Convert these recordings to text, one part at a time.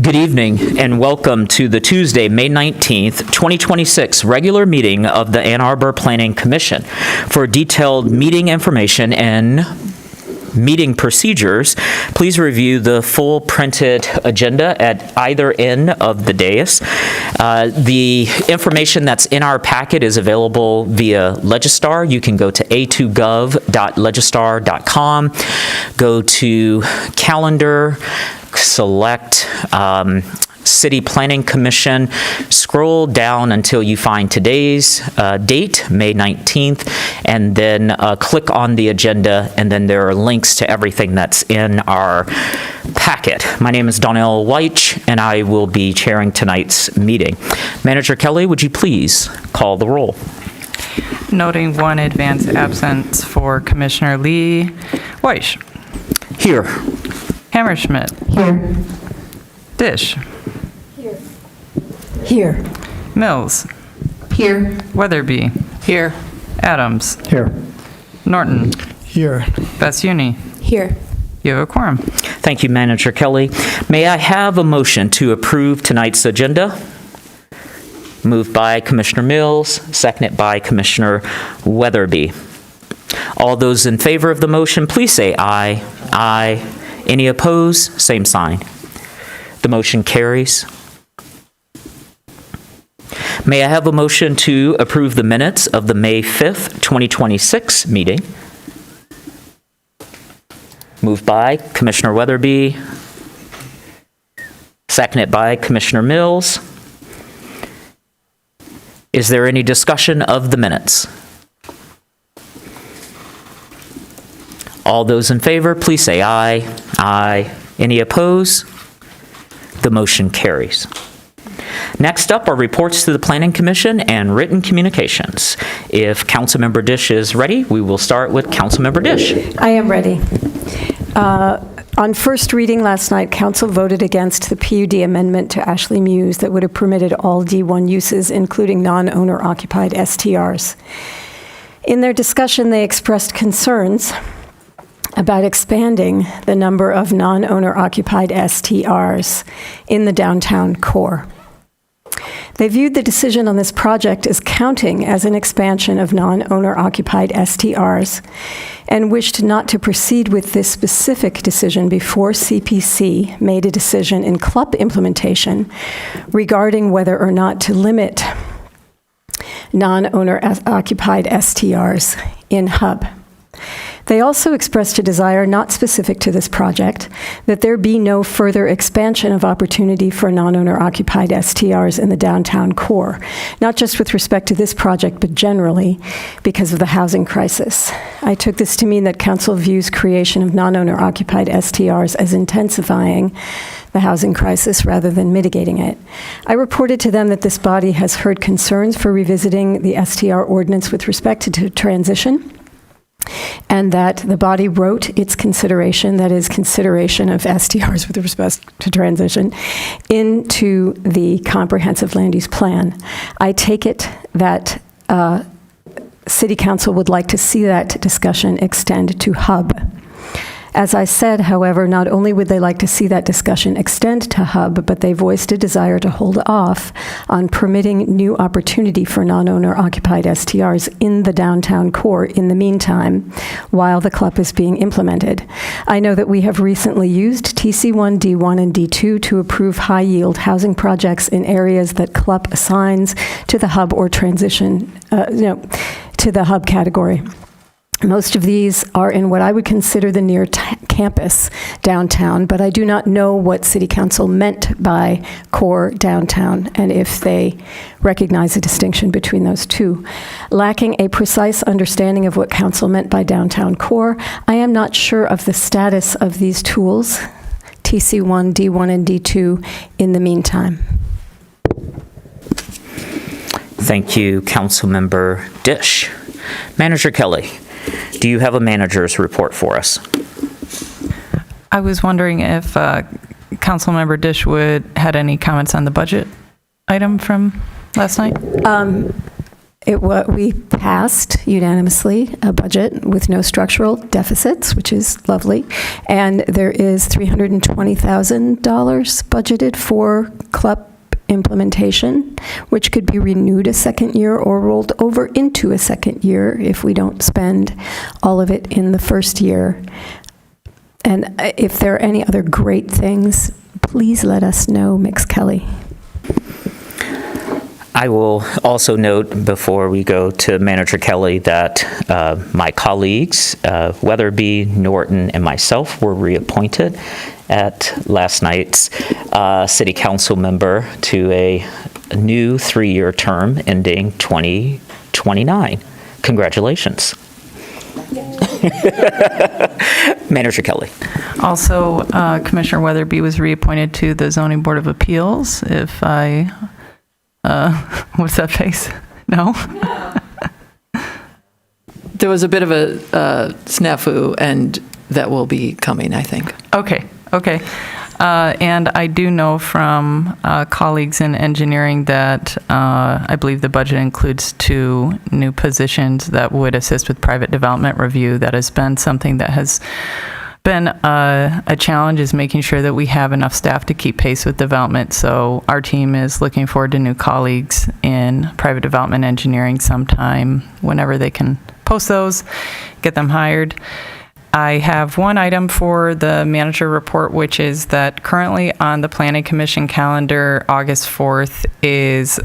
Good evening and welcome to the Tuesday, May 19th, 2026 regular meeting of the Ann Arbor Planning Commission. For detailed meeting information and meeting procedures, please review the full printed agenda at either end of the dais. The information that's in our packet is available via Legistar. You can go to a2gov.legistar.com, go to calendar, select City Planning Commission, scroll down until you find today's date, May 19th, and then click on the agenda, and then there are links to everything that's in our packet. My name is Donnell Weich, and I will be chairing tonight's meeting. Manager Kelly, would you please call the roll? Noting one advance absence for Commissioner Lee. Weich. Here. Hammerschmidt. Here. Dish. Here. Mills. Here. Weatherby. Here. Adams. Here. Norton. Here. Bassiuni. Here. You have a quorum. Thank you, Manager Kelly. May I have a motion to approve tonight's agenda? Moved by Commissioner Mills, seconded by Commissioner Weatherby. All those in favor of the motion, please say aye. Aye. Any opposed? Same sign. The motion carries. May I have a motion to approve the minutes of the May 5th, 2026 meeting? Moved by Commissioner Weatherby, seconded by Commissioner Mills. Is there any discussion of the minutes? All those in favor, please say aye. Aye. Any opposed? The motion carries. Next up are reports to the Planning Commission and written communications. If Councilmember Dish is ready, we will start with Councilmember Dish. I am ready. On first reading last night, Council voted against the PUD amendment to Ashley Muse that would have permitted all D1 uses, including non-owner occupied STRs. In their discussion, they expressed concerns about expanding the number of non-owner occupied STRs in the downtown core. They viewed the decision on this project as counting as an expansion of non-owner occupied STRs and wished not to proceed with this specific decision before CPC made a decision in CLUP implementation regarding whether or not to limit non-owner occupied STRs in HUB. They also expressed a desire not specific to this project that there be no further expansion of opportunity for non-owner occupied STRs in the downtown core, not just with respect to this project, but generally because of the housing crisis. I took this to mean that Council views creation of non-owner occupied STRs as intensifying the housing crisis rather than mitigating it. I reported to them that this body has heard concerns for revisiting the STR ordinance with respect to transition, and that the body wrote its consideration, that is consideration of STRs with respect to transition, into the comprehensive land use plan. I take it that City Council would like to see that discussion extend to HUB. As I said, however, not only would they like to see that discussion extend to HUB, but they voiced a desire to hold off on permitting new opportunity for non-owner occupied STRs in the downtown core in the meantime, while the CLUP is being implemented. I know that we have recently used TC1, D1, and D2 to approve high-yield housing projects in areas that CLUP assigns to the HUB or transition, to the HUB category. Most of these are in what I would consider the near campus downtown, but I do not know what City Council meant by core downtown and if they recognize a distinction between those two. Lacking a precise understanding of what Council meant by downtown core, I am not sure of the status of these tools, TC1, D1, and D2, in the meantime. Thank you, Councilmember Dish. Manager Kelly, do you have a manager's report for us? I was wondering if Councilmember Dishwood had any comments on the budget item from last night. We passed unanimously a budget with no structural deficits, which is lovely, and there is $320,000 budgeted for CLUP implementation, which could be renewed a second year or rolled over into a second year if we don't spend all of it in the first year. And if there are any other great things, please let us know, Mix Kelly. I will also note before we go to Manager Kelly that my colleagues, Weatherby, Norton, and myself were reappointed at last night's City Council member to a new 3-year term ending 2029. Congratulations. Manager Kelly. Also, Commissioner Weatherby was reappointed to the Zoning Board of Appeals. If I, what's that face? No? There was a bit of a snafu, and that will be coming, I think. Okay. And I do know from colleagues in engineering that I believe the budget includes 2 new positions that would assist with private development review. That has been something that has been a challenge, is making sure that we have enough staff to keep pace with development. So our team is looking forward to new colleagues in private development engineering sometime whenever they can post those, get them hired. I have one item for the manager report, which is that currently on the Planning Commission calendar, August 4th is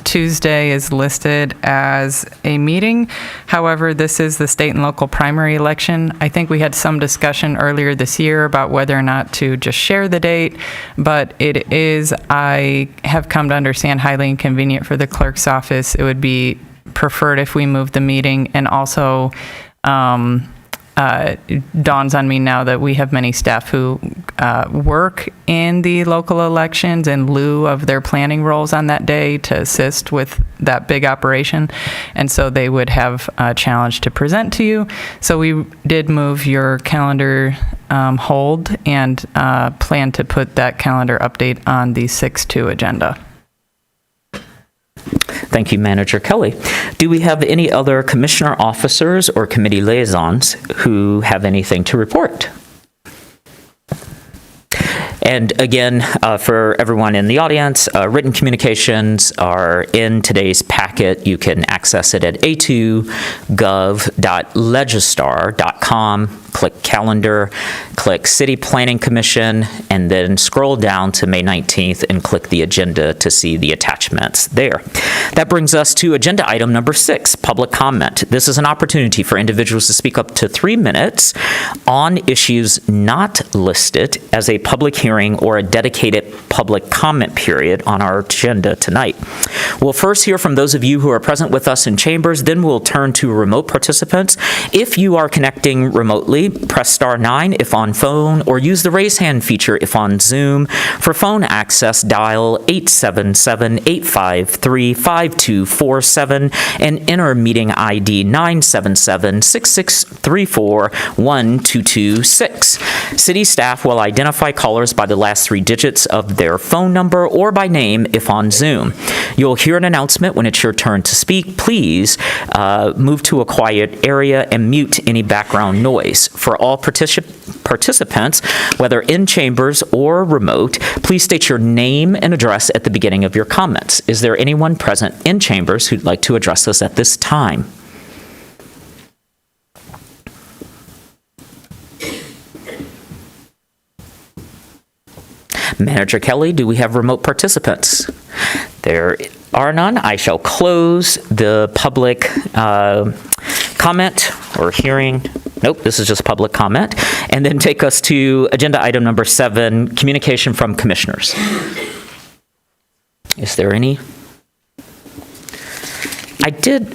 Tuesday is listed as a meeting. However, this is the state and local primary election. I think we had some discussion earlier this year about whether or not to just share the date, but it is, I have come to understand, highly inconvenient for the clerk's office. It would be preferred if we moved the meeting, and also dawns on me now that we have many staff who work in the local elections in lieu of their planning roles on that day to assist with that big operation. And so they would have a challenge to present to you. So we did move your calendar hold and plan to put that calendar update on the 6-2 agenda. Thank you, Manager Kelly. Do we have any other commissioner officers or committee liaisons who have anything to report? And again, for everyone in the audience, written communications are in today's packet. You can access it at a2gov.legistar.com. Click Calendar, click City Planning Commission, and then scroll down to May 19th and click the agenda to see the attachments there. That brings us to agenda item number 6, public comment. This is an opportunity for individuals to speak up to 3 minutes on issues not listed as a public hearing or a dedicated public comment period on our agenda tonight. We'll first hear from those of you who are present with us in chambers, then we'll turn to remote participants. If you are connecting remotely, press star 9 if on phone, or use the raise hand feature if on Zoom. For phone access, dial 877-853-5247 and enter meeting ID 977-6634-1226. City staff will identify callers by the last 3 digits of their phone number or by name if on Zoom. You'll hear an announcement when it's your turn to speak. Please move to a quiet area and mute any background noise. For all participants, whether in chambers or remote, please state your name and address at the beginning of your comments. Is there anyone present in chambers who'd like to address us at this time? Manager Kelly, do we have remote participants? There are none. I shall close the public comment or hearing. Nope, this is just public comment. And then take us to agenda item number 7, communication from commissioners. Is there any? I did,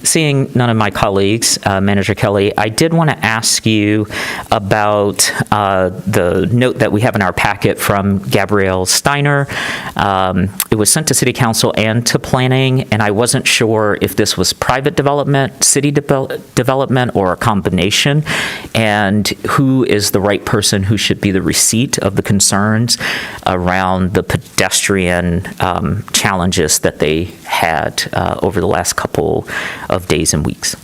seeing none of my colleagues, Manager Kelly, I did want to ask you about the note that we have in our packet from Gabrielle Steiner. It was sent to City Council and to Planning, and I wasn't sure if this was private development, city development, or a combination, and who is the right person who should be the receipt of the concerns around the pedestrian challenges that they had over the last couple of days and weeks.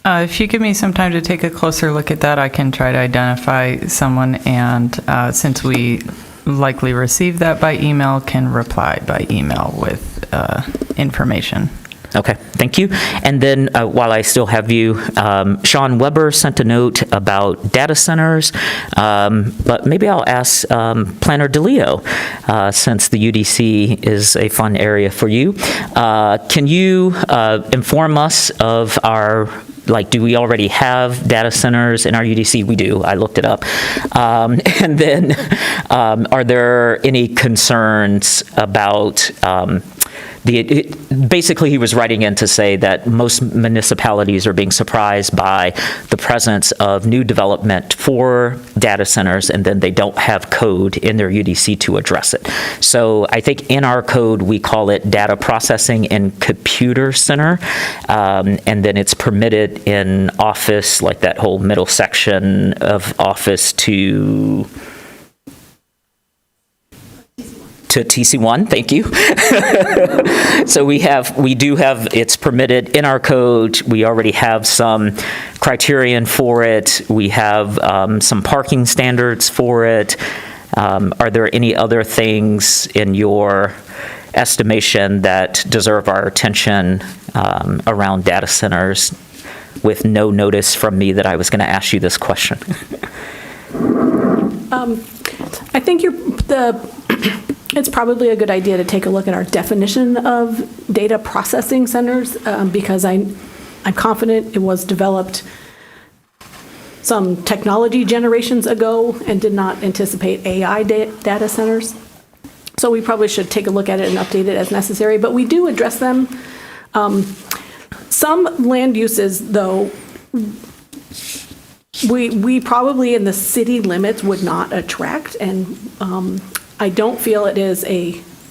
If you give me some time to take a closer look at that, I can try to identify someone, and since we likely receive that by email, can reply by email with information. Okay, thank you. And then while I still have you, Sean Weber sent a note about data centers, but maybe I'll ask Planner DeLeo, since the UDC is a fun area for you. Can you inform us of our, do we already have data centers in our UDC? We do. I looked it up. And then are there any concerns about basically, he was writing in to say that most municipalities are being surprised by the presence of new development for data centers, and then they don't have code in their UDC to address it. So I think in our code, we call it data processing and computer center, and then it's permitted in office, like that whole middle section of office to TC1, thank you. So we do have, it's permitted in our code. We already have some criterion for it. We have some parking standards for it. Are there any other things in your estimation that deserve our attention around data centers with no notice from me that I was going to ask you this question? I think it's probably a good idea to take a look at our definition of data processing centers, because I'm confident it was developed some technology generations ago and did not anticipate AI data centers. So we probably should take a look at it and update it as necessary, but we do address them. Some land uses, though, we probably in the city limits would not attract, and I don't feel it is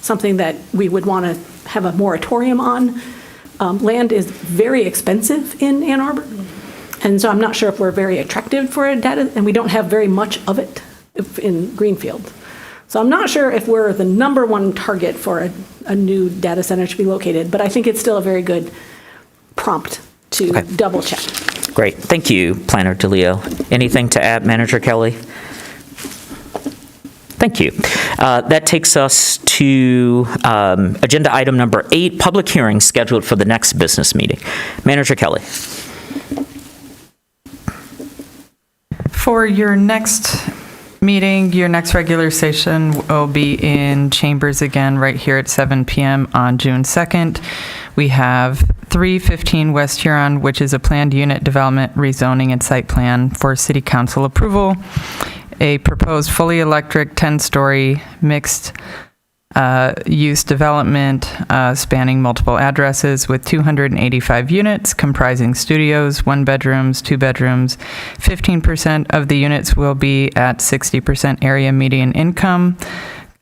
something that we would want to have a moratorium on. Land is very expensive in Ann Arbor, and so I'm not sure if we're very attractive for a data, and we don't have very much of it in Greenfield. So I'm not sure if we're the #1 target for a new data center to be located, but I think it's still a very good prompt to double check. Great, thank you, Planner DeLeo. Anything to add, Manager Kelly? Thank you. That takes us to agenda item number 8, public hearing scheduled for the next business meeting. Manager Kelly. For your next meeting, your next regular session will be in chambers again right here at 7 p.m. on June 2nd. We have 315 West Huron, which is a planned unit development rezoning and site plan for city council approval. A proposed fully electric 10-story mixed use development spanning multiple addresses with 285 units comprising studios, 1 bedrooms, 2 bedrooms. 15% of the units will be at 60% area median income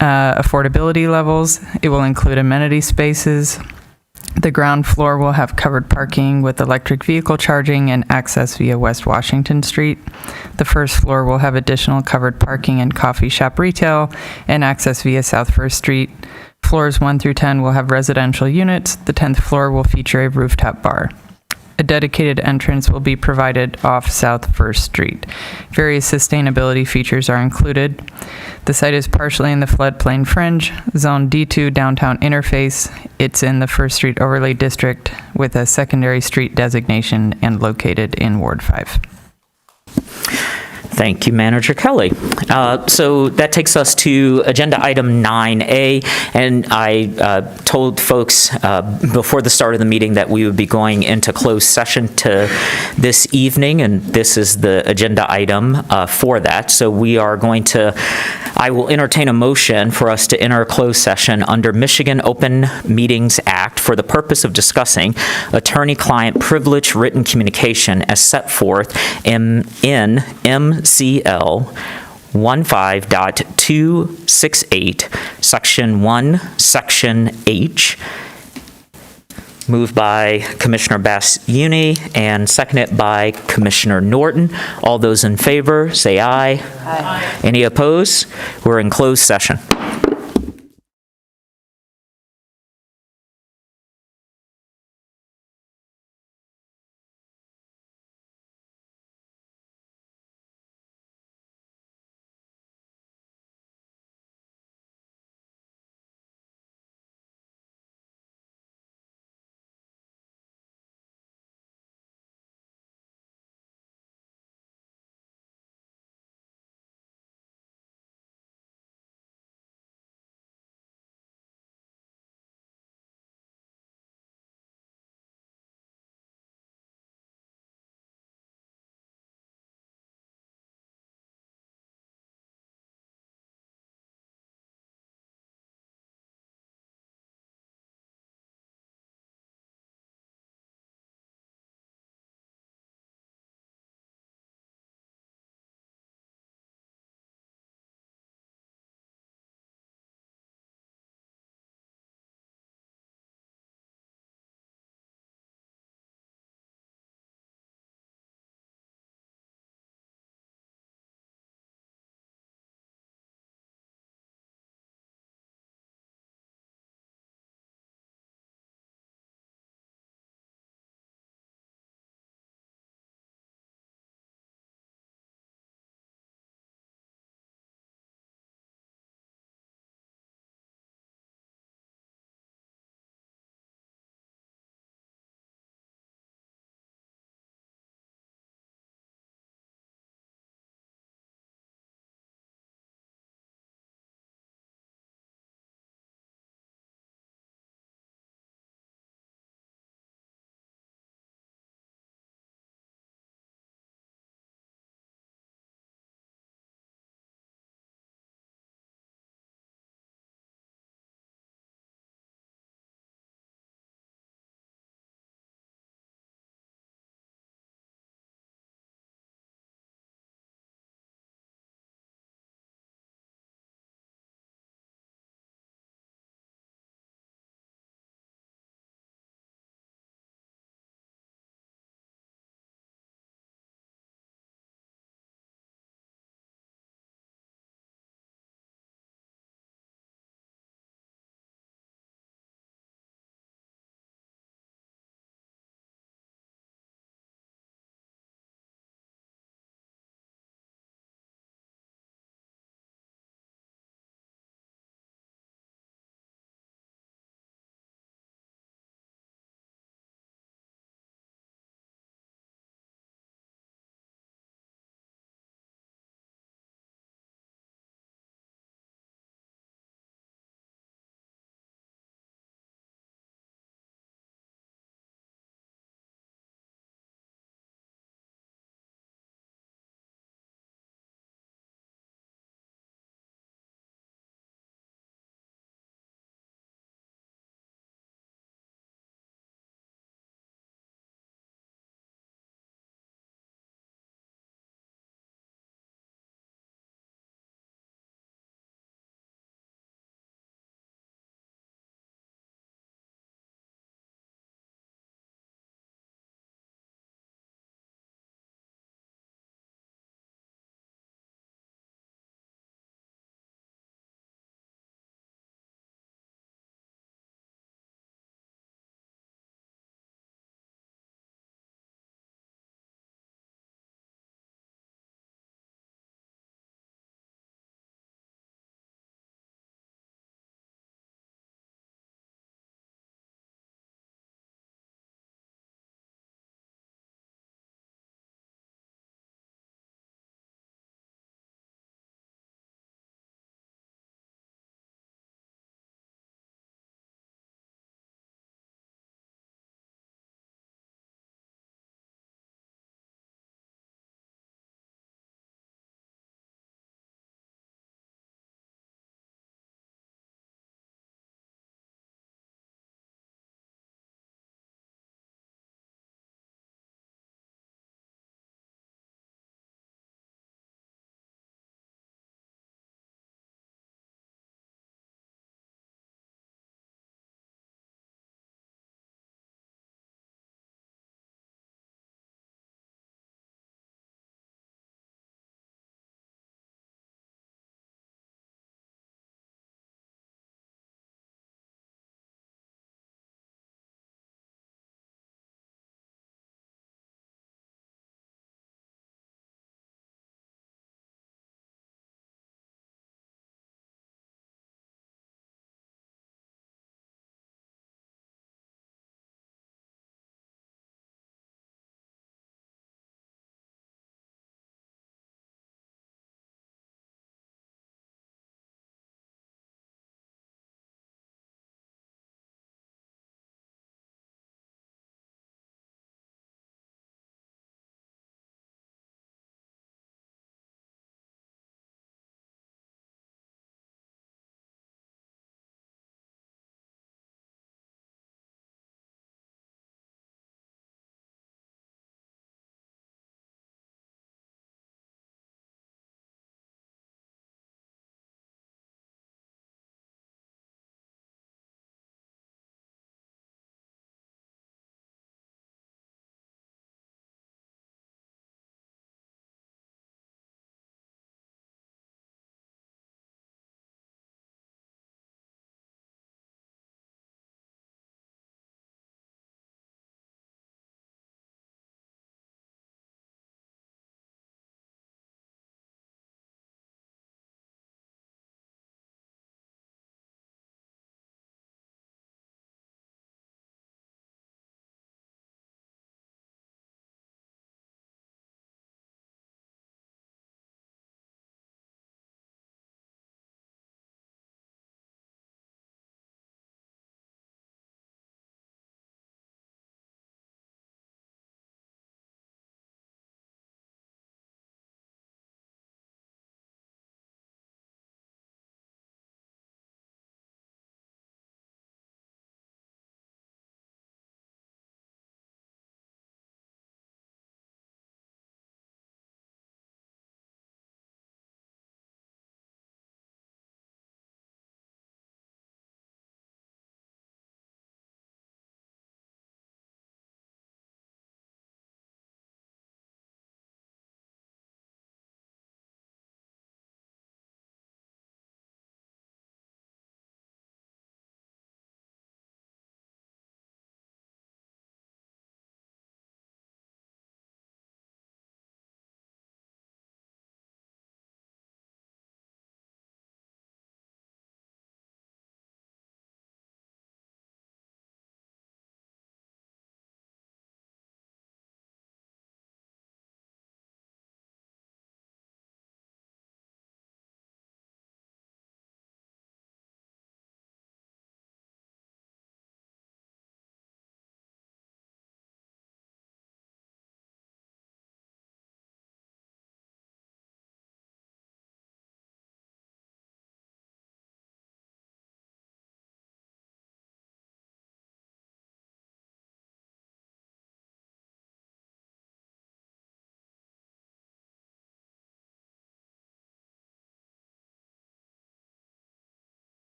affordability levels. It will include amenity spaces. The ground floor will have covered parking with electric vehicle charging and access via West Washington Street. The first floor will have additional covered parking and coffee shop retail and access via South First Street. Floors 1 through 10 will have residential units. The 10th floor will feature a rooftop bar. A dedicated entrance will be provided off South First Street. Various sustainability features are included. The site is partially in the floodplain fringe, Zone D2 downtown interface. It's in the First Street Overlay District with a secondary street designation and located in Ward 5. Thank you, Manager Kelly. So that takes us to agenda item 9A, and I told folks before the start of the meeting that we would be going into closed session to this evening, and this is the agenda item for that. So I will entertain a motion for us to enter a closed session under Michigan Open Meetings Act for the purpose of discussing attorney-client privilege written communication as set forth in MCL 15.268, Section 1, Section H. Moved by Commissioner Bass-Uni and seconded by Commissioner Norton. All those in favor, say aye. Aye. Any opposed? We're in closed session.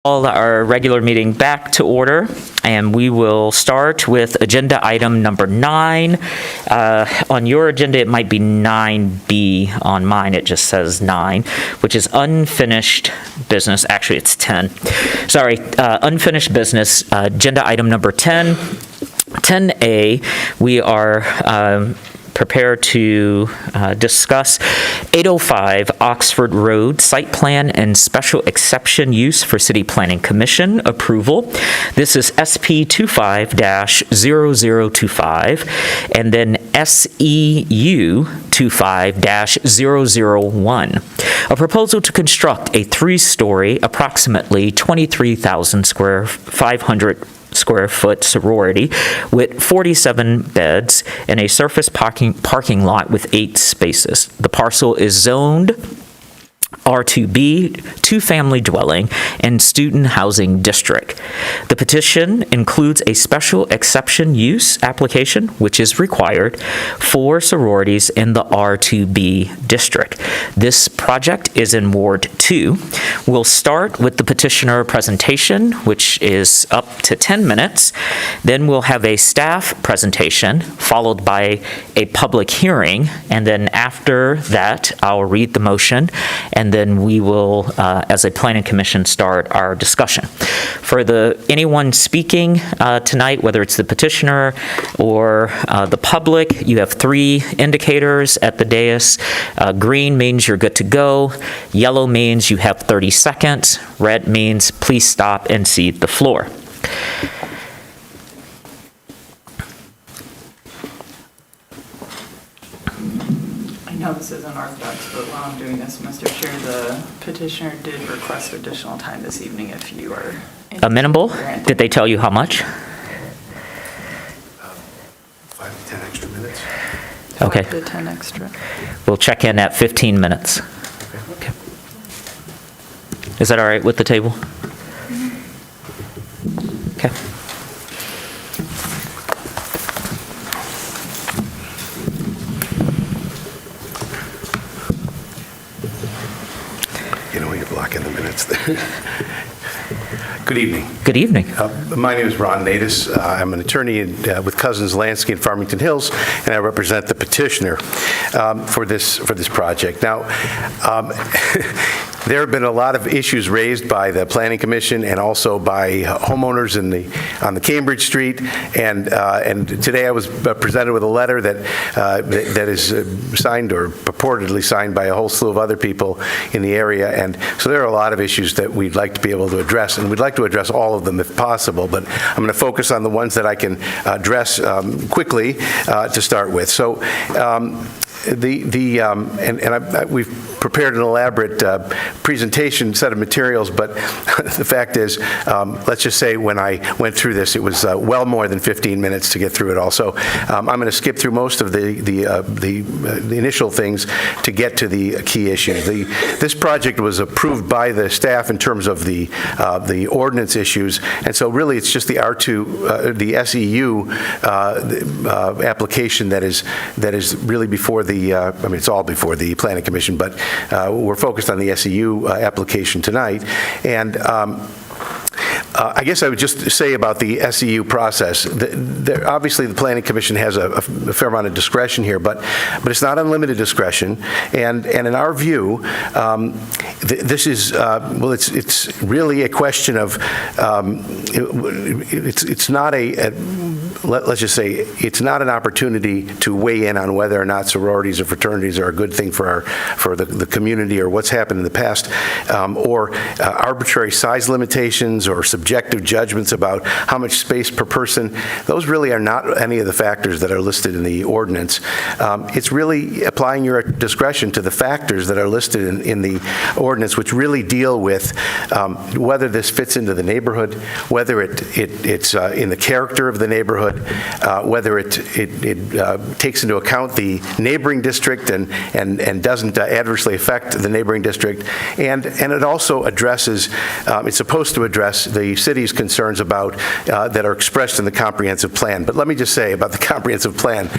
Call our regular meeting back to order, and we will start with agenda item number 9. On your agenda, it might be 9B. On mine, it just says 9, which is unfinished business. Actually, it's 10. Sorry, unfinished business, agenda item number 10. 10A, we are prepared to discuss 805 Oxford Road Site Plan and Special Exception Use for City Planning Commission approval. This is SP 25-0025 and then SEU 25-001. A proposal to construct a 3-story, approximately 23,500 square foot sorority with 47 beds and a surface parking lot with 8 spaces. The parcel is zoned R2B, 2-family dwelling, and student housing district. The petition includes a special exception use application, which is required for sororities in the R2B district. This project is in Ward 2. We'll start with the petitioner presentation, which is up to 10 minutes. Then we'll have a staff presentation, followed by a public hearing, and then after that, I'll read the motion, and then we will, as a planning commission, start our discussion. For anyone speaking tonight, whether it's the petitioner or the public, you have 3 indicators at the dais. Green means you're good to go. Yellow means you have 30 seconds. Red means please stop and cede the floor. I know this isn't orthodox, but while I'm doing this, Mr. Chair, the petitioner did request additional time this evening if you are Amenable? Did they tell you how much? 5 to 10 extra minutes. Okay. 5 to 10 extra. We'll check in at 15 minutes. Okay. Is that all right with the table? Okay. You know, you're blocking the minutes there. Good evening. Good evening. My name is Ron Natus. I'm an attorney with Cousins Lansky in Farmington Hills, and I represent the petitioner for this project. Now, there have been a lot of issues raised by the Planning Commission and also by homeowners on the Cambridge Street, and today I was presented with a letter that is signed or purportedly signed by a whole slew of other people in the area, and so there are a lot of issues that we'd like to be able to address, and we'd like to address all of them if possible, but I'm going to focus on the ones that I can address quickly to start with. So we've prepared an elaborate presentation set of materials, but the fact is, let's just say when I went through this, it was well more than 15 minutes to get through it all. So I'm going to skip through most of the initial things to get to the key issues. This project was approved by the staff in terms of the ordinance issues, and so really it's just the R2, the SEU application that is really before the, I mean, it's all before the Planning Commission, but we're focused on the SEU application tonight. And I guess I would just say about the SEU process. Obviously, the Planning Commission has a fair amount of discretion here, but it's not unlimited discretion. And in our view, this is well, it's really a question of it's not let's just say it's not an opportunity to weigh in on whether or not sororities or fraternities are a good thing for the community or what's happened in the past, or arbitrary size limitations or subjective judgments about how much space per person. Those really are not any of the factors that are listed in the ordinance. It's really applying your discretion to the factors that are listed in the ordinance, which really deal with whether this fits into the neighborhood, whether it's in the character of the neighborhood, neighborhood, whether it takes into account the neighboring district and doesn't adversely affect the neighboring district, and it also addresses, it's supposed to address the city's concerns about, that are expressed in the comprehensive plan. But let me just say about the comprehensive plan,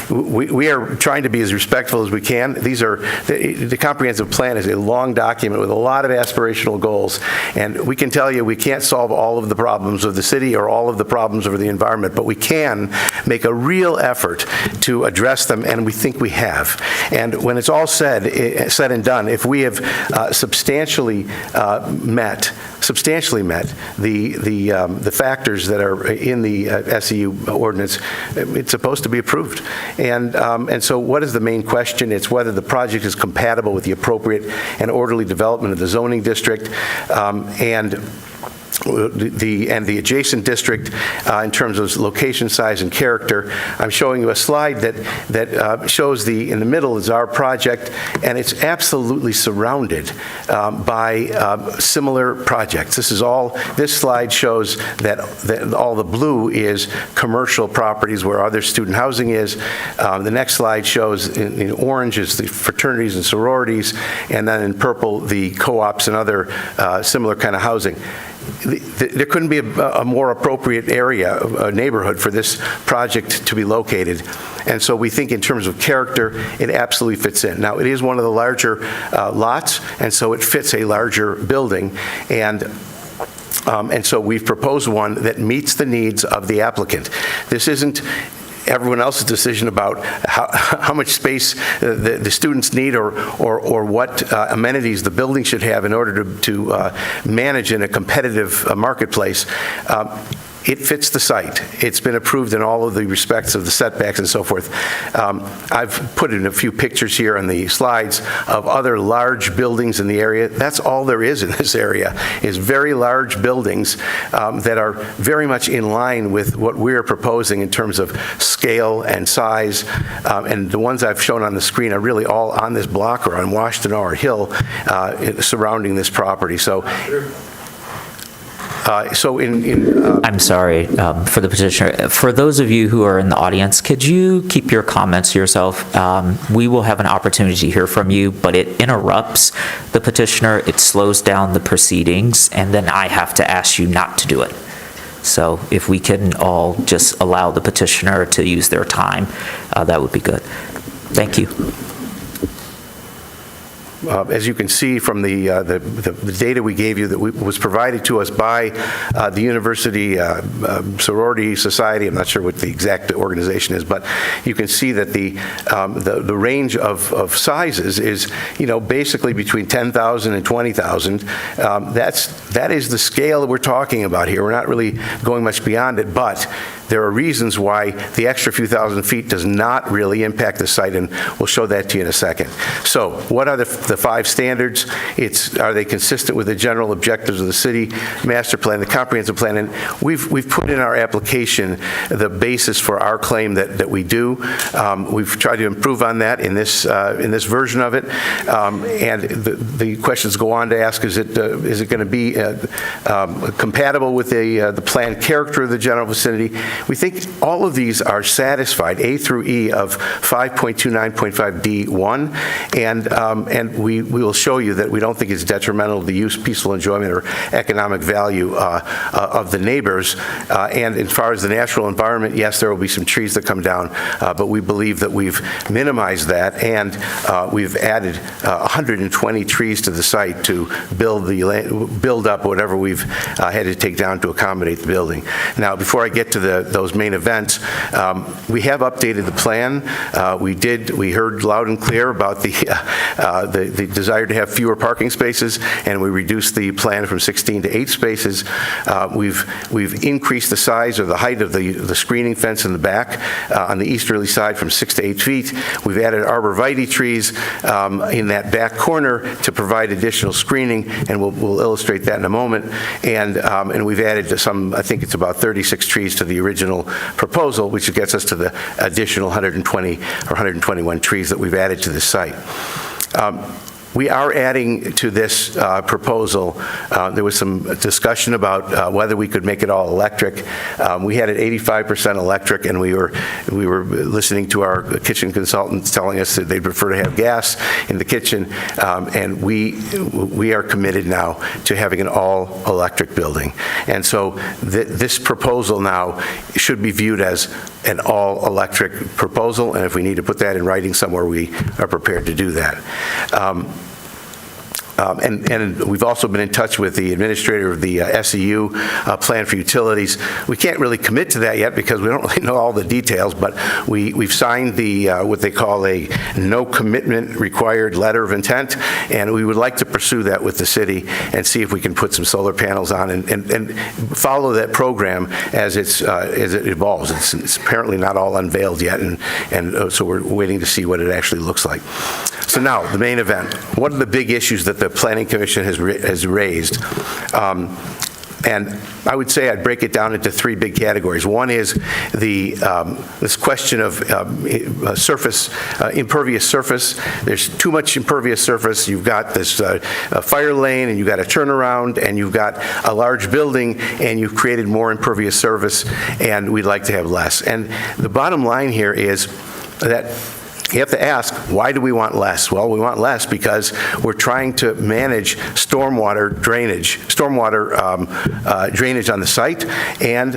we are trying to be as respectful as we can. The comprehensive plan is a long document with a lot of aspirational goals, and we can tell you we can't solve all of the problems of the city or all of the problems of the environment, but we can make a real effort to address them, and we think we have. And when it's all said and done, if we have substantially met the factors that are in the SEU ordinance, it's supposed to be approved. And so what is the main question? It's whether the project is compatible with the appropriate and orderly development of the zoning district, and the adjacent district in terms of location, size, and character. I'm showing you a slide that shows in the middle is our project, and it's absolutely surrounded by similar projects. This slide shows that all the blue is commercial properties where other student housing is. The next slide shows in orange is the fraternities and sororities, and then in purple the co-ops and other similar kind of housing. There couldn't be a more appropriate area, a neighborhood for this project to be located. And so we think in terms of character, it absolutely fits in. Now, it is one of the larger lots, and so it fits a larger building. And so we've proposed one that meets the needs of the applicant. This isn't everyone else's decision about how much space the students need or what amenities the building should have in order to manage in a competitive marketplace. It fits the site. It's been approved in all of the respects of the setbacks and so forth. I've put in a few pictures here on the slides of other large buildings in the area. That's all there is in this area, is very large buildings that are very much in line with what we're proposing in terms of scale and size. And the ones I've shown on the screen are really all on this block or on Washington or Hill surrounding this property. I'm sorry for the petitioner. For those of you who are in the audience, could you keep your comments to yourself? We will have an opportunity to hear from you, but it interrupts the petitioner. It slows down the proceedings, and then I have to ask you not to do it. So if we can all just allow the petitioner to use their time, that would be good. Thank you. As you can see from the data we gave you that was provided to us by the University Sorority Society, I'm not sure what the exact organization is, but you can see that the range of sizes is, basically between 10,000 and 20,000. That is the scale that we're talking about here. We're not really going much beyond it, but there are reasons why the extra few thousand feet does not really impact the site, and we'll show that to you in a second. So what are the 5 standards? Are they consistent with the general objectives of the city master plan, the comprehensive plan? And we've put in our application the basis for our claim that we do. We've tried to improve on that in this version of it. And the questions go on to ask, is it going to be compatible with the planned character of the general vicinity? We think all of these are satisfied, A through E of 5.29.5D1, and we will show you that we don't think it's detrimental to the use, peaceful enjoyment, or economic value of the neighbors. And as far as the natural environment, yes, there will be some trees that come down, but we believe that we've minimized that, and we've added 120 trees to the site to build up whatever we've had to take down to accommodate the building. Now, before I get to those main events, we have updated the plan. We heard loud and clear about the desire to have fewer parking spaces, and we reduced the plan from 16 to 8 spaces. We've increased the size or the height of the screening fence in the back on the easterly side from 6 to 8 feet. We've added arborvitae trees in that back corner to provide additional screening, and we'll illustrate that in a moment. And we've added some, I think it's about 36 trees to the original proposal, which gets us to the additional 120 or 121 trees that we've added to the site. we are adding to this proposal, there was some discussion about whether we could make it all electric. We had it 85% electric, and we were listening to our kitchen consultants telling us that they'd prefer to have gas in the kitchen, and we are committed now to having an all-electric building. And so this proposal now should be viewed as an all-electric proposal, and if we need to put that in writing somewhere, we are prepared to do that. And we've also been in touch with the administrator of the SEU plan for utilities. We can't really commit to that yet because we don't really know all the details, but we've signed the what they call a no commitment required letter of intent, and we would like to pursue that with the city and see if we can put some solar panels on and follow that program as it evolves. It's apparently not all unveiled yet, and so we're waiting to see what it actually looks like. So now, the main event. What are the big issues that the Planning Commission has raised? And I would say I'd break it down into three big categories. One is this question of impervious surface. There's too much impervious surface. You've got this fire lane, and you've got a turnaround, and you've got a large building, and you've created more impervious surface, and we'd like to have less. And the bottom line here is that you have to ask, why do we want less? Well, we want less because we're trying to manage stormwater drainage on the site, and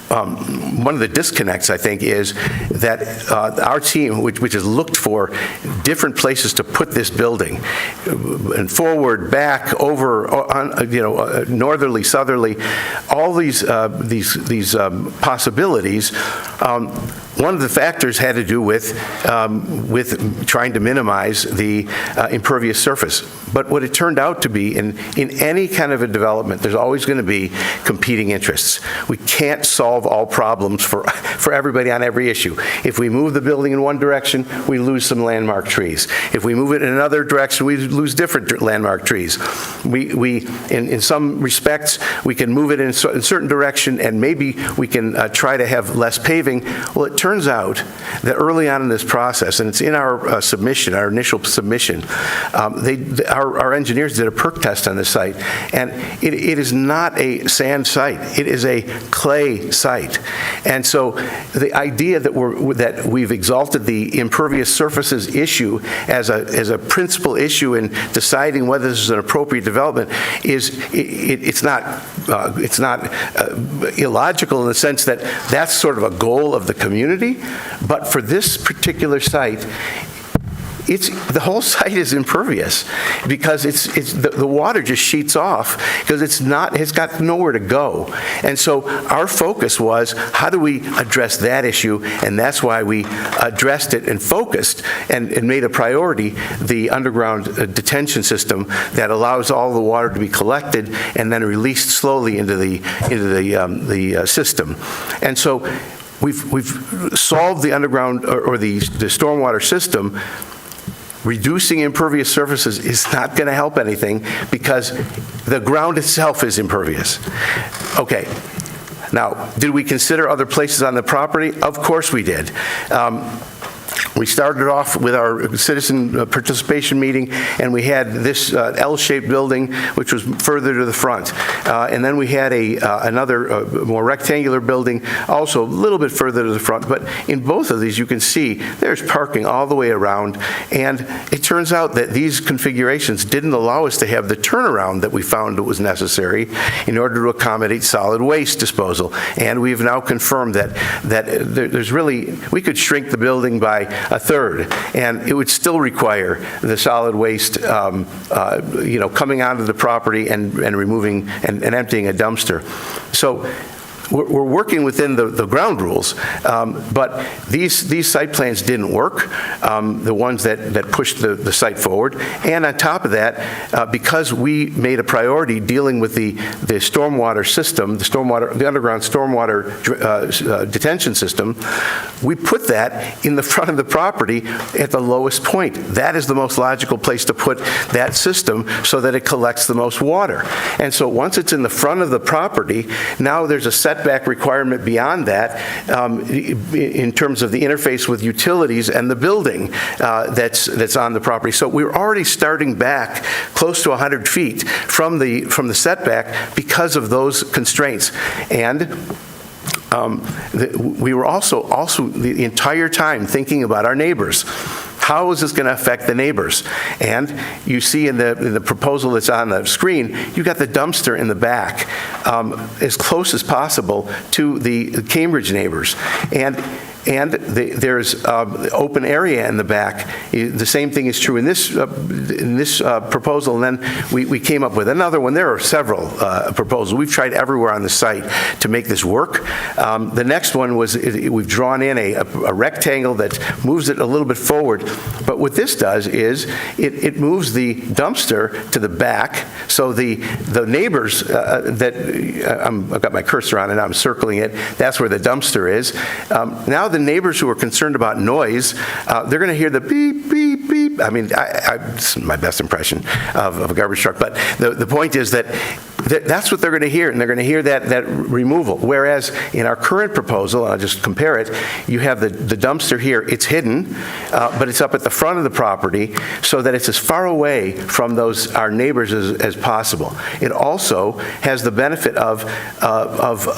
one of the disconnects, I think, is that our team, which has looked for different places to put this building, and forward, back, over, northerly, southerly, all these possibilities. One of the factors had to do with trying to minimize the impervious surface. But what it turned out to be, in any kind of a development, there's always going to be competing interests. We can't solve all problems for everybody on every issue. If we move the building in one direction, we lose some landmark trees. If we move it in another direction, we lose different landmark trees. In some respects, we can move it in a certain direction, and maybe we can try to have less paving. Well, it turns out that early on in this process, and it's in our submission, our initial submission, our engineers did a perk test on the site, and it is not a sand site. It is a clay site. And so the idea that we've exalted the impervious surfaces issue as a principal issue in deciding whether this is an appropriate development it's not illogical in the sense that that's sort of a goal of the community. But for this particular site, the whole site is impervious because the water just sheets off because it's got nowhere to go. And so our focus was, how do we address that issue? And that's why we addressed it and focused and made a priority the underground detention system that allows all the water to be collected and then released slowly into the system. And so we've solved the underground or the stormwater system. Reducing impervious surfaces is not going to help anything because the ground itself is impervious. Okay. Now, did we consider other places on the property? Of course we did. We started off with our citizen participation meeting, and we had this L-shaped building, which was further to the front. And then we had another more rectangular building, also a little bit further to the front. But in both of these, you can see there's parking all the way around. And it turns out that these configurations didn't allow us to have the turnaround that we found was necessary in order to accommodate solid waste disposal. And we've now confirmed that there's really, we could shrink the building by a third, and it would still require the solid waste, coming onto the property and removing and emptying a dumpster. So we're working within the ground rules, but these site plans didn't work, the ones that pushed the site forward. And on top of that, because we made a priority dealing with the stormwater system, the underground stormwater detention system, we put that in the front of the property at the lowest point. That is the most logical place to put that system so that it collects the most water. And so once it's in the front of the property, now there's a set setback requirement beyond that in terms of the interface with utilities and the building that's on the property. So we're already starting back close to 100 feet from the setback because of those constraints. And we were also the entire time thinking about our neighbors. How is this going to affect the neighbors? And you see in the proposal that's on the screen, you've got the dumpster in the back as close as possible to the Cambridge neighbors. And there's open area in the back. The same thing is true in this proposal. And then we came up with another one. There are several proposals. We've tried everywhere on the site to make this work. The next one was we've drawn in a rectangle that moves it a little bit forward. But what this does is it moves the dumpster to the back. So the neighbors I've got my cursor on it. I'm circling it. That's where the dumpster is. Now the neighbors who are concerned about noise, they're going to hear the beep, beep, beep. I mean, this is my best impression of a garbage truck. But the point is that's what they're going to hear, and they're going to hear that removal. Whereas in our current proposal, and I'll just compare it, you have the dumpster here. It's hidden, but it's up at the front of the property so that it's as far away from our neighbors as possible. It also has the benefit of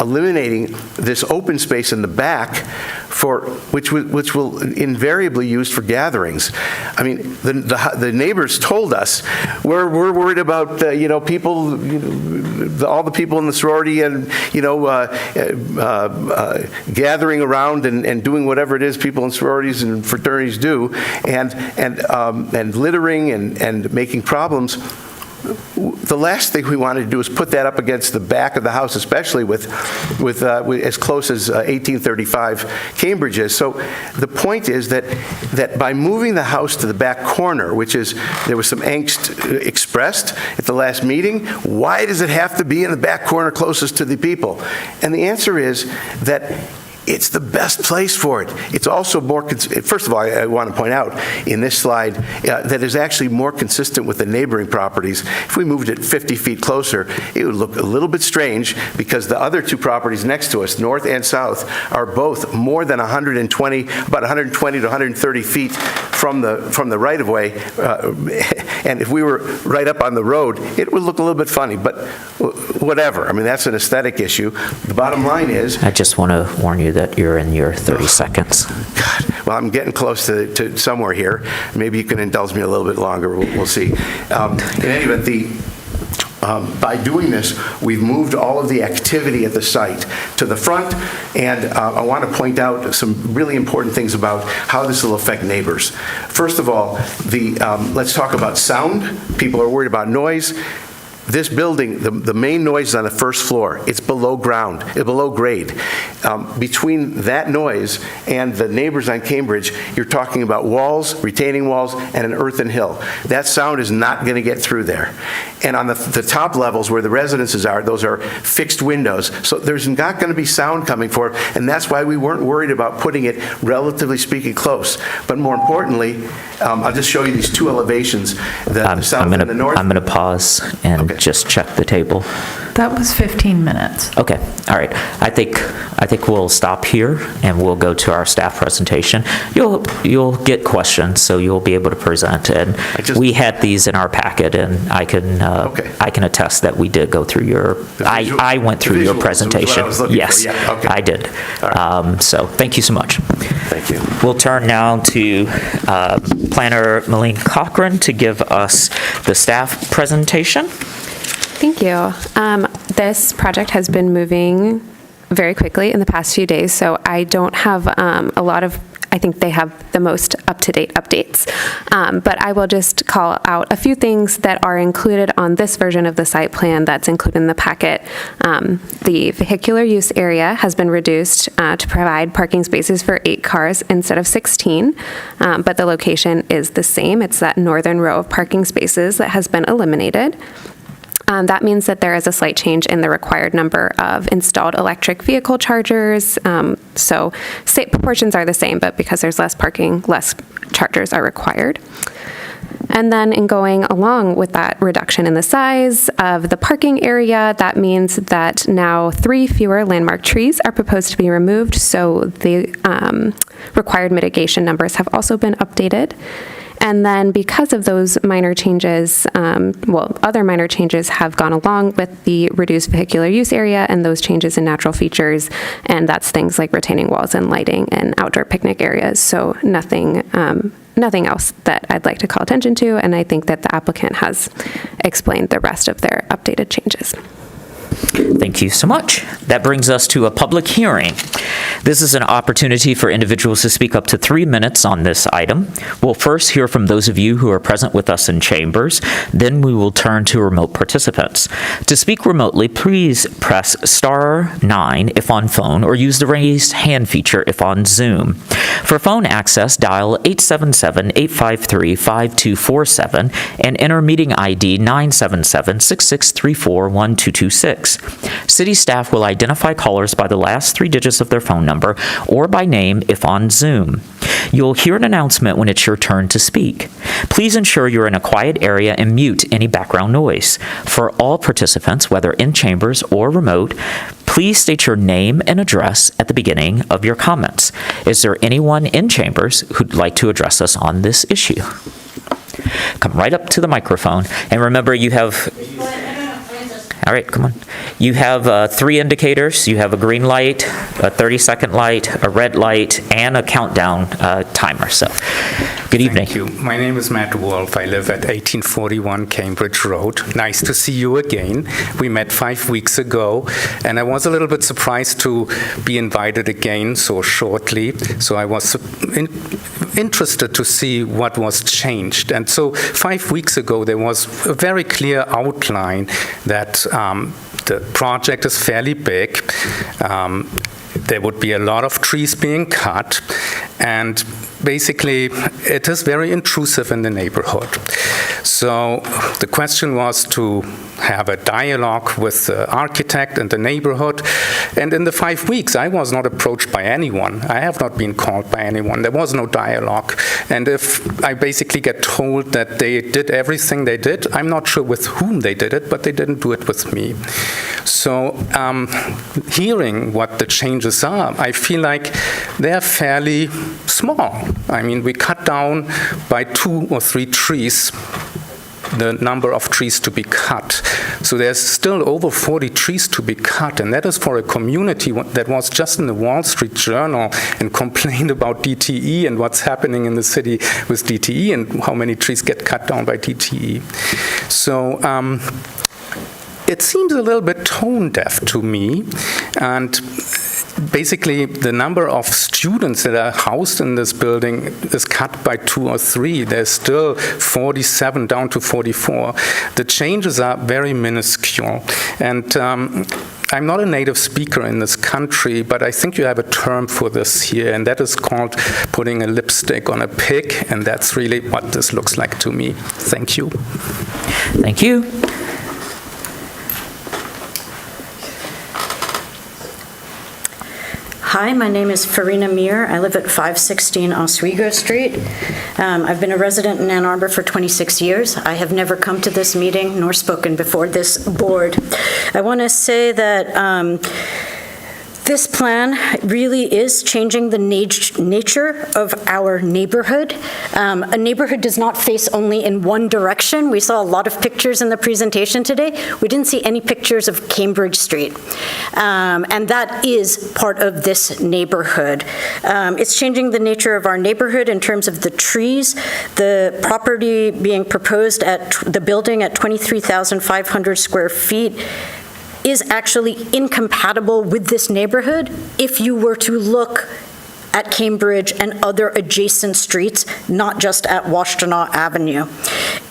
eliminating this open space in the back which will invariably use for gatherings. I mean, the neighbors told us we're worried about people, all the people in the sorority and gathering around and doing whatever it is people in sororities and fraternities do, and littering and making problems. The last thing we wanted to do is put that up against the back of the house, especially with as close as 1835 Cambridge is. So the point is that by moving the house to the back corner, there was some angst expressed at the last meeting, why does it have to be in the back corner closest to the people? And the answer is that it's the best place for it. It's also more, first of all, I want to point out in this slide that is actually more consistent with the neighboring properties. If we moved it 50 feet closer, it would look a little bit strange because the other two properties next to us, north and south, are both more than about 120 to 130 feet from the right-of-way. And if we were right up on the road, it would look a little bit funny, but whatever. I mean, that's an aesthetic issue. The bottom line is... I just want to warn you that you're in your 30 seconds. God. Well, I'm getting close to somewhere here. Maybe you can indulge me a little bit longer. We'll see. In any event, by doing this, we've moved all of the activity at the site to the front, and I want to point out some really important things about how this will affect neighbors. First of all, let's talk about sound. People are worried about noise. This building, the main noise is on the first floor. It's below ground, below grade. Between that noise and the neighbors on Cambridge, you're talking about walls, retaining walls, and an earthen hill. That sound is not going to get through there. And on the top levels where the residences are, those are fixed windows. So there's not going to be sound coming forward, and that's why we weren't worried about putting it, relatively speaking, close. But more importantly, I'll just show you these two elevations, the south and the north. I'm going to pause and just check the table. That was 15 minutes. Okay, all right. I think we'll stop here and we'll go to our staff presentation. You'll get questions, so you'll be able to present. And we had these in our packet, and I can attest that we did go through your. I went through your presentation. Yes, I did. Right. So thank you so much. Thank you. We'll turn now to Planner Malene Cochran to give us the staff presentation. Thank you. This project has been moving very quickly in the past few days, so I don't have a lot of, I think they have the most up-to-date updates. But I will just call out a few things that are included on this version of the site plan that's included in the packet. The vehicular use area has been reduced to provide parking spaces for 8 cars instead of 16, but the location is the same. It's that northern row of parking spaces that has been eliminated. That means that there is a slight change in the required number of installed electric vehicle chargers. So proportions are the same, but because there's less parking, less chargers are required. And then in going along with that reduction in the size of the parking area, that means that now 3 fewer landmark trees are proposed to be removed, so the required mitigation numbers have also been updated. And then because of those minor changes, other minor changes have gone along with the reduced vehicular use area and those changes in natural features, and that's things like retaining walls and lighting and outdoor picnic areas. So nothing else that I'd like to call attention to, and I think that the applicant has explained the rest of their updated changes. Thank you so much. That brings us to a public hearing. This is an opportunity for individuals to speak up to 3 minutes on this item. We'll first hear from those of you who are present with us in chambers, then we will turn to remote participants. To speak remotely, please press *9 if on phone, or use the raised hand feature if on Zoom. For phone access, dial 877-853-5247 and enter meeting ID 977-6634-1226. City staff will identify callers by the last 3 digits of their phone number or by name if on Zoom. You'll hear an announcement when it's your turn to speak. Please ensure you're in a quiet area and mute any background noise. For all participants, whether in chambers or remote, please state your name and address at the beginning of your comments. Is there anyone in chambers who'd like to address us on this issue? Come right up to the microphone. And remember, you have... All right, come on. You have 3 indicators. You have a green light, a 30-second light, a red light, and a countdown timer. So, good evening. Thank you. My name is Matt Wolf. I live at 1841 Cambridge Road. Nice to see you again. We met 5 weeks ago, and I was a little bit surprised to be invited again so shortly. So I was interested to see what was changed. And so 5 weeks ago, there was a very clear outline that the project is fairly big. There would be a lot of trees being cut, and basically it is very intrusive in the neighborhood. So the question was to have a dialogue with the architect and the neighborhood, and in the 5 weeks I was not approached by anyone. I have not been called by anyone. There was no dialogue, and if I basically get told that they did everything they did, I'm not sure with whom they did it, but they didn't do it with me. So hearing what the changes are, I feel like they're fairly small. I mean, we cut down by 2 or 3 trees the number of trees to be cut. So there's still over 40 trees to be cut, and that is for a community that was just in the Wall Street Journal and complained about DTE and what's happening in the city with DTE and how many trees get cut down by DTE. So it seems a little bit tone deaf to me, and basically the number of students that are housed in this building is cut by 2 or 3. There's still 47 down to 44. The changes are very minuscule, and I'm not a native speaker in this country, but I think you have a term for this here, and that is called putting a lipstick on a pig, and that's really what this looks like to me. Thank you. Thank you. Hi, my name is Farina Mir. I live at 516 Oswego Street. I've been a resident in Ann Arbor for 26 years. I have never come to this meeting nor spoken before this board. I want to say that this plan really is changing the nature of our neighborhood. A neighborhood does not face only in one direction. We saw a lot of pictures in the presentation today. We didn't see any pictures of Cambridge Street. And that is part of this neighborhood. It's changing the nature of our neighborhood in terms of the trees. The property being proposed at the building at 23,500 square feet is actually incompatible with this neighborhood if you were to look at Cambridge and other adjacent streets, not just at Washtenaw Avenue.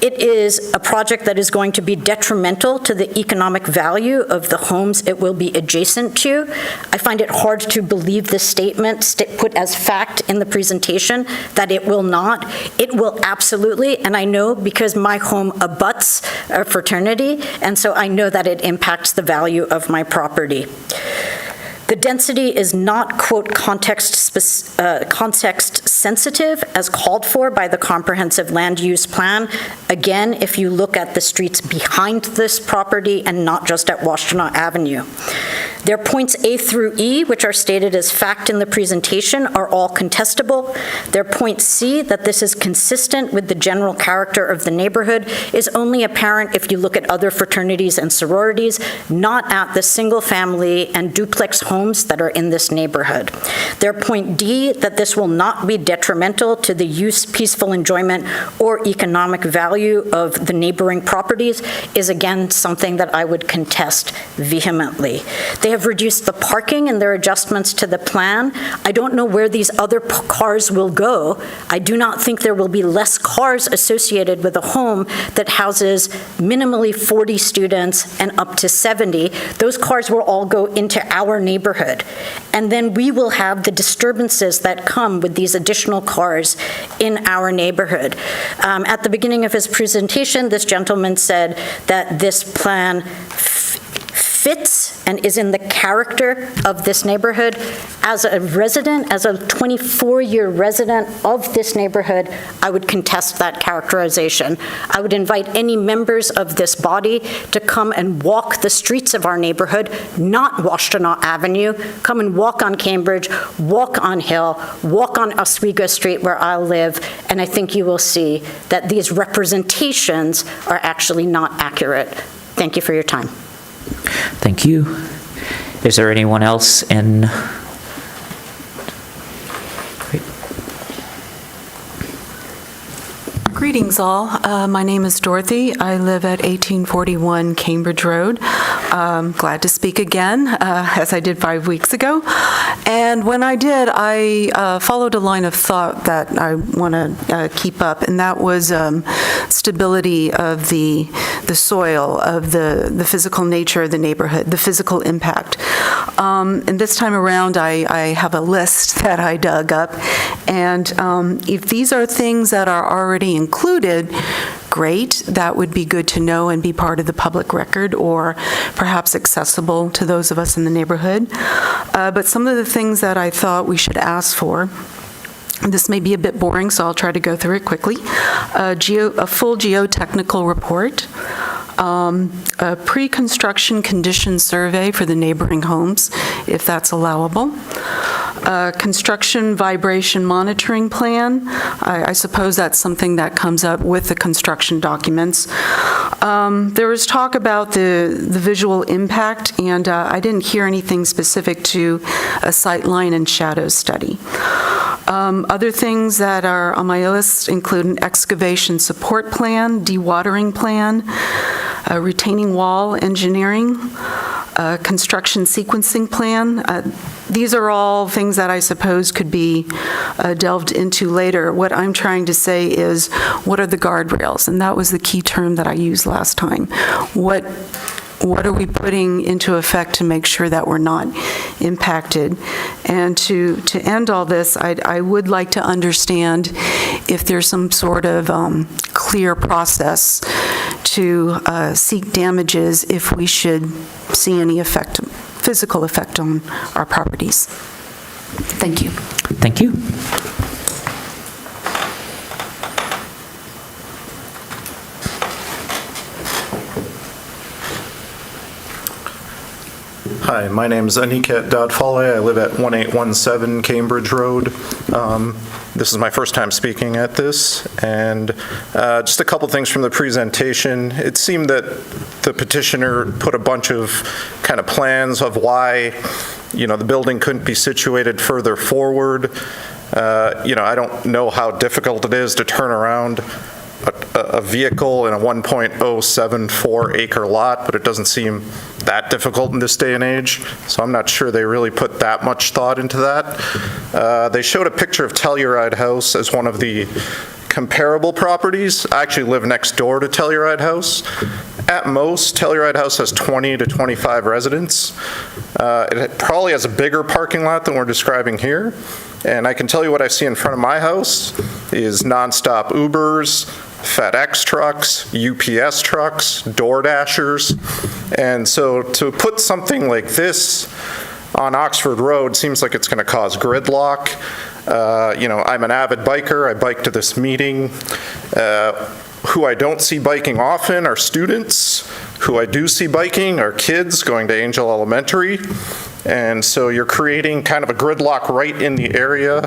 It is a project that is going to be detrimental to the economic value of the homes it will be adjacent to. I find it hard to believe this statement put as fact in the presentation that it will not. It will absolutely, and I know because my home abuts a fraternity, and so I know that it impacts the value of my property. The density is not, quote, context sensitive as called for by the comprehensive land use plan. Again, if you look at the streets behind this property and not just at Washtenaw Avenue. Their points A through E, which are stated as fact in the presentation, are all contestable. Their point C, that this is consistent with the general character of the neighborhood, is only apparent if you look at other fraternities and sororities, not at the single-family and duplex homes that are in this neighborhood. Their point D, that this will not be detrimental to the use, peaceful enjoyment, or economic value of the neighboring properties, is again something that I would contest vehemently. They have reduced the parking in their adjustments to the plan. I don't know where these other cars will go. I do not think there will be less cars associated with a home that houses minimally 40 students and up to 70. Those cars will all go into our neighborhood. And then we will have the disturbances that come with these additional cars in our neighborhood. At the beginning of his presentation, this gentleman said that this plan fits and is in the character of this neighborhood. As a resident, as a 24-year resident of this neighborhood, I would contest that characterization. I would invite any members of this body to come and walk the streets of our neighborhood, not Washtenaw Avenue. Come and walk on Cambridge, walk on Hill, walk on Oswego Street where I live, and I think you will see that these representations are actually not accurate. Thank you for your time. Thank you. Is there anyone else in? Great. Greetings all. My name is Dorothy. I live at 1841 Cambridge Road. Glad to speak again, as I did 5 weeks ago. And when I did, I followed a line of thought that I want to keep up, and that was stability of the soil, of the physical nature of the neighborhood, the physical impact. And this time around, I have a list that I dug up, and if these are things that are already included, great. That would be good to know and be part of the public record, or perhaps accessible to those of us in the neighborhood. But some of the things that I thought we should ask for, this may be a bit boring, so I'll try to go through it quickly. A full geotechnical report, a pre-construction condition survey for the neighboring homes, if that's allowable. Construction vibration monitoring plan. I suppose that's something that comes up with the construction documents. There was talk about the visual impact, and I didn't hear anything specific to a sightline and shadow study. Other things that are on my list include an excavation support plan, dewatering plan, retaining wall engineering, construction sequencing plan. These are all things that I suppose could be delved into later. What I'm trying to say is, what are the guardrails? And that was the key term that I used last time. What are we putting into effect to make sure that we're not impacted? And to end all this, I would like to understand if there's some sort of clear process to seek damages if we should see any physical effect on our properties. Thank you. Thank you. Hi, my name is Aniket Dadfale. I live at 1817 Cambridge Road. This is my first time speaking at this, and just a couple things from the presentation. It seemed that the petitioner put a bunch of kind of plans of why, the building couldn't be situated further forward. I don't know how difficult it is to turn around a vehicle in a 1.074 acre lot, but it doesn't seem that difficult in this day and age, so I'm not sure they really put that much thought into that. They showed a picture of Telluride House as one of the comparable properties. I actually live next door to Telluride House. At most, Telluride House has 20 to 25 residents. It probably has a bigger parking lot than we're describing here. And I can tell you what I see in front of my house is nonstop Ubers, FedEx trucks, UPS trucks, Door Dashers. And so to put something like this on Oxford Road seems like it's going to cause gridlock. I'm an avid biker. I bike to this meeting. Who I don't see biking often are students. Who I do see biking are kids going to Angel Elementary. And so you're creating kind of a gridlock right in the area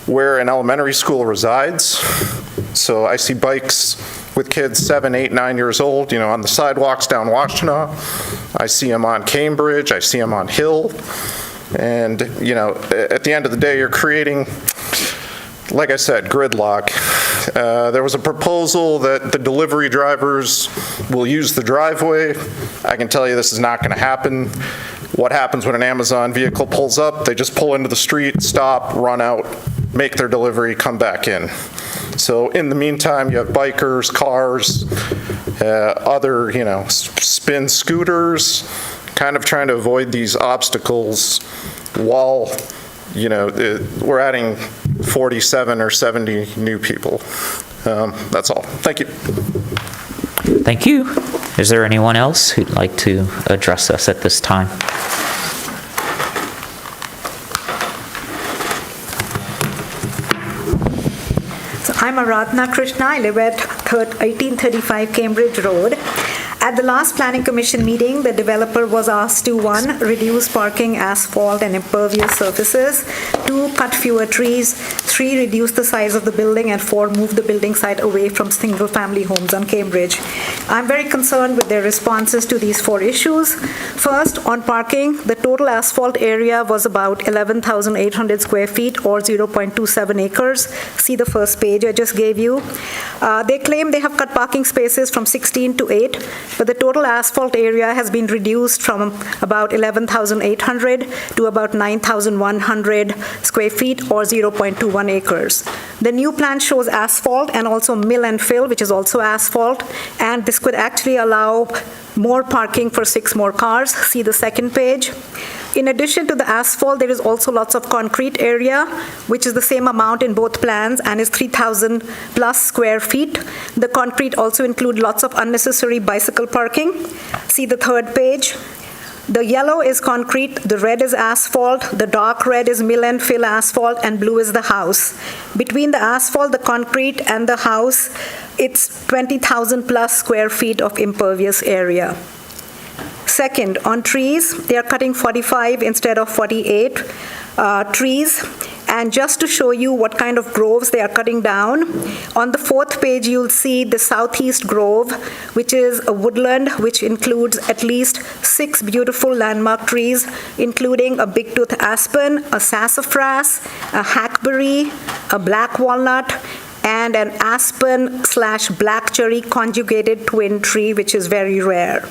where an elementary school resides. So I see bikes with kids 7, 8, 9 years old, on the sidewalks down Washtenaw. I see them on Cambridge. I see them on Hill. And, at the end of the day, you're creating, like I said, gridlock. There was a proposal that the delivery drivers will use the driveway. I can tell you this is not going to happen. What happens when an Amazon vehicle pulls up? They just pull into the street, stop, run out, make their delivery, come back in. So in the meantime, you have bikers, cars, other, spin scooters, kind of trying to avoid these obstacles while, we're adding 47 or 70 new people. That's all. Thank you. Thank you. Is there anyone else who'd like to address us at this time? So I'm Aradhana Krishna. I live at 1835 Cambridge Road. At the last Planning Commission meeting, the developer was asked to 1, reduce parking, asphalt, and impervious surfaces, 2, cut fewer trees, 3, reduce the size of the building, and 4, move the building site away from single-family homes on Cambridge. I'm very concerned with their responses to these 4 issues. First, on parking, the total asphalt area was about 11,800 square feet or 0.27 acres. See the first page I just gave you. They claim they have cut parking spaces from 16 to 8, but the total asphalt area has been reduced from about 11,800 to about 9,100 square feet or 0.21 acres. The new plan shows asphalt and also mill and fill, which is also asphalt, and this could actually allow more parking for 6 more cars. See the second page. In addition to the asphalt, there is also lots of concrete area, which is the same amount in both plans and is 3,000 plus square feet. The concrete also includes lots of unnecessary bicycle parking. See the third page. The yellow is concrete, the red is asphalt, the dark red is mill and fill asphalt, and blue is the house. Between the asphalt, the concrete, and the house, it's 20,000 plus square feet of impervious area. Second, on trees, they are cutting 45 instead of 48 trees. And just to show you what kind of groves they are cutting down, on the 4th page you'll see the Southeast Grove, which is a woodland which includes at least 6 beautiful landmark trees, including a big-tooth aspen, a sassafras, a hackberry, a black walnut, and an aspen/black cherry conjugated twin tree, which is very rare.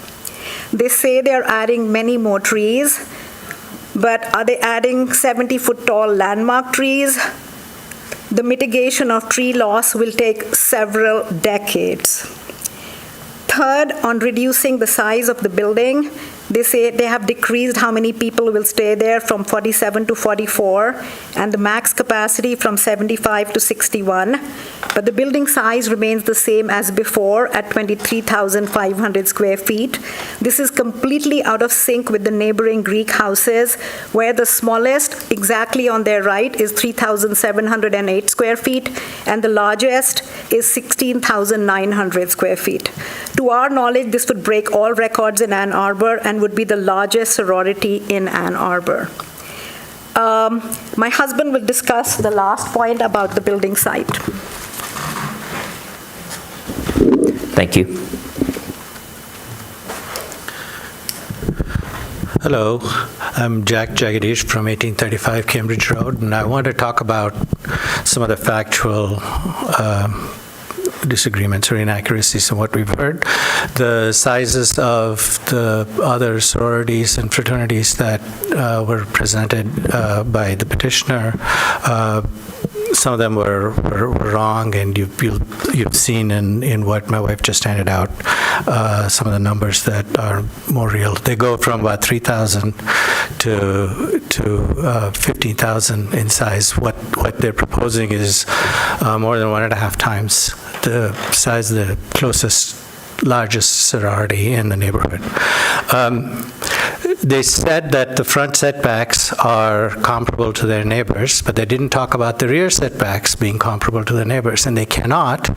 They say they're adding many more trees, but are they adding 70-foot tall landmark trees? The mitigation of tree loss will take several decades. Third, on reducing the size of the building, they say they have decreased how many people will stay there from 47 to 44, and the max capacity from 75 to 61. But the building size remains the same as before at 23,500 square feet. This is completely out of sync with the neighboring Greek houses, where the smallest, exactly on their right, is 3,708 square feet, and the largest is 16,900 square feet. To our knowledge, this would break all records in Ann Arbor and would be the largest sorority in Ann Arbor. My husband will discuss the last point about the building site. Thank you. Hello, I'm Jack Jagadish from 1835 Cambridge Road, and I want to talk about some of the factual disagreements or inaccuracies in what we've heard. The sizes of the other sororities and fraternities that were presented by the petitioner, some of them were wrong, and you've seen in what my wife just handed out some of the numbers that are more real. They go from about 3,000 to 15,000 in size. What they're proposing is more than 1.5 times the size of the closest largest sorority in the neighborhood. they said that the front setbacks are comparable to their neighbors, but they didn't talk about the rear setbacks being comparable to their neighbors, and they cannot,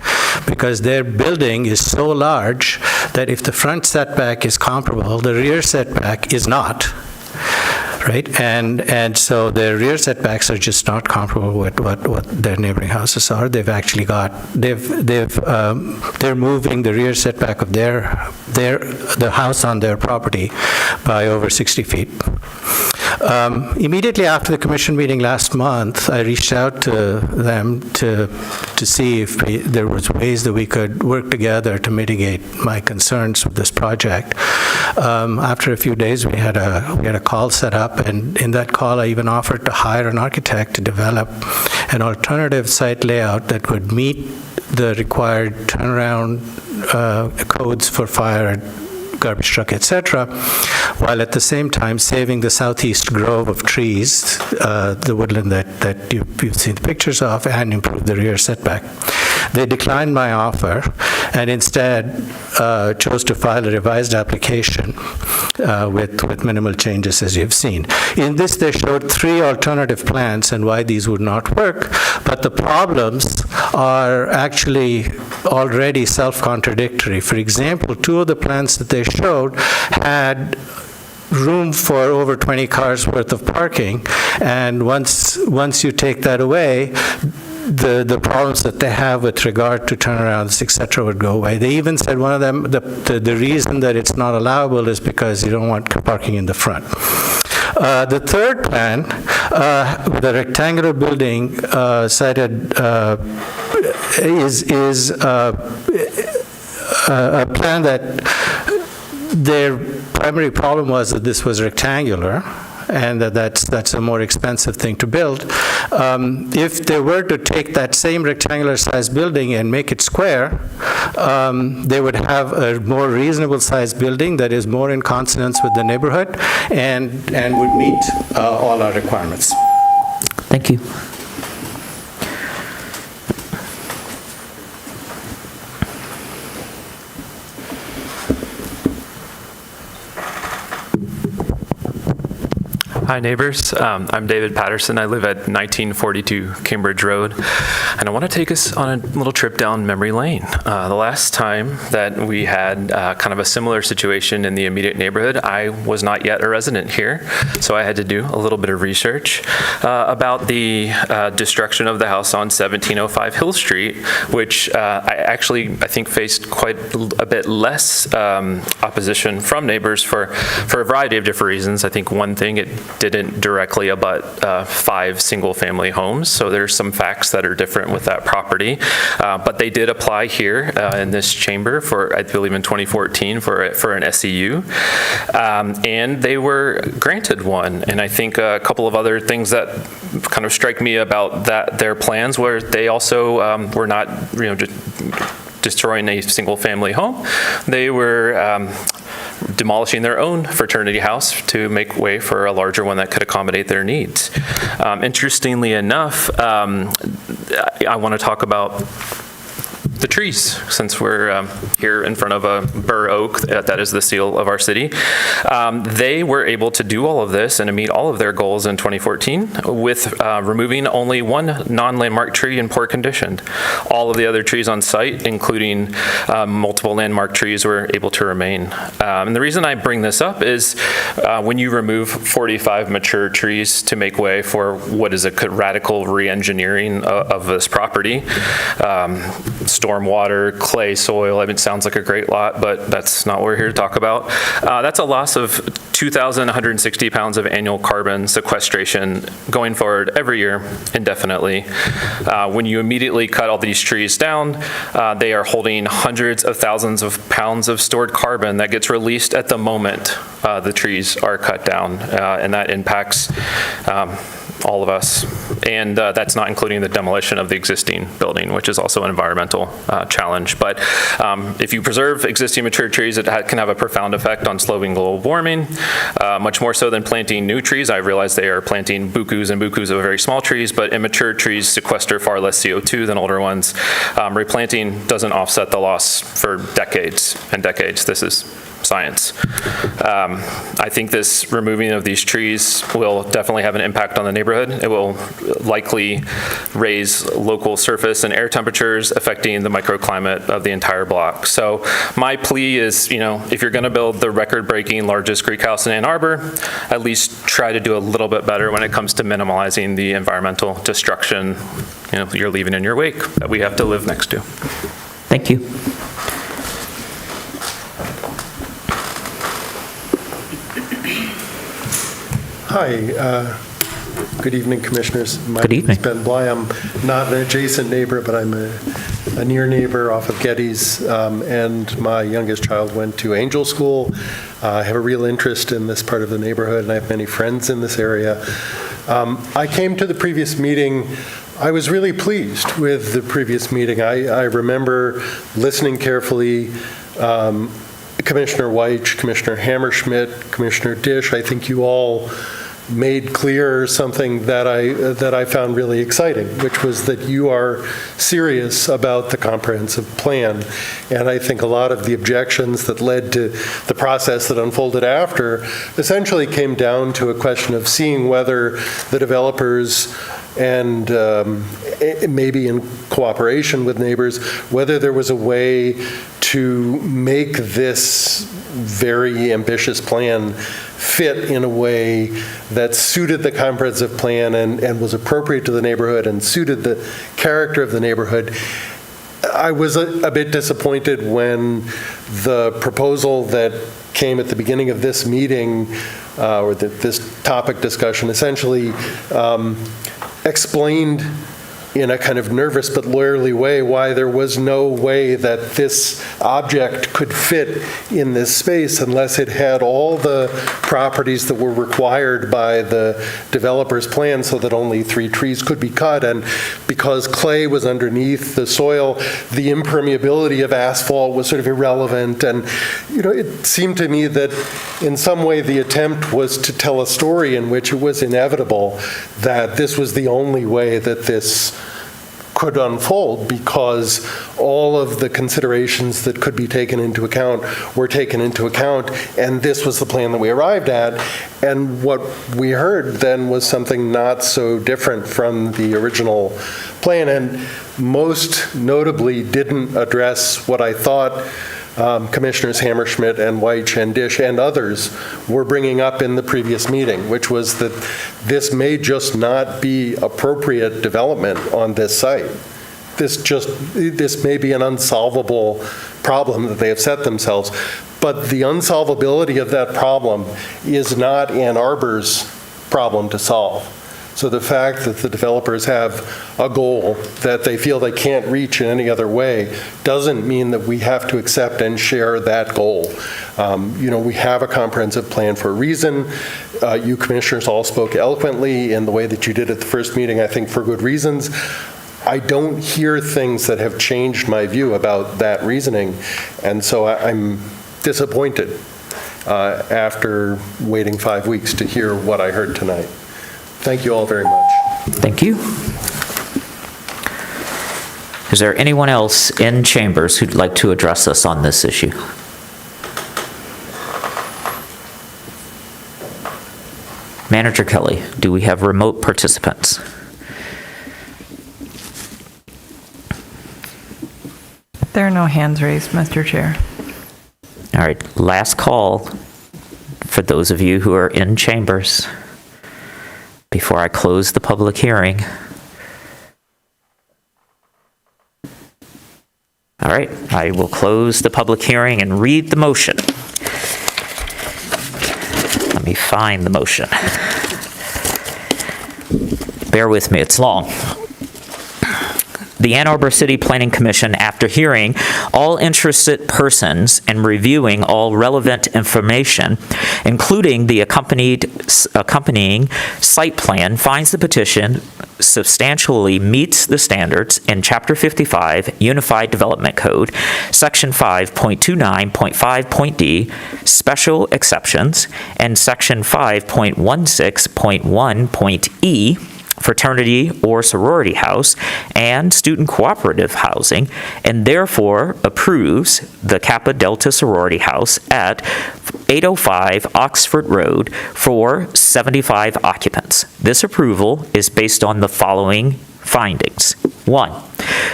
because their building is so large that if the front setback is comparable, the rear setback is not. Right, and so their rear setbacks are just not comparable with what their neighboring houses are. They've actually got they're moving the rear setback of the house on their property by over 60 feet. Immediately after the commission meeting last month, I reached out to them to see if there was ways that we could work together to mitigate my concerns with this project. After a few days, we had a call set up, and in that call, I even offered to hire an architect to develop an alternative site layout that would meet the required turnaround codes for fire, garbage truck, etc., while at the same time saving the southeast grove of trees, the woodland that you've seen the pictures of, and improve the rear setback. They declined my offer and instead chose to file a revised application with minimal changes, as you've seen. In this, they showed 3 alternative plans and why these would not work, but the problems are actually already self-contradictory. For example, 2 of the plans that they showed had room for over 20 cars worth of parking, and once you take that away, the problems that they have with regard to turnarounds, et cetera, would go away. They even said one of them, the reason that it's not allowable is because you don't want parking in the front. The third plan, with a rectangular building cited, is a plan that their primary problem was that this was rectangular, and that's a more expensive thing to build. If they were to take that same rectangular sized building and make it square, they would have a more reasonable sized building that is more in consonance with the neighborhood and would meet all our requirements. Thank you. Hi, neighbors. I'm David Patterson. I live at 1942 Cambridge Road, and I want to take us on a little trip down memory lane. The last time that we had kind of a similar situation in the immediate neighborhood, I was not yet a resident here, so I had to do a little bit of research about the destruction of the house on 1705 Hill Street, which I think faced quite a bit less opposition from neighbors for a variety of different reasons. I think one thing, it didn't directly abut 5 single-family homes, so there's some facts that are different with that property. But they did apply here in this chamber for, I believe in 2014, for an SEU, and they were granted one. And I think a couple of other things that kind of strike me about their plans were they also were not, just destroying a single-family home. They were demolishing their own fraternity house to make way for a larger one that could accommodate their needs. Interestingly enough, I want to talk about the trees, since we're here in front of a bur oak that is the seal of our city. They were able to do all of this and to meet all of their goals in 2014 with removing only one non-landmark tree in poor condition. All of the other trees on site, including multiple landmark trees, were able to remain. And the reason I bring this up is when you remove 45 mature trees to make way for what is a radical re-engineering of this property, stormwater, clay, soil. I mean, it sounds like a great lot, but that's not what we're here to talk about. That's a loss of 2,160 pounds of annual carbon sequestration going forward every year indefinitely. When you immediately cut all these trees down, they are holding hundreds of thousands of pounds of stored carbon that gets released at the moment the trees are cut down, and that impacts all of us. And that's not including the demolition of the existing building, which is also an environmental challenge. But if you preserve existing mature trees, it can have a profound effect on slowing global warming, much more so than planting new trees. I realize they are planting bukus and bukus of very small trees, but immature trees sequester far less CO2 than older ones. Replanting doesn't offset the loss for decades and decades. This is science. I think this removing of these trees will definitely have an impact on the neighborhood. It will likely raise local surface and air temperatures, affecting the microclimate of the entire block. So my plea is, if you're going to build the record-breaking largest Greek house in Ann Arbor, at least try to do a little bit better when it comes to minimizing the environmental destruction you're leaving in your wake that we have to live next to. Thank you. Hi. Good evening, Commissioners. Good evening. My name is Ben Bly. I'm not an adjacent neighbor, but I'm a near neighbor off of Getty's, and my youngest child went to Angel School. I have a real interest in this part of the neighborhood, and I have many friends in this area. I came to the previous meeting. I was really pleased with the previous meeting. I remember listening carefully. Commissioner Weich, Commissioner Hammerschmidt, Commissioner Dish, I think you all made clear something that I found really exciting, which was that you are serious about the comprehensive plan. And I think a lot of the objections that led to the process that unfolded after essentially came down to a question of seeing whether the developers and maybe in cooperation with neighbors, whether there was a way to make this very ambitious plan fit in a way that suited the comprehensive plan and was appropriate to the neighborhood and suited the character of the neighborhood. I was a bit disappointed when the proposal that came at the beginning of this meeting, or this topic discussion, essentially explained in a kind of nervous but lawyerly way why there was no way that this object could fit in this space unless it had all the properties that were required by the developer's plan, so that only 3 trees could be cut. And because clay was underneath the soil, the impermeability of asphalt was sort of irrelevant. And it seemed to me that in some way the attempt was to tell a story in which it was inevitable that this was the only way that this could unfold, because all of the considerations that could be taken into account were taken into account, and this was the plan that we arrived at. And what we heard then was something not so different from the original plan, and most notably didn't address what I thought Commissioners Hammerschmidt and Weich and Dish and others were bringing up in the previous meeting, which was that this may just not be appropriate development on this site. This may be an unsolvable problem that they have set themselves, but the unsolvability of that problem is not Ann Arbor's problem to solve. So the fact that the developers have a goal that they feel they can't reach in any other way doesn't mean that we have to accept and share that goal. We have a comprehensive plan for a reason. You commissioners all spoke eloquently in the way that you did at the first meeting, I think for good reasons. I don't hear things that have changed my view about that reasoning, and so I'm disappointed after waiting 5 weeks to hear what I heard tonight. Thank you all very much. Thank you. Is there anyone else in chambers who'd like to address us on this issue? Manager Kelly, do we have remote participants? There are no hands raised, Mr. Chair. All right, last call for those of you who are in chambers before I close the public hearing. All right, I will close the public hearing and read the motion. Let me find the motion. Bear with me, it's long. The Ann Arbor City Planning Commission, after hearing all interested persons and reviewing all relevant information, including the accompanying site plan, finds the petition substantially meets the standards in Chapter 55, Unified Development Code, Section 5.29.5.d, Special Exceptions, and Section 5.16.1.e, fraternity or sorority house, and student cooperative housing, and therefore approves the Kappa Delta sorority house at 805 Oxford Road for 75 occupants. This approval is based on the following findings. 1,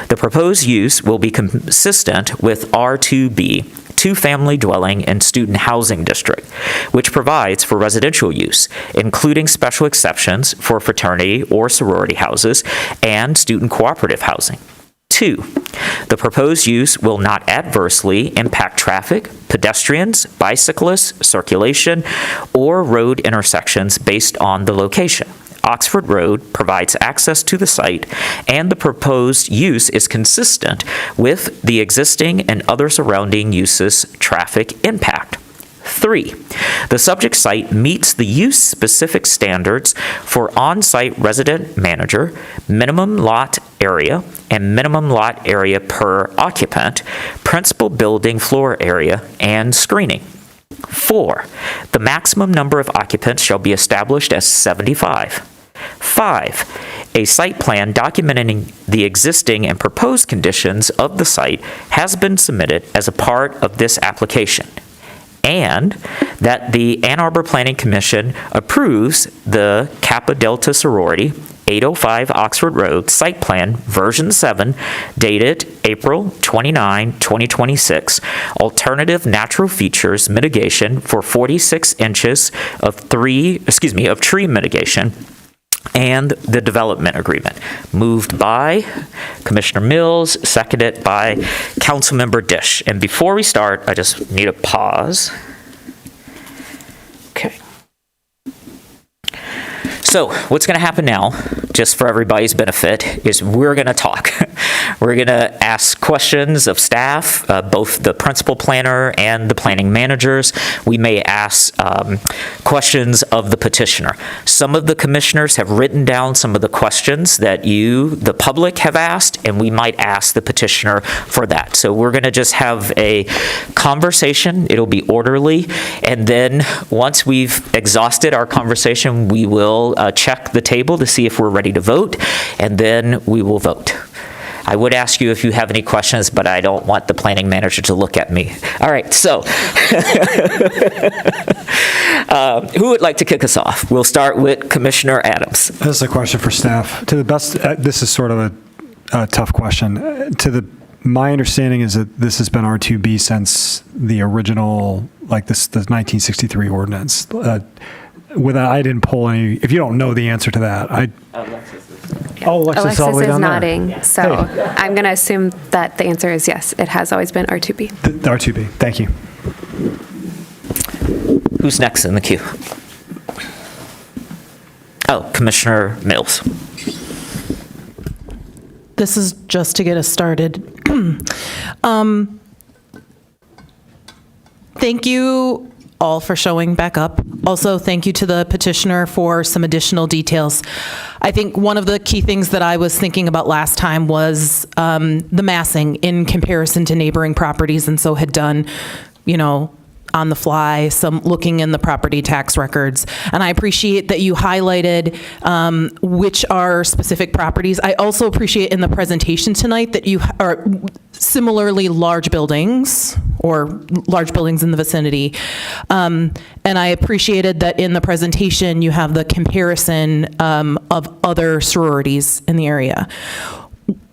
the proposed use will be consistent with R2B, two-family dwelling and student housing district, which provides for residential use, including special exceptions for fraternity or sorority houses and student cooperative housing. 2, the proposed use will not adversely impact traffic, pedestrians, bicyclists, circulation, or road intersections based on the location. Oxford Road provides access to the site, and the proposed use is consistent with the existing and other surrounding uses' traffic impact. 3, the subject site meets the use-specific standards for on-site resident manager, minimum lot area, and minimum lot area per occupant, principal building floor area, and screening. 4, the maximum number of occupants shall be established as 75. 5, a site plan documenting the existing and proposed conditions of the site has been submitted as a part of this application, and that the Ann Arbor Planning Commission approves the Kappa Delta Sorority 805 Oxford Road Site Plan Version 7, dated April 29, 2026, alternative natural features mitigation for 46 inches of tree mitigation, and the development agreement. Moved by Commissioner Mills, seconded by Councilmember Dish. And before we start, I just need a pause. Okay. So what's going to happen now, just for everybody's benefit, is we're going to talk. We're going to ask questions of staff, both the principal planner and the planning managers. We may ask questions of the petitioner. Some of the commissioners have written down some of the questions that you, the public, have asked, and we might ask the petitioner for that. So we're going to just have a conversation. It'll be orderly. And then once we've exhausted our conversation, we will check the table to see if we're ready to vote, and then we will vote. I would ask you if you have any questions, but I don't want the planning manager to look at me. All right, so who would like to kick us off? We'll start with Commissioner Adams. This is a question for staff. To the best, this is sort of a tough question. My understanding is that this has been R2B since the original, like the 1963 ordinance. I didn't pull any. If you don't know the answer to that, Alexis is nodding, so I'm going to assume that the answer is yes. It has always been R2B. The R2B. Thank you. Who's next in the queue? Oh, Commissioner Mills. This is just to get us started. Thank you all for showing back up. Also, thank you to the petitioner for some additional details. I think one of the key things that I was thinking about last time was the massing in comparison to neighboring properties, and so had done, on the fly, some looking in the property tax records. And I appreciate that you highlighted which are specific properties. I also appreciate in the presentation tonight that you are similarly large buildings or large buildings in the vicinity. And I appreciated that in the presentation you have the comparison of other sororities in the area.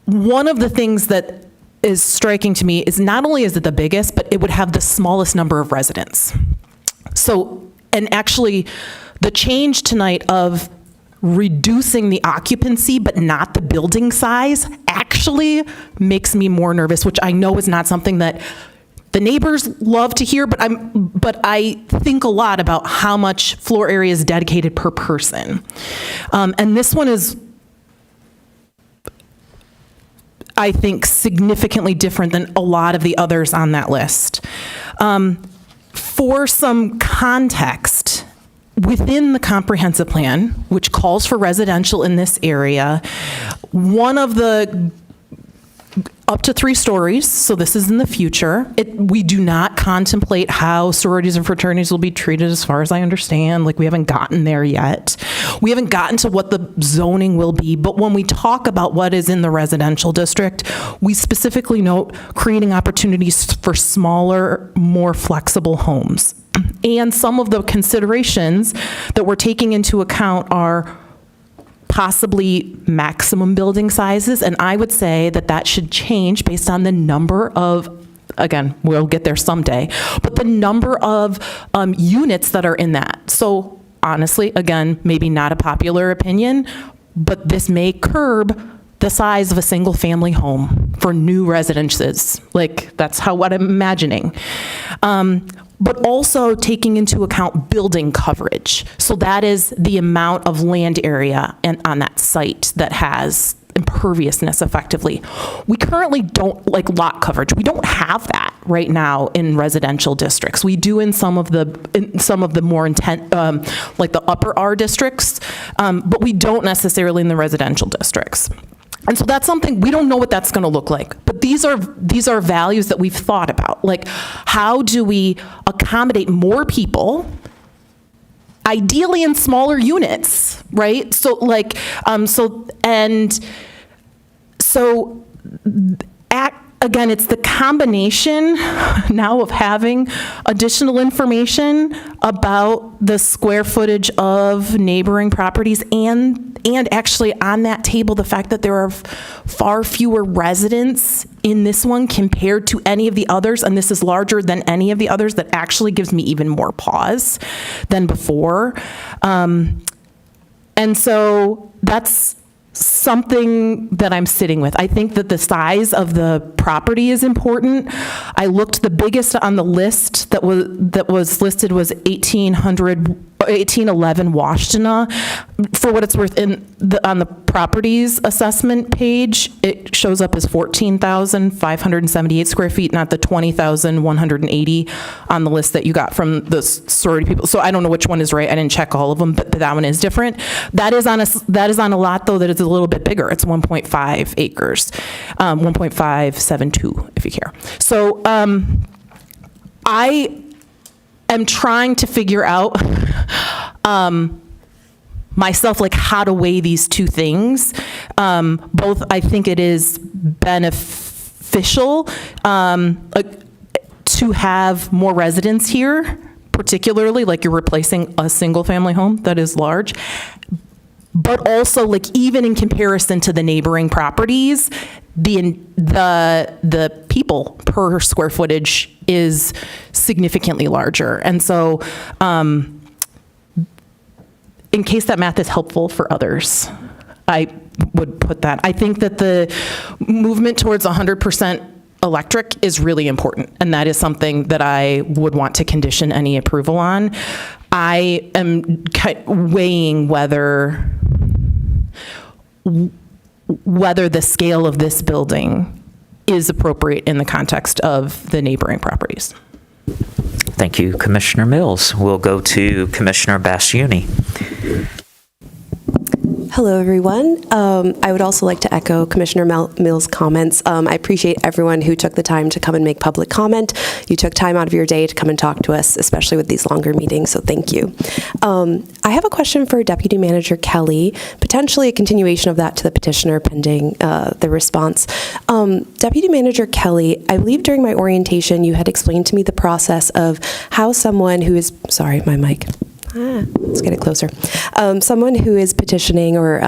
One of the things that is striking to me is not only is it the biggest, but it would have the smallest number of residents. So, and actually the change tonight of reducing the occupancy but not the building size actually makes me more nervous, which I know is not something that the neighbors love to hear, but I think a lot about how much floor area is dedicated per person. And this one is, I think, significantly different than a lot of the others on that list. For some context, within the comprehensive plan, which calls for residential in this area, one of the up to 3 stories, so this is in the future. We do not contemplate how sororities and fraternities will be treated, as far as I understand. Like, we haven't gotten there yet. We haven't gotten to what the zoning will be, but when we talk about what is in the residential district, we specifically note creating opportunities for smaller, more flexible homes. And some of the considerations that we're taking into account are possibly maximum building sizes, and I would say that that should change based on the number of, again, we'll get there someday, but the number of units that are in that. So honestly, again, maybe not a popular opinion, but this may curb the size of a single family home for new residences. Like, that's what I'm imagining. But also taking into account building coverage. So that is the amount of land area on that site that has imperviousness effectively. We currently don't, like lot coverage, we don't have that right now in residential districts. We do in some of the more intense, like the upper R districts, but we don't necessarily in the residential districts. And so that's something, we don't know what that's going to look like. But these are values that we've thought about. Like, how do we accommodate more people, ideally in smaller units, right? So like, again, it's the combination now of having additional information about the square footage of neighboring properties and actually on that table, the fact that there are far fewer residents in this one compared to any of the others, and this is larger than any of the others, that actually gives me even more pause than before. And so that's something that I'm sitting with. I think that the size of the property is important. I looked, the biggest on the list that was listed was 1811 Washtenaw. For what it's worth, on the properties assessment page, it shows up as 14,578 square feet, not the 20,180 on the list that you got from the sorority people. So I don't know which one is right. I didn't check all of them, but that one is different. That is on a lot, though, that is a little bit bigger. It's 1.5 acres, 1.572 if you care. So I am trying to figure out myself, like, how to weigh these two things. Both, I think it is beneficial to have more residents here, particularly like you're replacing a single family home that is large. But also, like, even in comparison to the neighboring properties, the people per square footage is significantly larger. And so, in case that math is helpful for others, I would put that. I think that the movement towards 100% electric is really important, and that is something that I would want to condition any approval on. I am weighing whether the scale of this building is appropriate in the context of the neighboring properties. Thank you, Commissioner Mills. We'll go to Commissioner Basciuni. Hello, everyone. I would also like to echo Commissioner Mills' comments. I appreciate everyone who took the time to come and make public comment. You took time out of your day to come and talk to us, especially with these longer meetings, so thank you. I have a question for Deputy Manager Kelly, potentially a continuation of that to the petitioner pending the response. Deputy Manager Kelly, I believe during my orientation you had explained to me the process of how someone who is, sorry, my mic. Let's get it closer. Someone who is petitioning or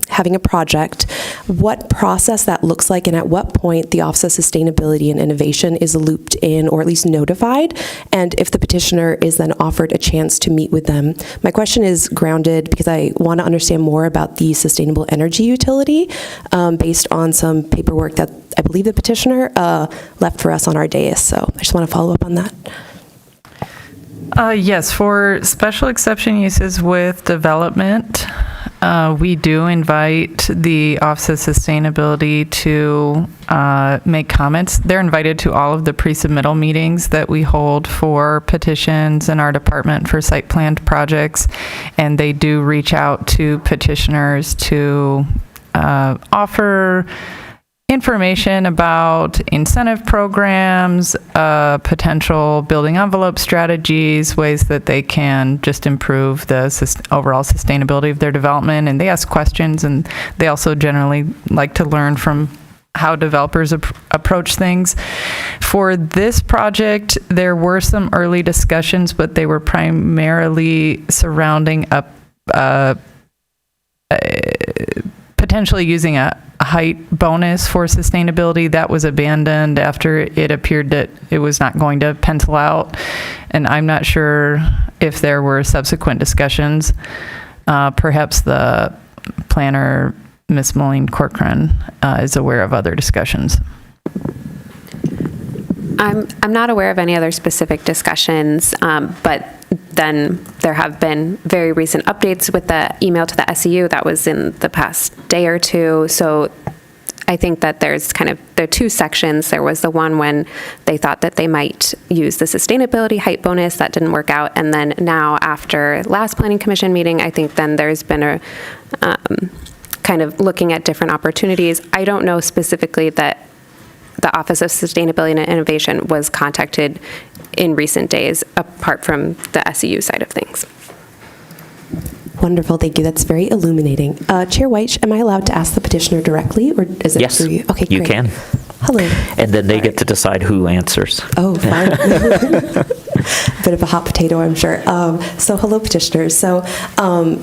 having a project, what process that looks like, and at what point the Office of Sustainability and Innovation is looped in or at least notified, and if the petitioner is then offered a chance to meet with them. My question is grounded because I want to understand more about the sustainable energy utility based on some paperwork that I believe the petitioner left for us on our dais. So I just want to follow up on that. Yes, for special exception uses with development, we do invite the Office of Sustainability to make comments. They're invited to all of the pre-submittal meetings that we hold for petitions in our department for site planned projects, and they do reach out to petitioners to offer information about incentive programs, potential building envelope strategies, ways that they can just improve the overall sustainability of their development. And they ask questions, and they also generally like to learn from how developers approach things. For this project, there were some early discussions, but they were primarily surrounding potentially using a height bonus for sustainability. That was abandoned after it appeared that it was not going to pencil out. And I'm not sure if there were subsequent discussions. Perhaps the planner, Ms. Moline Corcoran, is aware of other discussions. I'm not aware of any other specific discussions, but then there have been very recent updates with the email to the SEU that was in the past day or two. So I think that there are two sections. There was the one when they thought that they might use the sustainability height bonus. That didn't work out. And then now, after last Planning Commission meeting, I think then there's been a kind of looking at different opportunities. I don't know specifically that the Office of Sustainability and Innovation was contacted in recent days, apart from the SEU side of things. Wonderful, thank you. That's very illuminating. Chair White, am I allowed to ask the petitioner directly, or is it Yes, through you? Okay, you great. can. Hello. And then they get to decide who answers. Oh, fine. Bit of a hot potato, I'm sure. So hello, petitioners. So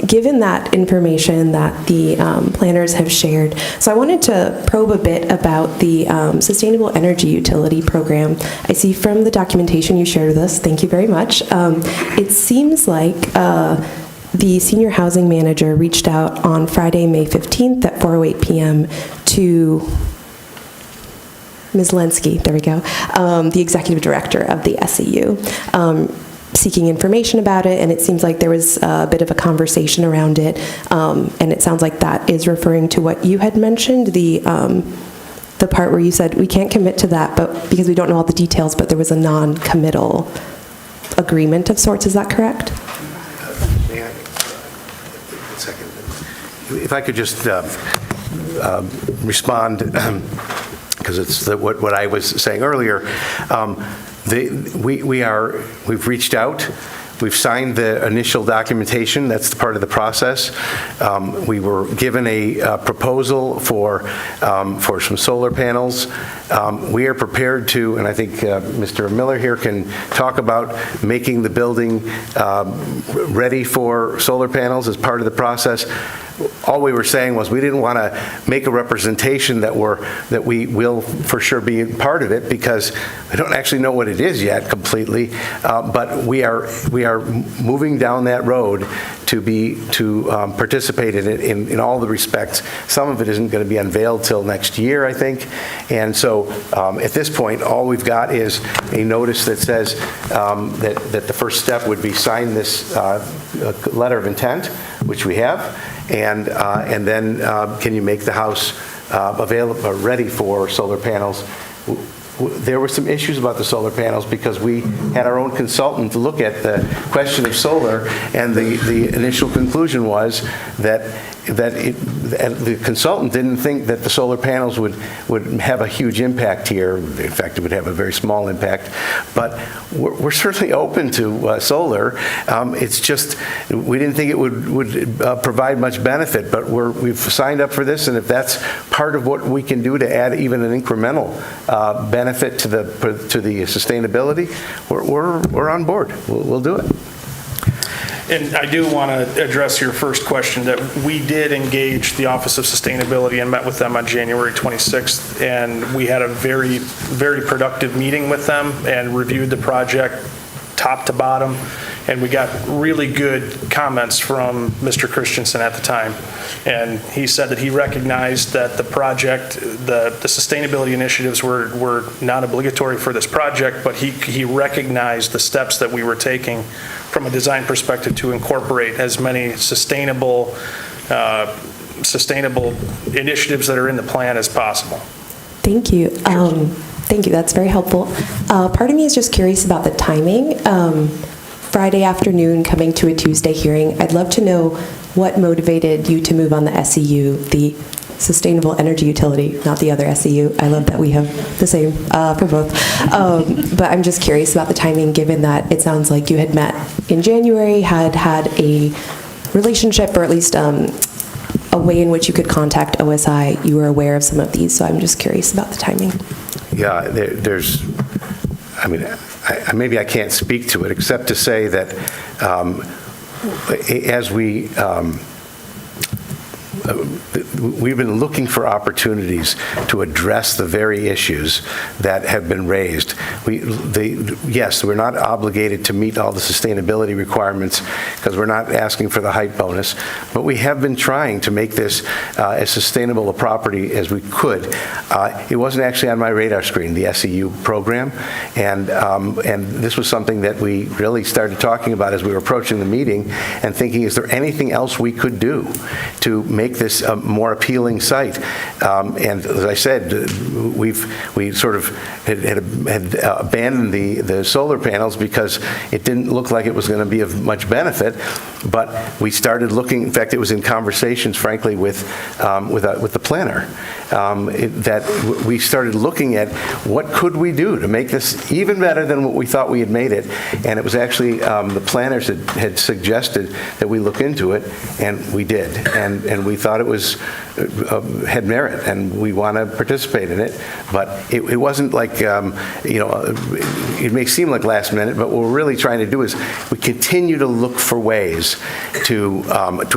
given that information that the planners have shared, so I wanted to probe a bit about the Sustainable Energy Utility Program. I see from the documentation you shared with us, thank you very much, it seems like the senior housing manager reached out on Friday, May 15th at 4:08 p.m. to Ms. Lenski, there we go, the executive director of the SEU, seeking information about it, and it seems like there was a bit of a conversation around it, and it sounds like that is referring to what you had mentioned, the part where you said we can't commit to that, but because we don't know all the details, but there was a non-committal agreement of sorts. Is that correct? May I? One second. If I could just respond, because it's what I was saying earlier. We've reached out. We've signed the initial documentation. That's part of the process. We were given a proposal for some solar panels. We are prepared to, and I think Mr. Miller here can talk about making the building ready for solar panels as part of the process. All we were saying was we didn't want to make a representation that we will for sure be part of it, because we don't actually know what it is yet completely. But we are moving down that road to participate in it in all the respects. Some of it isn't going to be unveiled till next year, I think. And so at this point, all we've got is a notice that says that the first step would be sign this letter of intent, which we have. And then can you make the house available, ready for solar panels? There were some issues about the solar panels because we had our own consultant look at the question of solar, and the initial conclusion was that the consultant didn't think that the solar panels would have a huge impact here. In fact, it would have a very small impact. But we're certainly open to solar. It's just we didn't think it would provide much benefit. But we've signed up for this, and if that's part of what we can do to add even an incremental benefit to the sustainability, we're on board. We'll do it. And I do want to address your first question, that we did engage the Office of Sustainability and met with them on January 26th, and we had a very, very productive meeting with them and reviewed the project top to bottom, and we got really good comments from Mr. Christensen at the time. And he said that he recognized that the project, the sustainability initiatives were not obligatory for this project, but he recognized the steps that we were taking from a design perspective to incorporate as many sustainable initiatives that are in the plan as possible. Thank you. Thank you. That's very helpful. Part of me is just curious about the timing. Friday afternoon coming to a Tuesday hearing. I'd love to know what motivated you to move on the SEU, the sustainable energy utility, not the other SEU. I love that we have the same for both. But I'm just curious about the timing, given that it sounds like you had met in January, had a relationship, or at least a way in which you could contact OSI. You were aware of some of these, so I'm just curious about the timing. Yeah, maybe I can't speak to it, except to say that as we've been looking for opportunities to address the very issues that have been raised. Yes, we're not obligated to meet all the sustainability requirements because we're not asking for the height bonus, but we have been trying to make this as sustainable a property as we could. It wasn't actually on my radar screen, the SEU program, and this was something that we really started talking about as we were approaching the meeting and thinking, is there anything else we could do to make this a more appealing site? And as I said, we sort of had abandoned the solar panels because it didn't look like it was going to be of much benefit. But we started looking. In fact, it was in conversations, frankly, with the planner, that we started looking at what could we do to make this even better than what we thought we had made it. And it was actually the planners had suggested that we look into it, and we did. And we thought it was had merit, and we want to participate in it. But it wasn't like it may seem like last minute, but what we're really trying to do is we continue to look for ways to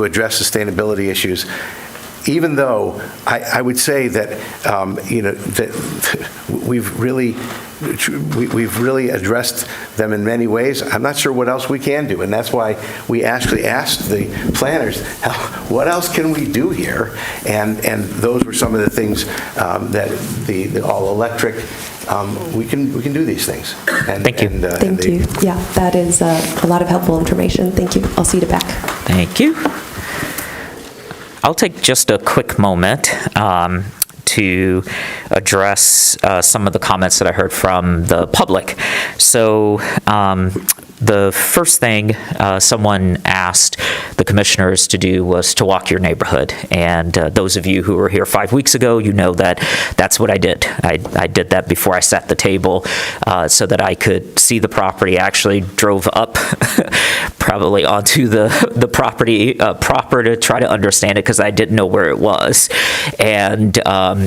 address sustainability issues. Even though I would say that that we've really addressed them in many ways. I'm not sure what else we can do, and that's why we actually asked the planners, what else can we do here? And those were some of the things that the all electric. We can do these things. Thank you. Thank you. Yeah, that is a lot of helpful information. Thank you. I'll see you back. Thank you. I'll take just a quick moment to address some of the comments that I heard from the public. So the first thing someone asked the commissioners to do was to walk your neighborhood. And those of you who were here 5 weeks ago, you know that that's what I did. I did that before I set the table so that I could see the property. I actually drove up probably onto the property proper to try to understand it because I didn't know where it was. And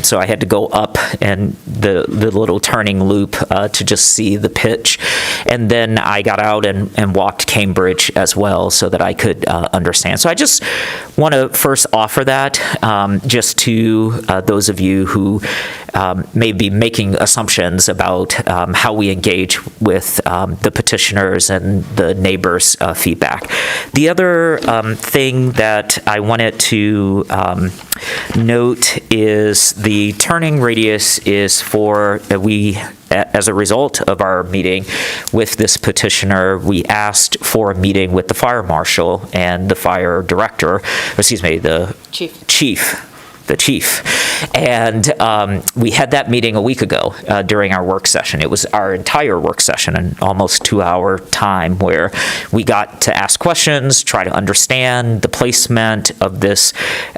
so I had to go up and the little turning loop to just see the pitch. And then I got out and walked Cambridge as well so that I could understand. So I just want to first offer that just to those of you who may be making assumptions about how we engage with the petitioners and the neighbors' feedback. The other thing that I wanted to note is the turning radius is for as a result of our meeting with this petitioner, we asked for a meeting with the fire marshal and the fire director, the chief. And we had that meeting a week ago during our work session. It was our entire work session, an almost 2-hour time where we got to ask questions, try to understand the placement of this,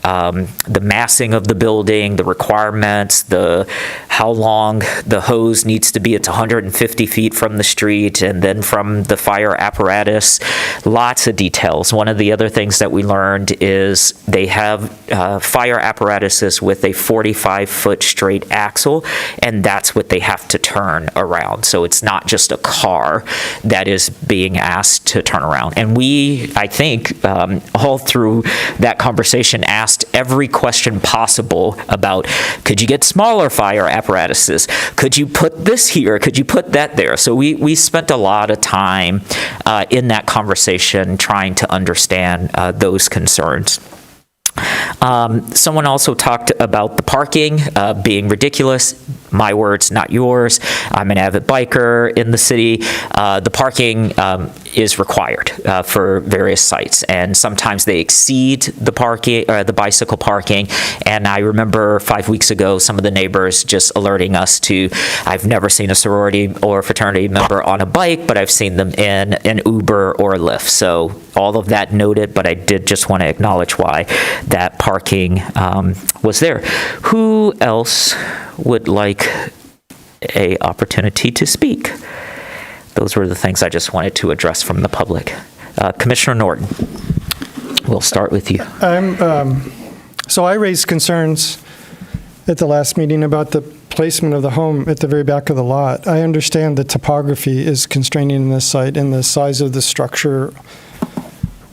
the massing of the building, the requirements, how long the hose needs to be. It's 150 feet from the street and then from the fire apparatus. Lots of details. One of the other things that we learned is they have fire apparatuses with a 45-foot straight axle, and that's what they have to turn around. So it's not just a car that is being asked to turn around. And we, I think, all through that conversation asked every question possible about, could you get smaller fire apparatuses? Could you put this here? Could you put that there? So we spent a lot of time in that conversation trying to understand those concerns. Someone also talked about the parking being ridiculous. my words, not yours. I'm an avid biker in the city. The parking is required for various sites, and sometimes they exceed the parking, the bicycle parking. And I remember 5 weeks ago, some of the neighbors just alerting us to, I've never seen a sorority or fraternity member on a bike, but I've seen them in an Uber or a Lyft. So all of that noted, but I did just want to acknowledge why that parking was there. Who else would like a opportunity to speak? Those were the things I just wanted to address from the public. Commissioner Norton, we'll start with you. So I raised concerns at the last meeting about the placement of the home at the very back of the lot. I understand the topography is constraining this site and the size of the structure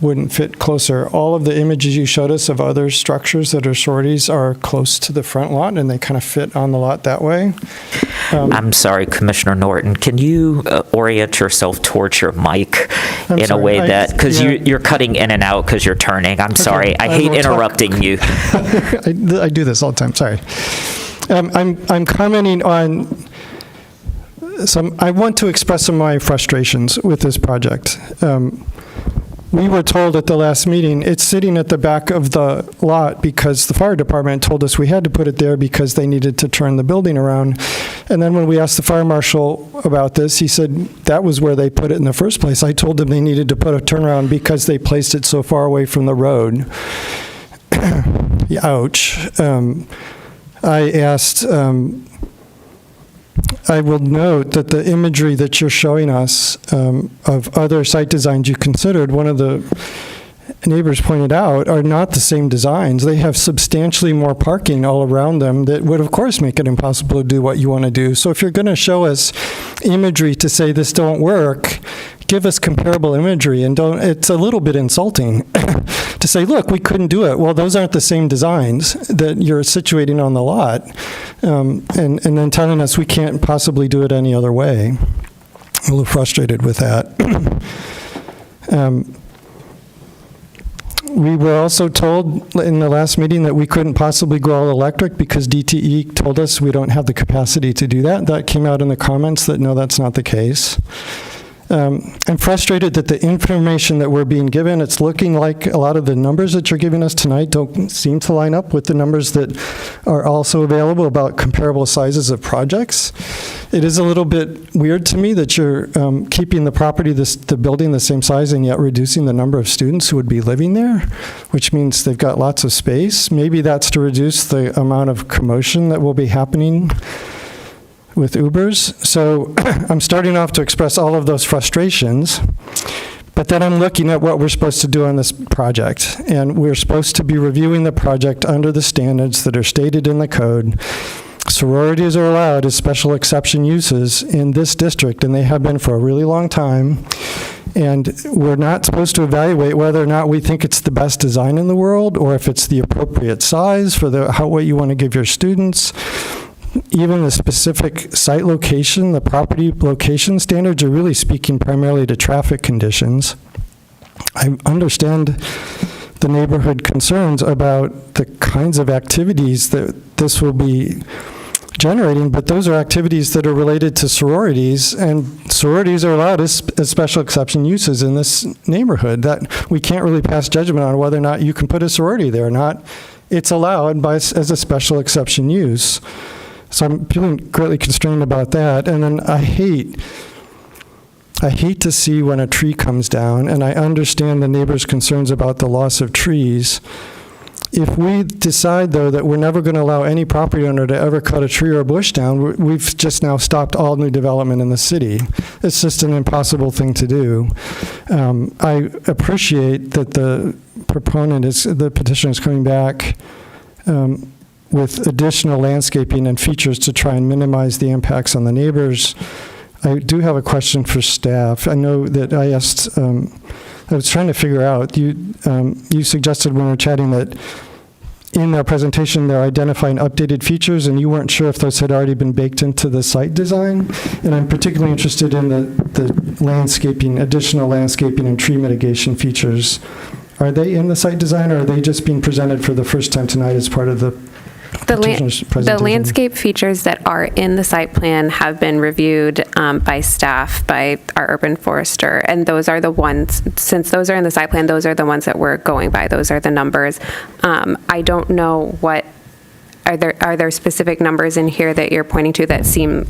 wouldn't fit closer. All of the images you showed us of other structures that are sororities are close to the front lot, and they kind of fit on the lot that way. I'm sorry, Commissioner Norton. Can you orient yourself towards your mic in a way that, because you're cutting in and out because you're turning. I'm sorry. I hate interrupting you. I do this all the time. Sorry. I'm commenting on I want to express some of my frustrations with this project. We were told at the last meeting, it's sitting at the back of the lot because the fire department told us we had to put it there because they needed to turn the building around. And then when we asked the fire marshal about this, he said that was where they put it in the first place. I told them they needed to put a turnaround because they placed it so far away from the road. Ouch. I asked, I will note that the imagery that you're showing us of other site designs you considered, one of the neighbors pointed out, are not the same designs. They have substantially more parking all around them that would, of course, make it impossible to do what you want to do. So if you're going to show us imagery to say this don't work, give us comparable imagery, and don't. It's a little bit insulting to say, look, we couldn't do it. Well, those aren't the same designs that you're situating on the lot, and then telling us we can't possibly do it any other way. I'm a little frustrated with that. We were also told in the last meeting that we couldn't possibly go all electric because DTE told us we don't have the capacity to do that. That came out in the comments that no, that's not the case. I'm frustrated that the information that we're being given, it's looking like a lot of the numbers that you're giving us tonight don't seem to line up with the numbers that are also available about comparable sizes of projects. It is a little bit weird to me that you're keeping the property, the building the same size, and yet reducing the number of students who would be living there, which means they've got lots of space. Maybe that's to reduce the amount of commotion that will be happening with Ubers. So I'm starting off to express all of those frustrations, but then I'm looking at what we're supposed to do on this project. And we're supposed to be reviewing the project under the standards that are stated in the code. Sororities are allowed as special exception uses in this district, and they have been for a really long time. And we're not supposed to evaluate whether or not we think it's the best design in the world or if it's the appropriate size for what you want to give your students. Even the specific site location, the property location standards are really speaking primarily to traffic conditions. I understand the neighborhood concerns about the kinds of activities that this will be generating, but those are activities that are related to sororities, and sororities are allowed as special exception uses in this neighborhood. That we can't really pass judgment on whether or not you can put a sorority there or not. It's allowed as a special exception use. So I'm feeling greatly constrained about that. And then I hate to see when a tree comes down, and I understand the neighbors' concerns about the loss of trees. If we decide, though, that we're never going to allow any property owner to ever cut a tree or a bush down, we've just now stopped all new development in the city. It's just an impossible thing to do. I appreciate that the petitioner is coming back with additional landscaping and features to try and minimize the impacts on the neighbors. I do have a question for staff. I know that I asked, I was trying to figure out, you suggested when we were chatting that in their presentation they're identifying updated features, and you weren't sure if those had already been baked into the site design. And I'm particularly interested in the landscaping, additional landscaping and tree mitigation features. Are they in the site design, or are they just being presented for the first time tonight as part of the petitioner's The presentation. landscape features that are in the site plan have been reviewed by staff, by our urban forester, and those are the ones, since those are in the site plan, those are the ones that we're going by. Those are the numbers. I don't know what, are there specific numbers in here that you're pointing to that seem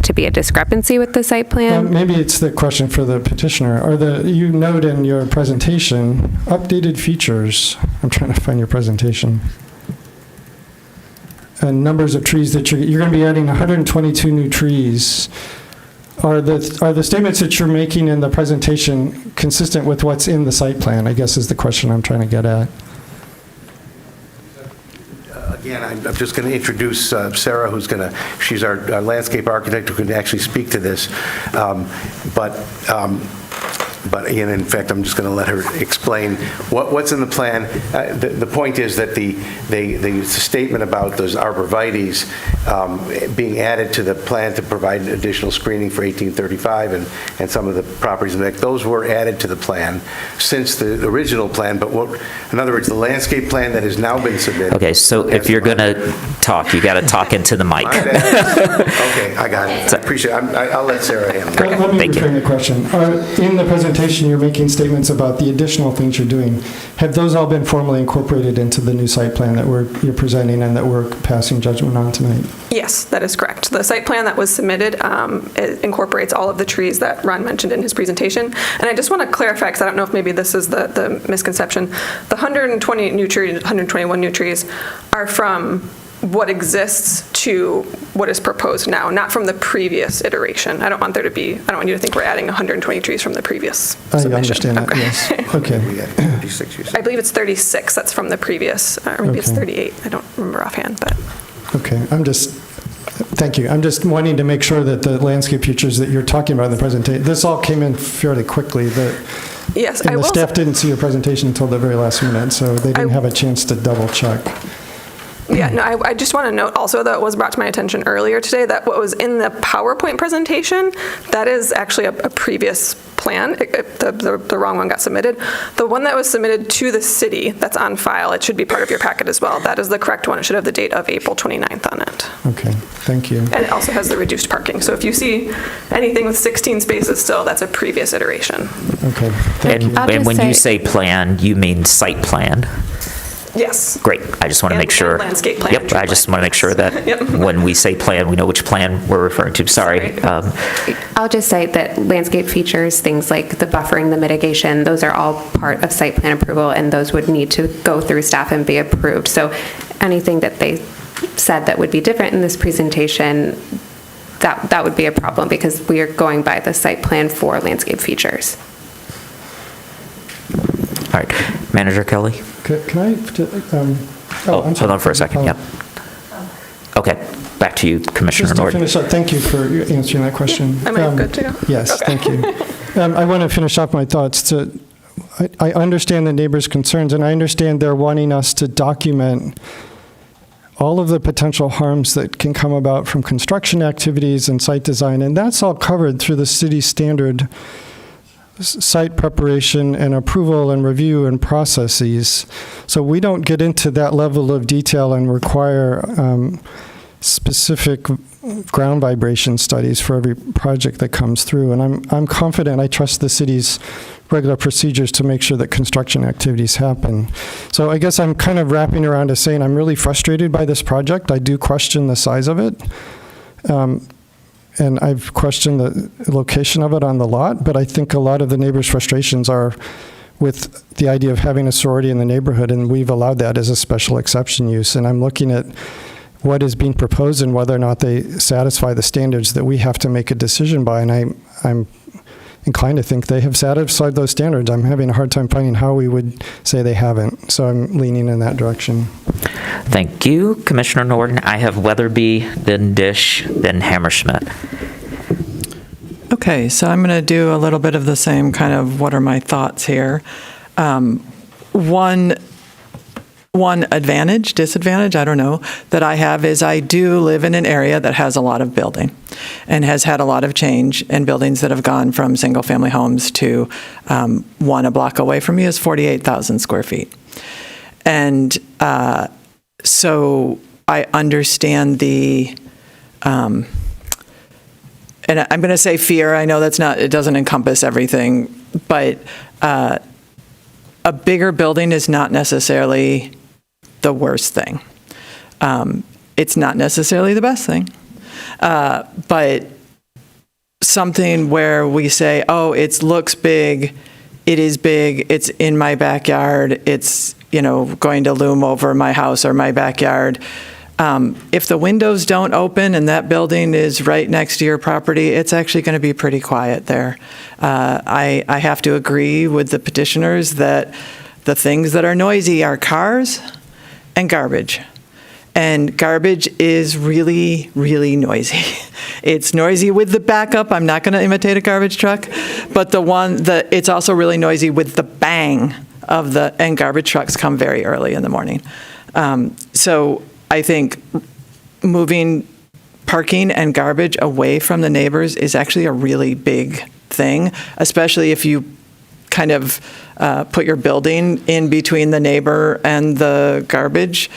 to be a discrepancy with the site plan? Maybe it's the question for the petitioner. You note in your presentation, updated features. I'm trying to find your presentation. And numbers of trees that you're going to be adding 122 new trees. Are the statements that you're making in the presentation consistent with what's in the site plan, I guess is the question I'm trying to get at. Again, I'm just going to introduce Sarah, she's our landscape architect who can actually speak to this. But again, in fact, I'm just going to let her explain what's in the plan. The point is that the statement about those arborvitaes being added to the plan to provide additional screening for 1835 and some of the properties, those were added to the plan since the original plan. But in other words, the landscape plan that has now been submitted. Okay, so if you're going to talk, you got to talk into the mic. Okay, I got it. I appreciate it. I'll let Sarah handle it. Let me reframe the question. In the presentation, you're making statements about the additional things you're doing. Have those all been formally incorporated into the new site plan that you're presenting and that we're passing judgment on tonight? Yes, that is correct. The site plan that was submitted it incorporates all of the trees that Ron mentioned in his presentation. And I just want to clarify, because I don't know if maybe this is the misconception. The 121 new trees are from what exists to what is proposed now, not from the previous iteration. I don't want you to think we're adding 120 trees from the previous submission. I understand that, yes. Okay. I believe it's 36 that's from the previous, or maybe it's 38. I don't remember offhand, but. Okay, thank you. I'm just wanting to make sure that the landscape features that you're talking about in the presentation, this all came in fairly quickly. Yes, and the staff didn't see your presentation until the very last minute, so they didn't have a chance to double check. Yeah, no, I just want to note also that it was brought to my attention earlier today that what was in the PowerPoint presentation, that is actually a previous plan. The wrong one got submitted. The one that was submitted to the city that's on file, it should be part of your packet as well. That is the correct one. It should have the date of April 29th on it. Okay, thank you. And it also has the reduced parking. So if you see anything with 16 spaces still, that's a previous iteration. Okay, thank you. And when you say plan, you mean site plan? Yes. Great. I just want to make sure. Landscape plan. Yep. I just want to make sure that when we say plan, we know which plan we're referring to. Sorry. I'll just say that landscape features, things like the buffering, the mitigation, those are all part of site plan approval, and those would need to go through staff and be approved. So anything that they said that would be different in this presentation, that would be a problem because we are going by the site plan for landscape features. All right. Manager Kelly? Can I? Hold on for a second. Yep. Okay. Back to you, Commissioner Just to Norton. finish up, thank you for answering that question. Am I good to go? Yes, okay. Thank you. I want to finish off my thoughts. I understand the neighbors' concerns, and I understand they're wanting us to document all of the potential harms that can come about from construction activities and site design, and that's all covered through the city standard site preparation and approval and review and processes. So we don't get into that level of detail and require specific ground vibration studies for every project that comes through. And I'm confident, I trust the city's regular procedures to make sure that construction activities happen. So I guess I'm kind of wrapping around to saying I'm really frustrated by this project. I do question the size of it. And I've questioned the location of it on the lot, but I think a lot of the neighbors' frustrations are with the idea of having a sorority in the neighborhood, and we've allowed that as a special exception use. And I'm looking at what is being proposed and whether or not they satisfy the standards that we have to make a decision by, and I'm inclined to think they have satisfied those standards. I'm having a hard time finding how we would say they haven't, so I'm leaning in that direction. Thank you, Commissioner Norton. I have Weatherby, then Dish, then Hammerschmidt. Okay, so I'm going to do a little bit of the same kind of what are my thoughts here. One disadvantage, I don't know, that I have is I do live in an area that has a lot of building and has had a lot of change, and buildings that have gone from single-family homes to one a block away from me is 48,000 square feet. And so I understand and I'm going to say fear. I know it doesn't encompass everything, but a bigger building is not necessarily the worst thing. It's not necessarily the best thing. But something where we say, oh, it looks big, it is big, it's in my backyard, it's, going to loom over my house or my backyard. If the windows don't open and that building is right next to your property, it's actually going to be pretty quiet there. I have to agree with the petitioners that the things that are noisy are cars and garbage. And garbage is really, really noisy. It's noisy with the backup. I'm not going to imitate a garbage truck, but it's also really noisy with the bang and garbage trucks come very early in the morning. So I think moving parking and garbage away from the neighbors is actually a really big thing, especially if you kind of put your building in between the neighbor and the garbage.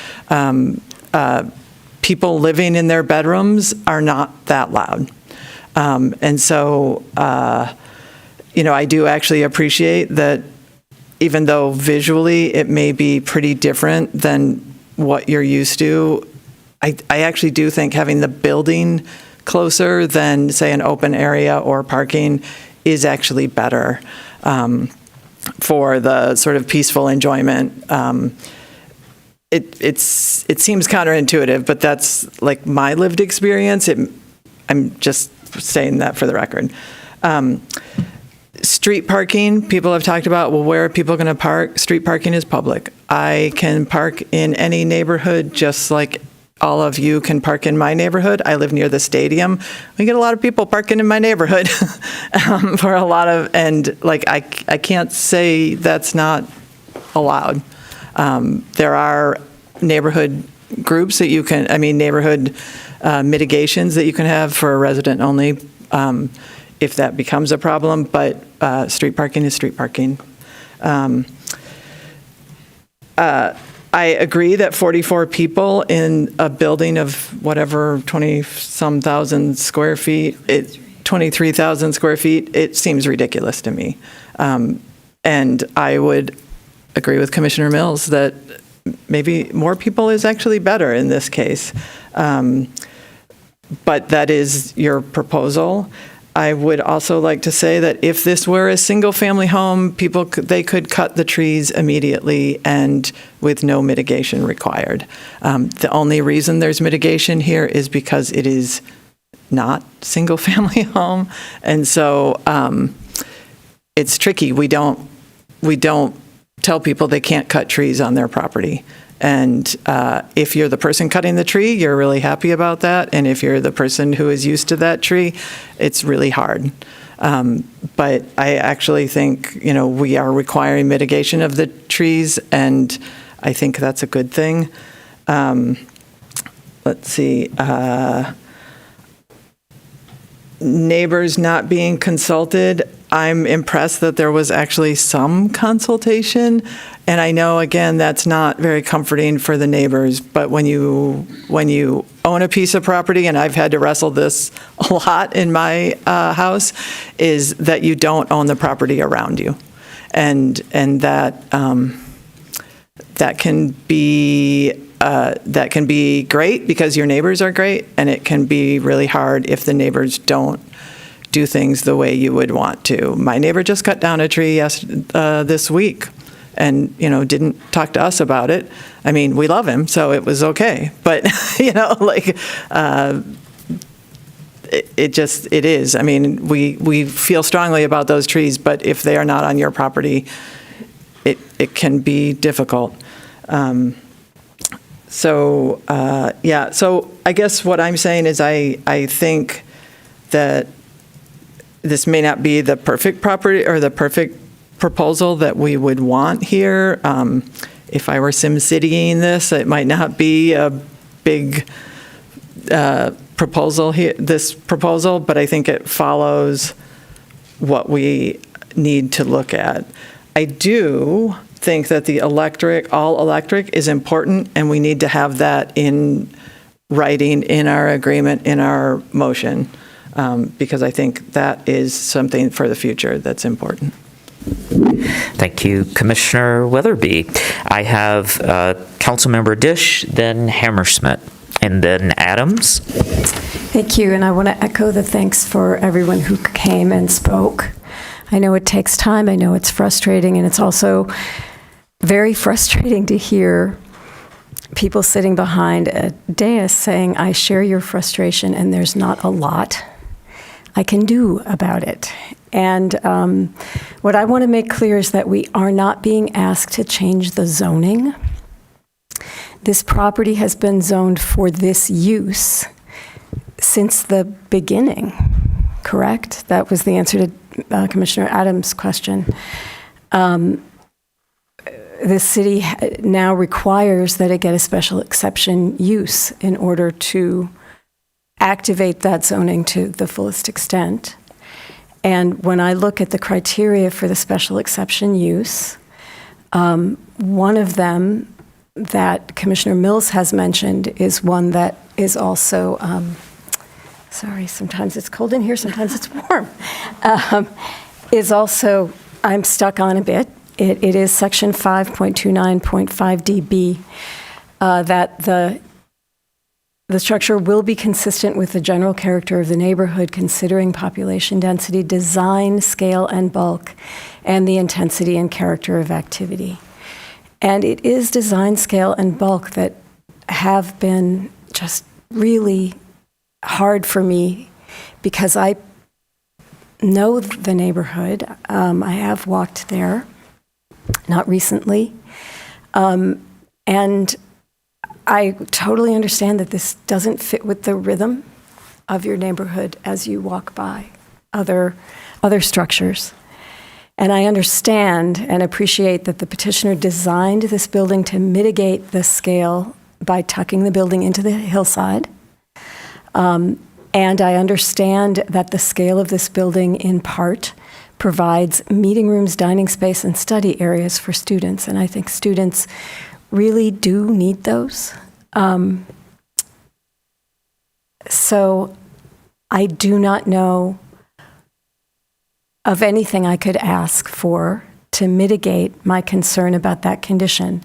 People living in their bedrooms are not that loud. And so, I do actually appreciate that even though visually it may be pretty different than what you're used to, I actually do think having the building closer than, say, an open area or parking is actually better for the sort of peaceful enjoyment. It seems counterintuitive, but that's like my lived experience. I'm just saying that for the record. Street parking, people have talked about, well, where are people going to park? Street parking is public. I can park in any neighborhood just like all of you can park in my neighborhood. I live near the stadium. We get a lot of people parking in my neighborhood for a lot of, and like I can't say that's not allowed. There are neighborhood groups that you can, neighborhood mitigations that you can have for a resident only if that becomes a problem, but street parking is street parking. I agree that 44 people in a building of whatever, 20-some thousand square feet, 23,000 square feet, it seems ridiculous to me. And I would agree with Commissioner Mills that maybe more people is actually better in this case. But that is your proposal. I would also like to say that if this were a single-family home, they could cut the trees immediately and with no mitigation required. The only reason there's mitigation here is because it is not single-family home, and so it's tricky. We don't tell people they can't cut trees on their property. And if you're the person cutting the tree, you're really happy about that. And if you're the person who is used to that tree, it's really hard. But I actually think, we are requiring mitigation of the trees, and I think that's a good thing. Let's see. Neighbors not being consulted. I'm impressed that there was actually some consultation. And I know, again, that's not very comforting for the neighbors, but when you own a piece of property, and I've had to wrestle this a lot in my house, is that you don't own the property around you. And that can be great because your neighbors are great, and it can be really hard if the neighbors don't do things the way you would want to. My neighbor just cut down a tree this week and, didn't talk to us about it. I mean, we love him, so it was okay. But, it is. I mean, we feel strongly about those trees, but if they are not on your property, it can be difficult. So I guess what I'm saying is I think that this may not be the perfect property or the perfect proposal that we would want here. If I were SimCitying this, it might not be a big proposal here, this proposal, but I think it follows what we need to look at. I do think that the all electric is important, and we need to have that in writing in our agreement, in our motion, because I think that is something for the future that's important. Thank you, Commissioner Weatherby. I have Councilmember Dish, then Hammersmith, and then Adams. Thank you, and I want to echo the thanks for everyone who came and spoke. I know it takes time, I know it's frustrating, and it's also very frustrating to hear people sitting behind a dais saying, I share your frustration, and there's not a lot I can do about it. And what I want to make clear is that we are not being asked to change the zoning. This property has been zoned for this use since the beginning, correct? That was the answer to Commissioner Adams' question. The city now requires that it get a special exception use in order to activate that zoning to the fullest extent. And when I look at the criteria for the special exception use, one of them that Commissioner Mills has mentioned is one that is also, sorry, sometimes it's cold in here, sometimes it's warm, is also, I'm stuck on a bit. It is section 5.29.5 dB, that the structure will be consistent with the general character of the neighborhood, considering population density, design, scale, and bulk, and the intensity and character of activity. And it is design, scale, and bulk that have been just really hard for me because I know the neighborhood. I have walked there, not recently. And I totally understand that this doesn't fit with the rhythm of your neighborhood as you walk by other structures. And I understand and appreciate that the petitioner designed this building to mitigate the scale by tucking the building into the hillside. And I understand that the scale of this building in part provides meeting rooms, dining space, and study areas for students. And I think students really do need those. So I do not know of anything I could ask for to mitigate my concern about that condition.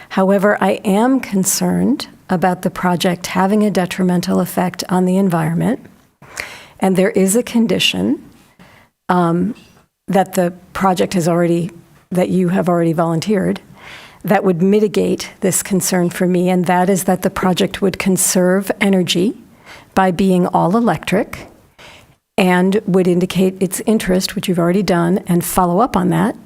However, I am concerned about the project having a detrimental effect on the environment. And there is a condition that the project that you have already volunteered, that would mitigate this concern for me, and that is that the project would conserve energy by being all electric and would indicate its interest, which you've already done, and follow up on that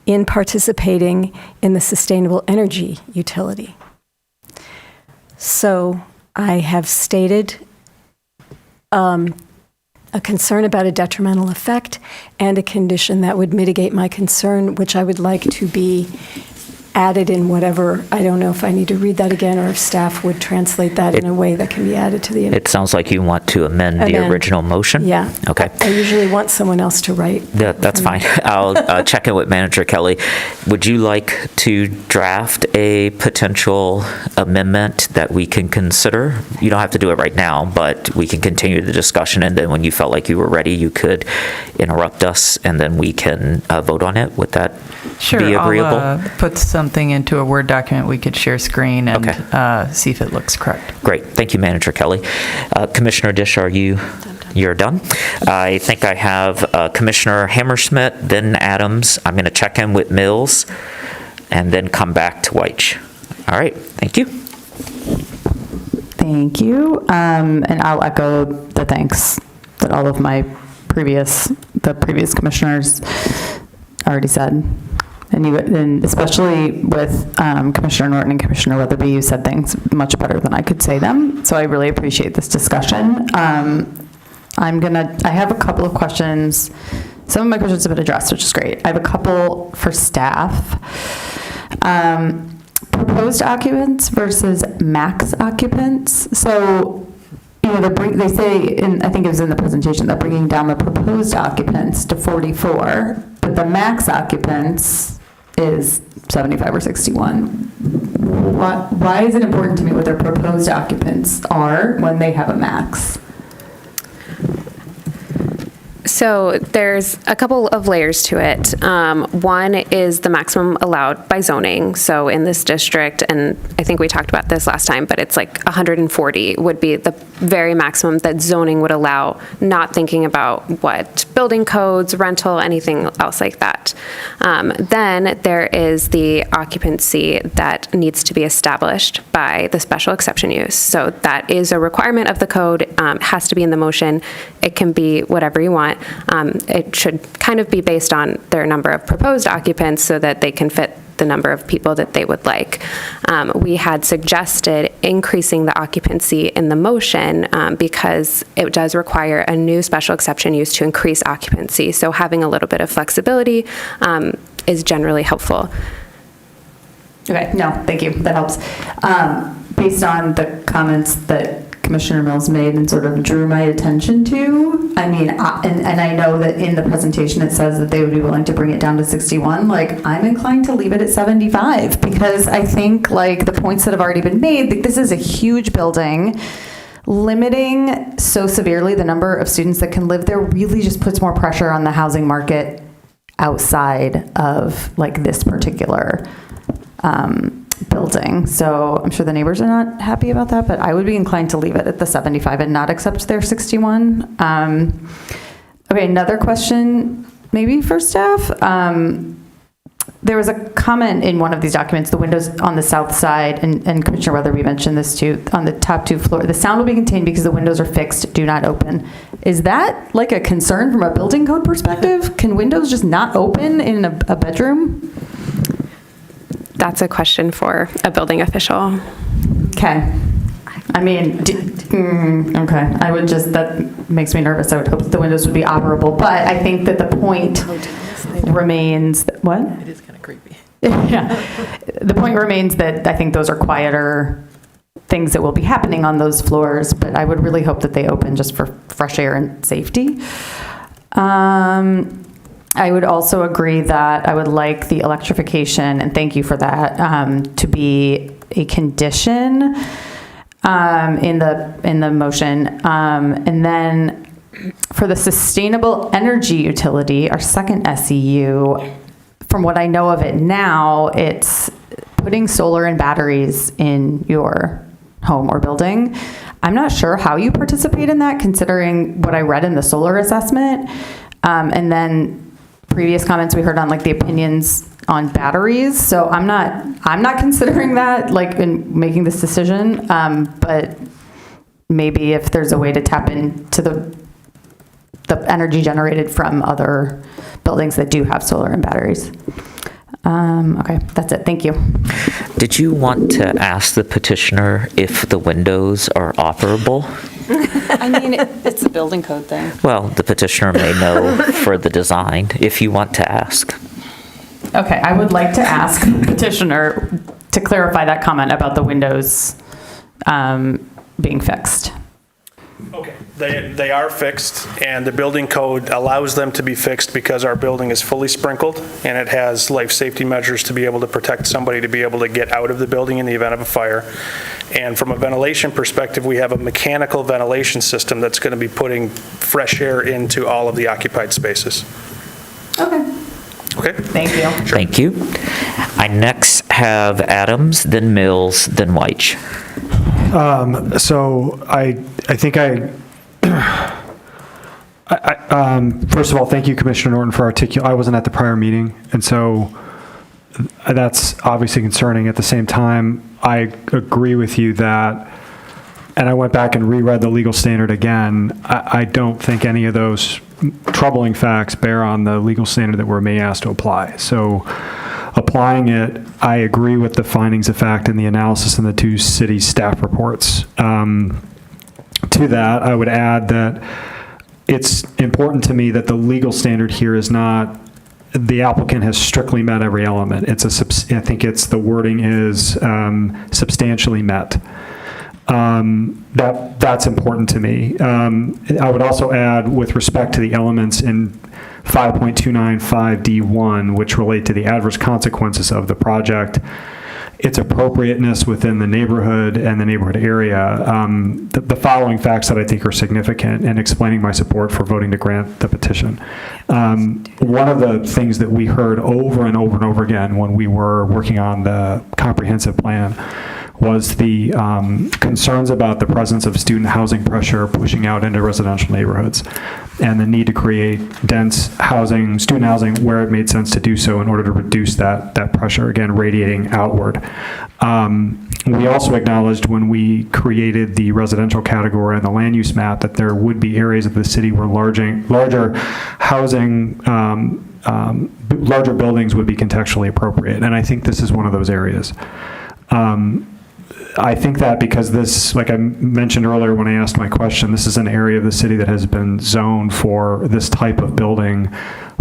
in participating in the sustainable energy utility. So I have stated a concern about a detrimental effect and a condition that would mitigate my concern, which I would like to be added in whatever, I don't know if I need to read that again or if staff would translate that in a way that can be added to the... It sounds like you want to amend the original motion? Yeah. Okay. I usually want someone else to write. Yeah, that's fine. I'll check in with Manager Kelly. Would you like to draft a potential amendment that we can consider? You don't have to do it right now, but we can continue the discussion, and then when you felt like you were ready, you could interrupt us, and then we can vote on it. Would that be agreeable? I'll put something into a Word document we could share screen and see if it looks correct. Great. Thank you, Manager Kelly. Commissioner Dish, you're done? I think I have Commissioner Hammersmith, then Adams. I'm going to check in with Mills and then come back to Weich. All right. Thank you. Thank you. And I'll echo the thanks that all of the previous commissioners already said. And especially with Commissioner Norton and Commissioner Weatherby, you said things much better than I could say them. So I really appreciate this discussion. I have a couple of questions. Some of my questions have been addressed, which is great. I have a couple for staff. Proposed occupants versus max occupants. So, they say, I think it was in the presentation, that bringing down the proposed occupants to 44, but the max occupants is 75 or 61. Why is it important to me what their proposed occupants are when they have a max? So there's a couple of layers to it. One is the maximum allowed by zoning. So in this district, and I think we talked about this last time, but it's like 140 would be the very maximum that zoning would allow, not thinking about what building codes, rental, anything else like that. Then there is the occupancy that needs to be established by the special exception use. So that is a requirement of the code, has to be in the motion. It can be whatever you want. It should kind of be based on their number of proposed occupants so that they can fit the number of people that they would like. We had suggested increasing the occupancy in the motion because it does require a new special exception use to increase occupancy. So having a little bit of flexibility is generally helpful. Okay, no, thank you. That helps. Based on the comments that Commissioner Mills made and sort of drew my attention to, I mean, and I know that in the presentation it says that they would be willing to bring it down to 61. Like, I'm inclined to leave it at 75 because I think, like, the points that have already been made, that this is a huge building. Limiting so severely the number of students that can live there really just puts more pressure on the housing market outside of, like, this particular building. So I'm sure the neighbors are not happy about that, but I would be inclined to leave it at the 75 and not accept their 61. Okay, another question maybe for staff. There was a comment in one of these documents, the windows on the south side, and Commissioner Weatherby mentioned this too, on the top two floors, the sound will be contained because the windows are fixed, do not open. Is that like a concern from a building code perspective? Can windows just not open in a bedroom? That's a question for a building official. Okay. I mean, okay. I would just, that makes me nervous. I would hope that the windows would be operable, but I think that the point remains, what? It is kind of creepy. Yeah. The point remains that I think those are quieter things that will be happening on those floors, but I would really hope that they open just for fresh air and safety. I would also agree that I would like the electrification, and thank you for that, to be a condition in the motion. And then for the sustainable energy utility, our second SEU, from what I know of it now, it's putting solar and batteries in your home or building. I'm not sure how you participate in that, considering what I read in the solar assessment. And then previous comments we heard on, like, the opinions on batteries. So I'm not considering that, like, in making this decision. But maybe if there's a way to tap into the energy generated from other buildings that do have solar and batteries. Okay, that's it. Thank you. Did you want to ask the petitioner if the windows are operable? I mean, it's a building code thing. Well, the petitioner may know for the design, if you want to ask. Okay, I would like to ask the petitioner to clarify that comment about the windows being fixed. Okay, they are fixed, and the building code allows them to be fixed because our building is fully sprinkled, and it has life safety measures to be able to protect somebody to be able to get out of the building in the event of a fire. And from a ventilation perspective, we have a mechanical ventilation system that's going to be putting fresh air into all of the occupied spaces. Okay. Okay. Thank you. Thank you. I next have Adams, then Mills, then Weich. So I think first of all, thank you, Commissioner Norton, for I wasn't at the prior meeting, and so that's obviously concerning. At the same time, I agree with you that, and I went back and reread the legal standard again, I don't think any of those troubling facts bear on the legal standard that we're being asked to apply. So applying it, I agree with the findings of fact and the analysis in the two city staff reports. To that, I would add that it's important to me that the legal standard here is not the applicant has strictly met every element. I think the wording is substantially met. That's important to me. I would also add, with respect to the elements in 5.295D1, which relate to the adverse consequences of the project, its appropriateness within the neighborhood and the neighborhood area, the following facts that I think are significant in explaining my support for voting to grant the petition. One of the things that we heard over and over and over again when we were working on the comprehensive plan was the concerns about the presence of student housing pressure pushing out into residential neighborhoods and the need to create dense housing, student housing, where it made sense to do so in order to reduce that pressure, again, radiating outward. We also acknowledged when we created the residential category on the land use map that there would be areas of the city where larger housing, larger buildings would be contextually appropriate, and I think this is one of those areas. I think that because this, like I mentioned earlier when I asked my question, this is an area of the city that has been zoned for this type of building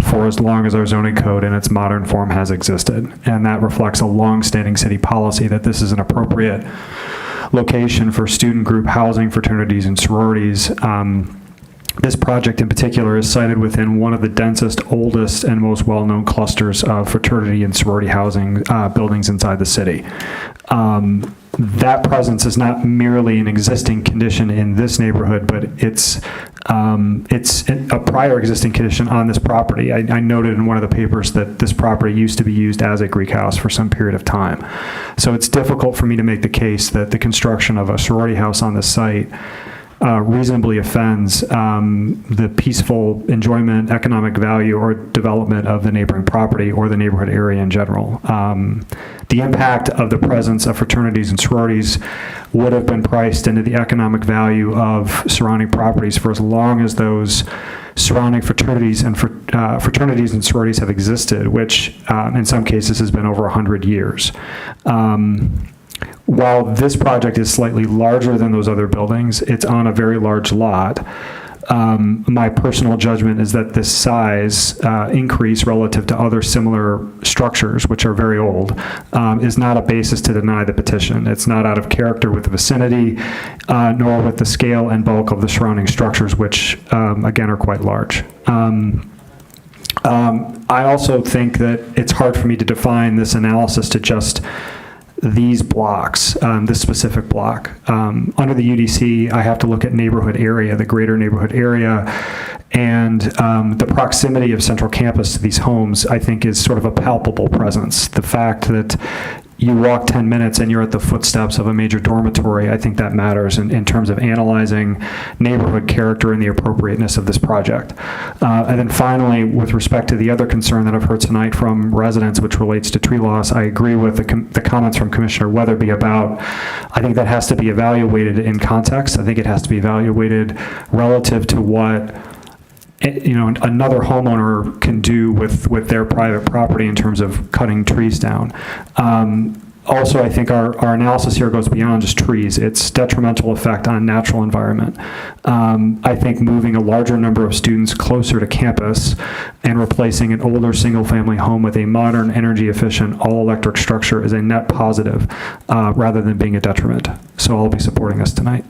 for as long as our zoning code in its modern form has existed. And that reflects a long-standing city policy that this is an appropriate location for student group housing, fraternities, and sororities. This project in particular is sited within one of the densest, oldest, and most well-known clusters of fraternity and sorority housing buildings inside the city. That presence is not merely an existing condition in this neighborhood, but it's a prior existing condition on this property. I noted in one of the papers that this property used to be used as a Greek house for some period of time. So it's difficult for me to make the case that the construction of a sorority house on this site reasonably offends the peaceful enjoyment, economic value, or development of the neighboring property or the neighborhood area in general. The impact of the presence of fraternities and sororities would have been priced into the economic value of surrounding properties for as long as those surrounding fraternities and sororities have existed, which in some cases has been over 100 years. While this project is slightly larger than those other buildings, it's on a very large lot. My personal judgment is that this size increase relative to other similar structures, which are very old, is not a basis to deny the petition. It's not out of character with the vicinity, nor with the scale and bulk of the surrounding structures, which, again, are quite large. I also think that it's hard for me to define this analysis to just these blocks, this specific block. Under the UDC, I have to look at neighborhood area, the greater neighborhood area, and the proximity of Central Campus to these homes, I think, is sort of a palpable presence. The fact that you walk 10 minutes and you're at the footsteps of a major dormitory, I think that matters in terms of analyzing neighborhood character and the appropriateness of this project. And then finally, with respect to the other concern that I've heard tonight from residents, which relates to tree loss, I agree with the comments from Commissioner Weatherby about, I think that has to be evaluated in context. I think it has to be evaluated relative to what another homeowner can do with their private property in terms of cutting trees down. Also, I think our analysis here goes beyond just trees. It's detrimental effect on natural environment. I think moving a larger number of students closer to campus and replacing an older single-family home with a modern, energy-efficient, all-electric structure is a net positive rather than being a detriment. So I'll be supporting this tonight.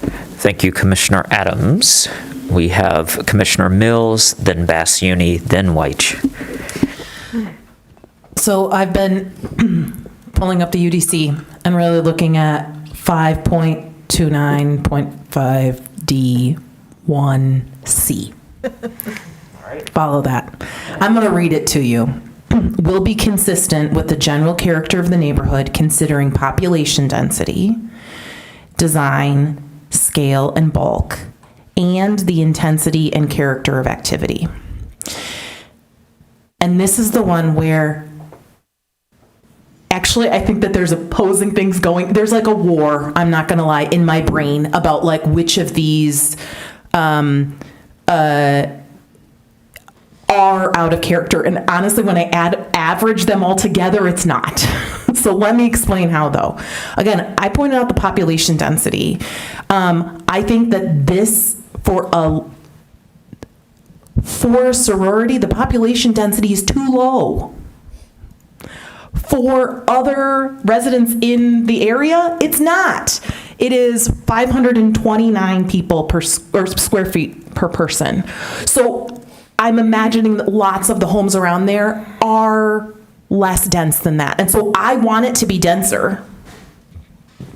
Thank you, Commissioner Adams. We have Commissioner Mills, then Bassioni, then Weich. So I've been pulling up the UDC and really looking at 5.29.5D1C. Follow that. I'm going to read it to you. Will be consistent with the general character of the neighborhood, considering population density, design, scale, and bulk, and the intensity and character of activity. And this is the one where actually I think that there's opposing things going. There's like a war, I'm not going to lie, in my brain about like which of these are out of character. And honestly, when I average them all together, it's not. So let me explain how, though. Again, I pointed out the population density. I think that this, for a sorority, the population density is too low. For other residents in the area, it's not. It is 529 people per or square feet per person. So I'm imagining that lots of the homes around there are less dense than that. And so I want it to be denser.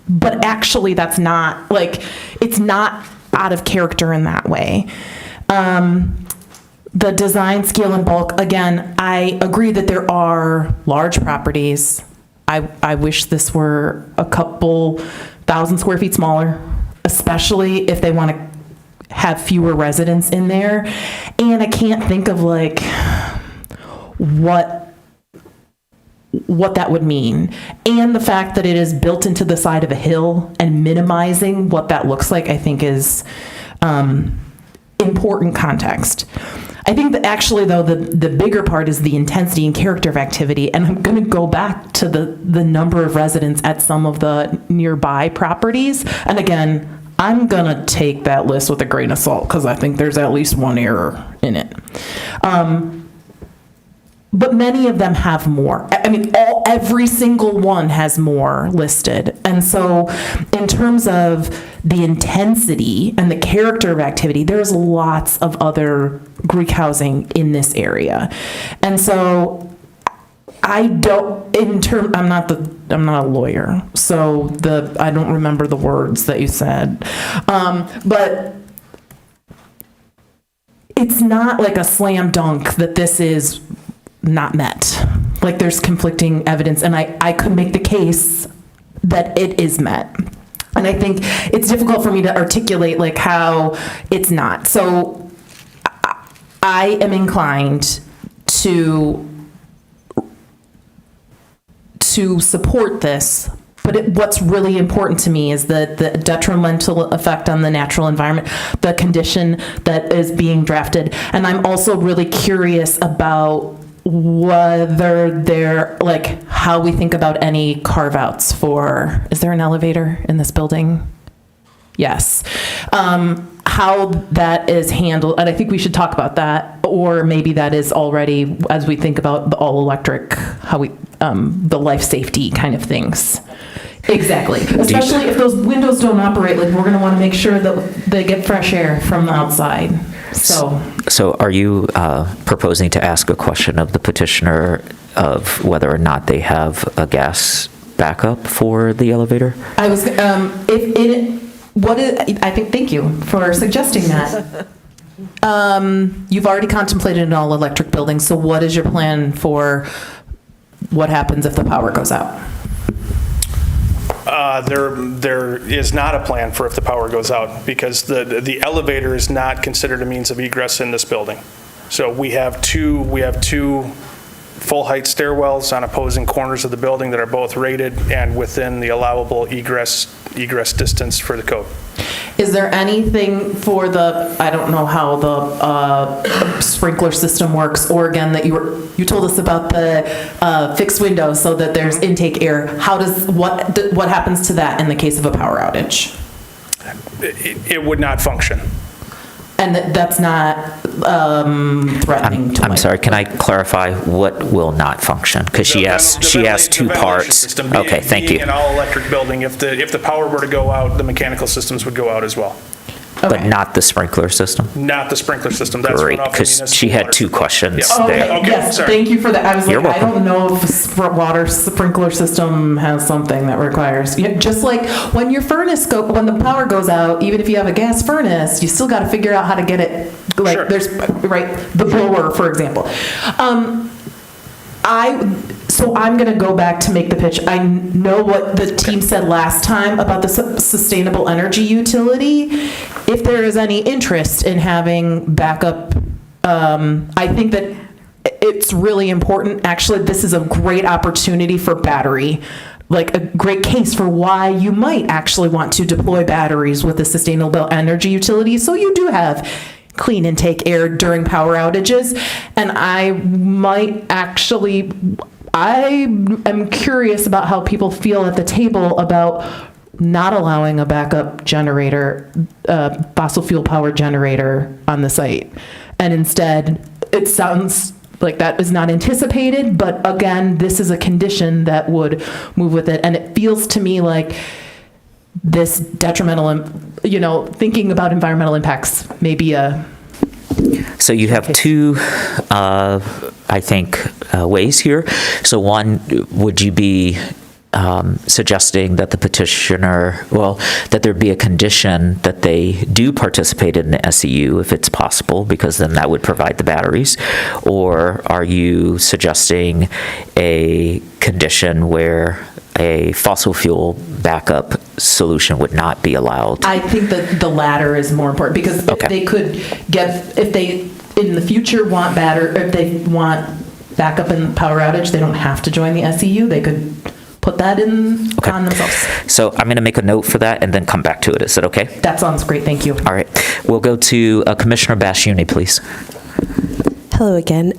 But actually that's not, like, it's not out of character in that way. The design, scale, and bulk, again, I agree that there are large properties. I wish this were a couple thousand square feet smaller, especially if they want to have fewer residents in there. And I can't think of like what that would mean. And the fact that it is built into the side of a hill and minimizing what that looks like, I think is important context. I think that actually, though, the bigger part is the intensity and character of activity. And I'm going to go back to the number of residents at some of the nearby properties. And again, I'm going to take that list with a grain of salt because I think there's at least one error in it. But many of them have more. I mean, every single one has more listed. And so in terms of the intensity and the character of activity, there's lots of other Greek housing in this area. And so I'm not a lawyer, so I don't remember the words that you said. But it's not like a slam dunk that this is not met. Like, there's conflicting evidence, and I could make the case that it is met. And I think it's difficult for me to articulate like how it's not. So I am inclined to support this, but what's really important to me is the detrimental effect on the natural environment, the condition that is being drafted. And I'm also really curious about whether they're, like, how we think about any carve-outs for, is there an elevator in this building? Yes. How that is handled, and I think we should talk about that, or maybe that is already, as we think about the all-electric, how we, the life safety kind of things. Exactly. Especially if those windows don't operate, like, we're going to want to make sure that they get fresh air from the outside. So are you proposing to ask a question of the petitioner of whether or not they have a gas backup for the elevator? I was, thank you for suggesting that. You've already contemplated an all-electric building, so what is your plan for what happens if the power goes out? There is not a plan for if the power goes out, because the elevator is not considered a means of egress in this building. So we have two full-height stairwells on opposing corners of the building that are both rated and within the allowable egress distance for the code. Is there anything for I don't know how the sprinkler system works, or again, that you told us about the fixed windows so that there's intake air. What happens to that in the case of a power outage? It would not function. And that's not threatening to I'm sorry, can I clarify what will not function? Because she asked two parts. Okay, thank you. Being an all-electric building, if the power were to go out, the mechanical systems would go out as well. But not the sprinkler system? Not the sprinkler system. That's great, because she had two questions there. Okay, yes, sorry. Thank you for that. I was You're like, welcome. I don't know if a water sprinkler system has something that requires, just like when when the power goes out, even if you have a gas furnace, you still got to figure out how to get it, like, sure. There's, right, the blower, for example. So I'm going to go back to make the pitch. I know what the team said last time about the sustainable energy utility. If there is any interest in having backup, I think that it's really important. Actually, this is a great opportunity for battery, like a great case for why you might actually want to deploy batteries with a sustainable energy utility. So you do have clean intake air during power outages. And I am curious about how people feel at the table about not allowing a backup generator, fossil fuel power generator on the site. And instead, it sounds like that is not anticipated, but again, this is a condition that would move with it. And it feels to me like this detrimental, thinking about environmental impacts may be a... So you have two, I think, ways here. So one, would you be suggesting that the petitioner, that there be a condition that they do participate in the SEU if it's possible, because then that would provide the batteries? Or are you suggesting a condition where a fossil fuel backup solution would not be allowed? I think that the latter is more important, because if they in the future want if they want backup in power outage, they don't have to join the SEU. They could put that in on themselves. So I'm going to make a note for that and then come back to it. Is that okay? That sounds great. Thank you. All right. We'll go to Commissioner Basciuni, please. Hello again.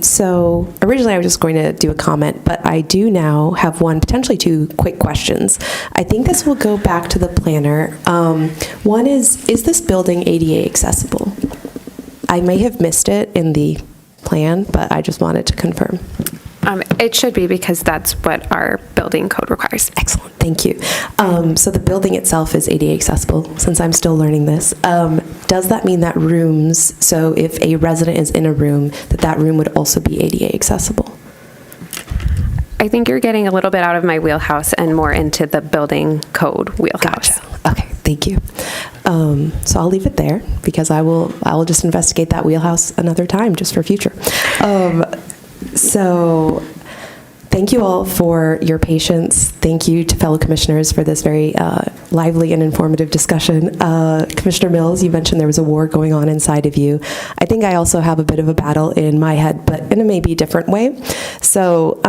So originally I was just going to do a comment, but I do now have potentially two quick questions. I think this will go back to the planner. One is this building ADA accessible? I may have missed it in the plan, but I just wanted to confirm. It should be, because that's what our building code requires. Excellent, thank you. So the building itself is ADA accessible, since I'm still learning this. Does that mean that rooms, so if a resident is in a room, that room would also be ADA accessible? I think you're getting a little bit out of my wheelhouse and more into the building code wheelhouse. Gotcha. Okay, thank you. So I'll leave it there, because I will just investigate that wheelhouse another time, just for future. So thank you all for your patience. Thank you to fellow commissioners for this very lively and informative discussion. Commissioner Mills, you mentioned there was a war going on inside of you. I think I also have a bit of a battle in my head, but in a maybe different way. So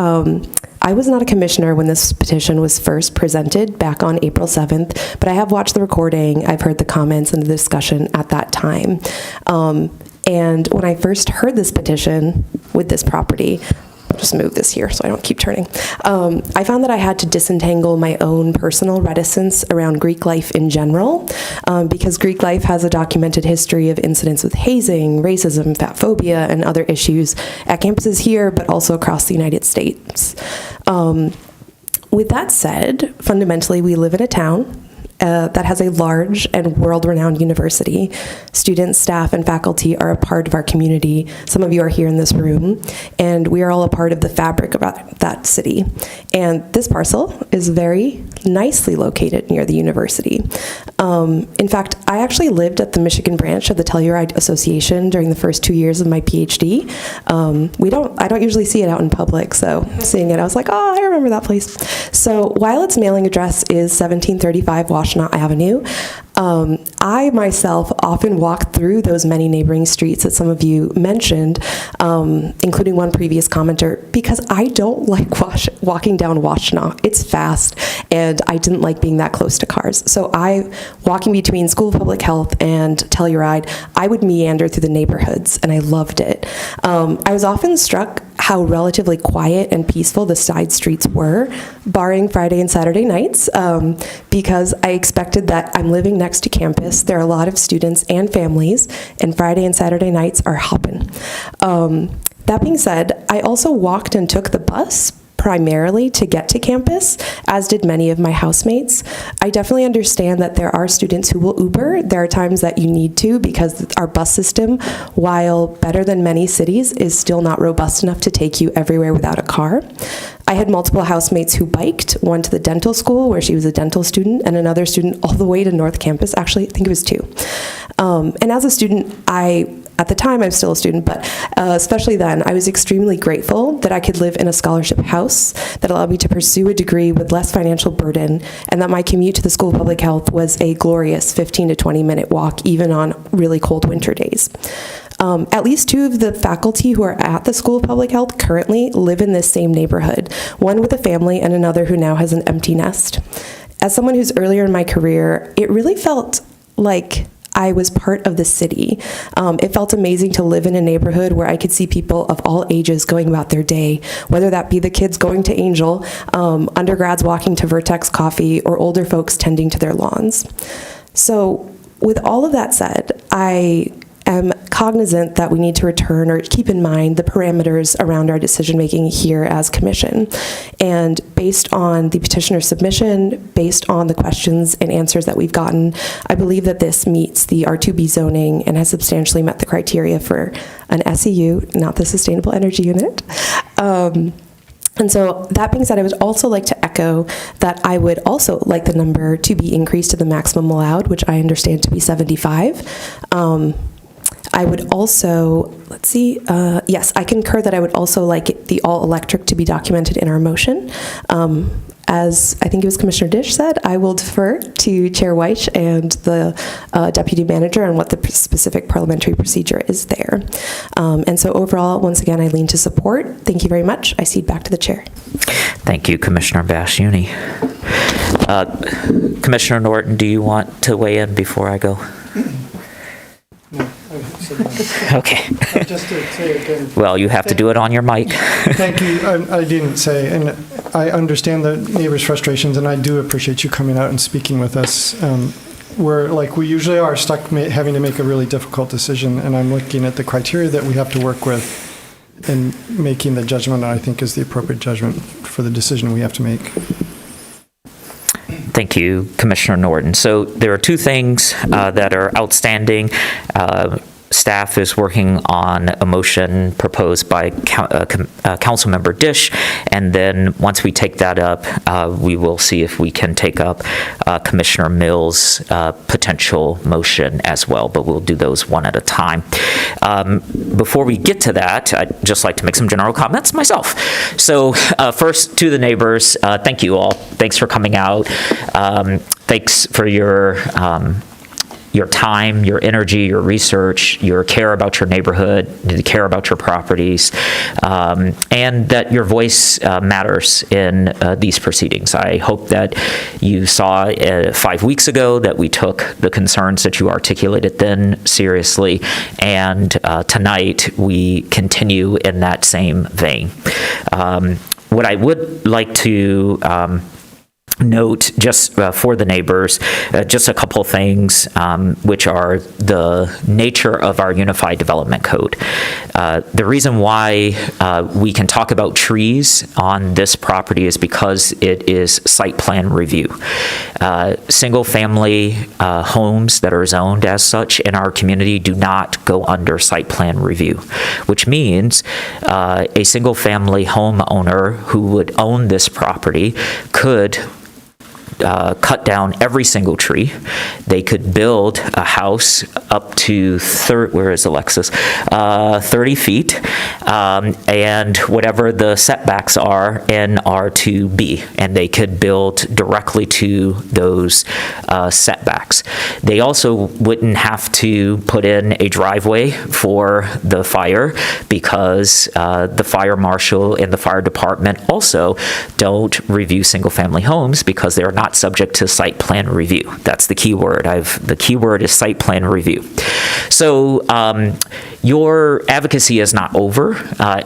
I was not a commissioner when this petition was first presented back on April 7th, but I have watched the recording. I've heard the comments and the discussion at that time. And when I first heard this petition with this property, I'll just move this here so I don't keep turning. I found that I had to disentangle my own personal reticence around Greek life in general, because Greek life has a documented history of incidents with hazing, racism, fat phobia, and other issues at campuses here, but also across the United States. With that said, fundamentally, we live in a town that has a large and world-renowned university. Students, staff, and faculty are a part of our community. Some of you are here in this room, and we are all a part of the fabric of that city. And this parcel is very nicely located near the university. In fact, I actually lived at the Michigan branch of the Telluride Association during the first 2 years of my PhD. I don't usually see it out in public, so seeing it, I was like, oh, I remember that place. So while its mailing address is 1735 Washtenaw Avenue, I myself often walk through those many neighboring streets that some of you mentioned, including one previous commenter, because I don't like walking down Washtenaw. It's fast, and I didn't like being that close to cars. So walking between School of Public Health and Telluride, I would meander through the neighborhoods, and I loved it. I was often struck how relatively quiet and peaceful the side streets were, barring Friday and Saturday nights, because I expected that I'm living next to campus. There are a lot of students and families, and Friday and Saturday nights are hopping. That being said, I also walked and took the bus primarily to get to campus, as did many of my housemates. I definitely understand that there are students who will Uber. There are times that you need to, because our bus system, while better than many cities, is still not robust enough to take you everywhere without a car. I had multiple housemates who biked, one to the dental school where she was a dental student, and another student all the way to North Campus. Actually, I think it was two. And as a student, at the time, I'm still a student, but especially then, I was extremely grateful that I could live in a scholarship house that allowed me to pursue a degree with less financial burden, and that my commute to the School of Public Health was a glorious 15 to 20-minute walk, even on really cold winter days. At least two of the faculty who are at the School of Public Health currently live in this same neighborhood, one with a family and another who now has an empty nest. As someone who's earlier in my career, it really felt like I was part of the city. It felt amazing to live in a neighborhood where I could see people of all ages going about their day, whether that be the kids going to Angel, undergrads walking to Vertex Coffee, or older folks tending to their lawns. So with all of that said, I am cognizant that we need to return or keep in mind the parameters around our decision-making here as commission. And based on the petitioner submission, based on the questions and answers that we've gotten, I believe that this meets the R2B zoning and has substantially met the criteria for an SEU, not the Sustainable Energy Unit. And so that being said, I would also like to echo that I would also like the number to be increased to the maximum allowed, which I understand to be 75. I would also, let's see, yes, I concur that I would also like the all-electric to be documented in our motion. As I think it was Commissioner Dish said, I will defer to Chair Weich and the Deputy Manager on what the specific parliamentary procedure is there. And so overall, once again, I lean to support. Thank you very much. I cede back to the Chair. Thank you, Commissioner Basciuni. Commissioner Norton, do you want to weigh in before I go? Okay. Just to say again. Well, you have to do it on your mic. Thank you. I didn't say, and I understand the neighbors' frustrations, and I do appreciate you coming out and speaking with us. We're, like we usually are, stuck having to make a really difficult decision, and I'm looking at the criteria that we have to work with and making the judgment that I think is the appropriate judgment for the decision we have to make. Thank you, Commissioner Norton. So there are two things that are outstanding. Staff is working on a motion proposed by Councilmember Dish, and then once we take that up, we will see if we can take up Commissioner Mills' potential motion as well, but we'll do those one at a time. Before we get to that, I'd just like to make some general comments myself. So first, to the neighbors, thank you all. Thanks for coming out. Thanks for your time, your energy, your research, your care about your neighborhood, the care about your properties, and that your voice matters in these proceedings. I hope that you saw 5 weeks ago that we took the concerns that you articulated then seriously, and tonight we continue in that same vein. What I would like to note just for the neighbors, just a couple things, which are the nature of our Unified Development Code. The reason why we can talk about trees on this property is because it is site plan review. Single-family homes that are zoned as such in our community do not go under site plan review, which means a single-family homeowner who would own this property could cut down every single tree. They could build a house up to 30 feet, and whatever the setbacks are in R2B, and they could build directly to those setbacks. They also wouldn't have to put in a driveway for the fire because the fire marshal and the fire department also don't review single-family homes because they're not subject to site plan review. That's the key word. The key word is site plan review. So your advocacy is not over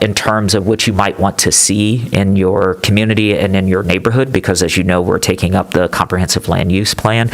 in terms of what you might want to see in your community and in your neighborhood, because as you know, we're taking up the comprehensive land use plan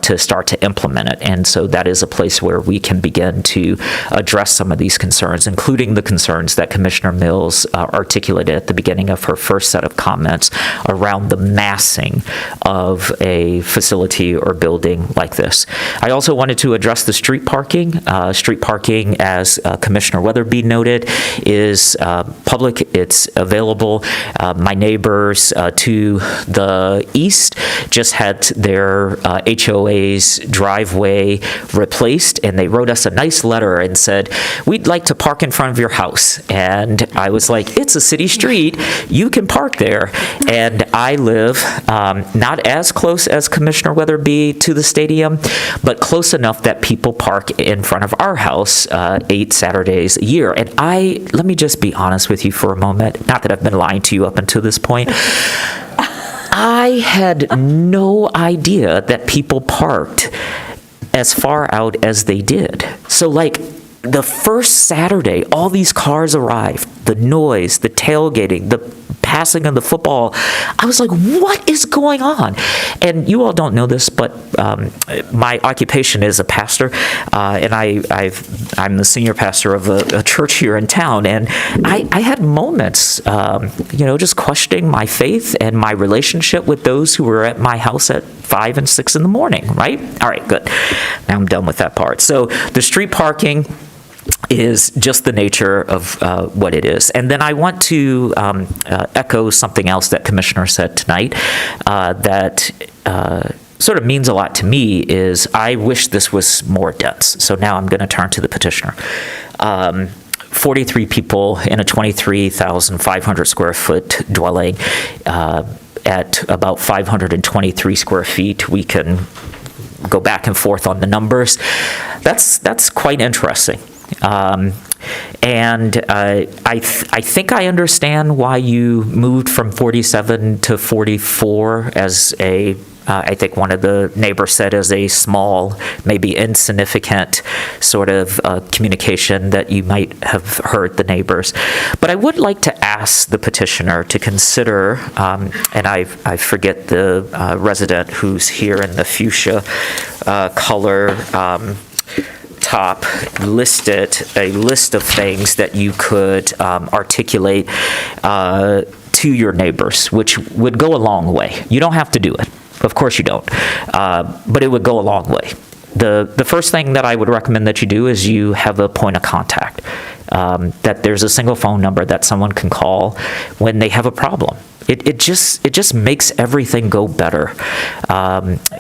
to start to implement it. And so that is a place where we can begin to address some of these concerns, including the concerns that Commissioner Mills articulated at the beginning of her first set of comments around the massing of a facility or building like this. I also wanted to address the street parking. Street parking, as Commissioner Weatherby noted, is public. It's available. My neighbors to the east just had their HOA's driveway replaced, and they wrote us a nice letter and said, "We'd like to park in front of your house." And I was like, "It's a city street. You can park there." And I live not as close as Commissioner Weatherby to the stadium, but close enough that people park in front of our house 8 Saturdays a year. And let me just be honest with you for a moment, not that I've been lying to you up until this point. I had no idea that people parked as far out as they did. So like the first Saturday, all these cars arrived, the noise, the tailgating, the passing of the football. I was like, what is going on? And you all don't know this, but my occupation is a pastor, and I'm the senior pastor of a church here in town, and I had moments, just questioning my faith and my relationship with those who were at my house at 5 and 6 in the morning, right? All right, good. Now I'm done with that part. So the street parking is just the nature of what it is. And then I want to echo something else that Commissioner said tonight that sort of means a lot to me is I wish this was more dense. So now I'm going to turn to the petitioner. 43 people in a 23,500 square foot dwelling at about 523 square feet. We can go back and forth on the numbers. That's quite interesting. And I think I understand why you moved from 47 to 44 as I think one of the neighbors said as a small, maybe insignificant sort of communication that you might have heard the neighbors. But I would like to ask the petitioner to consider, and I forget the resident who's here in the fuchsia color top listed a list of things that you could articulate to your neighbors, which would go a long way. You don't have to do it. Of course you don't. But it would go a long way. The first thing that I would recommend that you do is you have a point of contact, that there's a single phone number that someone can call when they have a problem. It just makes everything go better.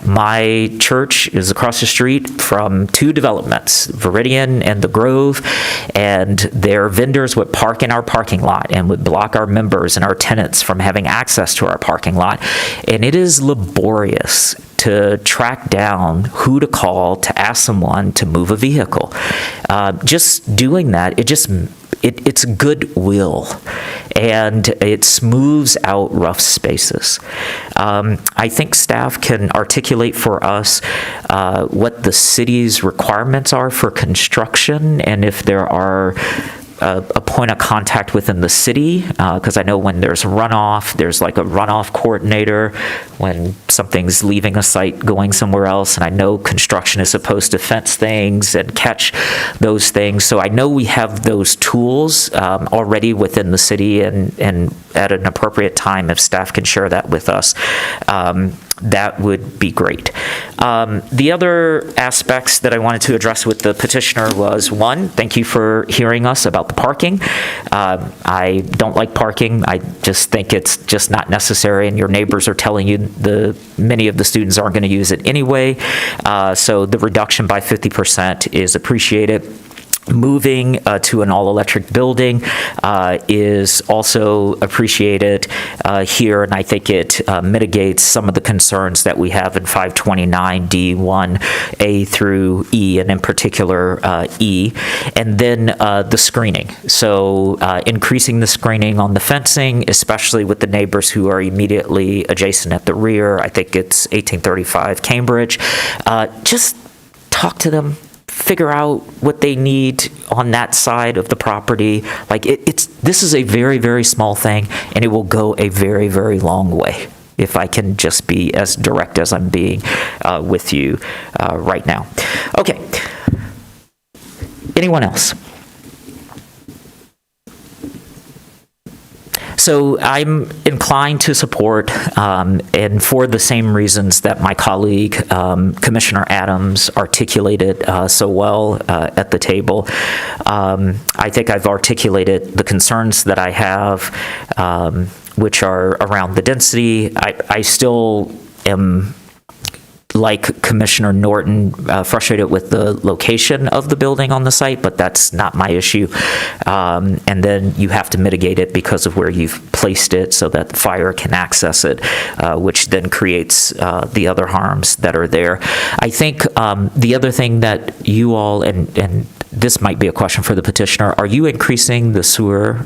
My church is across the street from two developments, Viridian and the Grove, and their vendors would park in our parking lot and would block our members and our tenants from having access to our parking lot. And it is laborious to track down who to call to ask someone to move a vehicle. Just doing that, it's goodwill, and it smooths out rough spaces. I think staff can articulate for us what the city's requirements are for construction, and if there are a point of contact within the city, because I know when there's runoff, there's like a runoff coordinator when something's leaving a site going somewhere else, and I know construction is supposed to fence things and catch those things. So I know we have those tools already within the city, and at an appropriate time, if staff can share that with us, that would be great. The other aspects that I wanted to address with the petitioner was, one, thank you for hearing us about the parking. I don't like parking. I just think it's just not necessary, and your neighbors are telling you many of the students aren't going to use it anyway. So the reduction by 50% is appreciated. Moving to an all-electric building is also appreciated here, and I think it mitigates some of the concerns that we have in 529D1A through E, and in particular E. And then the screening. So increasing the screening on the fencing, especially with the neighbors who are immediately adjacent at the rear. I think it's 1835 Cambridge. Just talk to them. Figure out what they need on that side of the property. Like this is a very, very small thing, and it will go a very, very long way, if I can just be as direct as I'm being with you right now. Okay. Anyone else? So I'm inclined to support, and for the same reasons that my colleague, Commissioner Adams, articulated so well at the table. I think I've articulated the concerns that I have, which are around the density. I still am, like Commissioner Norton, frustrated with the location of the building on the site, but that's not my issue. And then you have to mitigate it because of where you've placed it so that the fire can access it, which then creates the other harms that are there. I think the other thing that you all, and this might be a question for the petitioner, are you increasing the sewer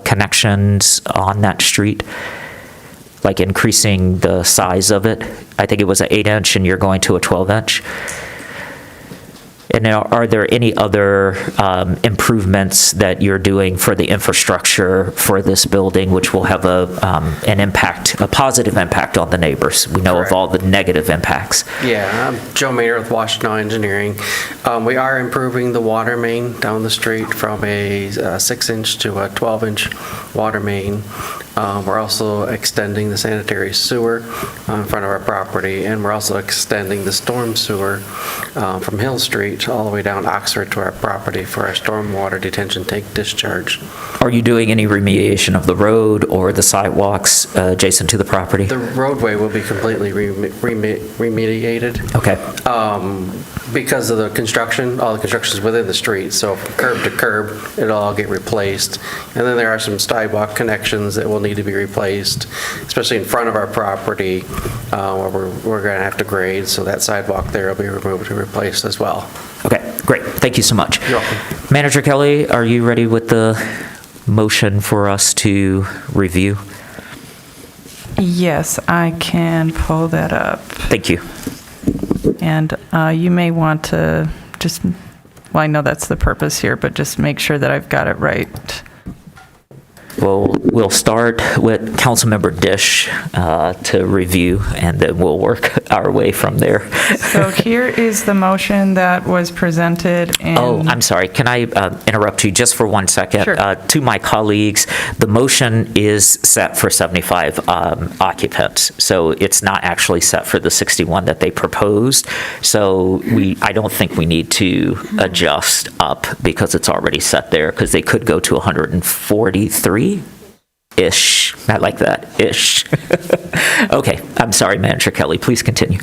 connections on that street? Like increasing the size of it? I think it was an 8-inch and you're going to a 12-inch. And now, are there any other improvements that you're doing for the infrastructure for this building, which will have an impact, a positive impact on the neighbors? We know of all the negative impacts. Yeah, I'm Joe Mayer with Washington Engineering. We are improving the water main down the street from a 6-inch to a 12-inch water main. We're also extending the sanitary sewer in front of our property, and we're also extending the storm sewer from Hill Street all the way down Oxford to our property for our stormwater detention tank discharge. Are you doing any remediation of the road or the sidewalks adjacent to the property? The roadway will be completely remediated. Okay. Because of the construction, all the construction is within the street, so from curb to curb, it'll all get replaced. And then there are some sidewalk connections that will need to be replaced, especially in front of our property, where we're going to have to grade, so that sidewalk there will be removed and replaced as well. Okay, great. Thank you so much. You're welcome. Manager Kelly, are you ready with the motion for us to review? Yes, I can pull that up. Thank you. And you may want to just, well, I know that's the purpose here, but just make sure that I've got it right. Well, we'll start with Councilmember Dish to review, and then we'll work our way from there. So here is the motion that was presented. Oh, I'm sorry. Can I interrupt you just for 1 second? Sure. To my colleagues, the motion is set for 75 occupants, so it's not actually set for the 61 that they proposed. So I don't think we need to adjust up because it's already set there, because they could go to 143-ish. I like that, ish. Okay, I'm sorry, Manager Kelly, please continue.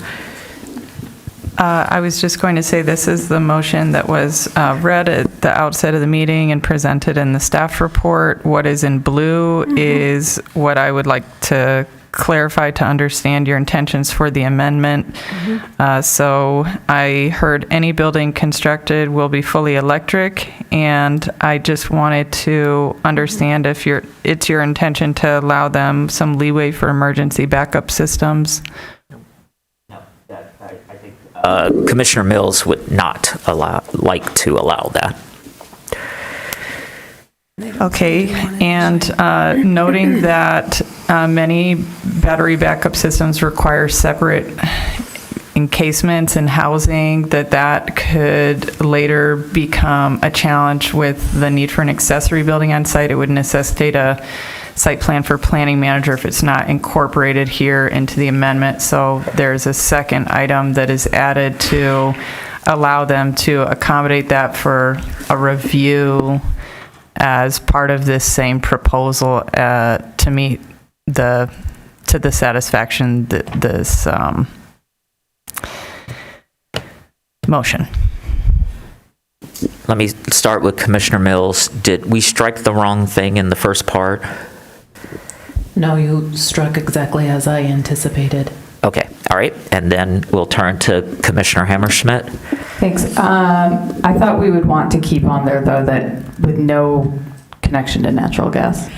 I was just going to say this is the motion that was read at the outset of the meeting and presented in the staff report. What is in blue is what I would like to clarify to understand your intentions for the amendment. So I heard any building constructed will be fully electric, and I just wanted to understand if it's your intention to allow them some leeway for emergency backup systems. Commissioner Mills would not like to allow that. Okay, and noting that many battery backup systems require separate encasements and housing, that could later become a challenge with the need for an accessory building on site. It would necessitate a site plan for planning manager if it's not incorporated here into the amendment. So there's a second item that is added to allow them to accommodate that for a review as part of this same proposal to meet to the satisfaction that this motion. Let me start with Commissioner Mills. Did we strike the wrong thing in the first part? No, you struck exactly as I anticipated. Okay, all right. And then we'll turn to Commissioner Hammerschmidt. Thanks. I thought we would want to keep on there, though, that with no connection to natural gas.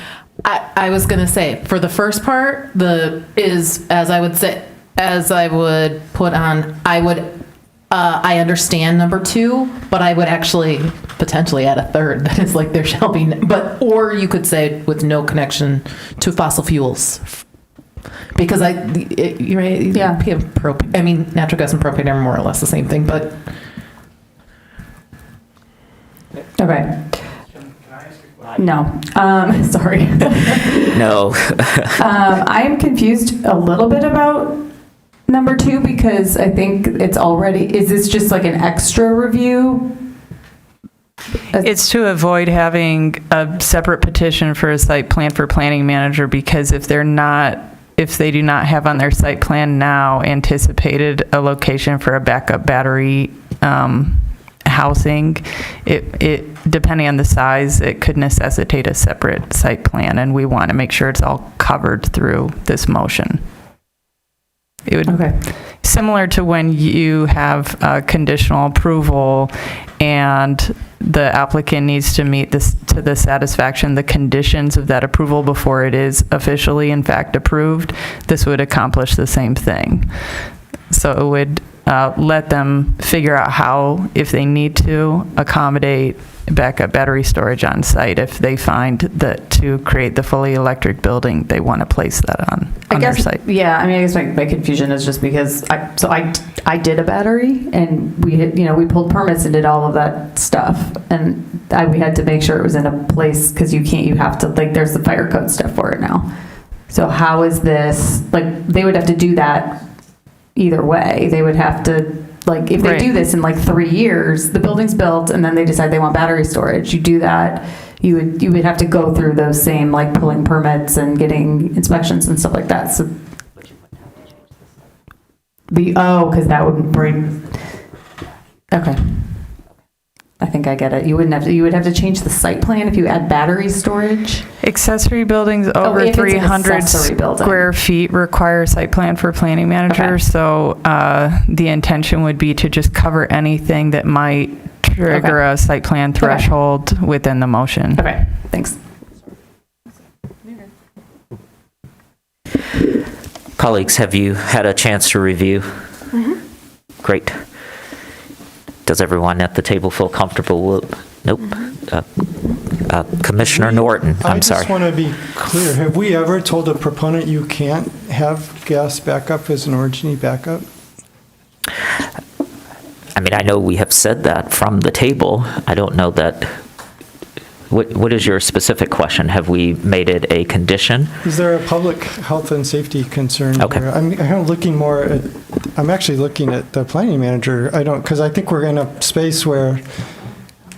I was going to say, for the first part, as I would put on, I understand number 2, but I would actually potentially add a third that is like there shall be, or you could say with no connection to fossil fuels. Because you're right. Yeah. I mean, natural gas and propane are more or less the same thing, but. Okay. No. Sorry. No. I'm confused a little bit about number 2 because I think it's already, is this just like an extra review? It's to avoid having a separate petition for a site plan for planning manager, because if they do not have on their site plan now anticipated a location for a backup battery housing, it depending on the size, it could necessitate a separate site plan, and we want to make sure it's all covered through this motion. It would, similar to when you have conditional approval and the applicant needs to meet this to the satisfaction, the conditions of that approval before it is officially in fact approved, this would accomplish the same thing. So it would let them figure out how, if they need to, accommodate backup battery storage on site if they find that to create the fully electric building, they want to place that on their site. Yeah, I mean, I guess my confusion is just because I did a battery, and we pulled permits and did all of that stuff, and we had to make sure it was in a place, because you have to, like, there's the fire code stuff for it now. So how is this, like, they would have to do that either way. They would have to, like, if they do this in like 3 years, the building's built, and then they decide they want battery storage, you do that, you would have to go through those same, like, pulling permits and getting inspections and stuff like that. So because that would bring, okay. I think I get it. You would have to change the site plan if you add battery storage. Accessory buildings over if it's an 300 accessory building. square feet require a site plan for planning manager. Okay. So the intention would be to just cover anything that might trigger a site plan threshold within the motion. Okay, thanks. Colleagues, have you had a chance to review? Great. Does everyone at the table feel comfortable? Nope. Commissioner Norton, I'm sorry. I just want to be clear. Have we ever told a proponent you can't have gas backup as an origin backup? I mean, I know we have said that from the table. I don't know that. What is your specific question? Have we made it a condition? Is there a public health and safety concern? Okay. Here? I'm kind of looking more at, I'm actually looking at the planning manager. Because I think we're in a space where,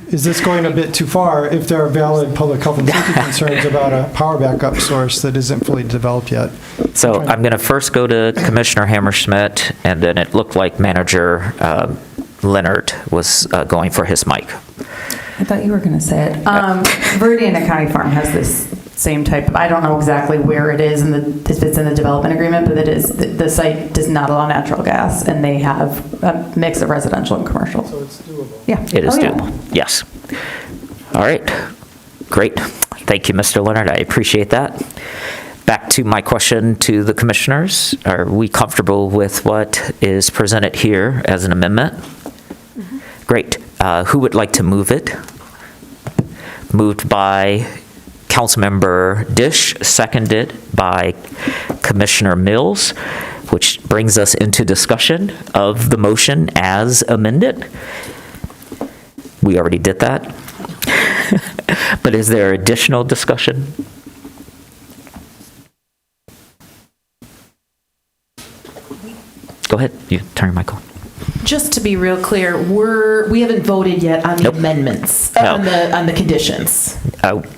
is this going a bit too far if there are valid public health and safety concerns about a power backup source that isn't fully developed yet? So I'm going to first go to Commissioner Hammerschmidt, and then it looked like Manager Leonard was going for his mic. I thought you were going to say it. Viridiana County Farm has this same type of, I don't know exactly where it is, if it's in the development agreement, but it is, the site does not allow natural gas, and they have a mix of residential and commercial. So it's doable. Yeah. It is doable, yes. All right, great. Thank you, Mr. Leonard, I appreciate that. Back to my question to the commissioners. Are we comfortable with what is presented here as an amendment? Great. Who would like to move it? Moved by Councilmember Dish, seconded by Commissioner Mills, which brings us into discussion of the motion as amended. We already did that. But is there additional discussion? Go ahead, you turn your mic on. Just to be real clear, we haven't voted yet on the amendments, on the conditions.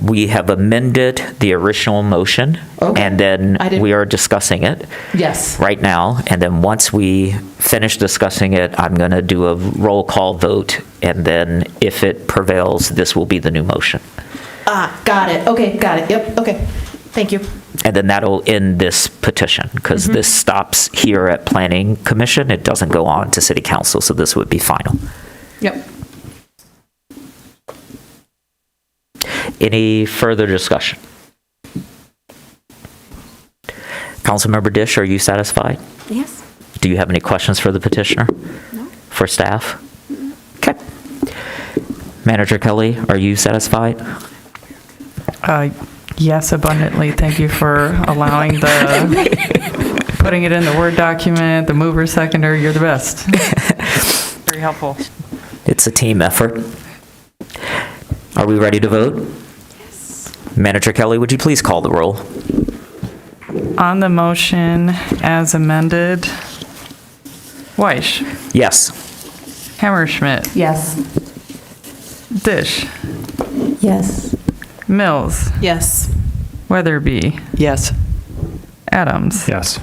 We have amended the original motion, and then we are discussing it. Yes. Right now, and then once we finish discussing it, I'm going to do a roll call vote, and then if it prevails, this will be the new motion. Got it. Okay, got it. Yep, okay. Thank you. And then that'll end this petition, because this stops here at Planning Commission. It doesn't go on to City Council, so this would be final. Yep. Any further discussion? Councilmember Dish, are you satisfied? Yes. Do you have any questions for the petitioner? No. For staff? Okay. Manager Kelly, are you satisfied? Yes, abundantly. Thank you for allowing putting it in the Word document, the mover, seconder. You're the best. Very helpful. It's a team effort. Are we ready to vote? Yes. Manager Kelly, would you please call the roll? On the motion as amended, Weish. Yes. Hammerschmidt. Yes. Dish. Yes. Mills. Yes. Weatherby. Yes. Adams. Yes.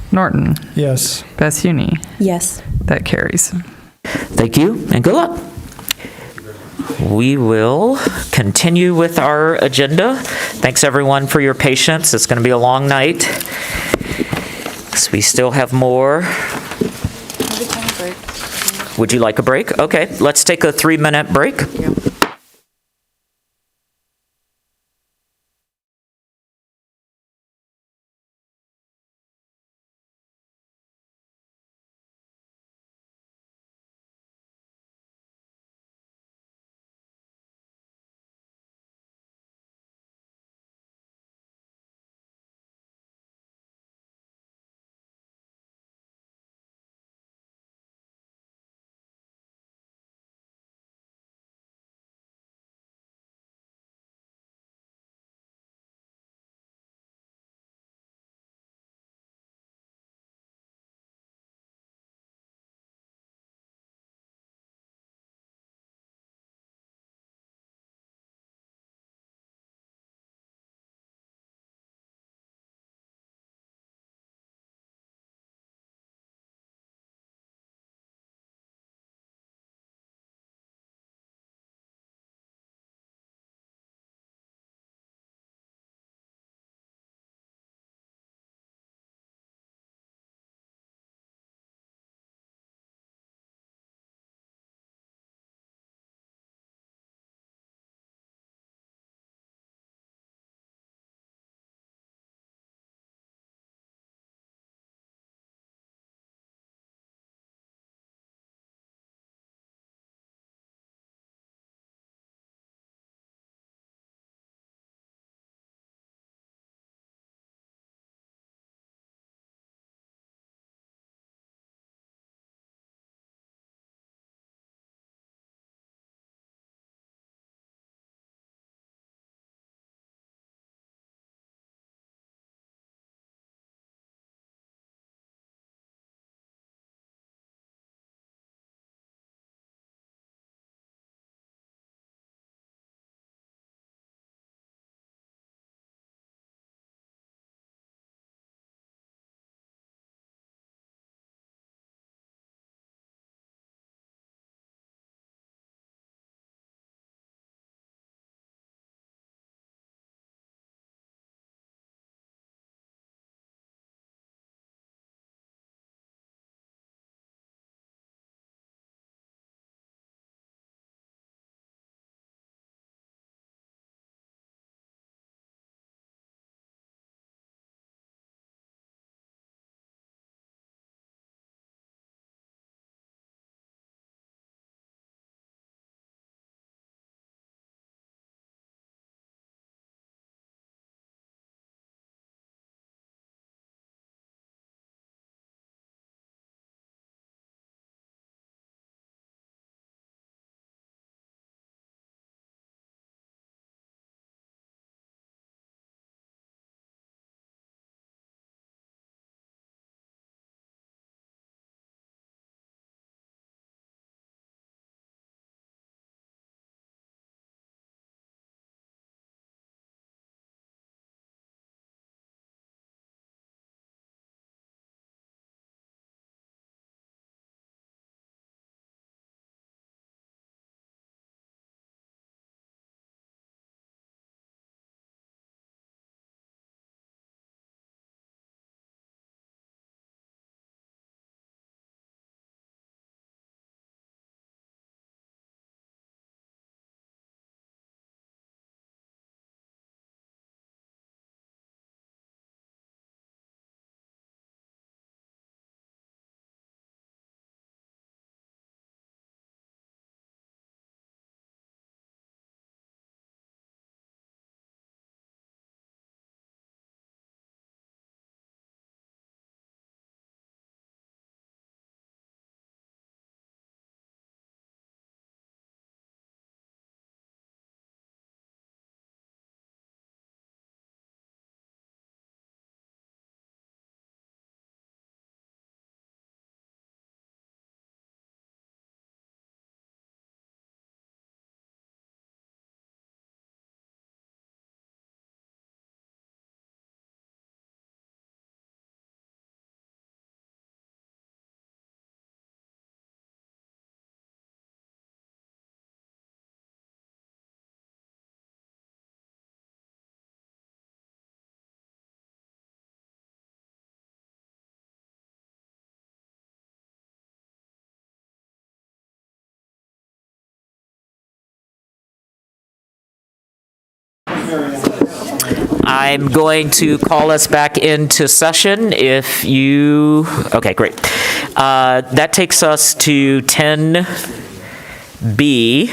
Norton. Yes. Bassioni. Yes. That carries. Thank you, and good luck. We will continue with our agenda. Thanks, everyone, for your patience. It's going to be a long night. So we still have more. Would you like a break? Okay, let's take a 3-minute break. Yeah. I'm going to call us back into session if you, okay, great. That takes us to 10B.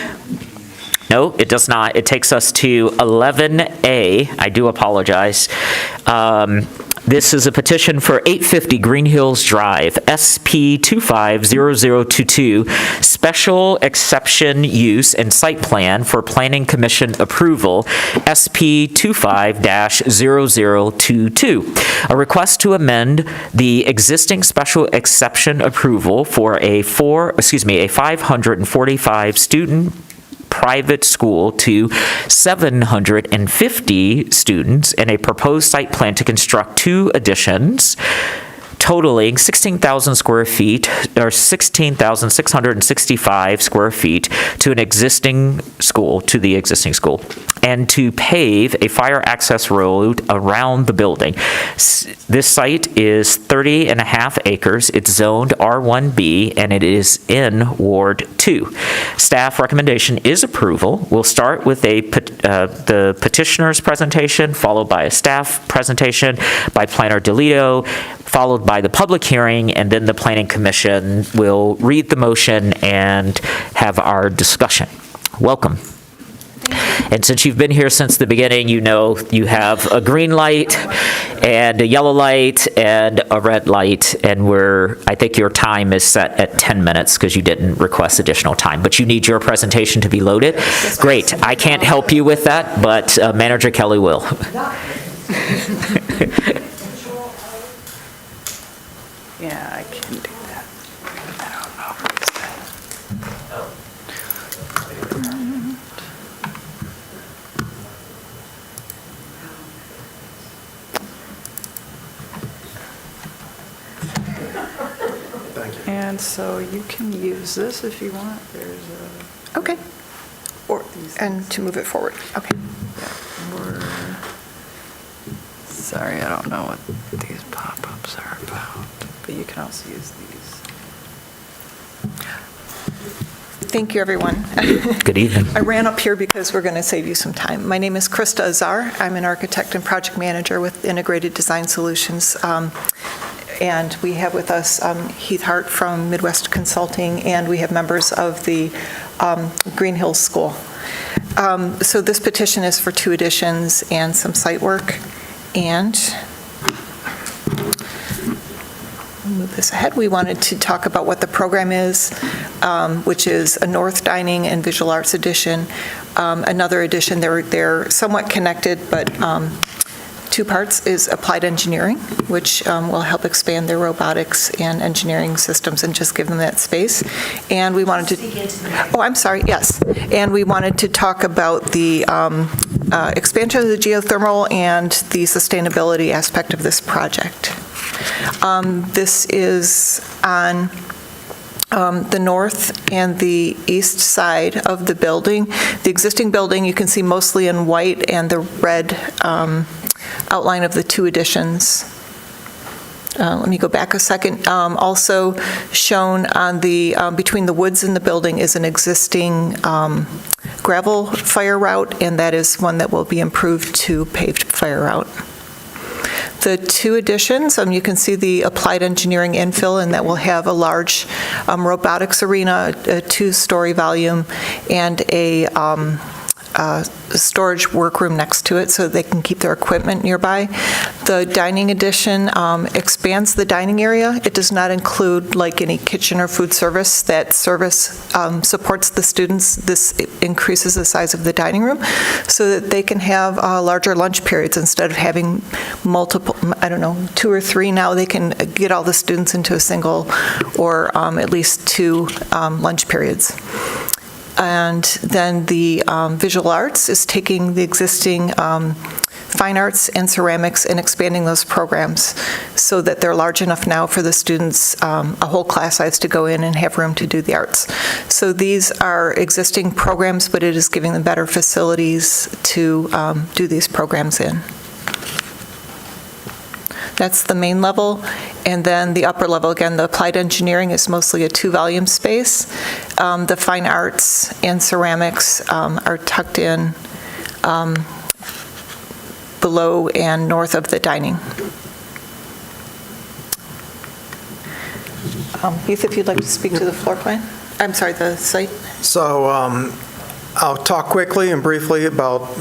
No, it does not. It takes us to 11A. I do apologize. This is a petition for 850 Green Hills Drive, SP 250022, special exception use and site plan for Planning Commission approval, SP 25-0022. A request to amend the existing special exception approval for a 545 student private school to 750 students and a proposed site plan to construct 2 additions totaling 16,000 square feet, or 16,665 square feet to the existing school, and to pave a fire access road around the building. This site is 30.5 acres. It's zoned R1B, and it is in Ward 2. Staff recommendation is approval. We'll start with the petitioner's presentation, followed by a staff presentation by Planner DeLito, followed by the public hearing, and then the Planning Commission will read the motion and have our discussion. Welcome. And since you've been here since the beginning, you know you have a green light and a yellow light and a red light, and I think your time is set at 10 minutes because you didn't request additional time, but you need your presentation to be loaded. Great. I can't help you with that, but Manager Kelly will. Yeah, I can do that. I don't know if it's Thank you. And so you can use this if you want. There's a... Okay. And to move it forward. Okay. Sorry, I don't know what these pop-ups are about, but you can also use these. Thank you, everyone. Good evening. I ran up here because we're going to save you some time. My name is Krista Azar. I'm an architect and project manager with Integrated Design Solutions. And we have with us Heath Hart from Midwest Consulting, and we have members of the Green Hills School. So this petition is for 2 additions and some site work. And we'll move this ahead. We wanted to talk about what the program is, which is a North Dining and Visual Arts addition. Another addition, they're somewhat connected, but 2 parts is applied engineering, which will help expand their robotics and engineering systems and just give them that space. And we wanted to, yes. And we wanted to talk about the expansion of the geothermal and the sustainability aspect of this project. This is on the north and the east side of the building. The existing building you can see mostly in white, and the red outline of the 2 additions. Let me go back a second. Also shown on the between the woods and the building is an existing gravel fire route, and that is one that will be improved to paved fire route. The 2 additions, you can see the applied engineering infill, and that will have a large robotics arena, a 2-story volume, and a storage workroom next to it so they can keep their equipment nearby. The dining addition expands the dining area. It does not include like any kitchen or food service. That service supports the students. This increases the size of the dining room so that they can have larger lunch periods instead of having multiple, 2 or 3 now. They can get all the students into a single or at least 2 lunch periods. And then the visual arts is taking the existing fine arts and ceramics and expanding those programs so that they're large enough now for the students, a whole class size, to go in and have room to do the arts. So these are existing programs, but it is giving them better facilities to do these programs in. That's the main level. And then the upper level, again, the applied engineering is mostly a 2-volume space. The fine arts and ceramics are tucked in below and north of the dining. Heath, if you'd like to speak to the floor plan, I'm sorry, the site. So I'll talk quickly and briefly about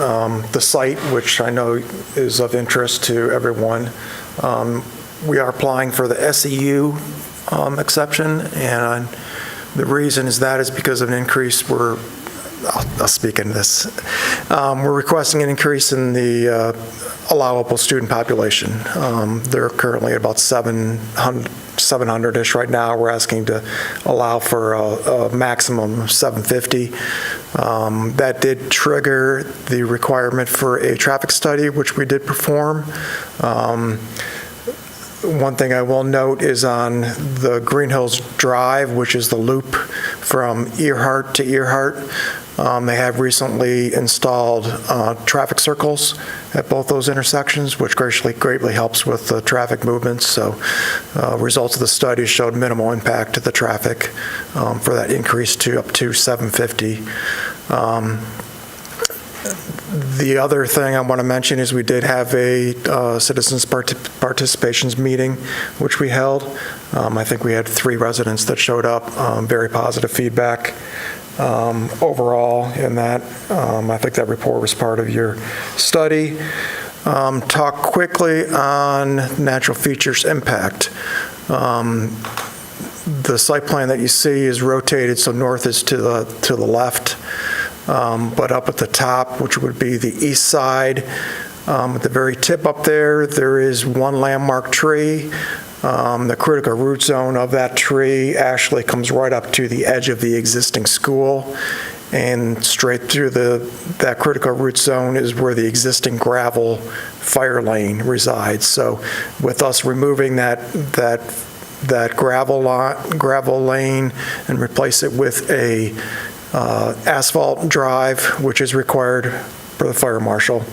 the site, which I know is of interest to everyone. We are applying for the SEU exception, and the reason is because of an increase. I'll speak into this. We're requesting an increase in the allowable student population. They're currently at about 700-ish right now. We're asking to allow for a maximum of 750. That did trigger the requirement for a traffic study, which we did perform. One thing I will note is on the Green Hills Drive, which is the loop from Earhart to Earhart, they have recently installed traffic circles at both those intersections, which greatly helps with the traffic movements. So results of the study showed minimal impact to the traffic for that increase to up to 750. The other thing I want to mention is we did have a citizens participations meeting, which we held. I think we had 3 residents that showed up, very positive feedback overall in that. I think that report was part of your study. Talk quickly on natural features impact. The site plan that you see is rotated, so north is to the left. But up at the top, which would be the east side, at the very tip up there, there is one landmark tree. The critical root zone of that tree actually comes right up to the edge of the existing school, and straight through that critical root zone is where the existing gravel fire lane resides. So with us removing that gravel lane and replace it with a asphalt drive, which is required for the fire marshal.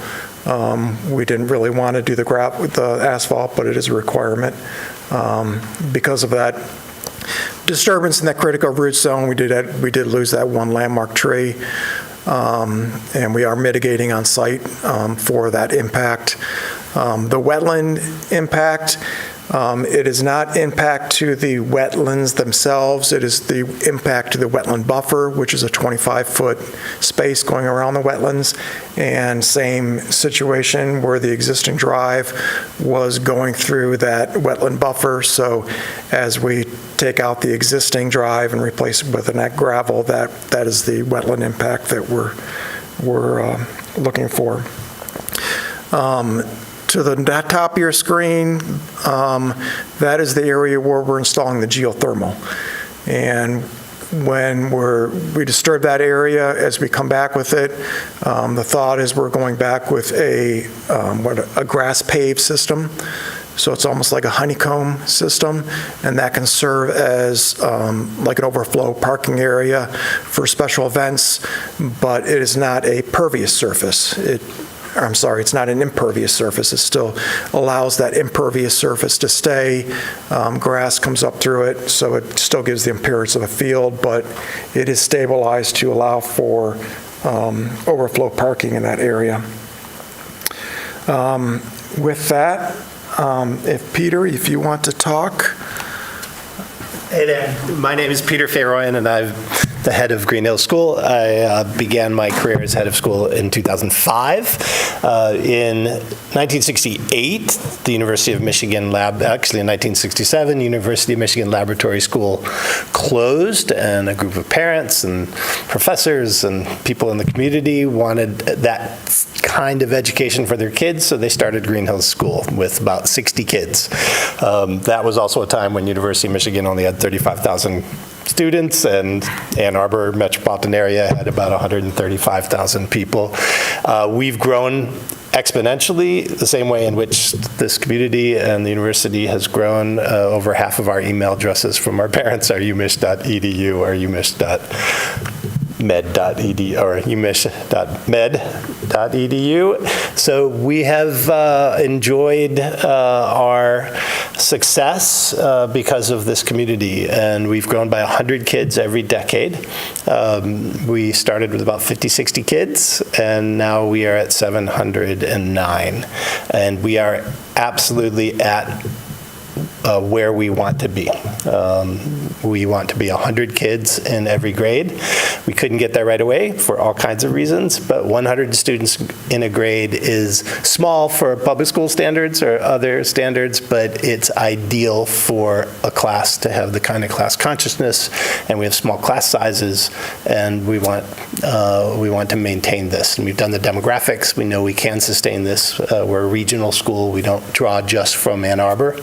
We didn't really want to do the asphalt, but it is a requirement. Because of that disturbance in that critical root zone, we did lose that one landmark tree, and we are mitigating on site for that impact. The wetland impact, it is not impact to the wetlands themselves. It is the impact to the wetland buffer, which is a 25-foot space going around the wetlands. And same situation where the existing drive was going through that wetland buffer. So as we take out the existing drive and replace it with a net gravel, that is the wetland impact that we're looking for. To the top of your screen, that is the area where we're installing the geothermal. And when we disturb that area, as we come back with it, the thought is we're going back with a grass paved system. So it's almost like a honeycomb system, and that can serve as like an overflow parking area for special events, but it is not a pervious surface. It's not an impervious surface. It still allows that impervious surface to stay. Grass comes up through it, so it still gives the appearance of a field, but it is stabilized to allow for overflow parking in that area. With that, Peter, if you want to talk. Hey there. My name is Peter Fayroyan, and I'm the head of Green Hills School. I began my career as head of school in 2005. In 1968, the University of Michigan actually in 1967, University of Michigan Laboratory School closed, and a group of parents and professors and people in the community wanted that kind of education for their kids, so they started Green Hills School with about 60 kids. That was also a time when University of Michigan only had 35,000 students, and Ann Arbor metropolitan area had about 135,000 people. We've grown exponentially, the same way in which this community and the university has grown. Over half of our email addresses from our parents are umich.edu or umich.net. med.edu or umish.med.edu. So we have enjoyed our success because of this community, and we've grown by 100 kids every decade. We started with about 50, 60 kids, and now we are at 709. And we are absolutely at where we want to be. We want to be 100 kids in every grade. We couldn't get there right away for all kinds of reasons, but 100 students in a grade is small for public school standards or other standards, but it's ideal for a class to have the kind of class consciousness, and we have small class sizes, and we want to maintain this. And we've done the demographics. We know we can sustain this. We're a regional school. We don't draw just from Ann Arbor.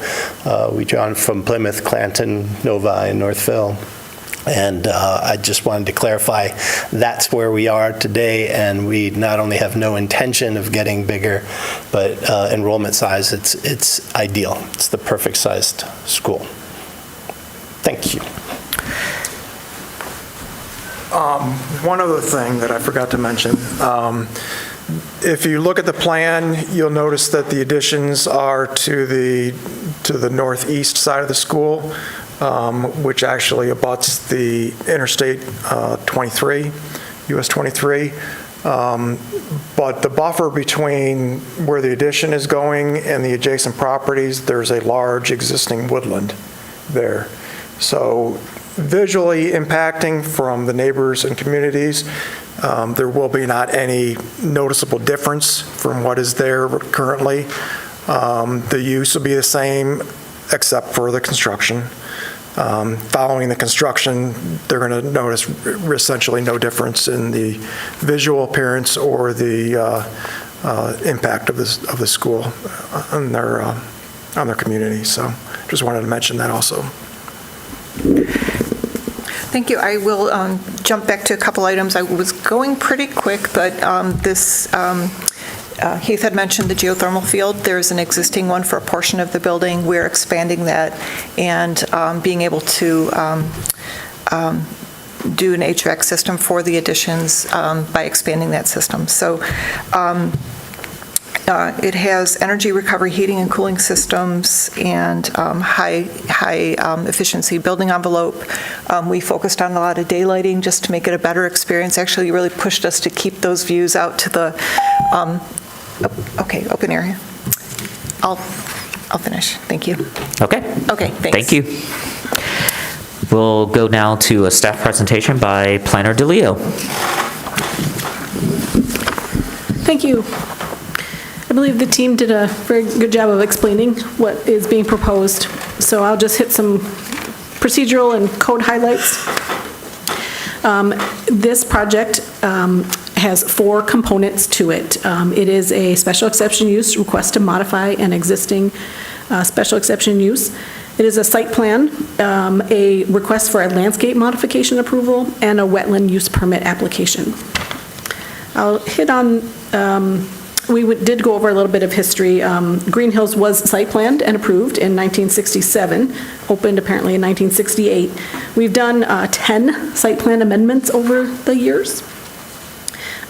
We draw from Plymouth, Clanton, Novi, and Northville. And I just wanted to clarify that's where we are today, and we not only have no intention of getting bigger, but enrollment size, it's ideal. It's the perfect sized school. Thank you. One other thing that I forgot to mention. If you look at the plan, you'll notice that the additions are to the northeast side of the school, which actually abuts the Interstate 23, US 23. But the buffer between where the addition is going and the adjacent properties, there's a large existing woodland there. So visually impacting from the neighbors and communities, there will be not any noticeable difference from what is there currently. The use will be the same except for the construction. Following the construction, they're going to notice essentially no difference in the visual appearance or the impact of the school on their community. So just wanted to mention that also. Thank you. I will jump back to a couple items. I was going pretty quick, but Heath had mentioned the geothermal field. There's an existing one for a portion of the building. We're expanding that and being able to do an HVAC system for the additions by expanding that system. So it has energy recovery heating and cooling systems and high efficiency building envelope. We focused on a lot of daylighting just to make it a better experience. Actually, really pushed us to keep those views out to the open area. I'll finish. Thank you. Okay. Okay, thanks. Thank you. We'll go now to a staff presentation by Planner DeLeo. Thank you. I believe the team did a very good job of explaining what is being proposed, so I'll just hit some procedural and code highlights. This project has 4 components to it. It is a special exception use request to modify an existing special exception use. It is a site plan, a request for a landscape modification approval, and a wetland use permit application. I'll hit on, we did go over a little bit of history. Green Hills was site planned and approved in 1967, opened apparently in 1968. We've done 10 site plan amendments over the years.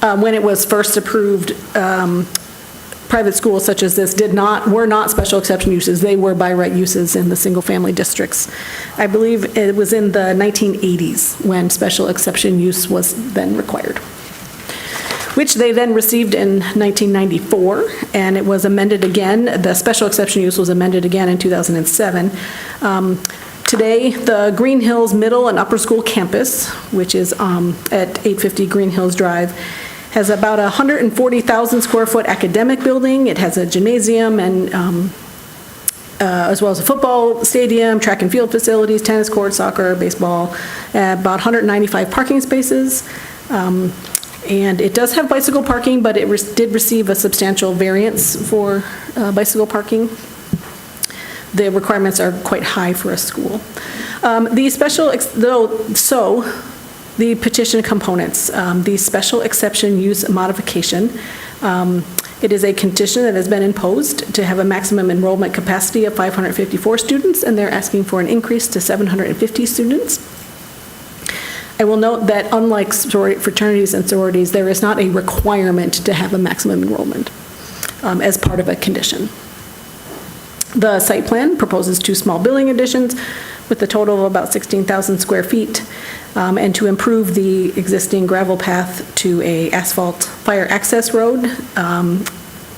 When it was first approved, private schools such as this were not special exception uses. They were by right uses in the single-family districts. I believe it was in the 1980s when special exception use was then required, which they then received in 1994, and it was amended again. The special exception use was amended again in 2007. Today, the Green Hills Middle and Upper School campus, which is at 850 Green Hills Drive, has about a 140,000 square foot academic building. It has a gymnasium and as well as a football stadium, track and field facilities, tennis court, soccer, baseball, about 195 parking spaces. And it does have bicycle parking, but it did receive a substantial variance for bicycle parking. The requirements are quite high for a school. The petition components, the special exception use modification, it is a condition that has been imposed to have a maximum enrollment capacity of 554 students, and they're asking for an increase to 750 students. I will note that unlike fraternities and sororities, there is not a requirement to have a maximum enrollment as part of a condition. The site plan proposes 2 small building additions with a total of about 16,000 square feet, and to improve the existing gravel path to a asphalt fire access road.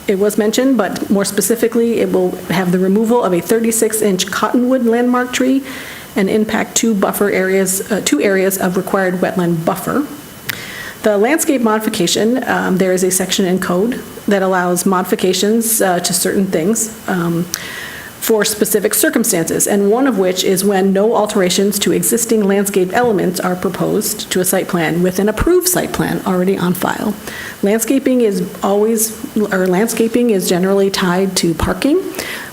It was mentioned, but more specifically, it will have the removal of a 36-inch cottonwood landmark tree and impact 2 areas of required wetland buffer. The landscape modification, there is a section in code that allows modifications to certain things for specific circumstances, and one of which is when no alterations to existing landscape elements are proposed to a site plan with an approved site plan already on file. Landscaping is generally tied to parking.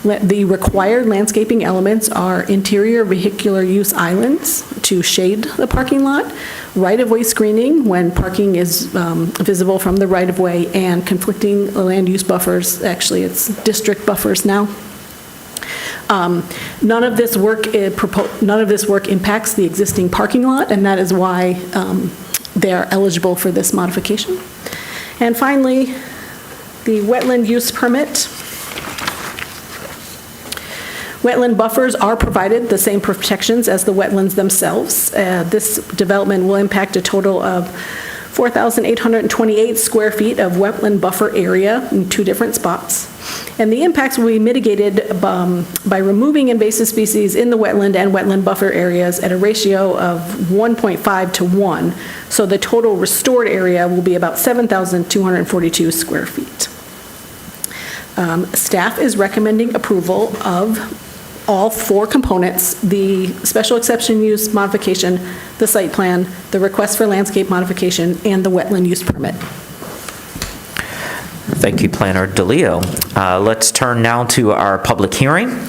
The required landscaping elements are interior vehicular use islands to shade the parking lot, right-of-way screening when parking is visible from the right-of-way, and conflicting land use buffers. Actually, it's district buffers now. None of this work impacts the existing parking lot, and that is why they are eligible for this modification. And finally, the wetland use permit. Wetland buffers are provided the same protections as the wetlands themselves. This development will impact a total of 4,828 square feet of wetland buffer area in 2 different spots. And the impacts will be mitigated by removing invasive species in the wetland and wetland buffer areas at a ratio of 1.5 to 1. So the total restored area will be about 7,242 square feet. Staff is recommending approval of all 4 components: the special exception use modification, the site plan, the request for landscape modification, and the wetland use permit. Thank you, Planner DeLeo. Let's turn now to our public hearing.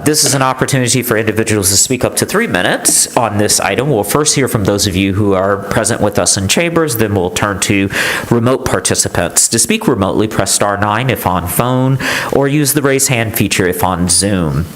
This is an opportunity for individuals to speak up to 3 minutes on this item. We'll first hear from those of you who are present with us in chambers, then we'll turn to remote participants. To speak remotely, press star 9 if on phone, or use the raise hand feature if on Zoom.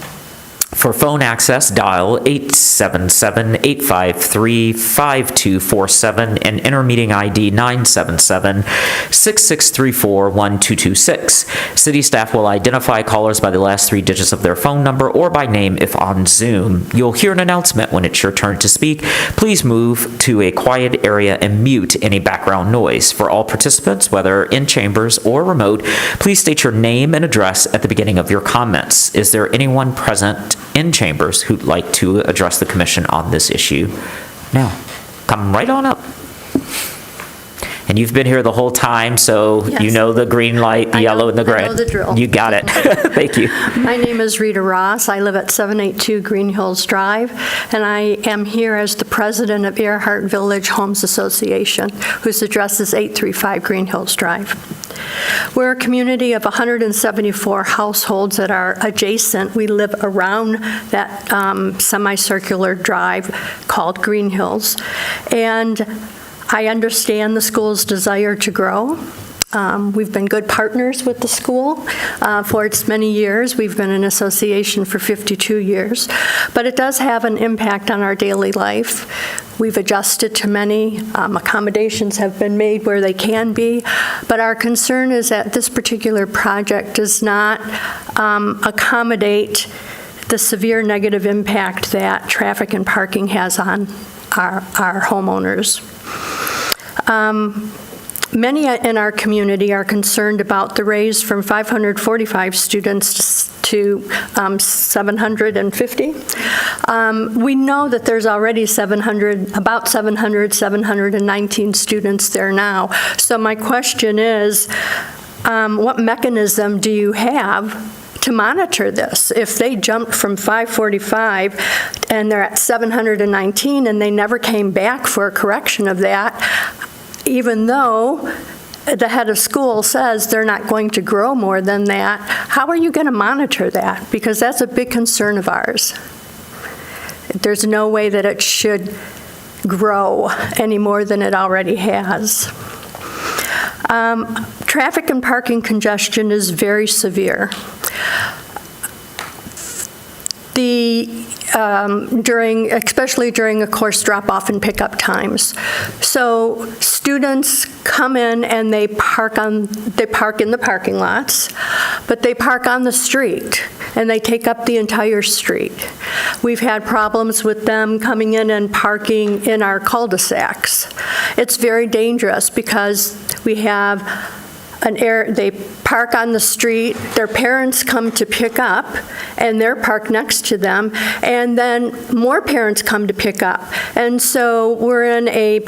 For phone access, dial 877-853-5247 and enter meeting ID 977-6634-1226. City staff will identify callers by the last 3 digits of their phone number or by name if on Zoom. You'll hear an announcement when it's your turn to speak. Please move to a quiet area and mute any background noise. For all participants, whether in chambers or remote, please state your name and address at the beginning of your comments. Is there anyone present in chambers who'd like to address the commission on this issue? Now, come right on up. And you've been here the whole time, so Yes. you know the green light, the yellow, and the gray. I know the drill. You got it. Thank you. My name is Rita Ross. I live at 782 Green Hills Drive, and I am here as the president of Earhart Village Homes Association, whose address is 835 Green Hills Drive. We're a community of 174 households that are adjacent. We live around that semicircular drive called Green Hills, and I understand the school's desire to grow. We've been good partners with the school for its many years. We've been an association for 52 years, but it does have an impact on our daily life. We've adjusted to many. Accommodations have been made where they can be, but our concern is that this particular project does not accommodate the severe negative impact that traffic and parking has on our homeowners. Many in our community are concerned about the raise from 545 students to 750. We know that there's already 719 students there now. So my question is, what mechanism do you have to monitor this? If they jumped from 545 and they're at 719 and they never came back for a correction of that, even though the head of school says they're not going to grow more than that, how are you going to monitor that? Because that's a big concern of ours. There's no way that it should grow any more than it already has. Traffic and parking congestion is very severe. especially during, of course, drop-off and pickup times. So students come in and they park in the parking lots, but they park on the street, and they take up the entire street. We've had problems with them coming in and parking in our cul-de-sacs. It's very dangerous because we have they park on the street, their parents come to pick up, and they're parked next to them, and then more parents come to pick up. And so we're in a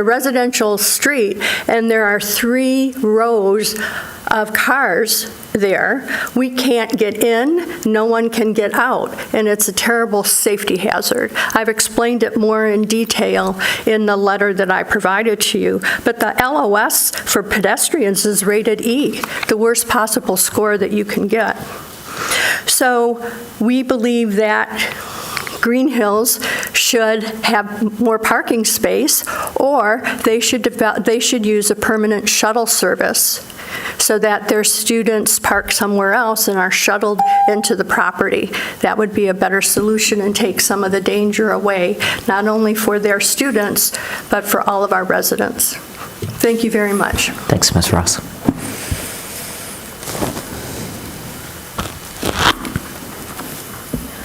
residential street, and there are 3 rows of cars there. We can't get in, no one can get out, and it's a terrible safety hazard. I've explained it more in detail in the letter that I provided to you, but the LOS for pedestrians is rated E, the worst possible score that you can get. So we believe that Green Hills should have more parking space, or they should use a permanent shuttle service so that their students park somewhere else and are shuttled into the property. That would be a better solution and take some of the danger away, not only for their students, but for all of our residents. Thank you very much. Thanks, Ms. Ross.